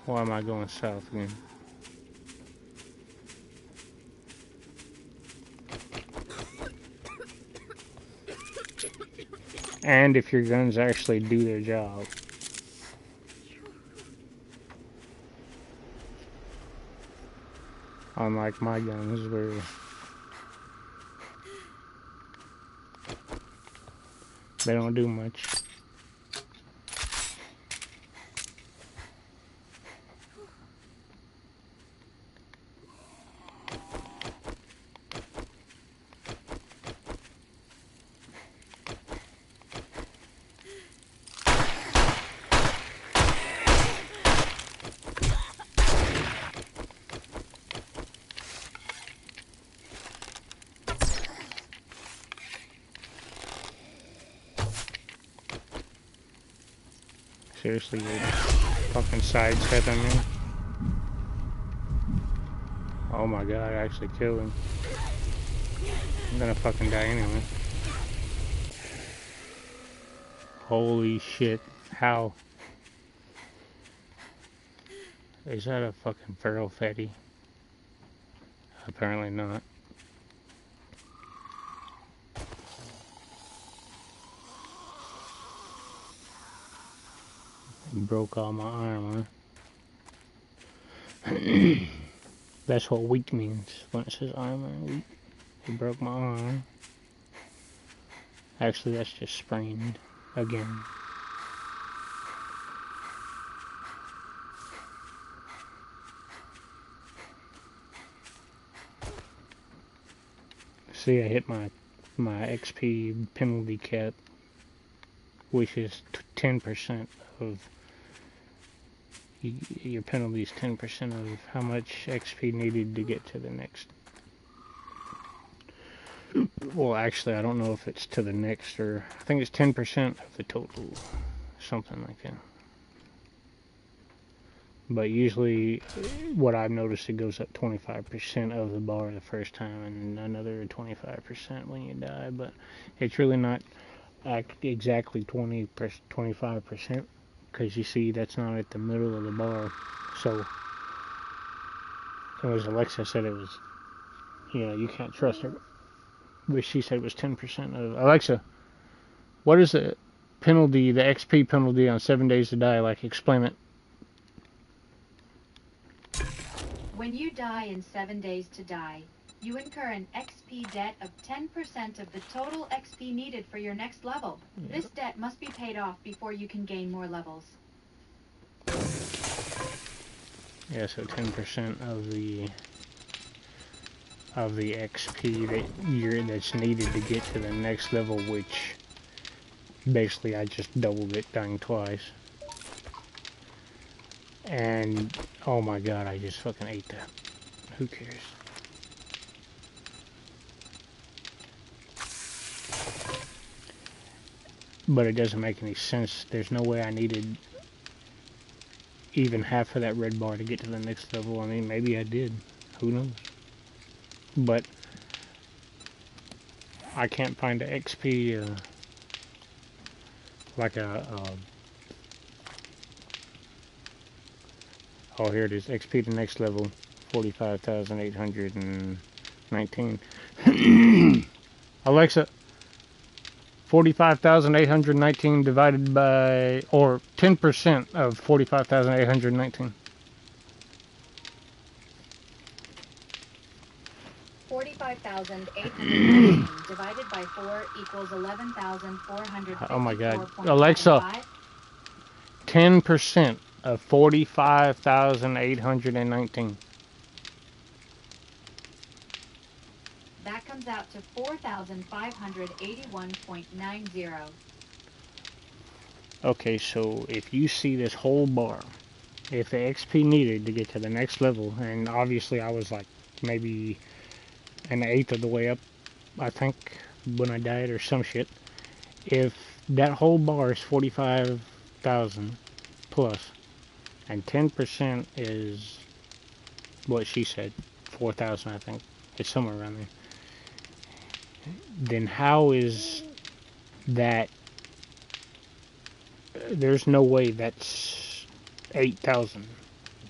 Why am I going south again? And if your guns actually do their job. Unlike my guns where they don't do much. Seriously, you're fucking sidestepping me. Oh my god, I actually killed him. I'm gonna fucking die anyway. Holy shit. How? Is that a fucking feral fatty? Apparently not. Broke all my arm, huh? That's what weak means when it says armor. Weak. It broke my arm. Actually, that's just sprained again. See, I hit my XP penalty cap, which is 10% of your penalty is 10% of how much XP needed to get to the next. Well, actually, I don't know if it's to the next, or I think it's 10% of the total, something like that. But usually, what I've noticed, it goes up 25% of the bar the first time, and another 25% when you die. But it's really not exactly 25%, because you see, that's not at the middle of the bar. So, it was Alexa said it was, you know, you can't trust her. But she said it was 10% of. Alexa, what is the penalty, the XP penalty on 7 Days to Die? Like, explain it. When you die in 7 Days to Die, you incur an XP debt of 10% of the total XP needed for your next level. Yeah. This debt must be paid off before you can gain more levels. Yeah, so 10% of the XP that's needed to get to the next level, which basically I just doubled it, dying twice. And oh my god, I just fucking ate that. Who cares? But it doesn't make any sense. There's no way I needed even half of that red bar to get to the next level. I mean, maybe I did. Who knows? But I can't find an XP, like oh, here it is. XP to next level, 45,819. Alexa, 45,819 divided by, or 10% of 45,819. 45,819 divided by 4 equals 11,454.5. Oh my God. Alexa, 10% of 45,819. That comes out to 4,581.90. Okay, so if you see this whole bar, if the XP needed to get to the next level, and obviously I was like maybe an eighth of the way up, I think, when I died or some shit. If that whole bar is 45,000 plus, and 10% is what she said, 4,000, I think, it's somewhere around there, then how is that? There's no way that's 8,000,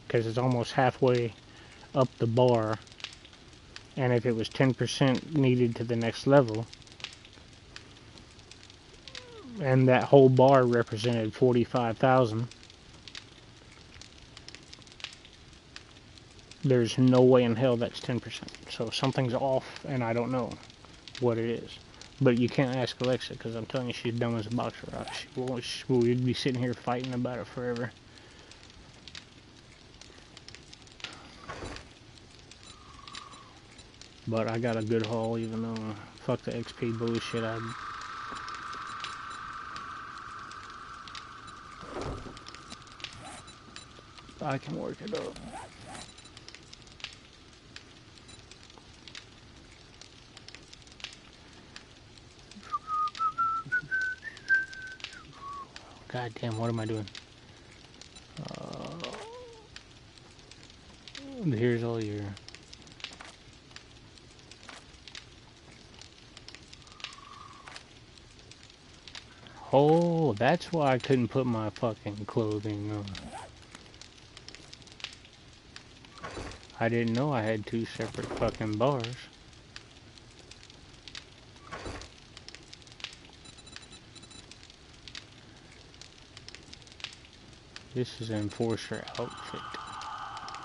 because it's almost halfway up the bar. And if it was 10% needed to the next level, and that whole bar represented 45,000, there's no way in hell that's 10%. So something's off, and I don't know what it is. But you can't ask Alexa, because I'm telling you, she's dumb as a box of rocks. We'd be sitting here fighting about it forever. But I got a good haul, even though fuck the XP bullshit. I can work it up. God damn, what am I doing? Here's all your... Oh, that's why I couldn't put my fucking clothing on. I didn't know I had two separate fucking bars. This is an enforcer outfit.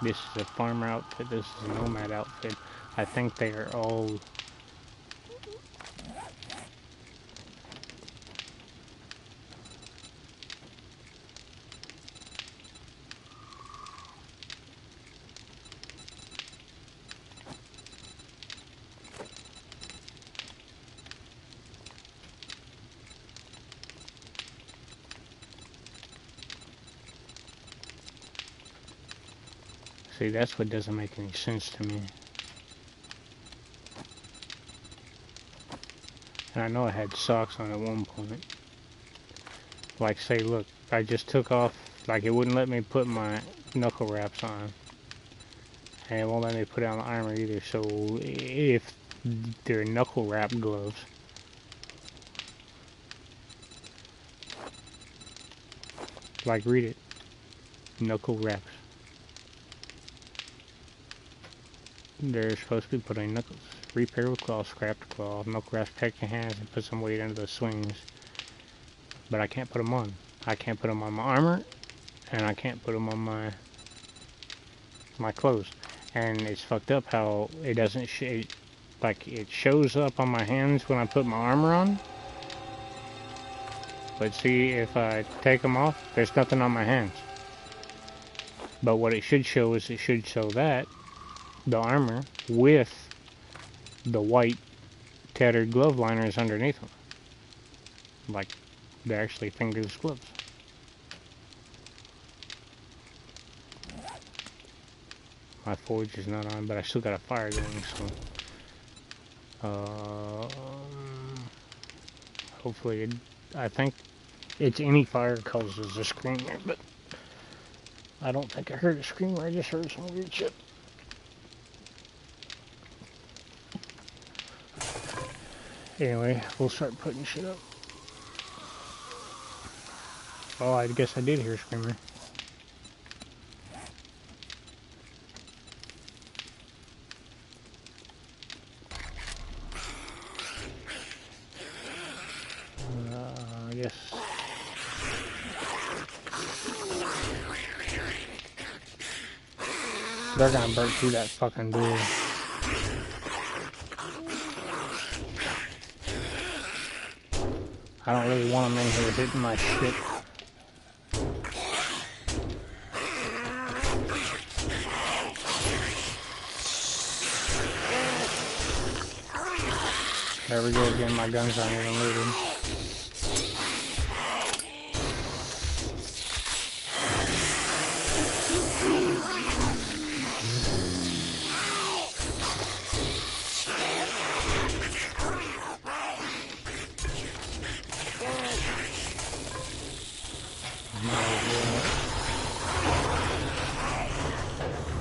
This is a farmer outfit. This is a nomad outfit. I think they are all... See, that's what doesn't make any sense to me. And I know I had socks on at one point. Like, say, look, I just took off, like, it wouldn't let me put my knuckle wraps on. And it won't let me put on the armor either. So, if they're knuckle wrap gloves, like, read it. Knuckle wraps. They're supposed to be put on knuckles. Repair with claw, scrapped claw, knuckle wraps, protect your hands, and put some weight into the swings. But I can't put them on. I can't put them on my armor, and I can't put them on my clothes. And it's fucked up how it doesn't like it shows up on my hands when I put my armor on. But see, if I take them off, there's nothing on my hands. But what it should show is it should show that the armor with the white tattered glove liners underneath them. Like they're actually fingerless gloves. My forge is not on, but I still got a fire going, so hopefully I think it's any fire causes a screamer, but I don't think I heard a screamer. I just heard some weird shit. Anyway, we'll start putting shit up. Oh, I guess I did hear a screamer. I guess. They're gonna break through that fucking door. I don't really want them in here hitting my shit. There we go again, my guns aren't even loaded.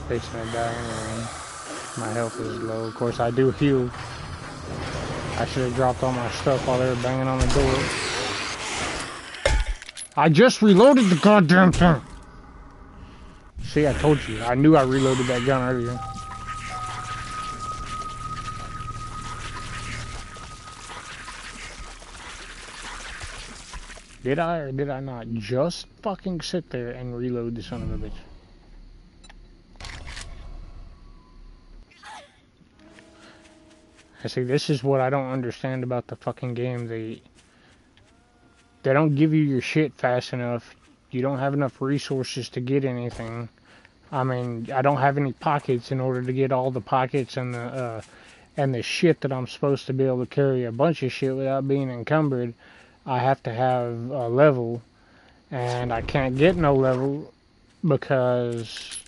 Fixing to die anyway. My health is low. Of course, I do heal. I should have dropped all my stuff while they were banging on the door. I just reloaded the goddamn thing. See, I told you. I knew I reloaded that gun earlier. Did I or did I not just fucking sit there and reload the son of a bitch? I see, this is what I don't understand about the fucking game. They don't give you your shit fast enough. You don't have enough resources to get anything. I mean, I don't have any pockets in order to get all the pockets and the shit that I'm supposed to be able to carry a bunch of shit without being encumbered. I have to have a level, and I can't get no level because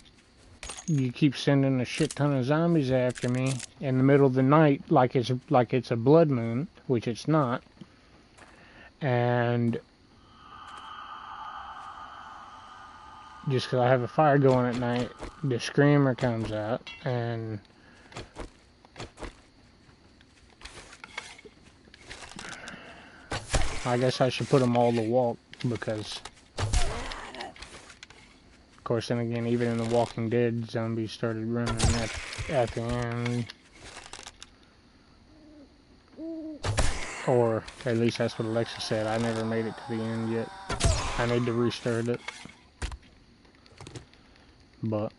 you keep sending a shit ton of zombies after me in the middle of the night like it's a blood moon, which it's not. And just because I have a fire going at night, the screamer comes out, and I guess I should put them all to walk, because of course, then again, even in The Walking Dead, zombies started running at the end. Or, at least that's what Alexa said. I never made it to the end yet. I need to restart it. But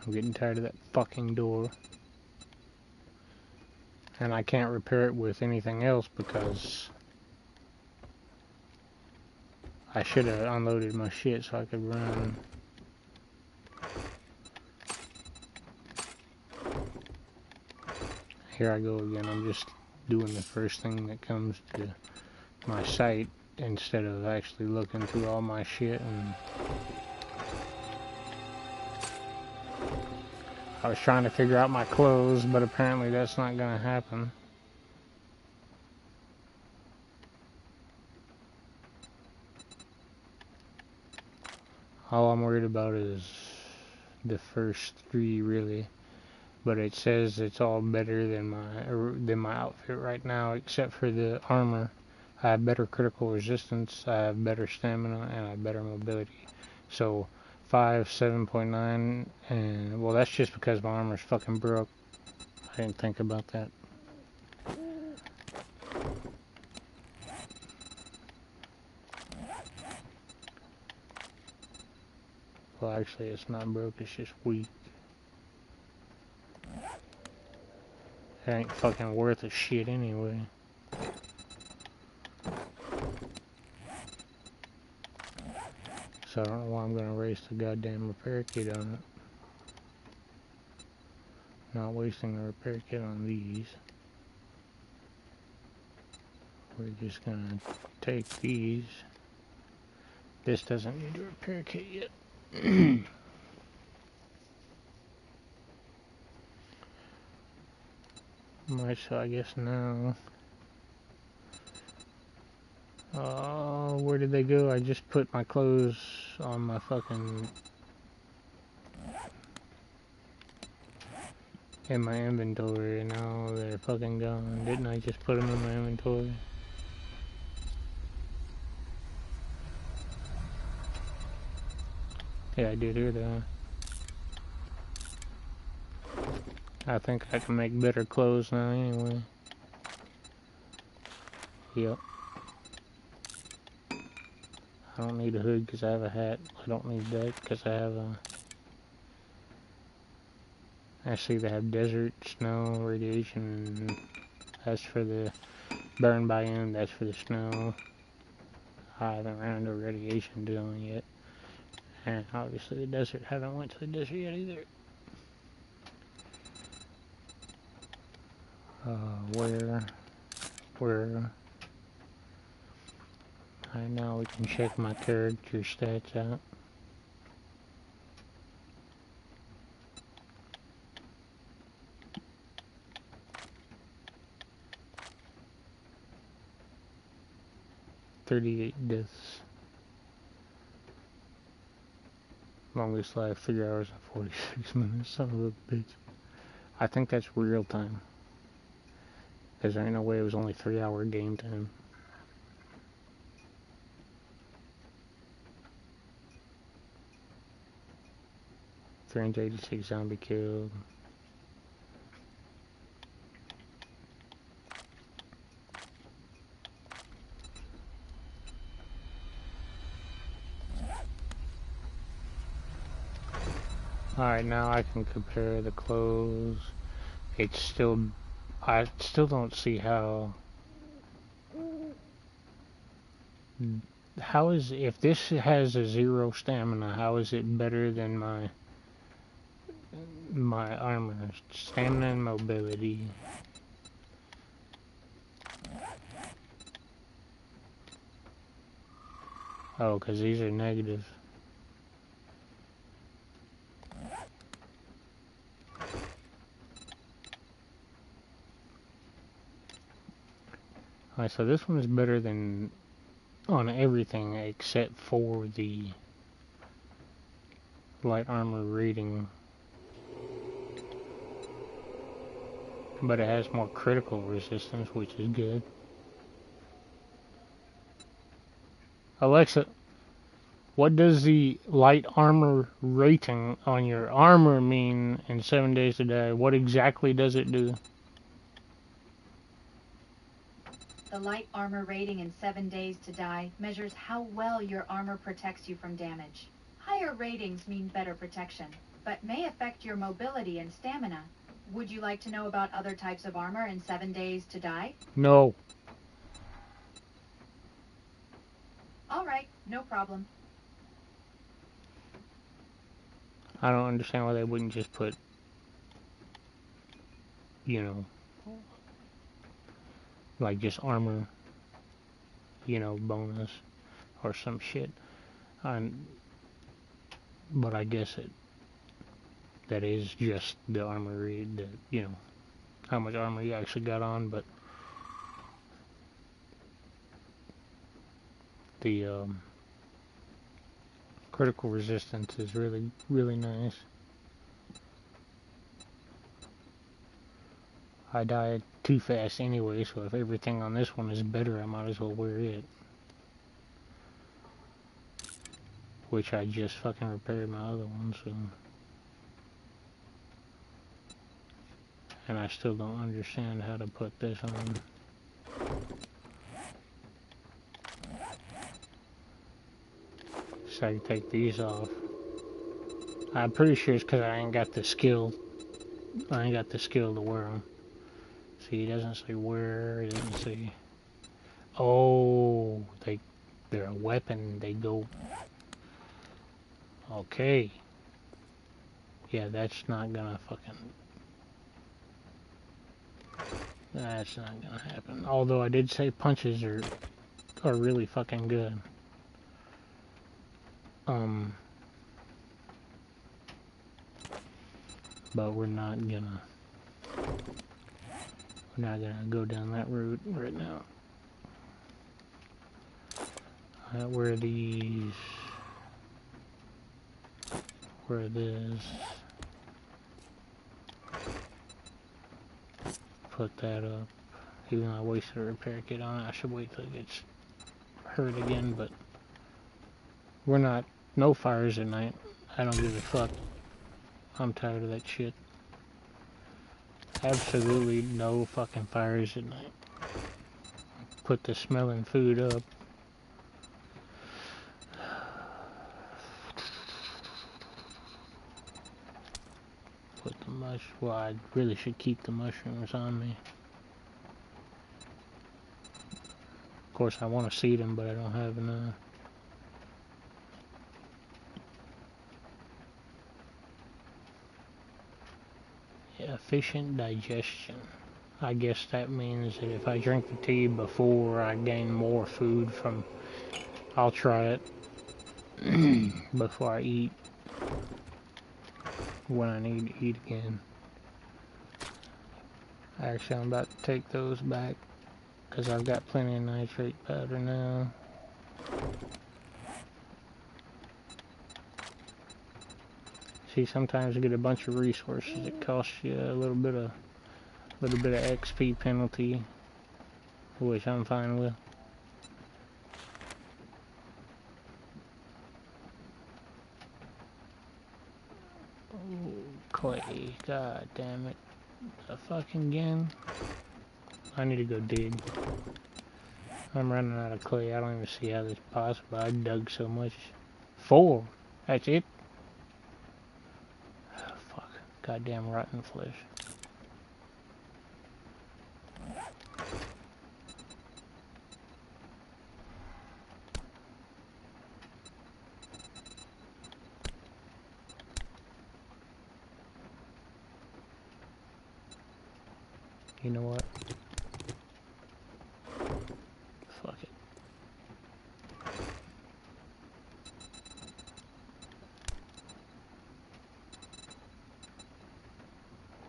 I'm getting tired of that fucking door. And I can't repair it with anything else because I should have unloaded my shit so I could run. Here I go again. I'm just doing the first thing that comes to my sight instead of actually looking through all my shit. And I was trying to figure out my clothes, but apparently that's not gonna happen. All I'm worried about is the first three, really. But it says it's all better than my outfit right now, except for the armor. I have better critical resistance, I have better stamina, and I have better mobility. So 5, 7.9, and well, that's just because my armor's fucking broke. I didn't think about that. Well, actually, it's not broke, it's just weak. It ain't fucking worth a shit anyway. So I don't know why I'm gonna waste the goddamn repair kit on it. Not wasting a repair kit on these. We're just gonna take these. This doesn't need a repair kit yet. Right, so I guess now Where did they go? I just put my clothes on my fucking... in my inventory, and now they're fucking gone. Didn't I just put them in my inventory? Yeah, I did hear that. I think I can make better clothes now anyway. Yep. I don't need a hood because I have a hat. I don't need that because I have a... I see they have desert, snow, radiation. That's for the burn biome, that's for the snow. I haven't ran into radiation zone yet. And obviously the desert, haven't went to the desert yet either. Where? Alright, now we can check my character stats out. "38 deaths. Longest life, 3 hours and 46 minutes. Son of a bitch." I think that's real time. Because there ain't no way it was only 3-hour game time. "386 zombie killed." Alright, now I can compare the clothes. It's still... I still don't see how... How is... If this has a 0 stamina, how is it better than my armor? Stamina and mobility. Oh, because these are negative. Alright, so this one is better than on everything except for the light armor rating. But it has more critical resistance, which is good. Alexa, what does the light armor rating on your armor mean in 7 Days to Die? What exactly does it do? The light armor rating in 7 Days to Die measures how well your armor protects you from damage. Higher ratings mean better protection, but may affect your mobility and stamina. Would you like to know about other types of armor in 7 Days to Die? No. Alright, no problem. I don't understand why they wouldn't just put, you know, like just armor, you know, bonus or some shit. But I guess that is just the armor read, that, you know, how much armor you actually got on, but the critical resistance is really, really nice. I died too fast anyway, so if everything on this one is better, I might as well wear it. Which I just fucking repaired my other one, so... And I still don't understand how to put this on. So I can take these off. I'm pretty sure it's because I ain't got the skill. I ain't got the skill to wear them. See, it doesn't say where, it doesn't say... Oh, they're a weapon, they go... Okay. Yeah, that's not gonna fucking... That's not gonna happen. Although I did say punches are really fucking good. But we're not gonna go down that route right now. Where are these? Where it is? Put that up. Even though I wasted a repair kit on it, I should wait till it gets hurt again, but we're not, no fires at night. I don't give a fuck. I'm tired of that shit. Absolutely no fucking fires at night. Put the smelling food up. Put the well, I really should keep the mushrooms on me. Of course, I want to seed them, but I don't have enough. Yeah, efficient digestion. I guess that means that if I drink the tea before I gain more food from, I'll try it before I eat, when I need to eat again. Actually, I'm about to take those back, because I've got plenty of nitrate powder now. See, sometimes you get a bunch of resources, it costs you a little bit of XP penalty, which I'm fine with. Oh, clay, god damn it. The fucking again. I need to go dig. I'm running out of clay. I don't even see how this is possible. I dug so much. 4. That's it? Oh, fuck. Goddamn rotten flesh. You know what? Fuck it.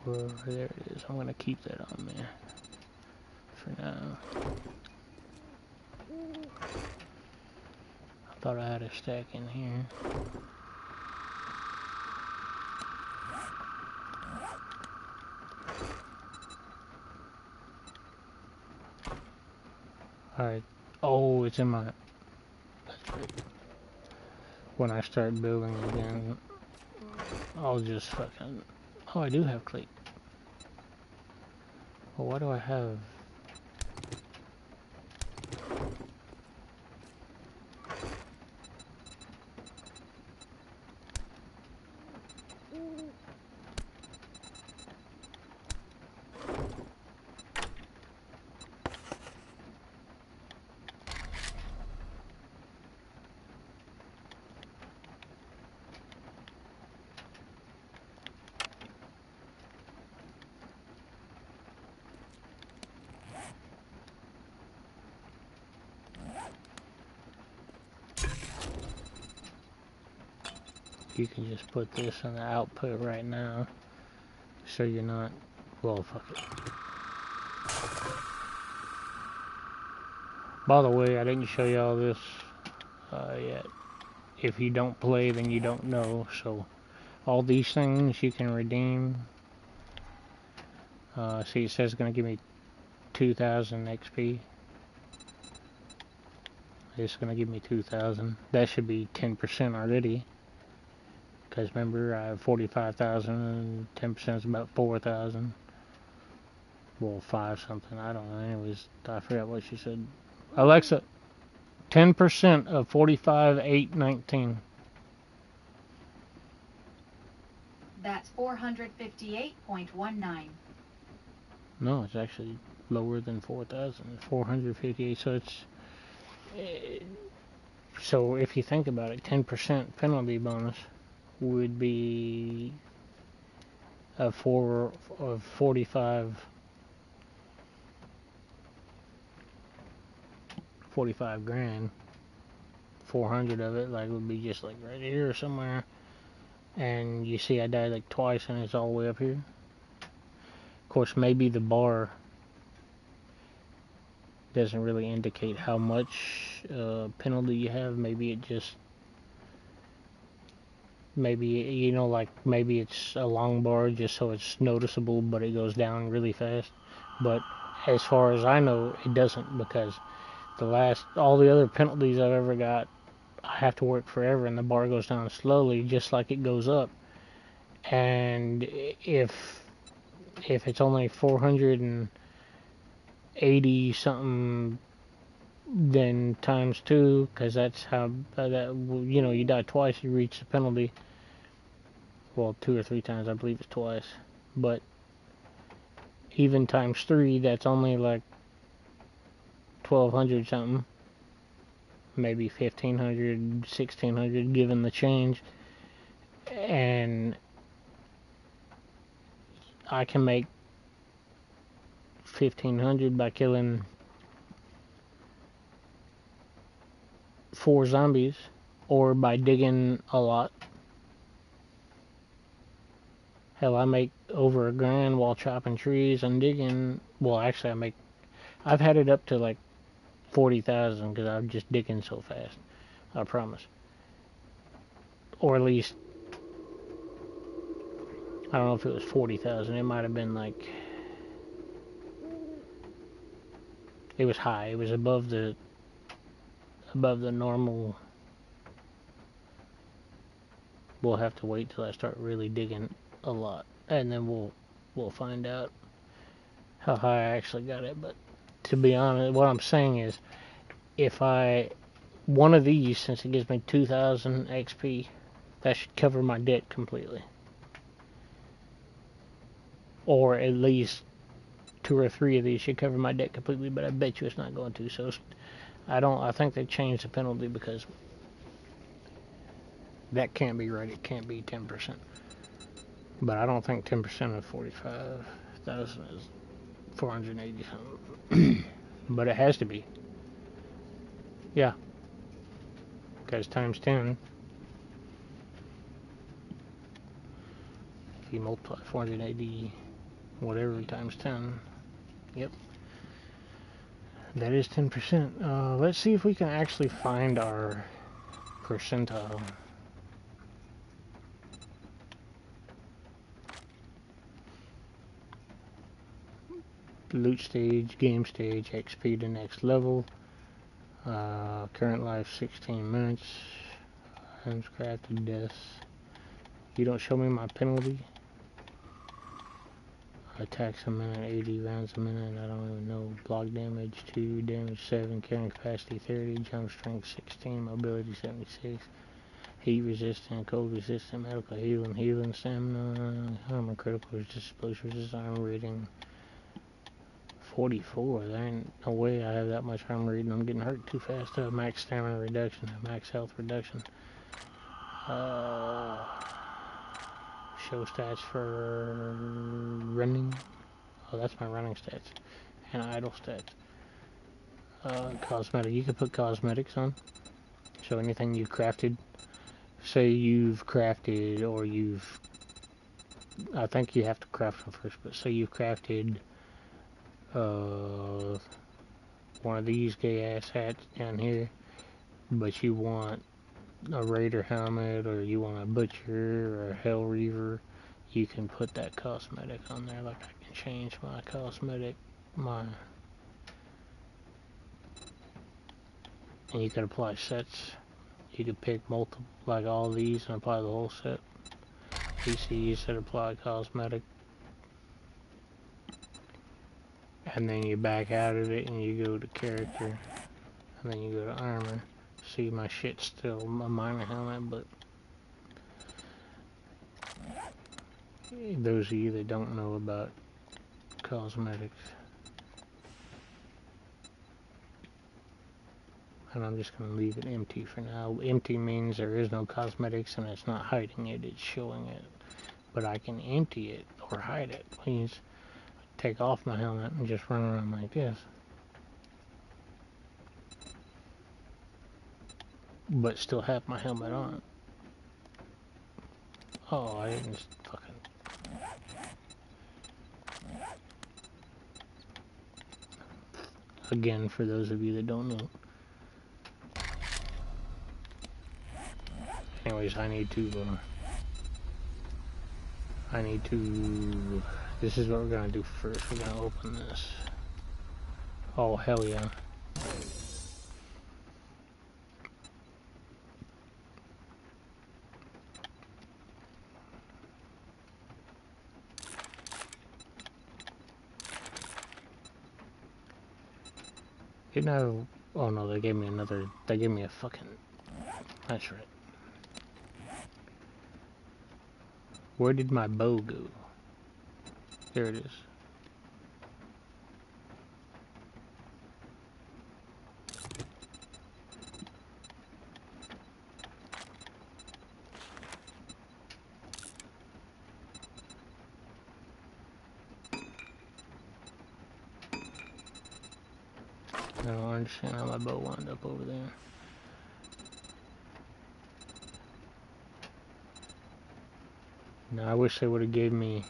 Well, there it is. I'm gonna keep that on there for now. I thought I had a stack in here. Alright. Oh, it's in my... That's right. When I start building again, I'll just fucking... Oh, I do have clay. Well, why do I have... You can just put this in the output right now, so you're not... Well, fuck it. By the way, I didn't show you all this yet. If you don't play, then you don't know. So, all these things you can redeem. See, it says it's going to give me 2,000 XP. It's going to give me 2,000. That should be 10% already. Because remember, I have 45,000 and 10% is about 4,000. Well, 5 something, I don't know. Anyways, I forgot what she said. Alexa, 10% of 45,819. That's 458.19. No, it's actually lower than 4,000. It's 458, so it's... So if you think about it, 10% penalty bonus would be of 45 grand. 400 of it like would be just like right here or somewhere. And you see I died like twice and it's all the way up here. Of course, maybe the bar doesn't really indicate how much penalty you have. Maybe it just, maybe, you know, like maybe it's a long bar just so it's noticeable, but it goes down really fast. But as far as I know, it doesn't, because all the other penalties I've ever got, I have to work forever and the bar goes down slowly, just like it goes up. And if it's only 480 something, then times two, because that's how that, you know, you die twice, you reach the penalty. Well, 2 or 3 times, I believe it's twice. But even times 3, that's only like 1,200 something, maybe 1,500, 1,600, given the change. And I can make 1,500 by killing 4 zombies, or by digging a lot. Hell, I make over $1,000 while chopping trees and digging. Well, actually, I've had it up to like 40,000 because I'm just digging so fast. I promise. Or at least, I don't know if it was 40,000. It might have been like, it was high. It was above the normal. We'll have to wait till I start really digging a lot, and then we'll find out how high I actually got it. But to be honest, what I'm saying is, if one of these, since it gives me 2,000 XP, that should cover my debt completely, or at least 2 or 3 of these should cover my debt completely. But I bet you it's not going to. So I think they changed the penalty, because that can't be right. It can't be 10%. But I don't think 10% of 45,000 is 480 something. But it has to be. Yeah. Because times 10, if you multiply 480 whatever times 10, yep, that is 10%. Let's see if we can actually find our percentile. Loot stage, game stage, XP to next level. Current life 16 minutes. Items crafted, deaths. You don't show me my penalty. Attacks a minute, 80 rounds a minute. I don't even know. Block damage 2, damage 7, carrying capacity 30, jump strength 16, mobility 76, heat resistant, cold resistant, medical healing, stamina, armor critical resistance, explosive resistance, armor rating 44. There ain't no way I have that much armor rating. I'm getting hurt too fast. Max stamina reduction, max health reduction. Show stats for running. Oh, that's my running stats. And idle stats. Cosmetic. You can put cosmetics on. So anything you crafted. Say you've crafted, or I think you have to craft them first, but say you've crafted one of these gay ass hats down here, but you want a raider helmet, or you want a butcher or a hell reaver, you can put that cosmetic on there. Like, I can change my cosmetic, and you can apply sets. You can pick multiple, like all these, and apply the whole set. PC set apply cosmetic, and then you back out of it and you go to character, and then you go to armor. See, my shit's still a minor helmet, but those of you that don't know about cosmetics, and I'm just going to leave it empty for now. Empty means there is no cosmetics, and it's not hiding it, it's showing it. But I can empty it or hide it. Means take off my helmet and just run around like this. But still have my helmet on. Oh, I didn't fucking... Again, for those of you that don't know. Anyways, I need to, this is what we're gonna do first. We're gonna open this. Oh, hell yeah. Didn't I, oh no, they gave me a fucking, that's right. Where did my bow go? There it is. I don't understand how my bow wound up over there. Now I wish they would have gave me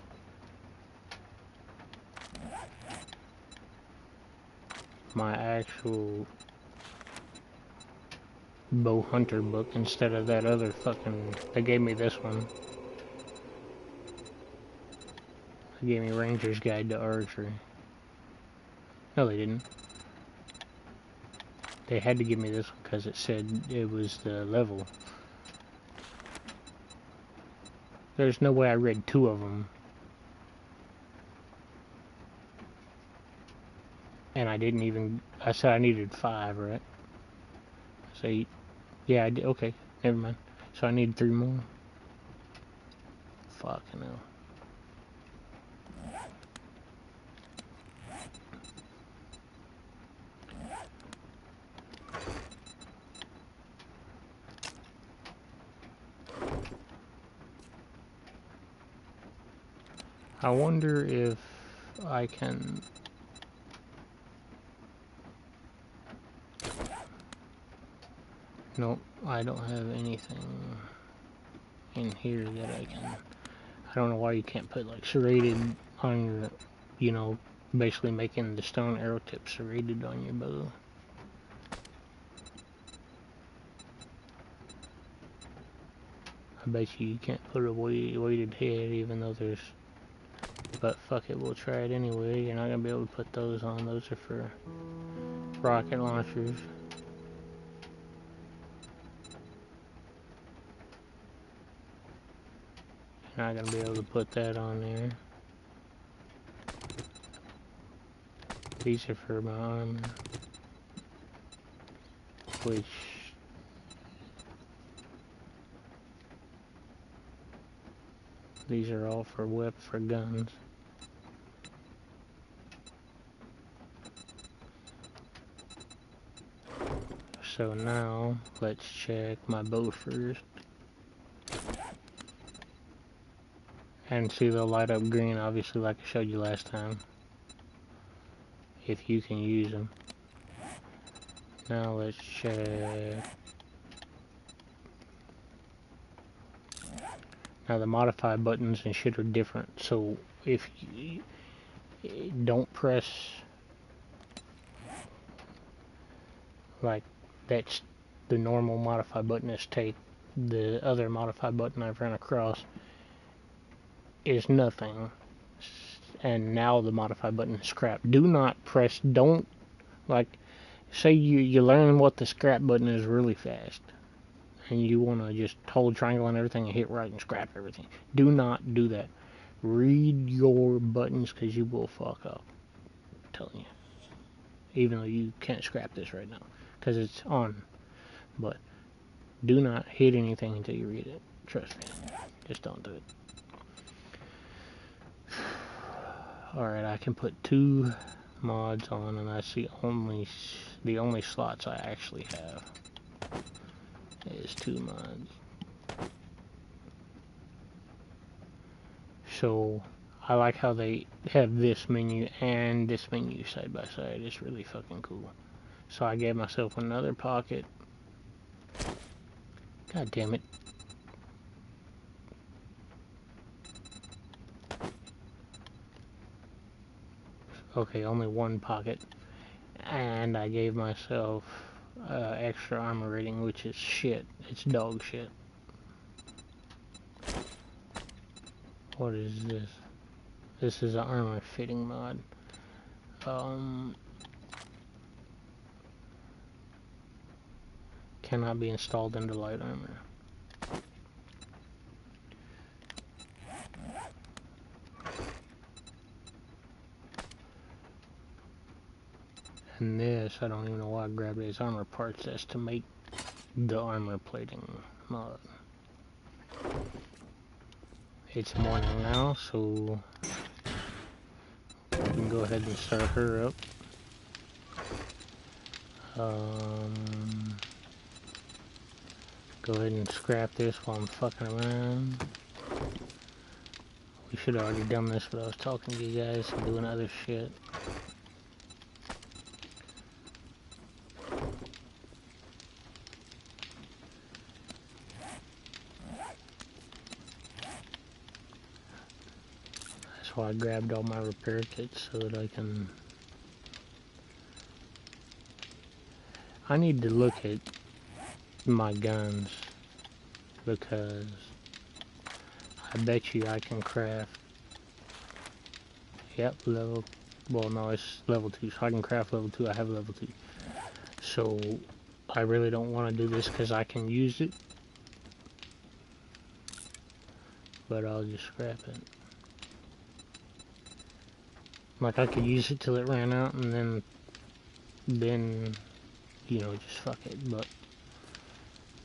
my actual bow hunter book instead of that other fucking, they gave me this one. They gave me Ranger's Guide to Archery. No, they didn't. They had to give me this one because it said it was the level. There's no way I read 2 of them. And I didn't even, I said I needed 5, right? So, yeah, I did, okay, never mind. So I need 3 more. Fucking hell. I wonder if I can... Nope, I don't have anything in here that I can... I don't know why you can't put like serrated on your, you know, basically making the stone arrow tip serrated on your bow. I bet you can't put a weighted head even though there's... But fuck it, we'll try it anyway. You're not gonna be able to put those on. Those are for rocket launchers. You're not gonna be able to put that on there. These are for my armor. Which... These are all for for guns. So now, let's check my bow first. And see they'll light up green, obviously, like I showed you last time. If you can use them. Now let's check. Now the modify buttons and shit are different. So if you don't press like that's the normal modify button is take. The other modify button I've run across is nothing. And now the modify button is scrap. Do not press, don't, like, say you learn what the scrap button is really fast. And you want to just hold triangle and everything and hit right and scrap everything. Do not do that. Read your buttons because you will fuck up. I'm telling you. Even though you can't scrap this right now. Because it's on. But do not hit anything until you read it. Trust me. Just don't do it. Alright, I can put 2 mods on, and that's the only slots I actually have is 2 mods. So I like how they have this menu and this menu side by side. It's really fucking cool. So I gave myself another pocket. God damn it. Okay, only 1 pocket. And I gave myself extra armor rating, which is shit. It's dog shit. What is this? This is an armor fitting mod. Cannot be installed into light armor. And this, I don't even know why I grabbed these armor parts. That's to make the armor plating mod. It's morning now, so we can go ahead and start her up. Go ahead and scrap this while I'm fucking around. We should have already done this, but I was talking to you guys and doing other shit. That's why I grabbed all my repair kits so that I can... I need to look at my guns because I bet you I can craft. Yep, level. Well, no, it's level 2, so I can craft level 2. I have level 2. So I really don't want to do this because I can use it, but I'll just scrap it. Like, I could use it till it ran out and then you know, just fuck it, but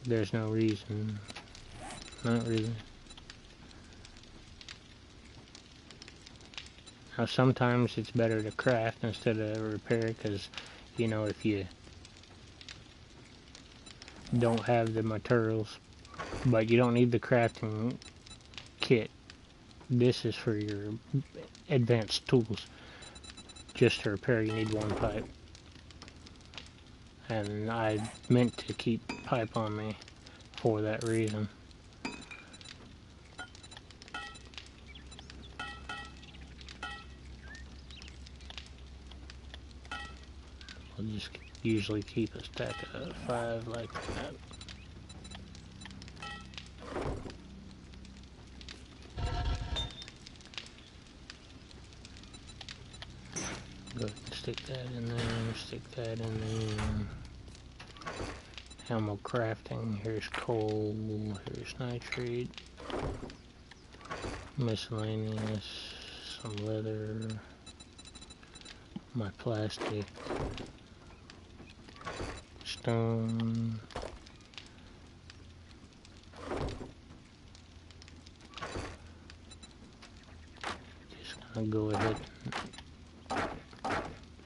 there's no reason. Not really. Now, sometimes it's better to craft instead of repair, because, you know, if you don't have the materials, but you don't need the crafting kit. This is for your advanced tools. Just to repair, you need one pipe. And I meant to keep pipe on me for that reason. I'll just usually keep a stack of 5 like that. Go ahead and stick that in there, stick that in there. Ammo crafting, here's coal, here's nitrate, miscellaneous, some leather, my plastic, stone, just gonna go ahead and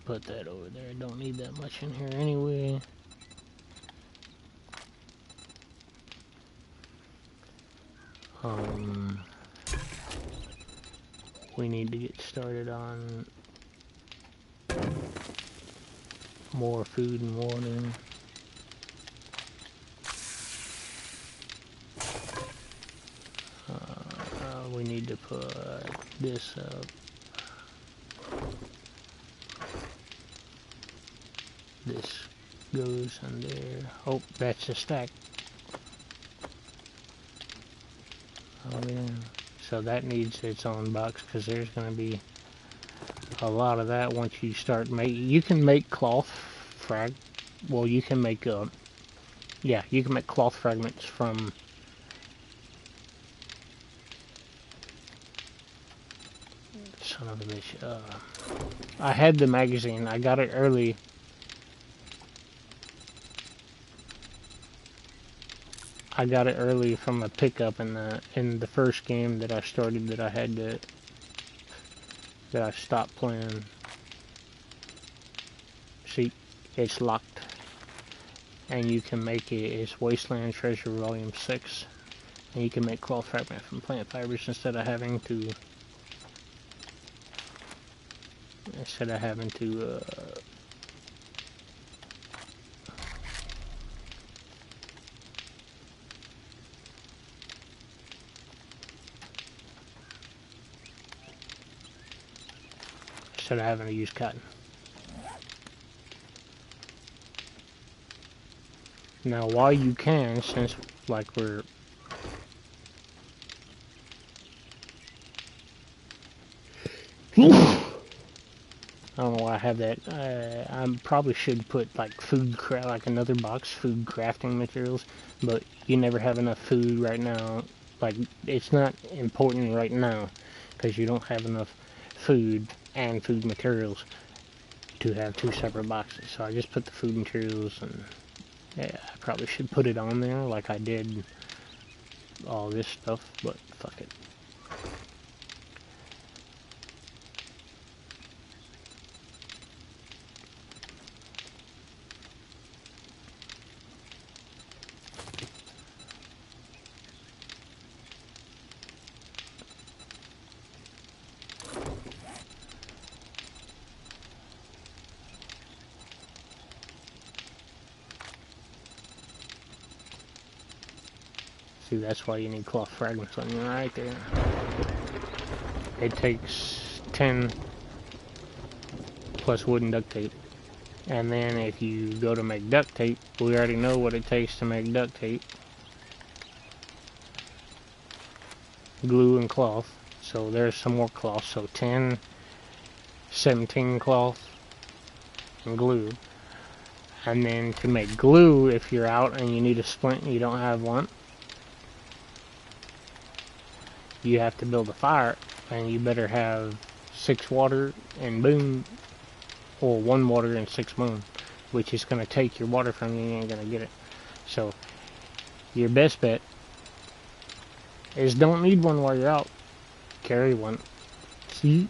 put that over there. Don't need that much in here anyway. We need to get started on more food and water. We need to put this up. This goes in there. Oh, that's a stack. Oh yeah. So that needs its own box because there's going to be a lot of that once you start making. You can make cloth well, you can make yeah, you can make cloth fragments from son of a bitch. I had the magazine. I got it early. I got it early from a pickup in the first game that I started that I had to that I stopped playing. See, it's locked, and you can make it. It's Wasteland Treasure Volume 6, and you can make cloth fragment from plant fibers instead of having to having to use cotton. Now, while you can, since like we're I don't know why I have that. I probably should put like like another box, food crafting materials, but you never have enough food right now. Like, it's not important right now, because you don't have enough food and food materials to have two separate boxes. So I just put the food materials, and yeah, I probably should put it on there like I did all this stuff, but fuck it. See, that's why you need cloth fragments on you right there. It takes 10 plus wooden duct tape. And then if you go to make duct tape, we already know what it takes to make duct tape. Glue and cloth. So there's some more cloth. So 10, 17 cloth and glue. And then to make glue, if you're out and you need a splint and you don't have one, you have to build a fire, and you better have 6 water and boom, or 1 water and 6 moon, which is going to take your water from you. You ain't going to get it. So your best bet is don't need one while you're out. Carry one. See?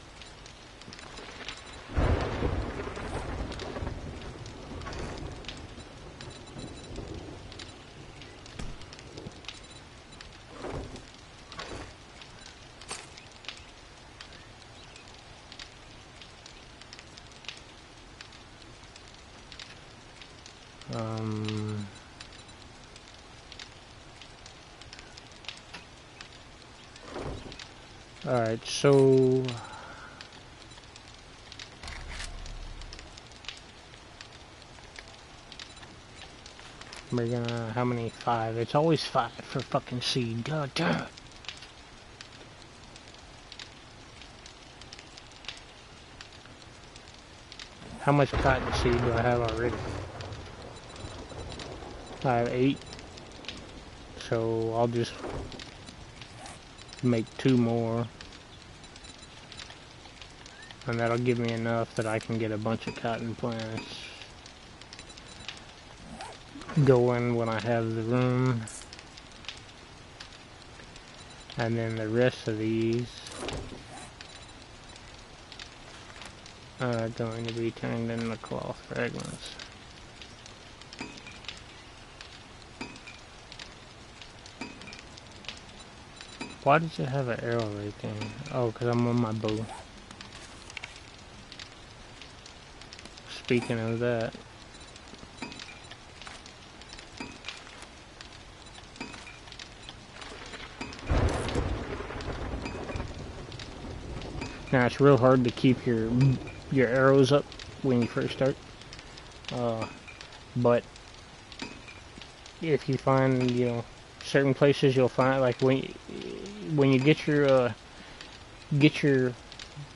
Alright, so we're gonna, how many? 5. It's always 5 for fucking seed. God damn it. How much cotton seed do I have already? I have 8. So I'll just make 2 more. And that'll give me enough that I can get a bunch of cotton plants going when I have the room. And then the rest of these are going to be turned into cloth fragments. Why does it have an arrow right there? Oh, because I'm on my bow. Speaking of that, now it's real hard to keep your arrows up when you first start. But if you find, you know, certain places you'll find, like when you get your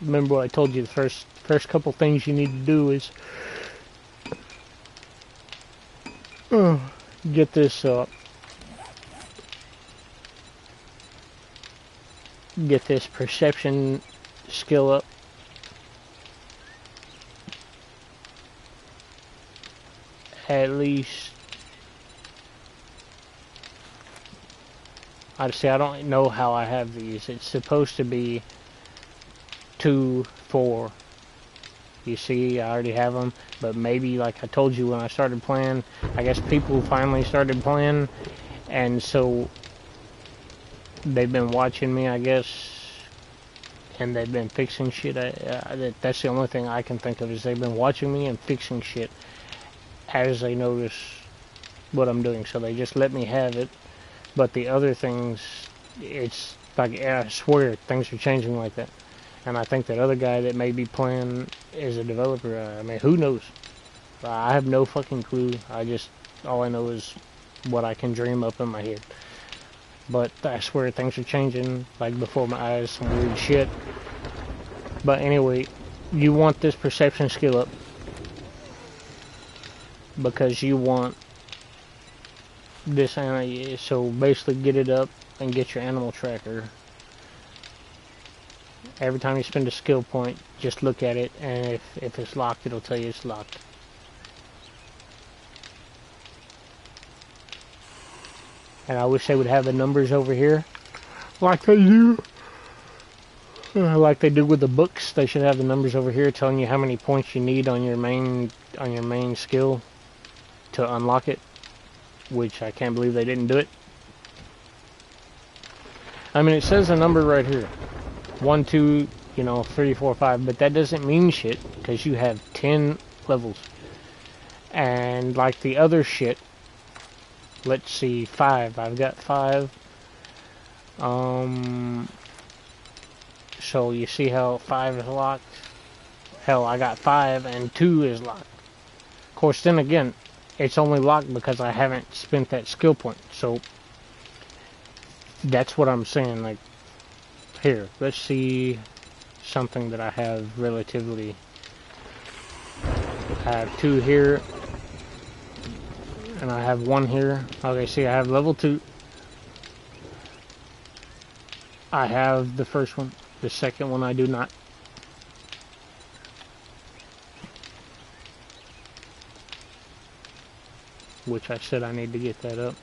remember what I told you, the first couple things you need to do is get this perception skill up. At least I don't know how I have these. It's supposed to be 2, 4. You see, I already have them, but maybe, like I told you when I started playing, I guess people finally started playing, and so they've been watching me, I guess, and they've been fixing shit. That's the only thing I can think of, is they've been watching me and fixing shit as they notice what I'm doing, so they just let me have it. But the other things, it's like, I swear, things are changing like that. And I think that other guy that may be playing is a developer. I mean, who knows? I have no fucking clue. All I know is what I can dream up in my head. But I swear things are changing, like, before my eyes, some weird shit. But anyway, you want this perception skill up because you want this so basically get it up and get your animal tracker. Every time you spend a skill point, just look at it, and if it's locked, it'll tell you it's locked. And I wish they would have the numbers over here like they do. Like they do with the books. They should have the numbers over here telling you how many points you need on your main skill to unlock it. Which I can't believe they didn't do it. I mean, it says a number right here. 1, 2, 3, 4, 5, but that doesn't mean shit because you have 10 levels. And like the other shit, let's see, 5. I've got 5. So you see how 5 is locked? Hell, I got 5 and 2 is locked. Of course, then again, it's only locked because I haven't spent that skill point. So that's what I'm saying. Like, here, let's see something that I have relatively. I have 2 here, and I have 1 here. Okay, see, I have level 2. I have the first one. The second one I do not. Which I said I need to get that up.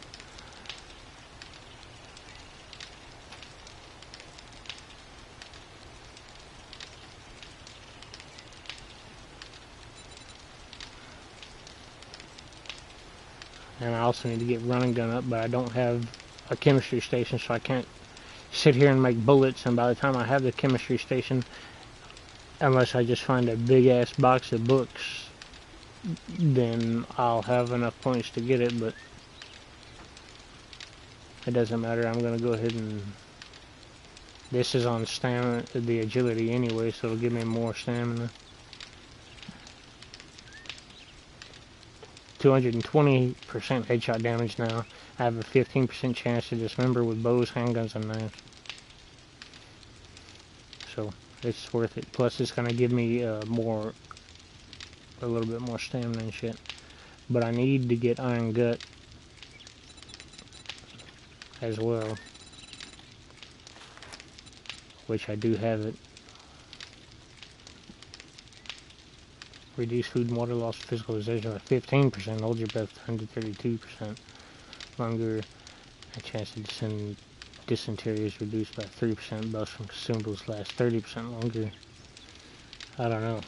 And I also need to get running gun up, but I don't have a chemistry station, so I can't sit here and make bullets. And by the time I have the chemistry station, unless I just find a big ass box of books, then I'll have enough points to get it. But it doesn't matter. I'm gonna go ahead and this is on stamina, the agility anyway, so it'll give me more stamina. 220% headshot damage now. I have a 15% chance to dismember with bows, handguns, and knives. So it's worth it. Plus, it's gonna give me a little bit more stamina and shit. But I need to get Iron Gut as well, which I do have it. Reduce food and water loss, physicalization by 15%, hold your breath 132% longer, a chance to descend dysentery is reduced by 3%, buffs from consumables last 30% longer. I don't know.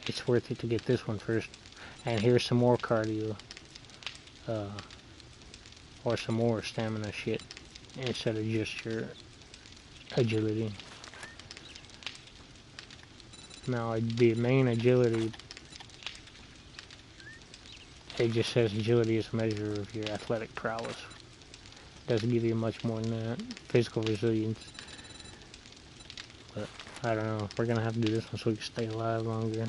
It's worth it to get this one first. And here's some more cardio. Or some more stamina shit instead of just your agility. Now, the main agility, it just says agility is a measure of your athletic prowess. Doesn't give you much more than that. Physical resilience. But, I don't know. We're gonna have to do this one so we can stay alive longer.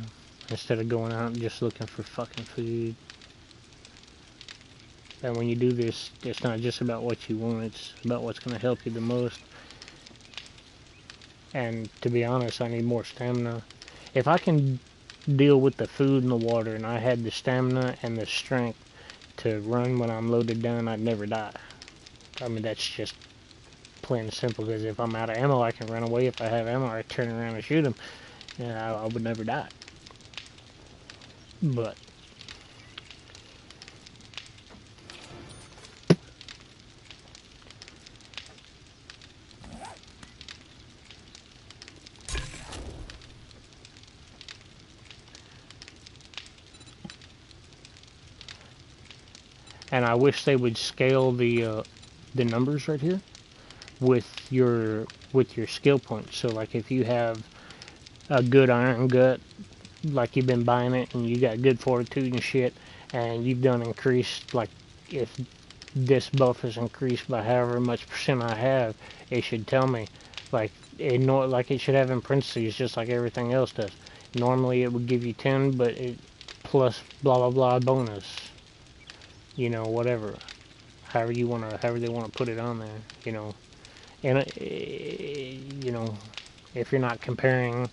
Instead of going out and just looking for fucking food. And when you do this, it's not just about what you want, it's about what's gonna help you the most. And, to be honest, I need more stamina. If I can deal with the food and the water, and I had the stamina and the strength to run when I'm loaded down, I'd never die. I mean, that's just plain and simple, because if I'm out of ammo, I can run away. If I have ammo, I turn around and shoot them. Yeah, I would never die. But and I wish they would scale the numbers right here with your skill points. So like if you have a good Iron Gut, like you've been buying it and you got good fortitude and shit, and you've done increased, like if this buff is increased by however much percent I have, it should tell me, like it should have in parentheses just like everything else does. Normally it would give you 10, but it plus blah blah blah bonus. You know, whatever, however they want to put it on there, you know. And you know, if you're not comparing,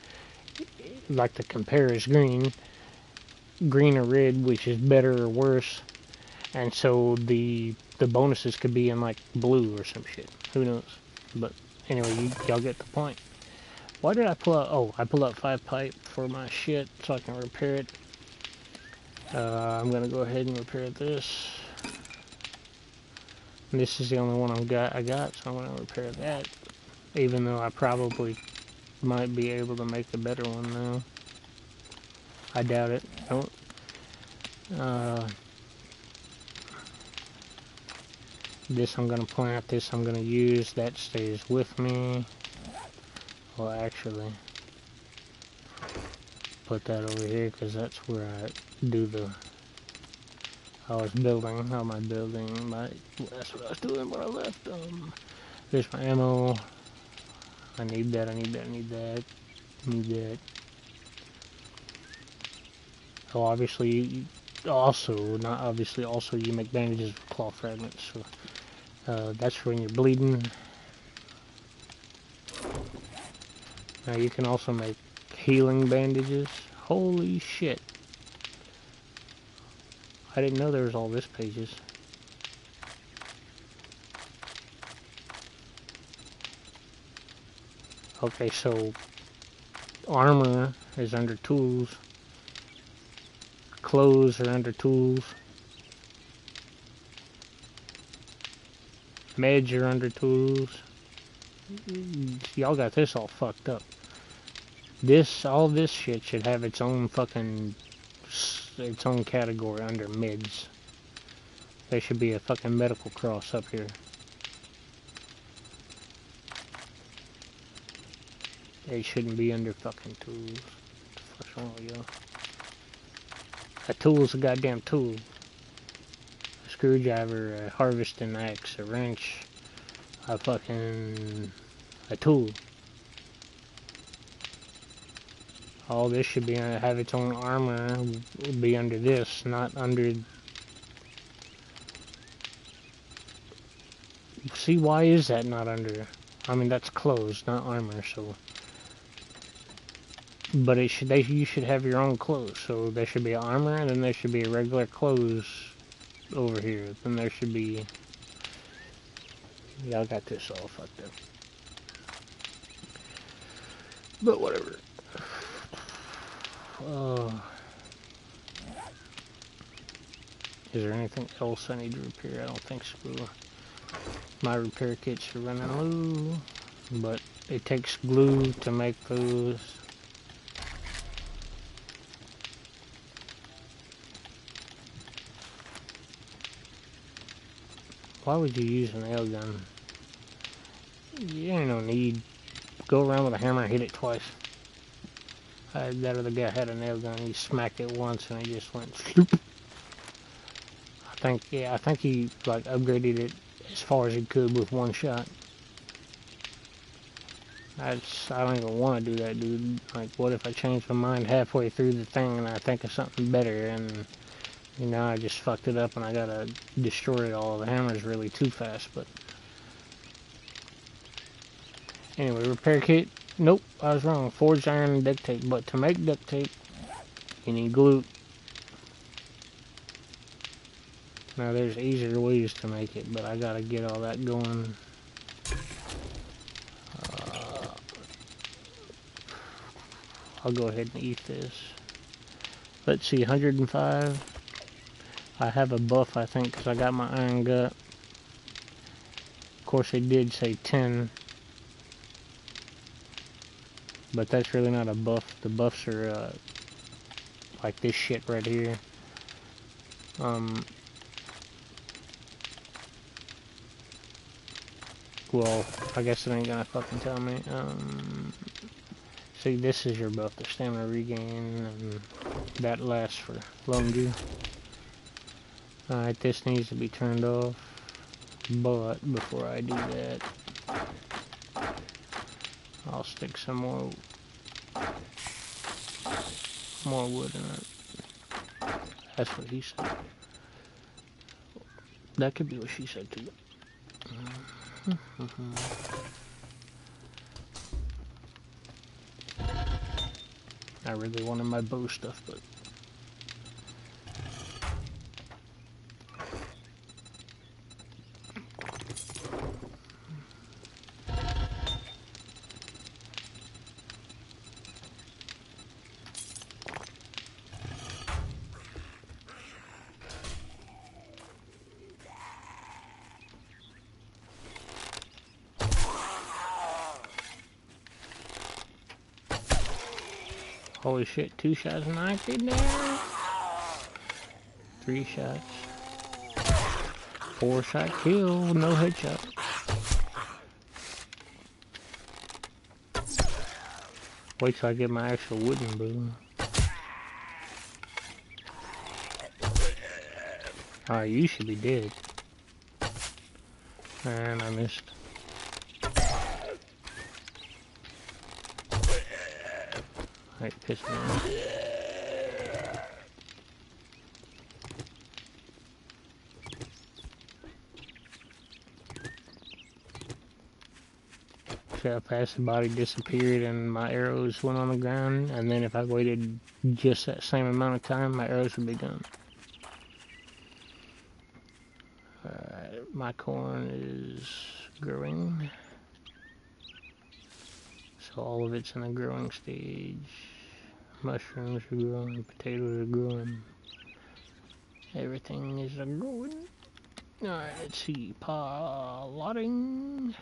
like to compare is green or red, which is better or worse, and so the bonuses could be in like blue or some shit. Who knows? But anyway, y'all get the point. Why did I pull out? Oh, I pulled out 5 pipe for my shit so I can repair it. I'm gonna go ahead and repair this. And this is the only one I got, so I'm gonna repair that. Even though I probably might be able to make a better one now. I doubt it. Don't. This I'm gonna plant. This I'm gonna use. That stays with me. Well, actually, put that over here because that's where I do the. I was building. How am I building? That's what I was doing when I left. There's my ammo. I need that. I need that. I need that. I need that. Oh, obviously, also, not obviously, also you make bandages with claw fragments. So that's when you're bleeding. Now you can also make healing bandages. Holy shit. I didn't know there was all this pages. Okay, so armor is under tools. Clothes are under tools. Meds are under tools. Y'all got this all fucked up. All this shit should have its own category under meds. There should be a fucking medical cross up here. It shouldn't be under fucking tools. What the fuck's wrong with y'all? A tool's a goddamn tool. A screwdriver, a harvesting axe, a wrench, a tool. All this should be have its own armor, be under this, not under. See, why is that not under? I mean, that's clothes, not armor, so. But you should have your own clothes. So there should be armor, and then there should be regular clothes over here. Then there should be. Y'all got this all fucked up. But whatever. Is there anything else I need to repair? I don't think so. My repair kits are running low, but it takes glue to make those. Why would you use a nail gun? You ain't no need. Go around with a hammer and hit it twice. That other guy had a nail gun. He smacked it once and he just went sloop. I think he like upgraded it as far as he could with one shot. I don't even want to do that, dude. Like, what if I change my mind halfway through the thing and I think of something better and, you know, I just fucked it up and I gotta destroy all the hammers really too fast, but. Anyway, repair kit. Nope, I was wrong. Forged iron and duct tape. But to make duct tape, you need glue. Now, there's easier ways to make it, but I gotta get all that going. I'll go ahead and eat this. Let's see, 105. I have a buff, I think, because I got my iron gut. Of course, it did say 10. But that's really not a buff. The buffs are like this shit right here. Well, I guess it ain't gonna fucking tell me. See, this is your buff, the stamina regain, and that lasts for longer. Alright, this needs to be turned off. But before I do that, I'll stick some more wood in it. That's what he said. That could be what she said too. I really wanted my bow stuff, but holy shit, 2 shots knocked it down. 3 shots. 4-shot kill, no headshot. Wait till I get my actual wooden bow. Alright, you should be dead. And I missed. Alright, piss me off. See how fast the body disappeared and my arrows went on the ground, and then if I waited just that same amount of time, my arrows would be done. Alright, my corn is growing. So all of it's in a growing stage. Mushrooms are growing, potatoes are growing. Everything is growing. Alright, let's see. Plotting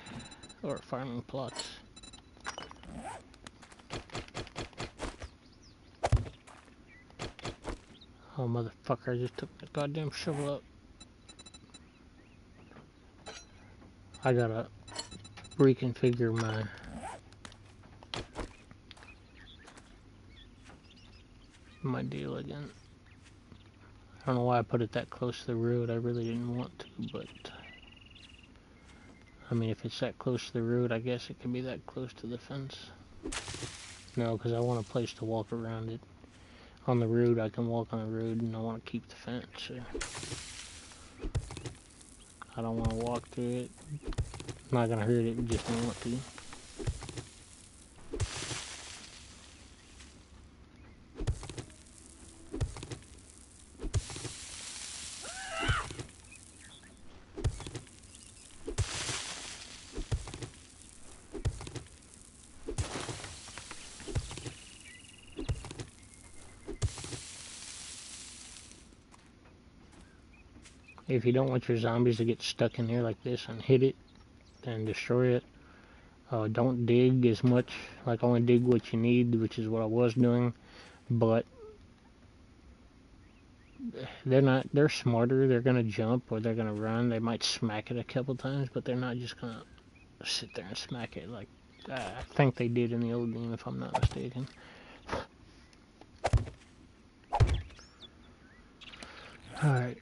or farming plots. Oh motherfucker, I just took the goddamn shovel up. I gotta reconfigure my deal again. I don't know why I put it that close to the road. I really didn't want to, but I mean, if it's that close to the road, I guess it can be that close to the fence. No, because I want a place to walk around it. On the road, I can walk on the road, and I want to keep the fence. So I don't want to walk through it. I'm not gonna hurt it, just don't want to. If you don't want your zombies to get stuck in here like this and hit it and destroy it, don't dig as much. Like, only dig what you need, which is what I was doing. But they're smarter. They're gonna jump or they're gonna run. They might smack it a couple times, but they're not just gonna sit there and smack it like I think they did in the old game, if I'm not mistaken. Alright.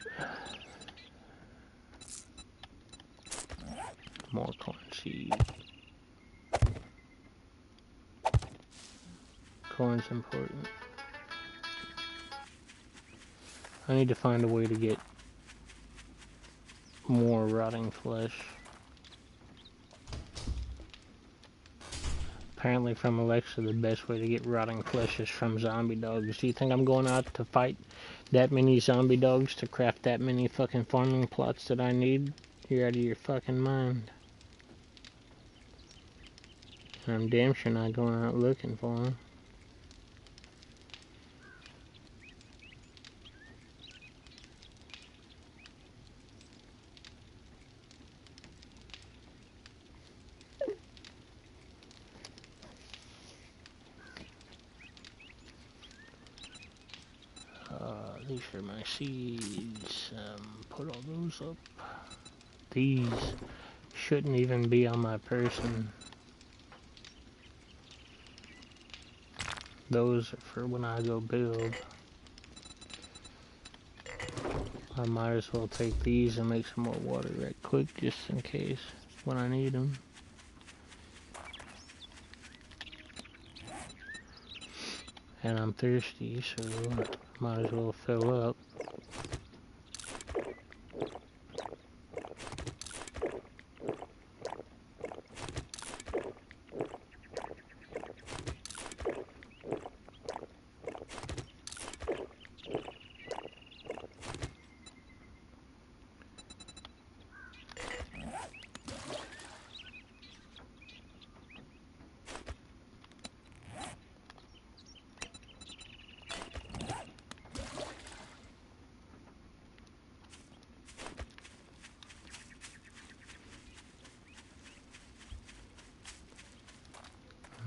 More corn seed. Corn's important. I need to find a way to get more rotting flesh. Apparently from Alexa, the best way to get rotting flesh is from zombie dogs. Do you think I'm going out to fight that many zombie dogs to craft that many fucking farming plots that I need? You're out of your fucking mind. And I'm damn sure not going out looking for them. These are my seeds. Put all those up. These shouldn't even be on my person. Those are for when I go build. I might as well take these and make some more water right quick, just in case when I need them. And I'm thirsty, so might as well fill up.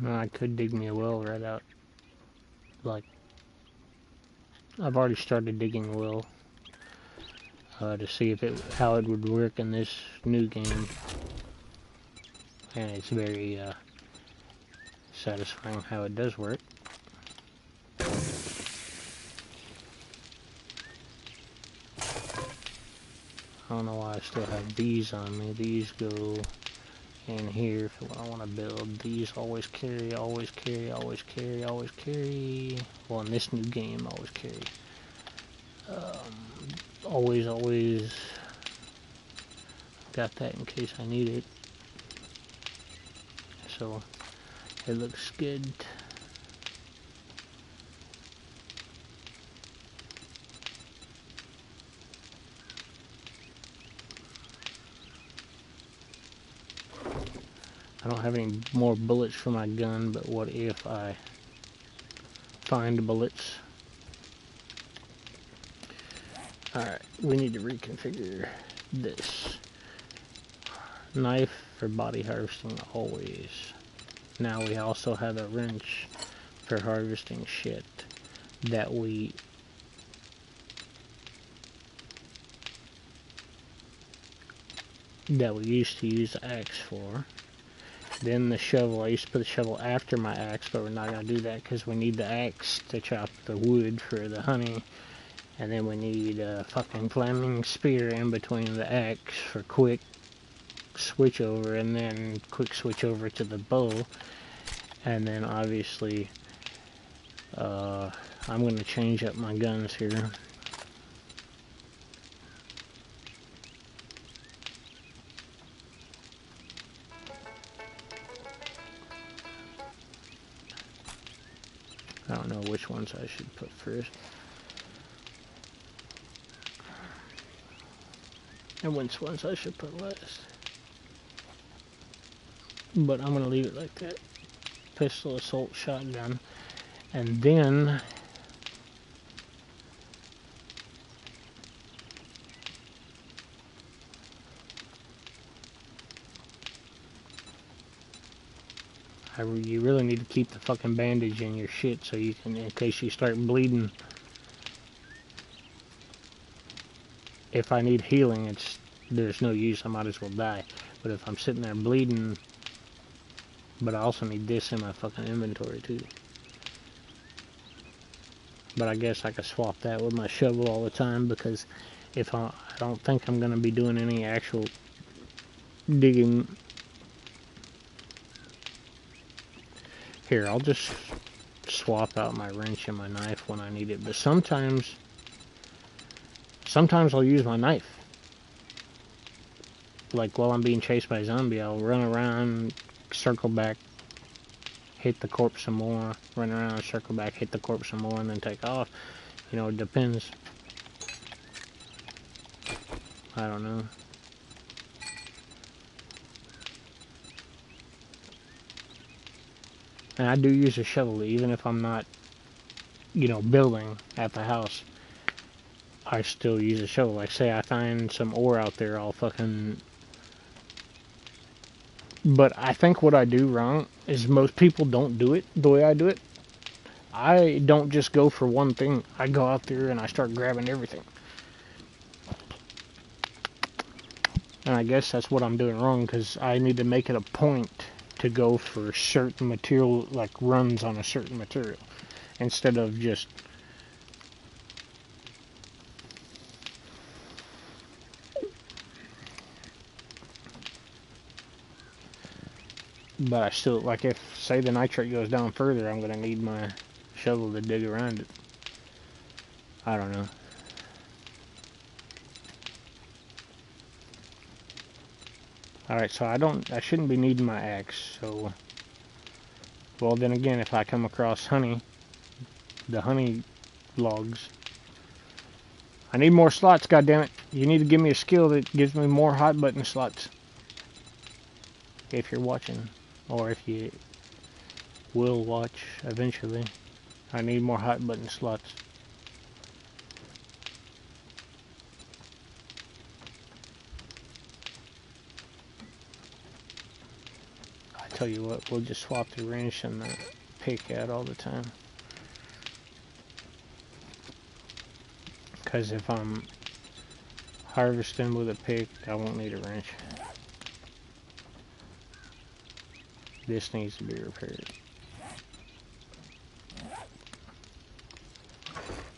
I could dig me a well right out. Like, I've already started digging a well to see if how it would work in this new game, and it's very satisfying how it does work. I don't know why I still have these on me. These go in here for what I want to build. These always carry, always carry, always carry, always carry. Well, in this new game, always carry. Always got that in case I need it. So it looks good. I don't have any more bullets for my gun, but what if I find bullets? Alright, we need to reconfigure this. Knife for body harvesting always. Now we also have a wrench for harvesting shit that we used to use the axe for. Then the shovel, I used to put the shovel after my axe, but we're not going to do that because we need the axe to chop the wood for the honey. And then we need a fucking flaming spear in between the axe for quick switch over, and then quick switch over to the bow. And then obviously, I'm going to change up my guns here. I don't know which ones I should put first. And which ones I should put last. But I'm going to leave it like that. Pistol, assault, shotgun. And then you really need to keep the fucking bandage in your shit so you can, in case you start bleeding. If I need healing, there's no use, I might as well die. But if I'm sitting there bleeding, but I also need this in my fucking inventory too. But I guess I could swap that with my shovel all the time, because if I don't think I'm gonna be doing any actual digging. Here, I'll just swap out my wrench and my knife when I need it. But sometimes I'll use my knife. Like while I'm being chased by a zombie, I'll run around, circle back, hit the corpse some more, run around, circle back, hit the corpse some more, and then take off. You know, it depends. I don't know. And I do use a shovel, even if I'm not, you know, building at the house. I still use a shovel. Like, say I find some ore out there, I'll fucking... But I think what I do wrong is most people don't do it the way I do it. I don't just go for one thing. I go out there and I start grabbing everything. And I guess that's what I'm doing wrong, because I need to make it a point to go for certain material, like runs on a certain material, instead of just... But I still, like, if, say, the nitrate goes down further, I'm going to need my shovel to dig around it. I don't know. Alright, so I shouldn't be needing my axe, so... Well, then again, if I come across honey, the honey logs... I need more slots, goddammit. You need to give me a skill that gives me more hot button slots. If you're watching. Or if you will watch eventually. I need more hot button slots. God tell you what, we'll just swap the wrench and the pick out all the time. Because if I'm harvesting with a pick, I won't need a wrench. This needs to be repaired.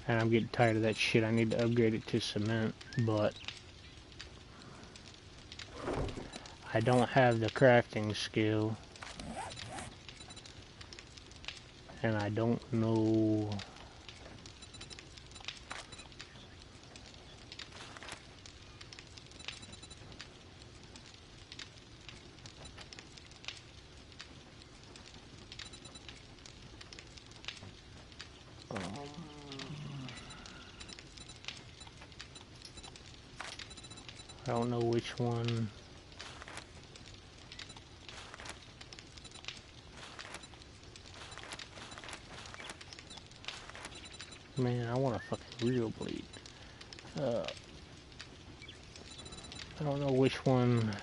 And I'm getting tired of that shit. I need to upgrade it to cement, but I don't have the crafting skill. And I don't know. I don't know which one. Man, I want a fucking real blade. I don't know which one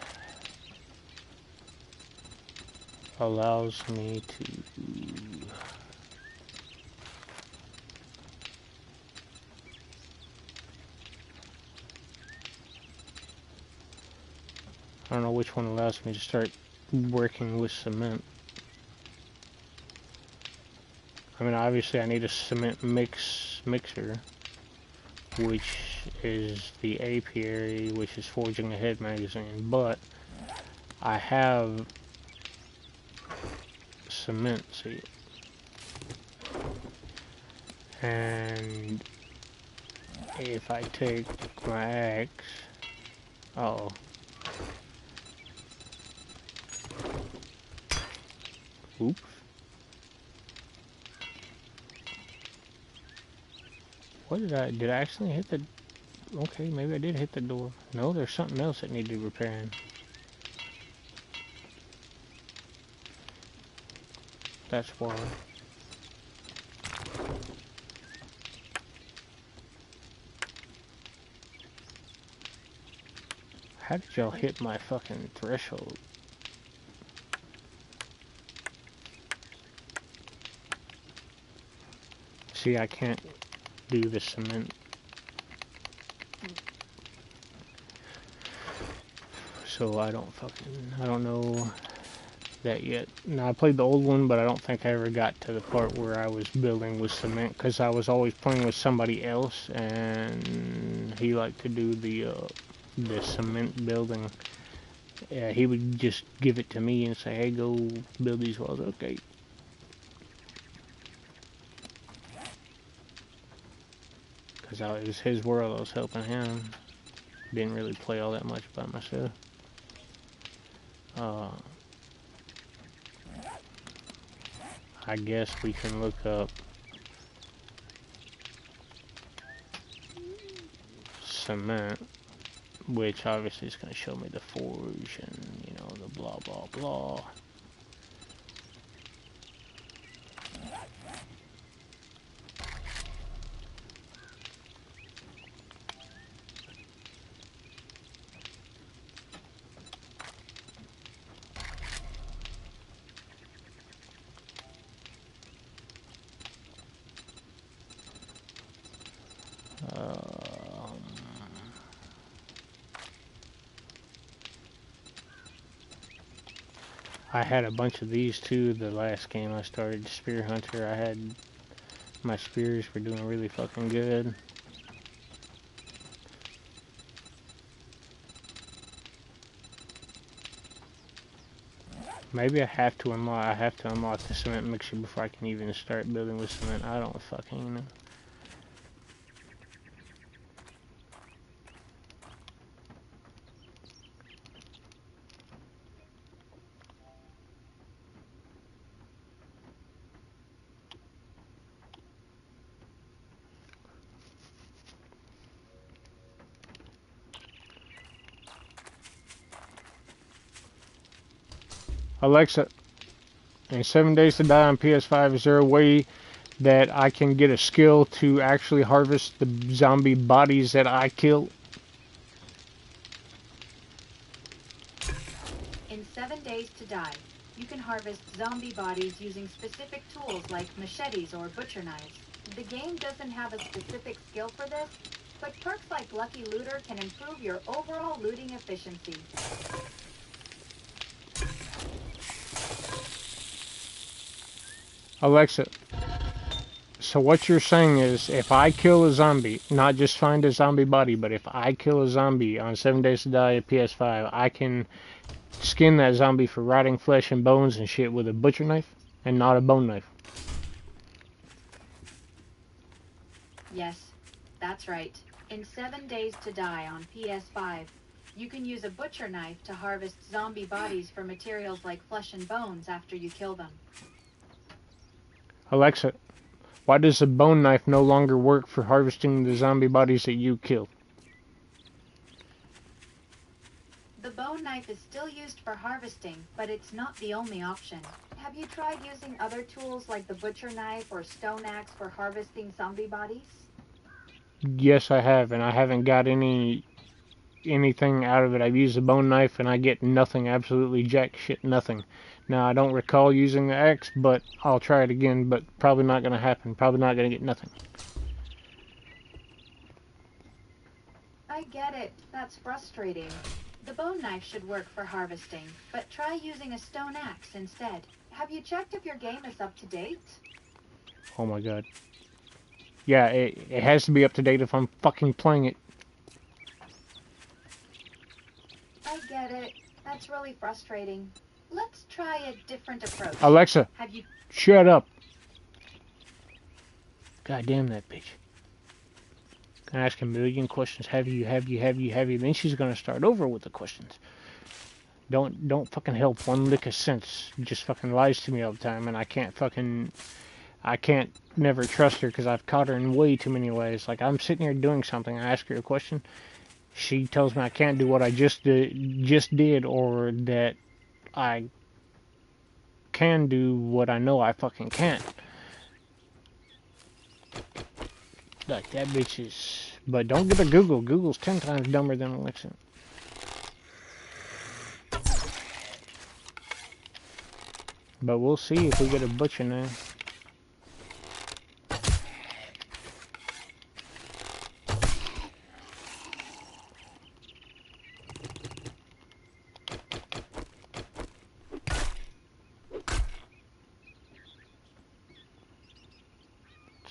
allows me to. I don't know which one allows me to start working with cement. I mean, obviously I need a cement mixer, which is the apiary, which is Forging Ahead magazine, but I have cement seed. And if I take my axe, uh-oh. Oops. What did I actually hit the, okay, maybe I did hit the door. No, there's something else that needed repairing. That's why. How did y'all hit my fucking threshold? See, I can't do the cement. So I don't know that yet. Now, I played the old one, but I don't think I ever got to the part where I was building with cement, because I was always playing with somebody else, and he liked to do the cement building. Yeah, he would just give it to me and say, hey, go build these walls. Okay. Because it was his world, I was helping him. Didn't really play all that much by myself. I guess we can look up cement, which obviously is going to show me the forge and, you know, the blah blah blah. I had a bunch of these too the last game I started, Spear Hunter. I had, my spears were doing really fucking good. Maybe I have to unlock the cement mixer before I can even start building with cement. I don't fucking know. Alexa, in 7 Days to Die on PS5, is there a way that I can get a skill to actually harvest the zombie bodies that I kill? In 7 Days to Die, You can harvest zombie bodies using specific tools like machetes or butcher knives. The game doesn't have a specific skill for this, but perks like Lucky Looter can improve your overall looting efficiency. Alexa, so what you're saying is if I kill a zombie, not just find a zombie body, but if I kill a zombie on 7 Days to Die at PS5, I can skin that zombie for rotting flesh and bones and shit with a butcher knife and not a bone knife. Yes, that's right. In 7 Days to Die on PS5, you can use a butcher knife to harvest zombie bodies for materials like flesh and bones after you kill them. Alexa, why does the bone knife no longer work for harvesting the zombie bodies that you kill? The bone knife is still used for harvesting, but it's not the only option. Have you tried using other tools like the butcher knife or stone axe for harvesting zombie bodies? Yes, I have, and I haven't got anything out of it. I've used the bone knife and I get nothing, absolutely jack shit, nothing. Now, I don't recall using the axe, but I'll try it again, but probably not going to happen. Probably not going to get nothing. I get it. That's frustrating. The bone knife should work for harvesting, but try using a stone axe instead. Have you checked if your game is up to date? Oh my god. Yeah, it has to be up to date if I'm fucking playing it. I get it. That's really frustrating. Let's try a different approach. Alexa, Have you... shut up. God damn that bitch. Gonna ask a million questions. Have you? Then she's gonna start over with the questions. Don't fucking help one lick of sense. Just fucking lies to me all the time, and I can't never trust her because I've caught her in way too many ways. Like, I'm sitting here doing something, I ask her a question, she tells me I can't do what I just did, or that I can do what I know I fucking can't. Like, that bitch is... But don't get a Google. Google's 10 times dumber than Alexa. But we'll see if we get a butcher now.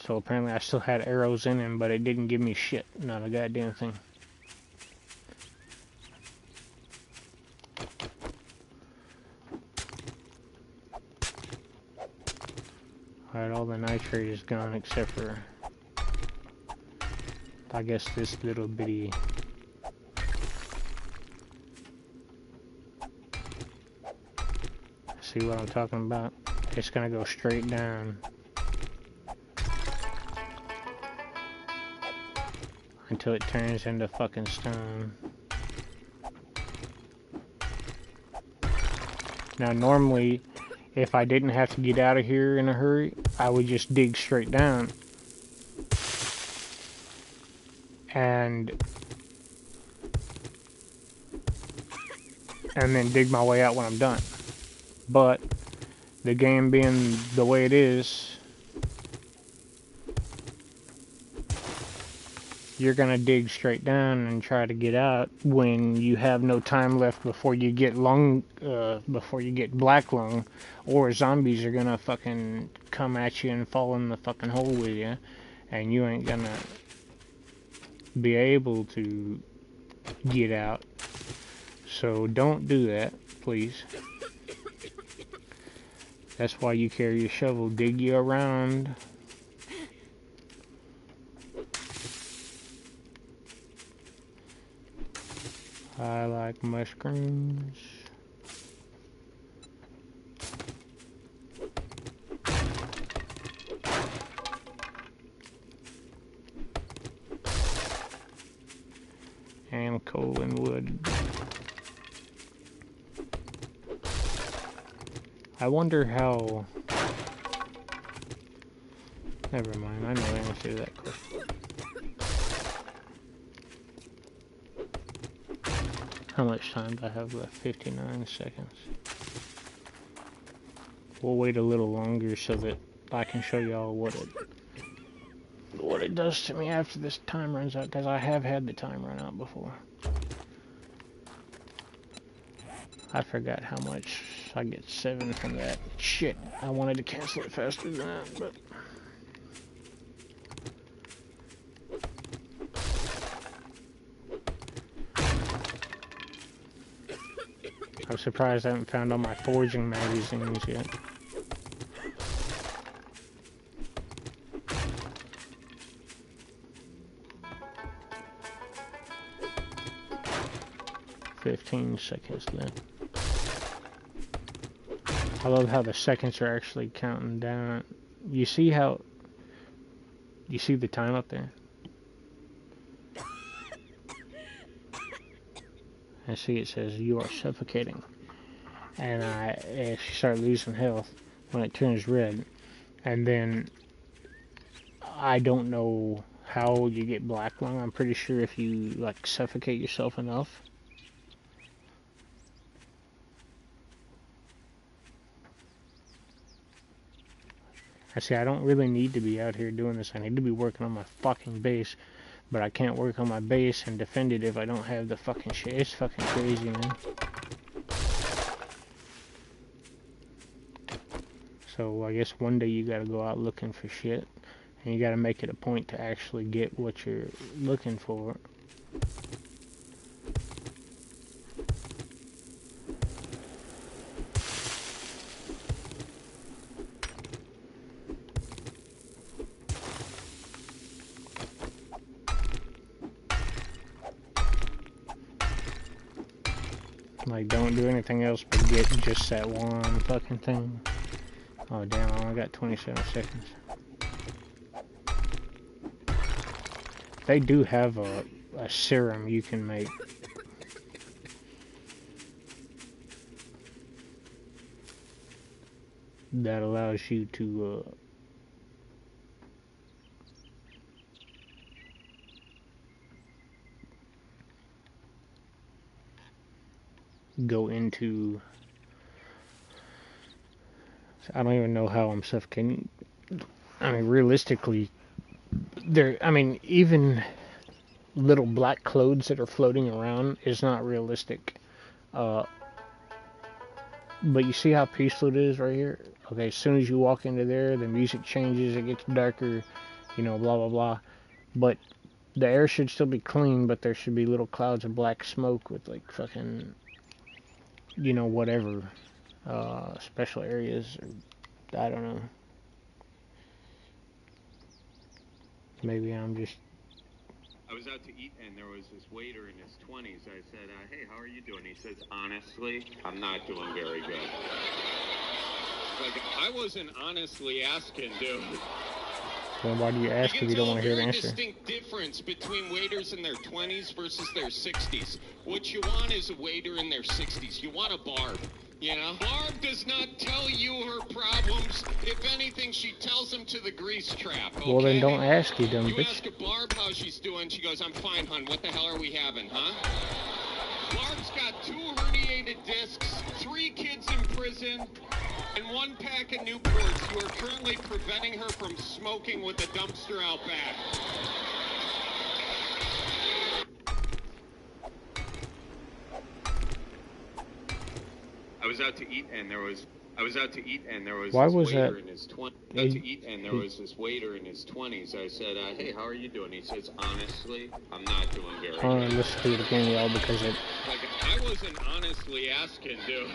So apparently I still had arrows in him, but it didn't give me shit. Not a goddamn thing. Alright, all the nitrate is gone except for, I guess, this little bitty... See what I'm talking about? It's gonna go straight down. Until it turns into fucking stone. Now normally, if I didn't have to get out of here in a hurry, I would just dig straight down. And then dig my way out when I'm done. But the game being the way it is, you're gonna dig straight down and try to get out when you have no time left before you get black lung, or zombies are gonna fucking come at you and fall in the fucking hole with you, and you ain't gonna be able to get out. So don't do that, please. That's why you carry a shovel. Dig you around. I like mushrooms. And coal and wood. I wonder how... Never mind, I know the answer to that question. How much time do I have left? 59 seconds. we'll wait a little longer so that I can show y'all what it does to me after this time runs out, because I have had the time run out before. I forgot how much. I get 7 from that. Shit, I wanted to cancel it faster than that, but... I'm surprised I haven't found all my forging magazines yet. "15 seconds left." I love how the seconds are actually counting down. You see how... You see the time up there? I see it says "you are suffocating," and if you start losing health when it turns red, and then I don't know how you get black lung. I'm pretty sure if you like suffocate yourself enough. I see, I don't really need to be out here doing this. I need to be working on my fucking base. But I can't work on my base and defend it if I don't have the fucking shit. It's fucking crazy, man. So I guess one day you gotta go out looking for shit. And you gotta make it a point to actually get what you're looking for. Like, don't do anything else but get just that one fucking thing. Oh damn, I only got 27 seconds. They do have a serum you can make. That allows you to go into... I don't even know how I'm suffocating. I mean, realistically, even little black clouds that are floating around is not realistic. But you see how peaceful it is right here? Okay, as soon as you walk into there, the music changes, it gets darker, you know, blah, blah, blah. But the air should still be clean, but there should be little clouds of black smoke with, like, fucking, you know, whatever, special areas, or, I don't know. Maybe I'm just... I was out to eat, and there was this waiter in his 20s. I said, hey, how are you doing? He says, honestly, I'm not doing very good. Like, I wasn't honestly asking, dude. Well, why do you ask if you don't want to hear the answer? There's a very distinct difference between waiters in their 20s versus their 60s. What you want is a waiter in their 60s. You want a Barb, you know? Barb does not tell you her problems. If anything, she tells them to the grease trap, okay? Well, then don't ask, you dumb bitch. You ask a Barb how she's doing, she goes, I'm fine, hon. What the hell are we having, huh? Barb's got 2 herniated discs, 3 kids in prison, and 1 pack of Newports. You are currently preventing her from smoking with the dumpster out back. I was out to eat, and there was Why this was waiter that? in his 20s. Out to eat, and there was this waiter in his 20s. I said, hey, how are you doing? He says, honestly, I'm not doing very good. I want to listen to it again, y'all, because it... Like, I wasn't honestly asking, dude.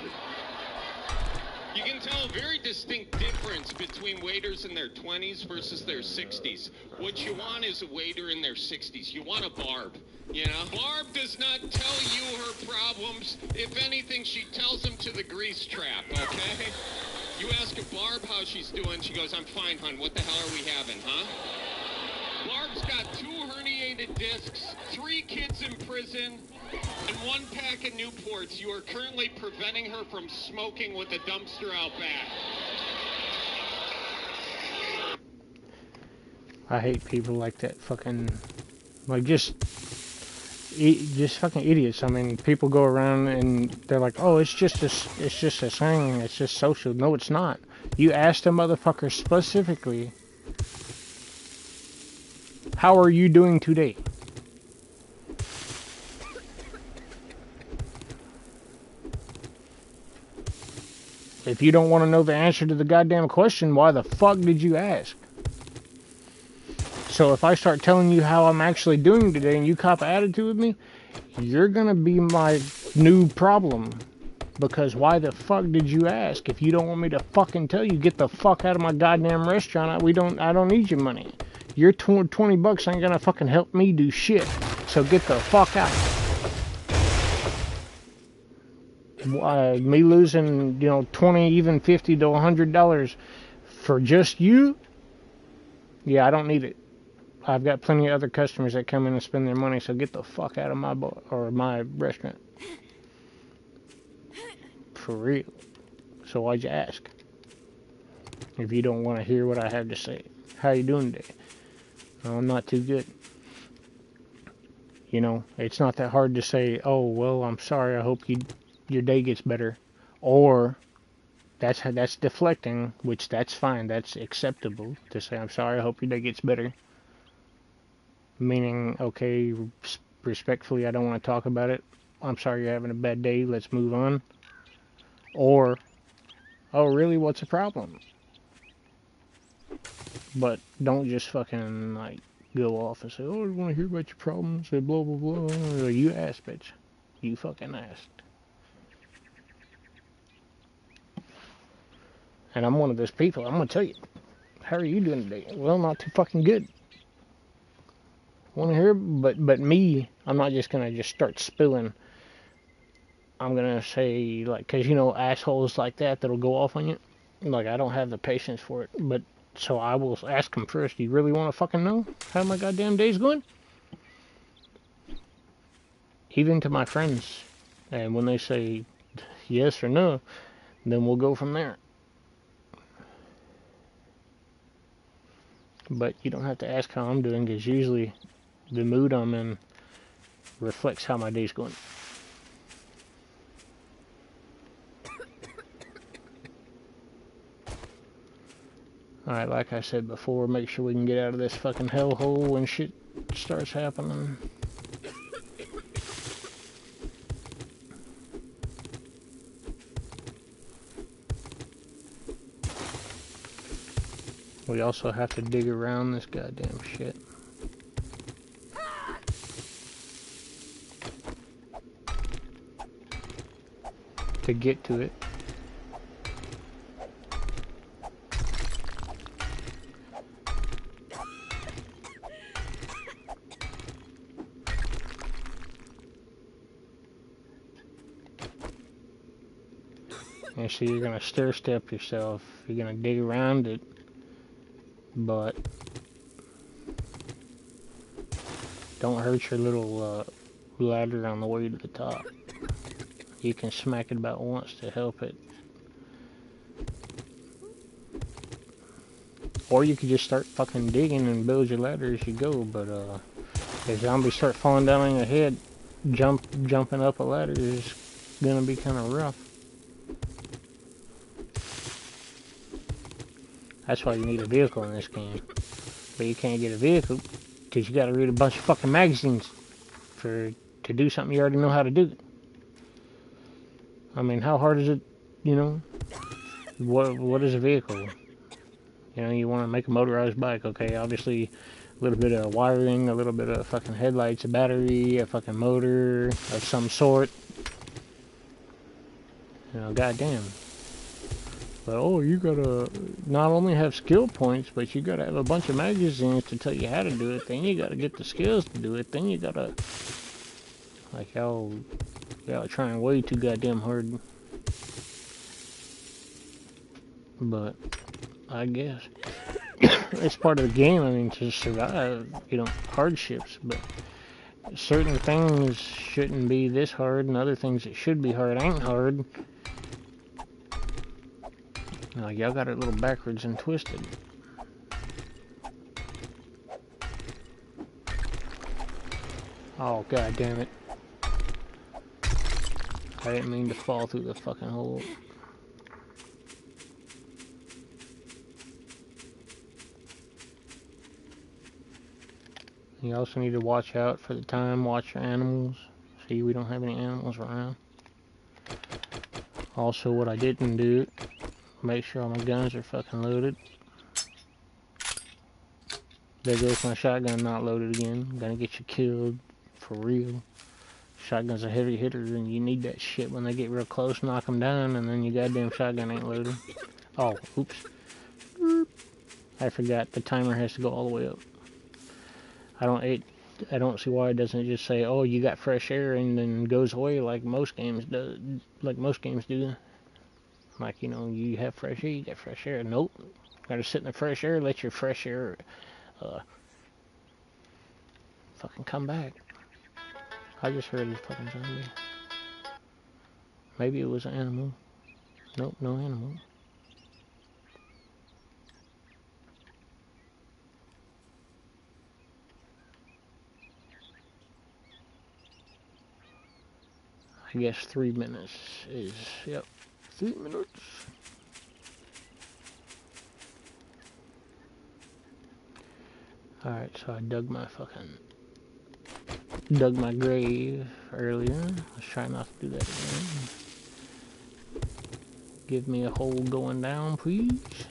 You can tell a very distinct difference between waiters in their 20s versus their 60s. What you want is a waiter in their 60s. You want a Barb, you know? Barb does not tell you her problems. If anything, she tells them to the grease trap, okay? You ask a Barb how she's doing, she goes, I'm fine, hon. What the hell are we having, huh? Barb's got 2 herniated discs, 3 kids in prison, and 1 pack of Newports. You are currently preventing her from smoking with the dumpster out back. I hate people like that fucking... Like, just... just fucking idiots. I mean, people go around and they're like, "Oh, it's just a thing. It's just social." No, it's not. You asked a motherfucker specifically, "How are you doing today?" If you don't want to know the answer to the goddamn question, why the fuck did you ask? So if I start telling you how I'm actually doing today and you cop an attitude with me, you're gonna be my new problem. Because why the fuck did you ask? If you don't want me to fucking tell you, get the fuck out of my goddamn restaurant. I don't need your money. Your 20 bucks ain't gonna fucking help me do shit. So get the fuck out. Me losing, 20, even $50 to $100 for just you? Yeah, I don't need it. I've got plenty of other customers that come in and spend their money, so get the fuck out of my restaurant. For real. So why'd you ask? If you don't want to hear what I have to say. How you doing today? Oh, I'm not too good. It's not that hard to say, "Oh, well, I'm sorry, I hope your day gets better." Or that's deflecting, which that's fine, that's acceptable to say, "I'm sorry, I hope your day gets better." Meaning, okay, respectfully, I don't want to talk about it. "I'm sorry you're having a bad day, let's move on." Or, "Oh, really, what's the problem?" But don't just fucking, go off and say, "Oh, I want to hear about your problems," say blah, blah, blah. You asked, bitch. You fucking asked. And I'm one of those people. I'm going to tell you. "How are you doing today?" "Well, not too fucking good." Want to hear? But me, I'm not just going to just start spilling. I'm going to say, because, assholes like that'll go off on you. I don't have the patience for it. But, so I will ask them first, "Do you really want to fucking know how my goddamn day's going?" Even to my friends. And when they say yes or no, then we'll go from there. But you don't have to ask how I'm doing, because usually the mood I'm in reflects how my day's going. Alright, like I said before, make sure we can get out of this fucking hellhole when shit starts happening. We also have to dig around this goddamn shit. To get to it. And so you're gonna stair step yourself. You're gonna dig around it. But don't hurt your little ladder on the way to the top. You can smack it about once to help it. Or you could just start fucking digging and build your ladder as you go. But if zombies start falling down on your head, jumping up a ladder is gonna be kind of rough. That's why you need a vehicle in this game. But you can't get a vehicle because you gotta read a bunch of fucking magazines to do something you already know how to do. I mean, how hard is it, what is a vehicle? You want to make a motorized bike, okay, obviously a little bit of wiring, a little bit of fucking headlights, a battery, a fucking motor of some sort. Goddamn. But, oh, you gotta not only have skill points, but you gotta have a bunch of magazines to tell you how to do it. Then you gotta get the skills to do it. Then you gotta, y'all trying way too goddamn hard. But I guess it's part of the game. I mean, to survive, hardships. But certain things shouldn't be this hard, and other things that should be hard ain't hard. Y'all got it a little backwards and twisted. Oh, god damn it. I didn't mean to fall through the fucking hole. You also need to watch out for the time, watch your animals. See, we don't have any animals around. Also, what I didn't do, make sure all my guns are fucking loaded. There goes my shotgun not loaded again. Gonna get you killed for real. Shotgun's a heavy hitter, and you need that shit when they get real close, knock them down, and then your goddamn shotgun ain't loaded. Oh, oops. I forgot the timer has to go all the way up. I don't see why it doesn't just say, "Oh, you got fresh air," and then goes away like most games do. Like, you know, you have fresh air, you get fresh air. Nope. Gotta sit in the fresh air, let your fresh air fucking come back. I just heard a fucking zombie. Maybe it was an animal. Nope, no animal. I guess 3 minutes is, yep, 3 minutes. Alright, so I dug my grave earlier. Let's try not to do that again. Give me a hole going down, please.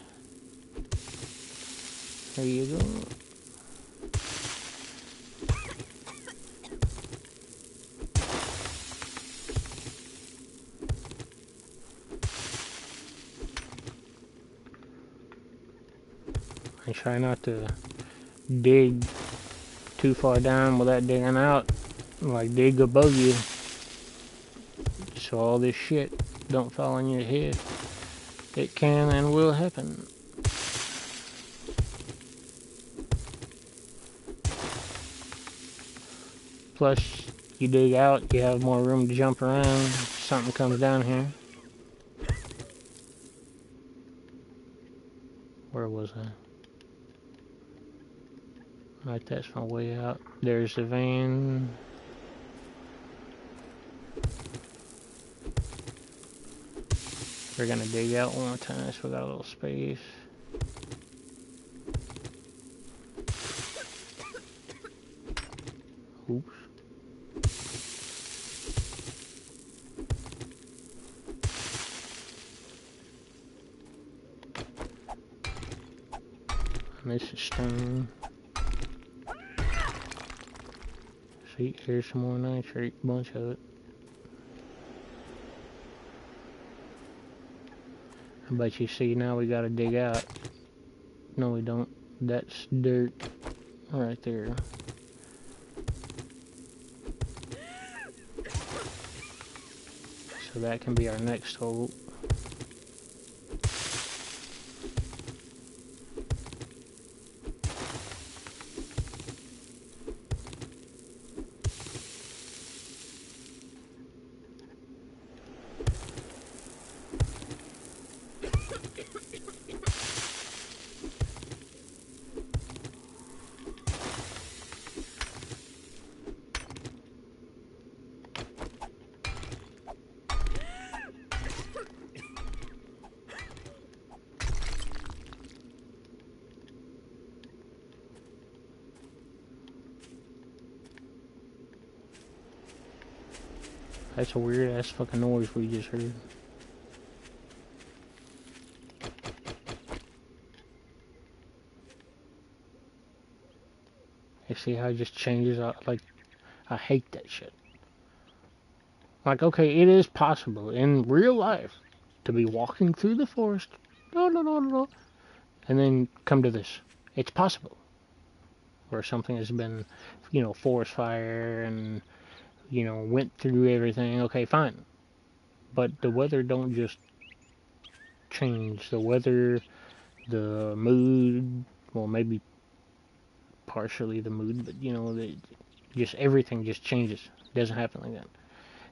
There you go. And try not to dig too far down without digging out. Like, dig above you so all this shit don't fall on your head. It can and will happen. Plus, you dig out, you have more room to jump around if something comes down here. Where was I? Right, that's my way out. There's the van. We're gonna dig out one more time so we got a little space. Oops. And this is stone. See, here's some more nitrate, bunch of it. But you see, now we gotta dig out. No, we don't. That's dirt right there. So that can be our next hole. That's a weird ass fucking noise we just heard. You see how it just changes out? Like, I hate that shit. Like, okay, it is possible in real life to be walking through the forest, no, and then come to this. It's possible. Where something has been, you know, forest fire and, you know, went through everything. Okay, fine. But the weather don't just change. The weather, the mood, well, maybe partially the mood, but, you know, just everything just changes. It doesn't happen like that.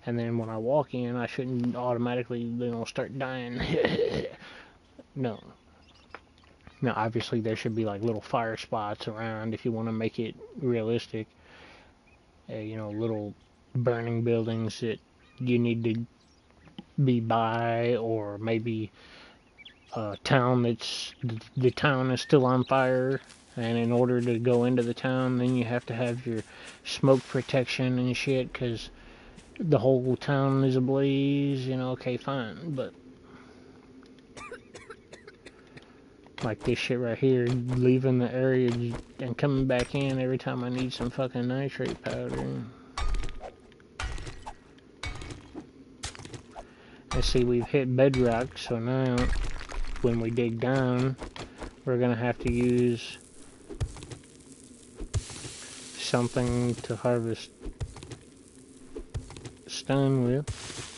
And then when I walk in, I shouldn't automatically, you know, start dying. No. Now, obviously, there should be like little fire spots around if you want to make it realistic. you know, little burning buildings that you need to be by, or maybe a town that's the town is still on fire, and in order to go into the town, then you have to have your smoke protection and shit, because the whole town is ablaze. You know, okay, fine, but like this shit right here, leaving the area and coming back in every time I need some fucking nitrate powder. Let's see, we've hit bedrock, so now when we dig down, we're gonna have to use something to harvest stone with.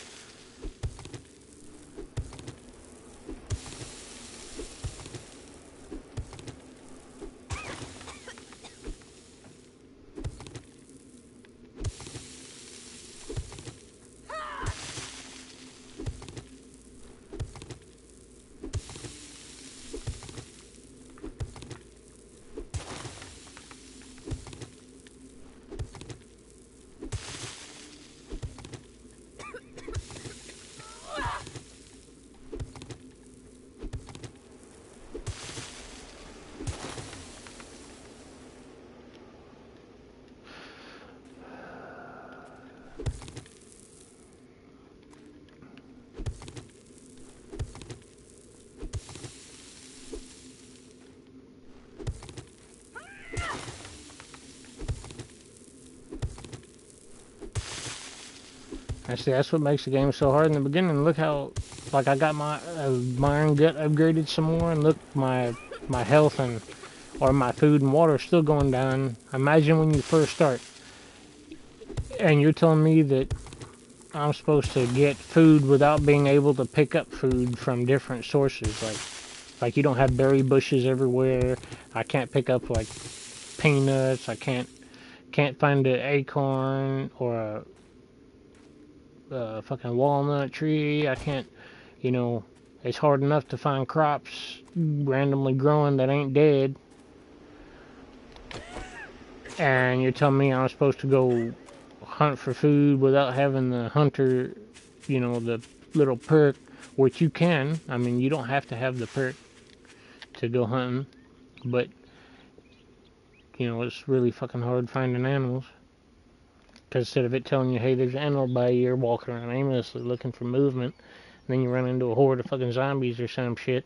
Actually, that's what makes the game so hard in the beginning. Look how, like, I got my iron gut upgraded some more, and look, my health and or my food and water is still going down. Imagine when you first start, and you're telling me that I'm supposed to get food without being able to pick up food from different sources, like you don't have berry bushes everywhere. I can't pick up like peanuts. I can't find an acorn or a fucking walnut tree. I can't, you know, it's hard enough to find crops randomly growing that ain't dead. And you're telling me I'm supposed to go hunt for food without having the hunter, you know, the little perk, which you can. I mean, you don't have to have the perk to go hunting, but, you know, it's really fucking hard finding animals. Because instead of it telling you, hey, there's an animal by you, you're walking around aimlessly looking for movement, and then you run into a horde of fucking zombies or some shit.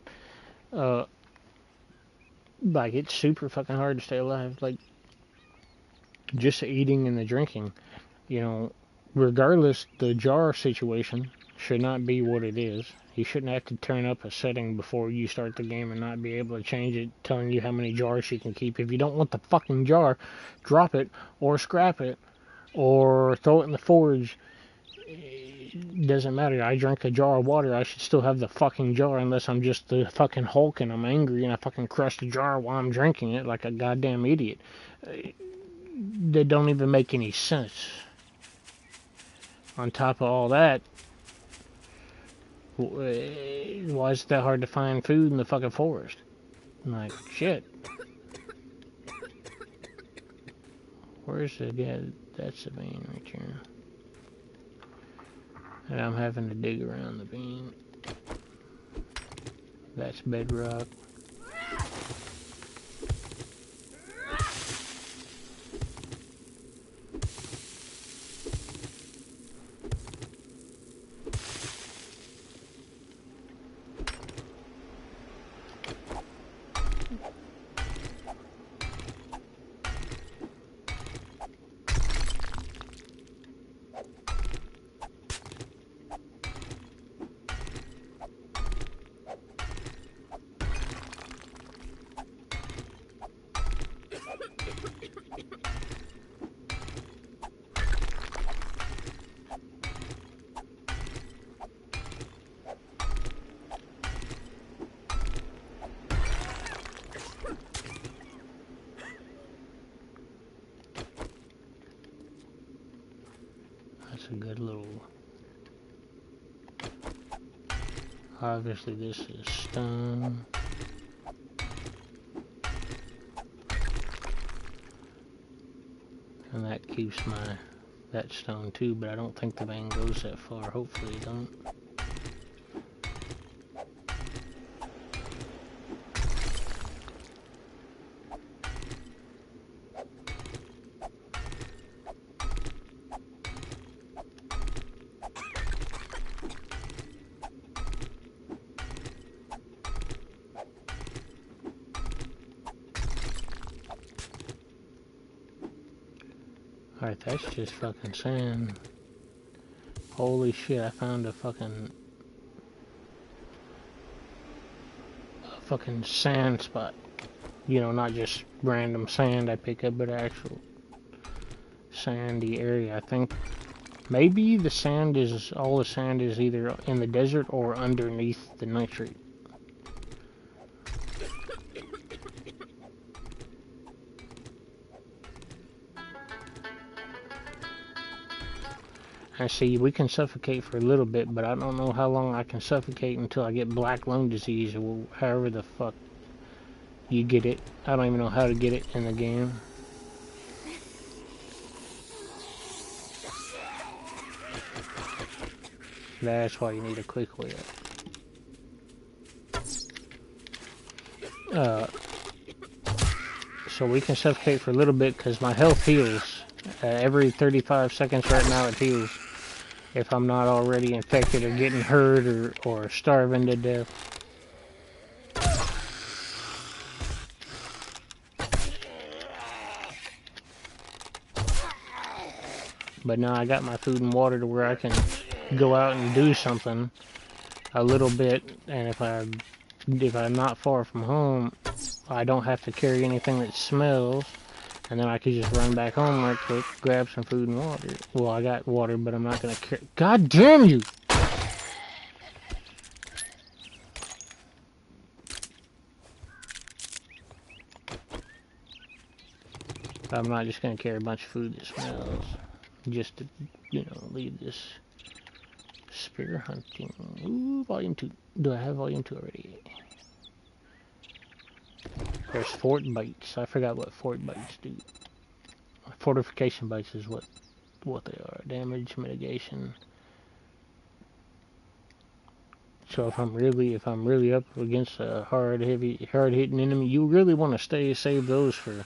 Like, it's super fucking hard to stay alive. Like, just the eating and the drinking, you know, regardless, the jar situation should not be what it is. You shouldn't have to turn up a setting before you start the game and not be able to change it, telling you how many jars you can keep. If you don't want the fucking jar, drop it or scrap it. Or throw it in the forge. It doesn't matter. I drank a jar of water. I should still have the fucking jar, unless I'm just the fucking Hulk and I'm angry and I fucking crush the jar while I'm drinking it like a goddamn idiot. That don't even make any sense. On top of all that, why is it that hard to find food in the fucking forest? I'm like, shit. Where's the guy? That's the vein right here. And I'm having to dig around the vein. That's bedrock. That's a good little... Obviously this is stone. And that that keeps that stone too, but I don't think the vein goes that far. Hopefully it don't. Alright, that's just fucking sand. Holy shit, I found a fucking sand spot. You know, not just random sand I pick up, but actual sandy area. I think maybe all the sand is either in the desert or underneath the nitrate. I see, we can suffocate for a little bit, but I don't know how long I can suffocate until I get black lung disease, or however the fuck you get it. I don't even know how to get it in the game. That's why you need a quick way up. So we can suffocate for a little bit because my health heals. Every 35 seconds right now it heals. If I'm not already infected or getting hurt or starving to death. But now I got my food and water to where I can go out and do something a little bit, and if I'm not far from home, I don't have to carry anything that smells, and then I can just run back home right quick, grab some food and water. Well, I got water, but I'm not gonna carry. God damn you! I'm not just gonna carry a bunch of food that smells, just to, you know, leave this. Spear hunting. Ooh, volume 2. Do I have volume 2 already? There's fort bites. I forgot what fort bites do. Fortification bites is what they are. Damage mitigation. So if I'm really up against a hard hitting enemy, you really want to save those for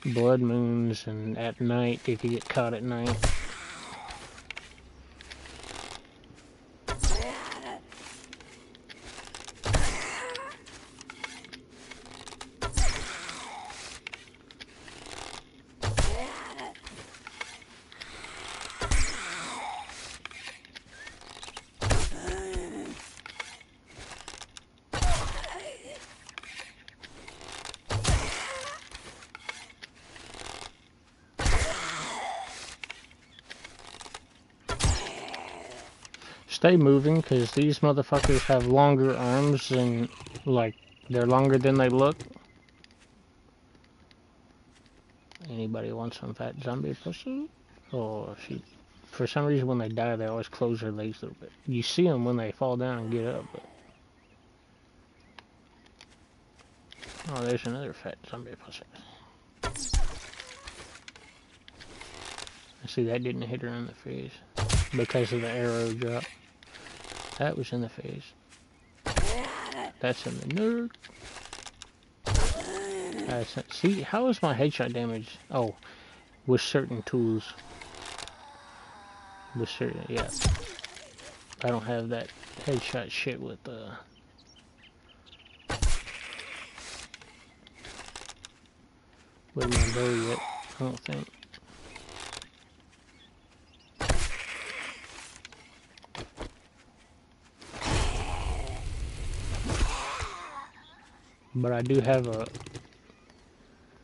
blood moons and at night if you get caught at night. Stay moving, because these motherfuckers have longer arms and, like, they're longer than they look. Anybody want some fat zombie pussy? Oh, for some reason when they die, they always close their legs a little bit. You see them when they fall down and get up, but... Oh, there's another fat zombie pussy. See, that didn't hit her in the face because of the arrow drop. That was in the face. That's in the nerd. See, how is my headshot damage? Oh, with certain tools. Yeah. I don't have that headshot shit with my bow yet, I don't think. But I do have a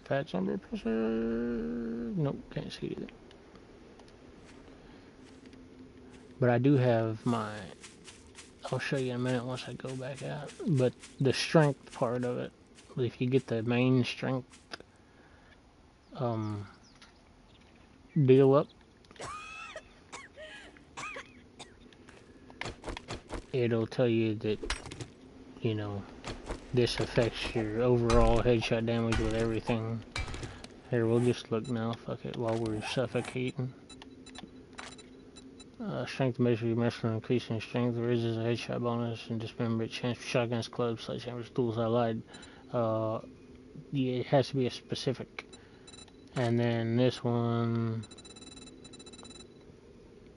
fat zombie pusher. Nope, can't see it. But I do have my... I'll show you in a minute once I go back out. But the strength part of it, if you get the main strength deal up, it'll tell you that, you know, this affects your overall headshot damage with everything. Here, we'll just look now, fuck it, while we're suffocating. Strength measure, your muscle increasing strength, raises a headshot bonus, and dismemberment chance for shotguns, clubs, sledgehammers, tools. I lied. Yeah, it has to be a specific. And then this one,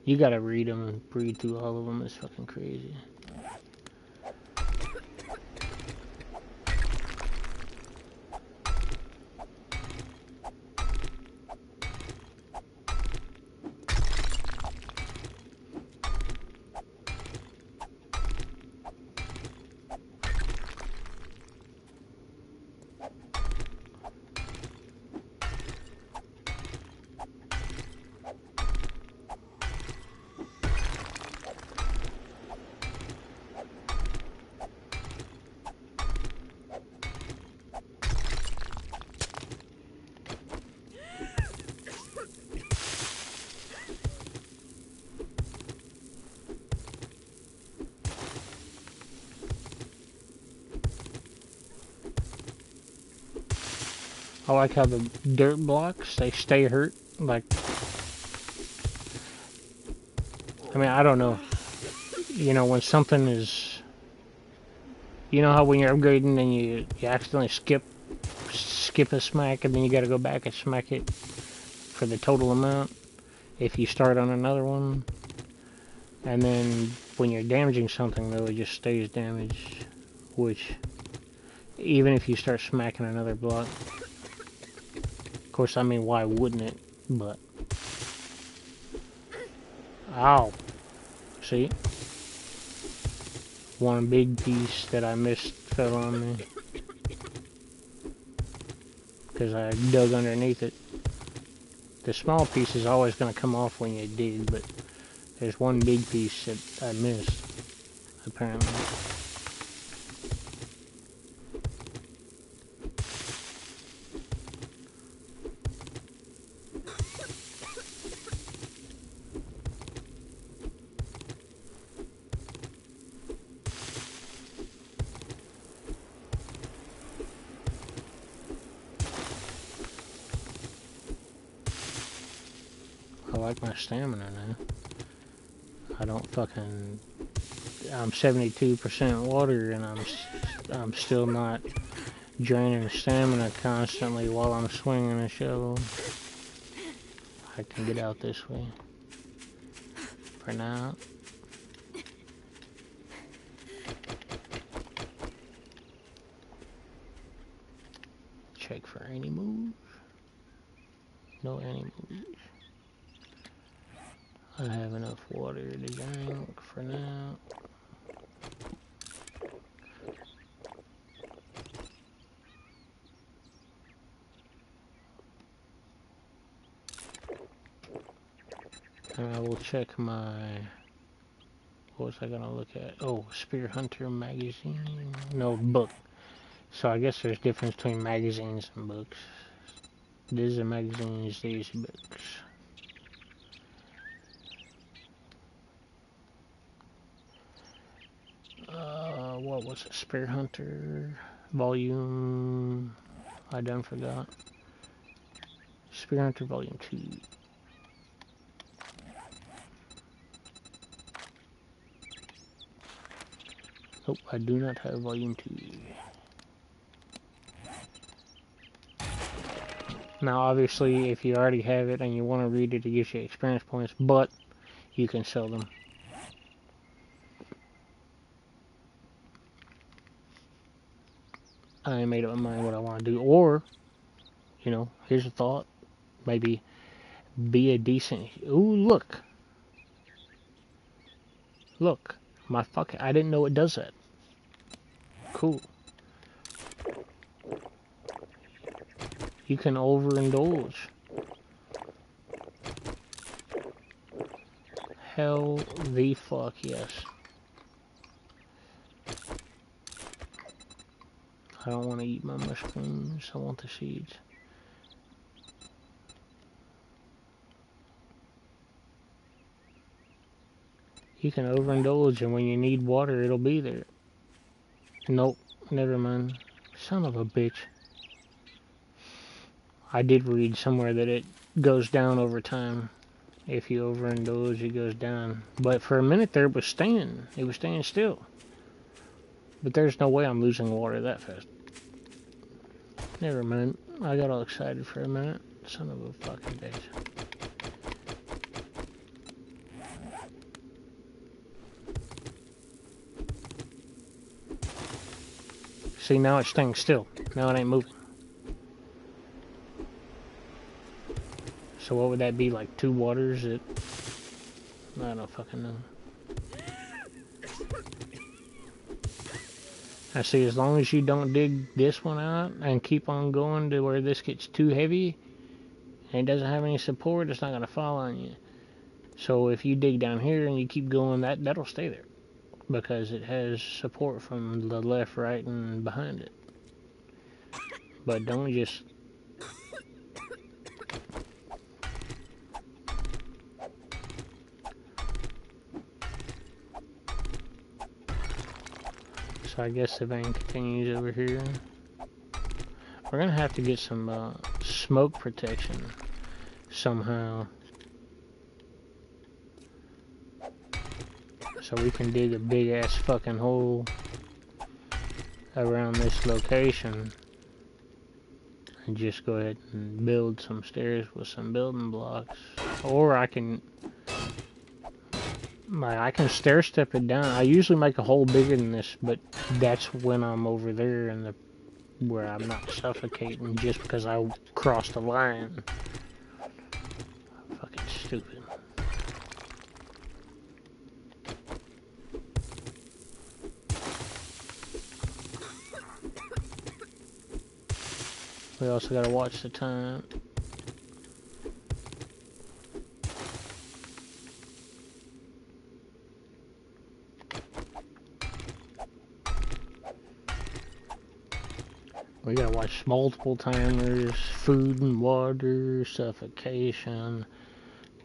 you gotta read them and read through all of them. It's fucking crazy. I like how the dirt blocks, they stay hurt. Like, I mean, I don't know. You know, when something is, you know how when you're upgrading and you accidentally skip a smack and then you gotta go back and smack it for the total amount if you start on another one. And then when you're damaging something though, it just stays damaged, which even if you start smacking another block, of course, I mean, why wouldn't it? But ow, see, one big piece that I missed fell on me because I dug underneath it. The small piece is always going to come off when you dig, but there's one big piece that I missed, apparently. I like my stamina now. I don't fucking... I'm 72% water and I'm still not draining stamina constantly while I'm swinging a shovel. I can get out this way. For now. Check for any moves. No any moves. I have enough water to drink for now. And I will check my... What was I gonna look at? Oh, Spear Hunter magazine? No, book. So I guess there's difference between magazines and books. These are magazines, these are books. What was it? Spear Hunter volume... I done forgot. Spear Hunter volume 2. Nope, I do not have volume 2. Now obviously if you already have it and you want to read it, it gives you experience points, but you can sell them. I made up my mind what I want to do. Or, you know, here's a thought. Maybe be a decent... Ooh, look. Look. My fucking... I didn't know it does that. Cool. You can overindulge. Hell the fuck yes. I don't want to eat my mushrooms. I want the seeds. You can overindulge, and when you need water, it'll be there. Nope, never mind. Son of a bitch. I did read somewhere that it goes down over time. If you overindulge, it goes down. But for a minute there, it was staying still. But there's no way I'm losing water that fast. Never mind. I got all excited for a minute. Son of a fucking bitch. See, now it's staying still. Now it ain't moving. So what would that be, like 2 waters? I don't fucking know. I see, as long as you don't dig this one out and keep on going to where this gets too heavy and it doesn't have any support, it's not going to fall on you. So if you dig down here and you keep going, that'll stay there because it has support from the left, right, and behind it. But don't just... So I guess the vein continues over here. We're gonna have to get some smoke protection somehow, so we can dig a big ass fucking hole around this location and just go ahead and build some stairs with some building blocks. Or I can stair step it down. I usually make a hole bigger than this, but that's when I'm over there and where I'm not suffocating just because I crossed the line. Fucking stupid. We also gotta watch the time. We gotta watch multiple timers, food and water, suffocation,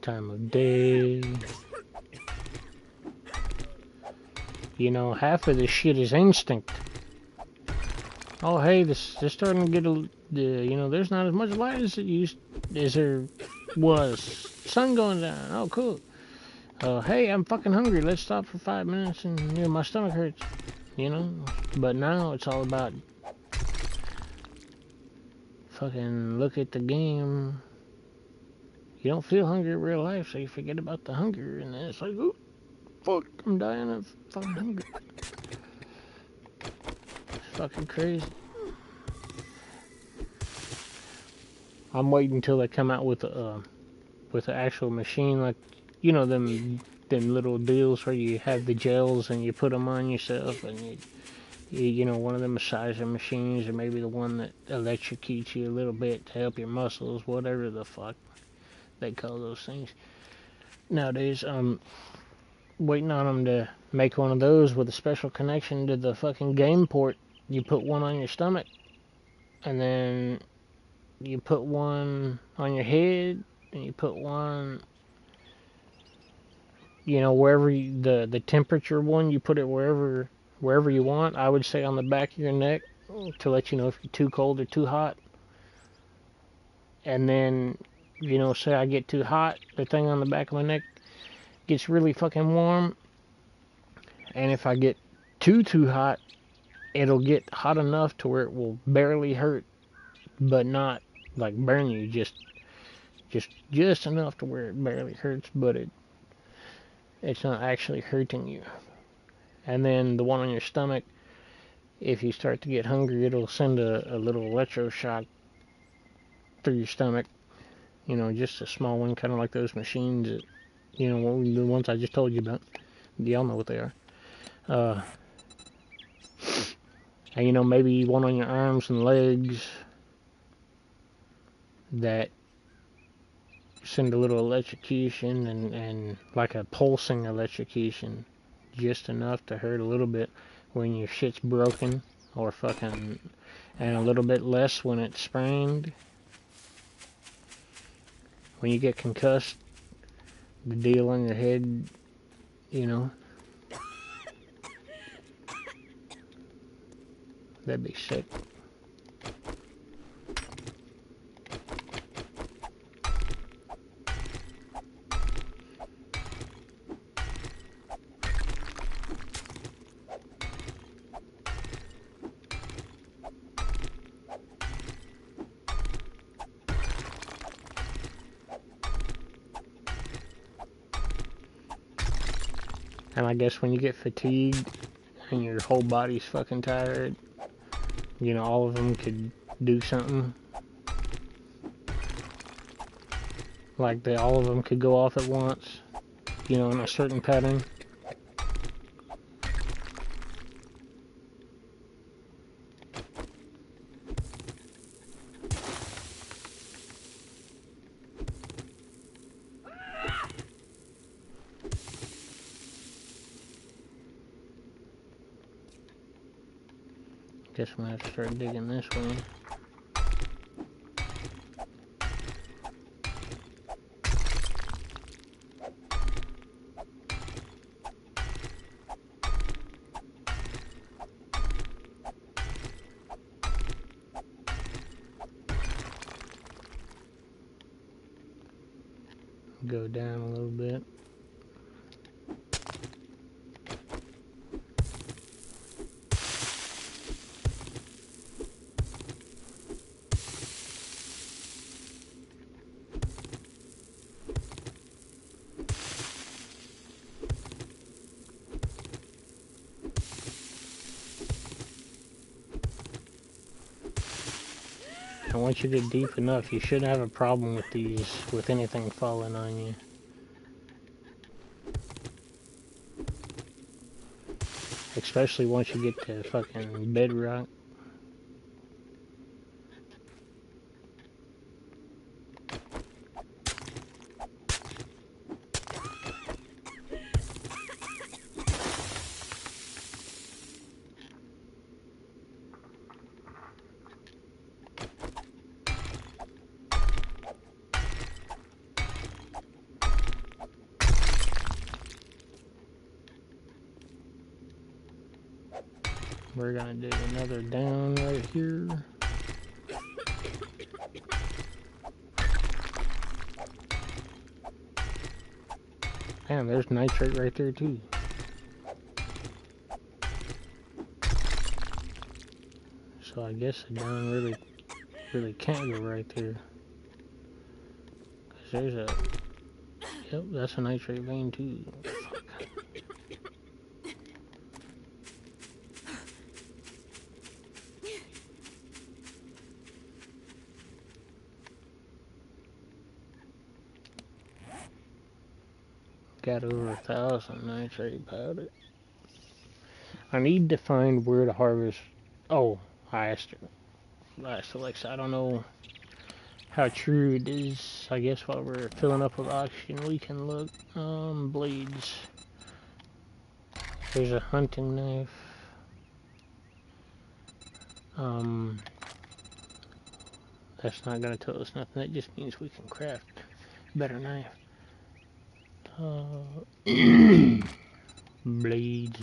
time of day. You know, half of this shit is instinct. Oh hey, this is starting to get you know, there's not as much light as there was. Sun going down. Oh cool. Hey, I'm fucking hungry. Let's stop for 5 minutes and, you know, my stomach hurts. You know, but now it's all about fucking look at the game. You don't feel hungry in real life, so you forget about the hunger, and then it's like, oh, fuck, I'm dying of fucking hunger. It's fucking crazy. I'm waiting until they come out with an actual machine, like, you know, them little deals where you have the gels and you put them on yourself, and you know, one of the massager machines, or maybe the one that electrocutes you a little bit to help your muscles, whatever the fuck they call those things. Nowadays, I'm waiting on them to make one of those with a special connection to the fucking game port. You put one on your stomach, and then you put one on your head, and you put one, you know, wherever the temperature one, you put it wherever you want. I would say on the back of your neck to let you know if you're too cold or too hot. And then, you know, say I get too hot, the thing on the back of my neck gets really fucking warm. And if I get too hot, it'll get hot enough to where it will barely hurt, but not like burn you, just enough to where it barely hurts, but it's not actually hurting you. And then the one on your stomach, if you start to get hungry, it'll send a little electroshock through your stomach. You know, just a small one, kind of like those machines that, you know, the ones I just told you about. Y'all know what they are. And, you know, maybe one on your arms and legs that send a little electrocution and like a pulsing electrocution. Just enough to hurt a little bit when your shit's broken or fucking, and a little bit less when it's sprained. When you get concussed, the deal on your head, you know, that'd be sick. And I guess when you get fatigued and your whole body's fucking tired, you know, all of them could do something. Like all of them could go off at once, you know, in a certain pattern. Guess I'm gonna have to start digging this one. Go down a little bit. And once you get deep enough, you shouldn't have a problem with these, with anything falling on you. Especially once you get to fucking bedrock. We're gonna dig another down right here. Damn, there's nitrate right there too. So I guess the down really can't go right there. Cause there's a, yep, that's a nitrate vein too. Got over 1,000 nitrate powder. I need to find where to harvest. Oh, I asked Alexa. I don't know how true it is. I guess while we're filling up with oxygen, we can look. Blades. There's a hunting knife. That's not gonna tell us nothing. That just means we can craft a better knife. Blades.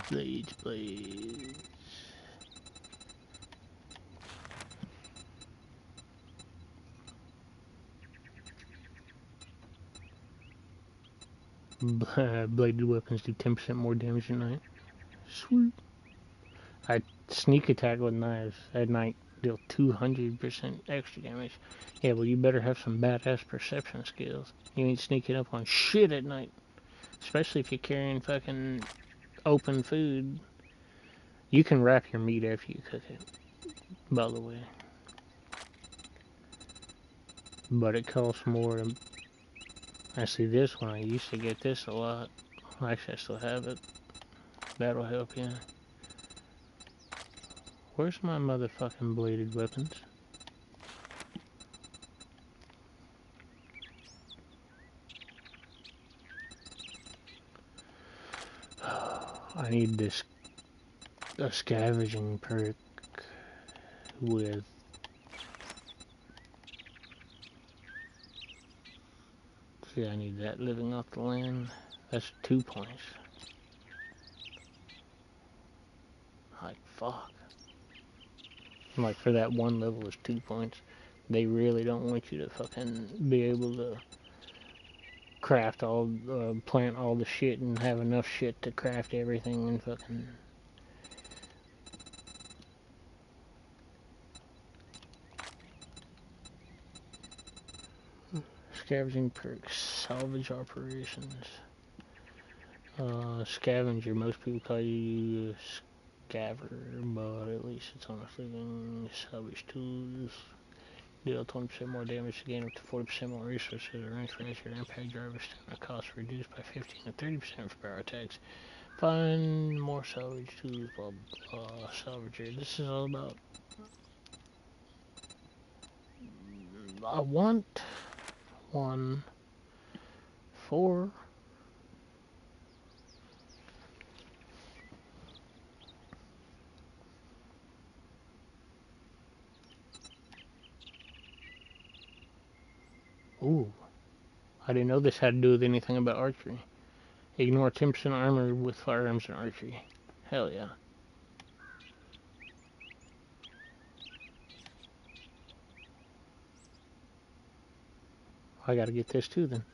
Bladed weapons do 10% more damage at night. Sweet. I sneak attack with knives at night, deal 200% extra damage. Yeah, well, you better have some badass perception skills. You ain't sneaking up on shit at night. Especially if you're carrying fucking open food. You can wrap your meat after you cook it, by the way. But it costs more to... I see this one. I used to get this a lot. Actually, I still have it. That'll help you. Where's my motherfucking bladed weapons? I need this a scavenging perk with see, I need that living off the land. That's 2 points. Like fuck. Like for that one level is 2 points. They really don't want you to fucking be able to craft all, plant all the shit and have enough shit to craft everything and fucking... Scavenging perks, salvage operations. Scavenger. Most people call you a scaver, but at least it's on a freaking salvage tools. Deal 20% more damage to gain up to 40% more resources. Range for your impact driver stamina cost reduced by 15 to 30% for power attacks. Find more salvage tools, blah blah. Salvager. This is all about. I want 1, 4. Ooh, I didn't know this had to do with anything about archery. Ignore 10% armor with firearms and archery. Hell yeah. I gotta get this too then.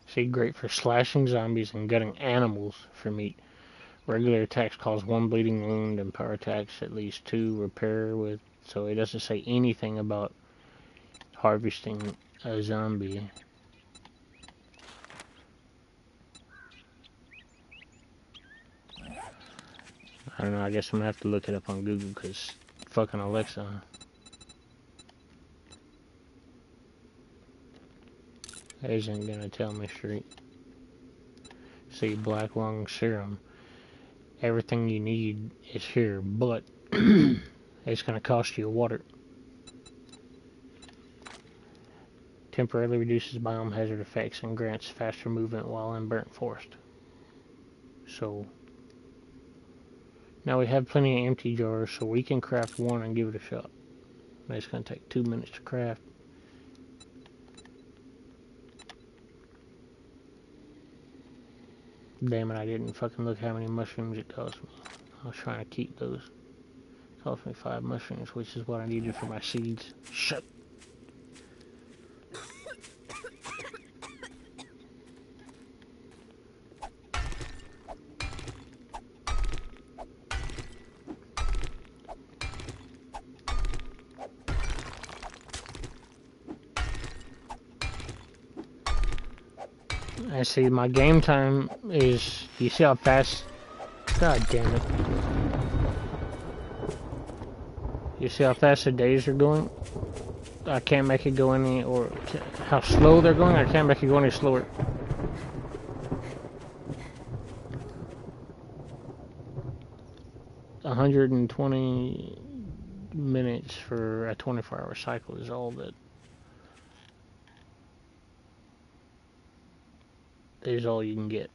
See, great for slashing zombies and gutting animals for meat. Regular attacks cause 1 bleeding wound, and power attacks at least 2 repair with. So it doesn't say anything about harvesting a zombie. I don't know, I guess I'm gonna have to look it up on Google because fucking Alexa. Isn't gonna tell me straight. See, black lung serum. Everything you need is here, but it's gonna cost you water. Temporarily reduces biome hazard effects and grants faster movement while in burnt forest. So now we have plenty of empty jars, so we can craft 1 and give it a shot. It's gonna take 2 minutes to craft. Damn it, I didn't fucking look how many mushrooms it cost me. I was trying to keep those. It cost me 5 mushrooms, which is what I needed for my seeds. Shut. I see my game time is, you see how fast, god damn it. You see how fast the days are going? I can't make it go any, or how slow they're going, I can't make it go any slower. $120 minutes for a 24-hour cycle is all that is all you can get.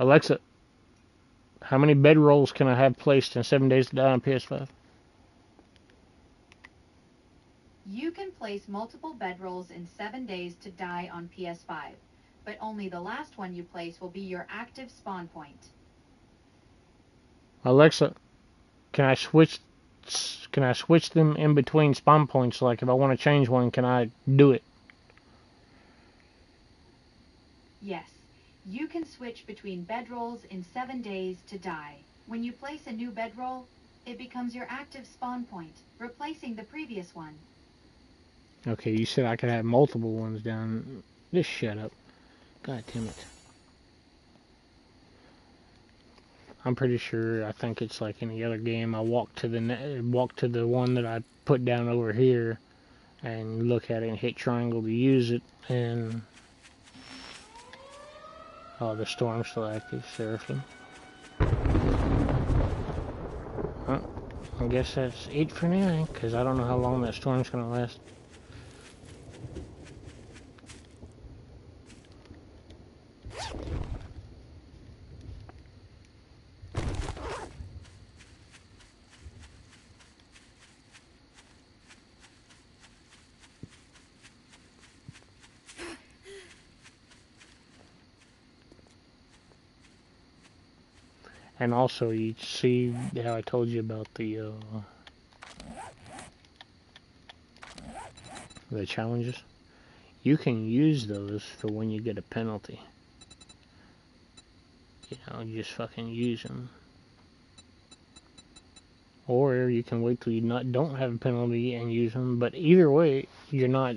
Alexa, how many bedrolls can I have placed in 7 days to die on PS5? You can place multiple bedrolls in 7 days to die on PS5, but only the last one you place will be your active spawn point. Alexa, can I switch them in between spawn points? Like if I want to change one, can I do it? Yes, you can switch between bedrolls in 7 days to die. When you place a new bedroll, it becomes your active spawn point, replacing the previous one. Okay, you said I could have multiple ones down. Just shut up. God damn it. I'm pretty sure, I think it's like any other game. I walk to the one that I put down over here and look at it and hit triangle to use it, and oh, the storm's still active, Seraphim. Well, I guess that's it for now, because I don't know how long that storm's gonna last. And also, you see how I told you about the challenges? You can use those for when you get a penalty. You know, just fucking use them. Or you can wait till you don't have a penalty and use them. But either way, you're not.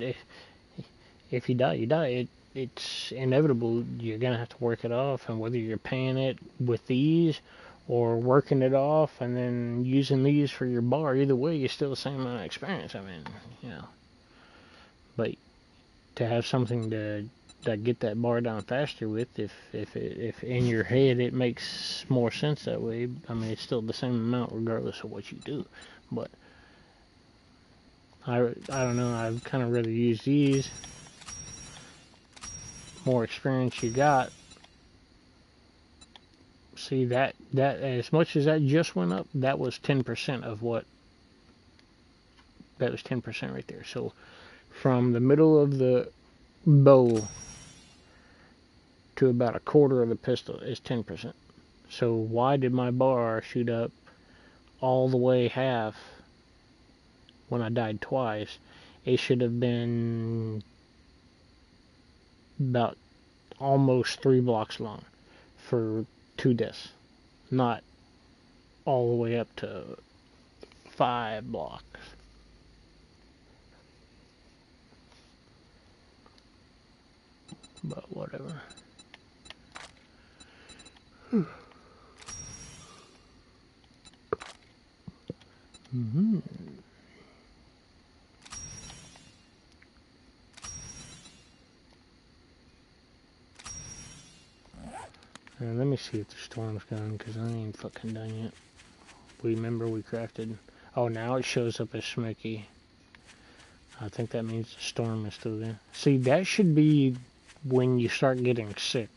If you die, you die. It's inevitable. You're gonna have to work it off, and whether you're paying it with these or working it off and then using these for your bar, either way, you're still the same amount of experience. I mean, you know. But to have something to get that bar down faster with, if in your head it makes more sense that way, I mean, it's still the same amount regardless of what you do. But I don't know, I've kind of rather use these. More experience you got. See, that as much as that just went up, that was 10% of what, that was 10% right there. So from the middle of the bow to about a quarter of the pistol is 10%. So why did my bar shoot up all the way half when I died twice? It should have been about almost 3 blocks long for 2 deaths, not all the way up to 5 blocks. But whatever. Mm-hmm. Let me see if the storm's gone, because I ain't fucking done yet. Remember we crafted... Oh, now it shows up as smoky. I think that means the storm is still there. See, that should be when you start getting sick.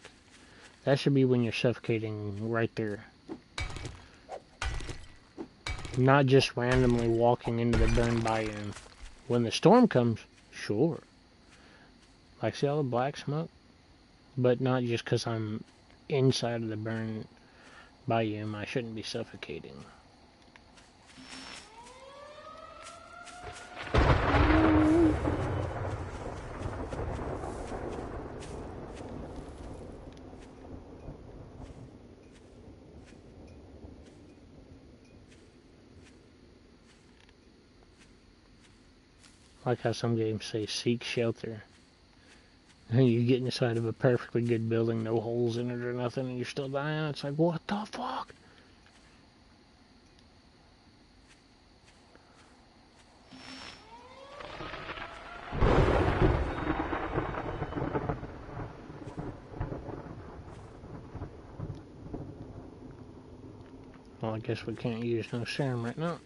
That should be when you're suffocating right there. Not just randomly walking into the burn biome. When the storm comes, sure. Like, see all the black smoke? But not just because I'm inside of the burn biome, I shouldn't be suffocating. Like how some games say, seek shelter. And you get inside of a perfectly good building, no holes in it or nothing, and you're still dying. It's like, what the fuck? Well, I guess we can't use no serum right now.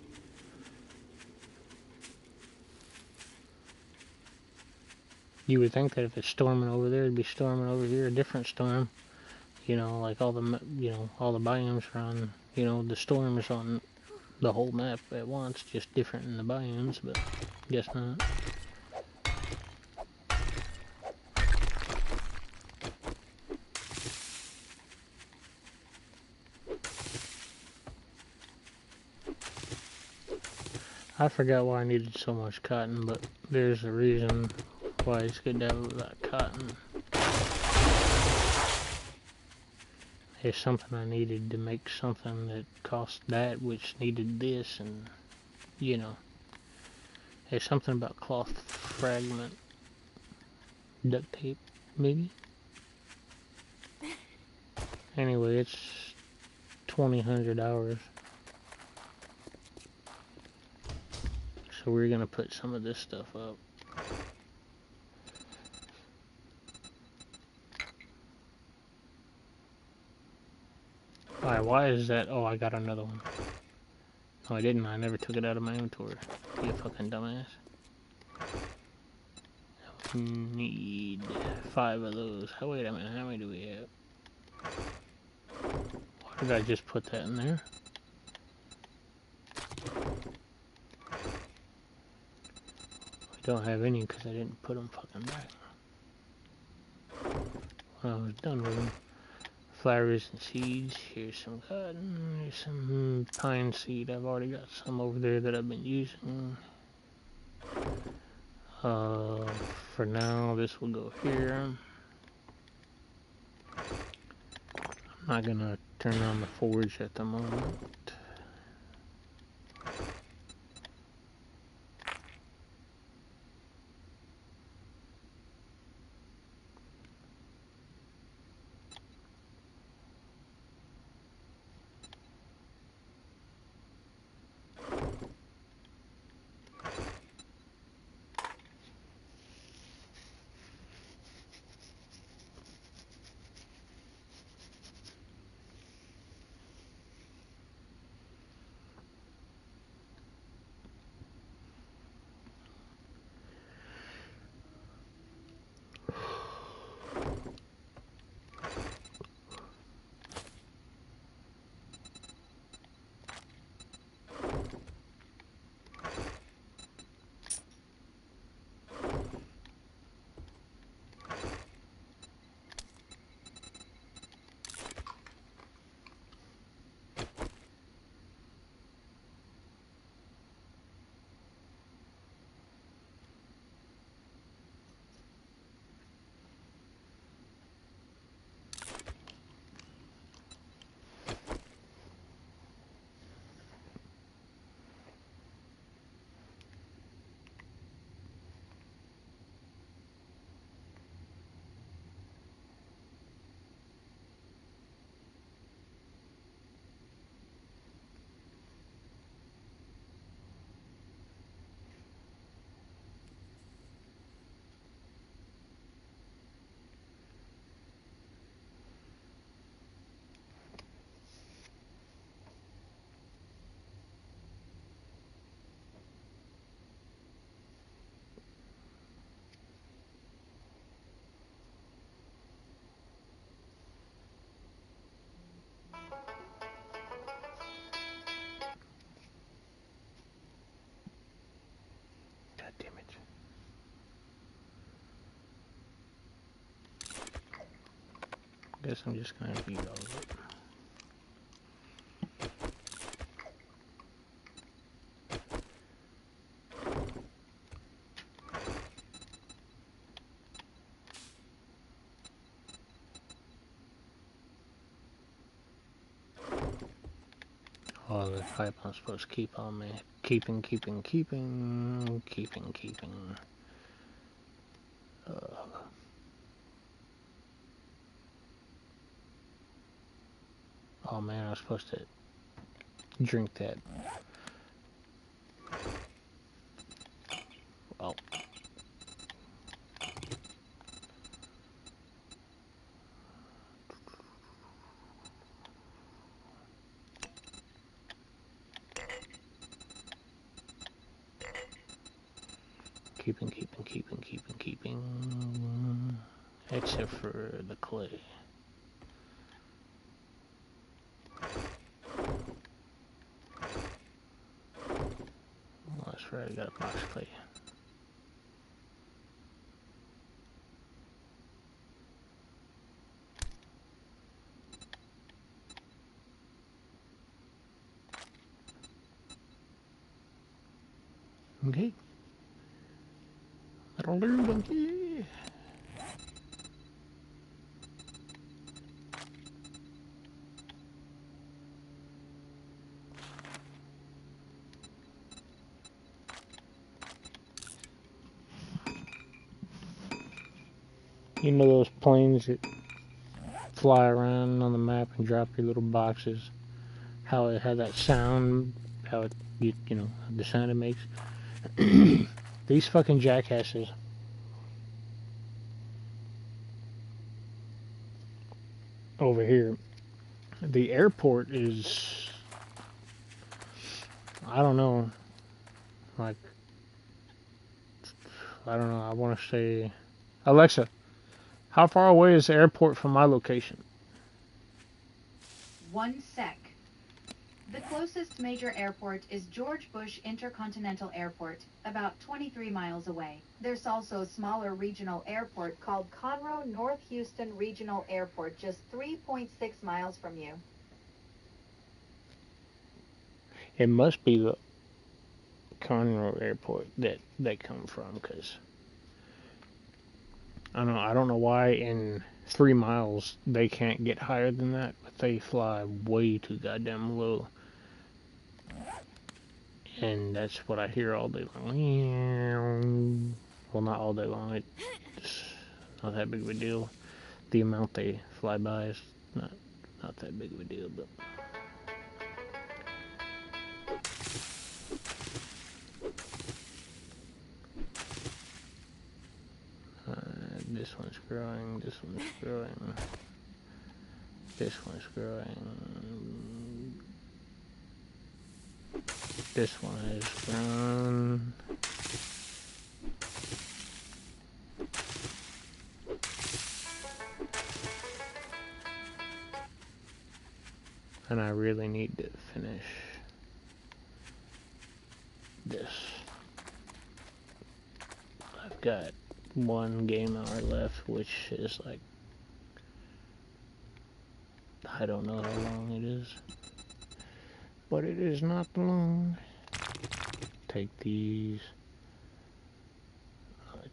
You would think that if it's storming over there, it'd be storming over here, a different storm. You know, like all the, you know, all the biomes are on, you know, the storms on the whole map at once, just different in the biomes, but guess not. I forgot why I needed so much cotton, but there's a reason why it's good to have that cotton. There's something I needed to make something that cost that, which needed this, and, you know. There's something about cloth fragment. Duct tape, maybe? Anyway, it's 2000 hours. So we're gonna put some of this stuff up. Alright, why is that? Oh, I got another one. No, I didn't. I never took it out of my inventory. You fucking dumbass. We need 5 of those. Oh, wait a minute. How many do we have? Why did I just put that in there? We don't have any because I didn't put them fucking back. When I was done with them. flowers and seeds. Here's some cotton. Here's some pine seed. I've already got some over there that I've been using. For now, this will go here. I'm not gonna turn on the forge at the moment. God damn it. Guess I'm just gonna beat all of it. Oh, the pipe I'm supposed to keep on me. Keeping. Oh man, I was supposed to drink that. Well. Keeping. Except for the clay. Oh, that's right, I got a box clay. Okay. That'll do, donkey. You know those planes that fly around on the map and drop your little boxes? How it had that sound, how it, you know, the sound it makes? These fucking jackasses. Over here. The airport is, I don't know, like, I don't know, I want to say, Alexa, how far away is the airport from my location? 1 sec. The closest major airport is George Bush Intercontinental Airport, about 23 miles away. There's also a smaller regional airport called Conroe North Houston Regional Airport, just 3.6 miles from you. It must be the Conroe Airport that they come from, because I don't know why in 3 miles they can't get higher than that, but they fly way too goddamn low. And that's what I hear all day long. Well, not all day long. It's not that big of a deal. The amount they fly by is not that big of a deal, but this one's growing. This one's growing. This one's growing. This one has grown. And I really need to finish this. I've got 1 game hour left, which is like, I don't know how long it is, but it is not long. Take these.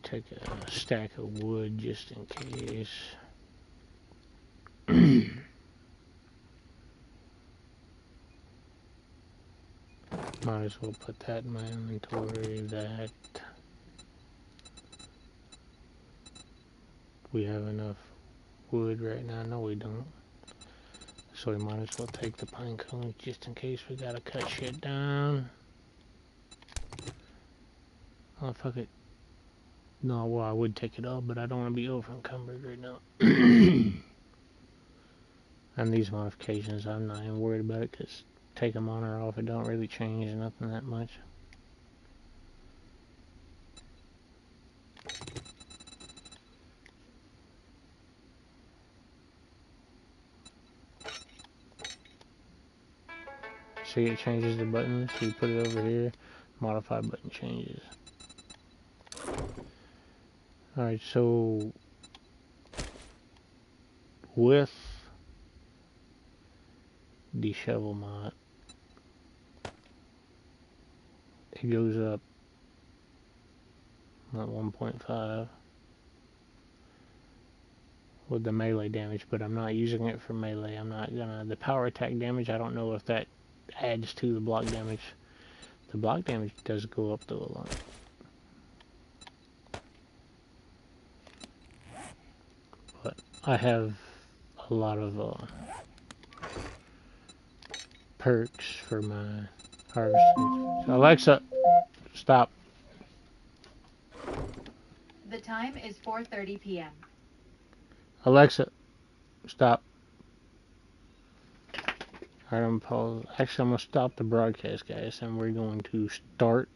Take a stack of wood just in case. Might as well put that in my inventory. That we have enough wood right now. No, we don't. So we might as well take the pine cones just in case we gotta cut shit down. Oh, fuck it. No, well, I would take it all, but I don't want to be over encumbered right now. And these modifications, I'm not even worried about it, because take them on or off, it don't really change nothing that much. See, it changes the buttons. So you put it over here, modify button changes. Alright, so with the shovel mod, it goes up at 1.5 with the melee damage, but I'm not using it for melee. I'm not gonna, the power attack damage, I don't know if that adds to the block damage. The block damage does go up though a lot. But I have a lot of perks for my harvesting. So Alexa, stop. The time is 4:30 p.m. Alexa, stop. Alright, I'm pause. Actually, I'm gonna stop the broadcast, guys, and we're going to start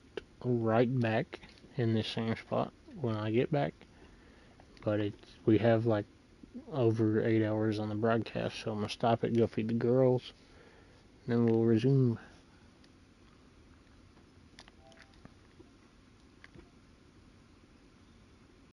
right back in this same spot when I get back. But we have like over 8 hours on the broadcast, so I'm gonna stop it, go feed the girls, and then we'll resume.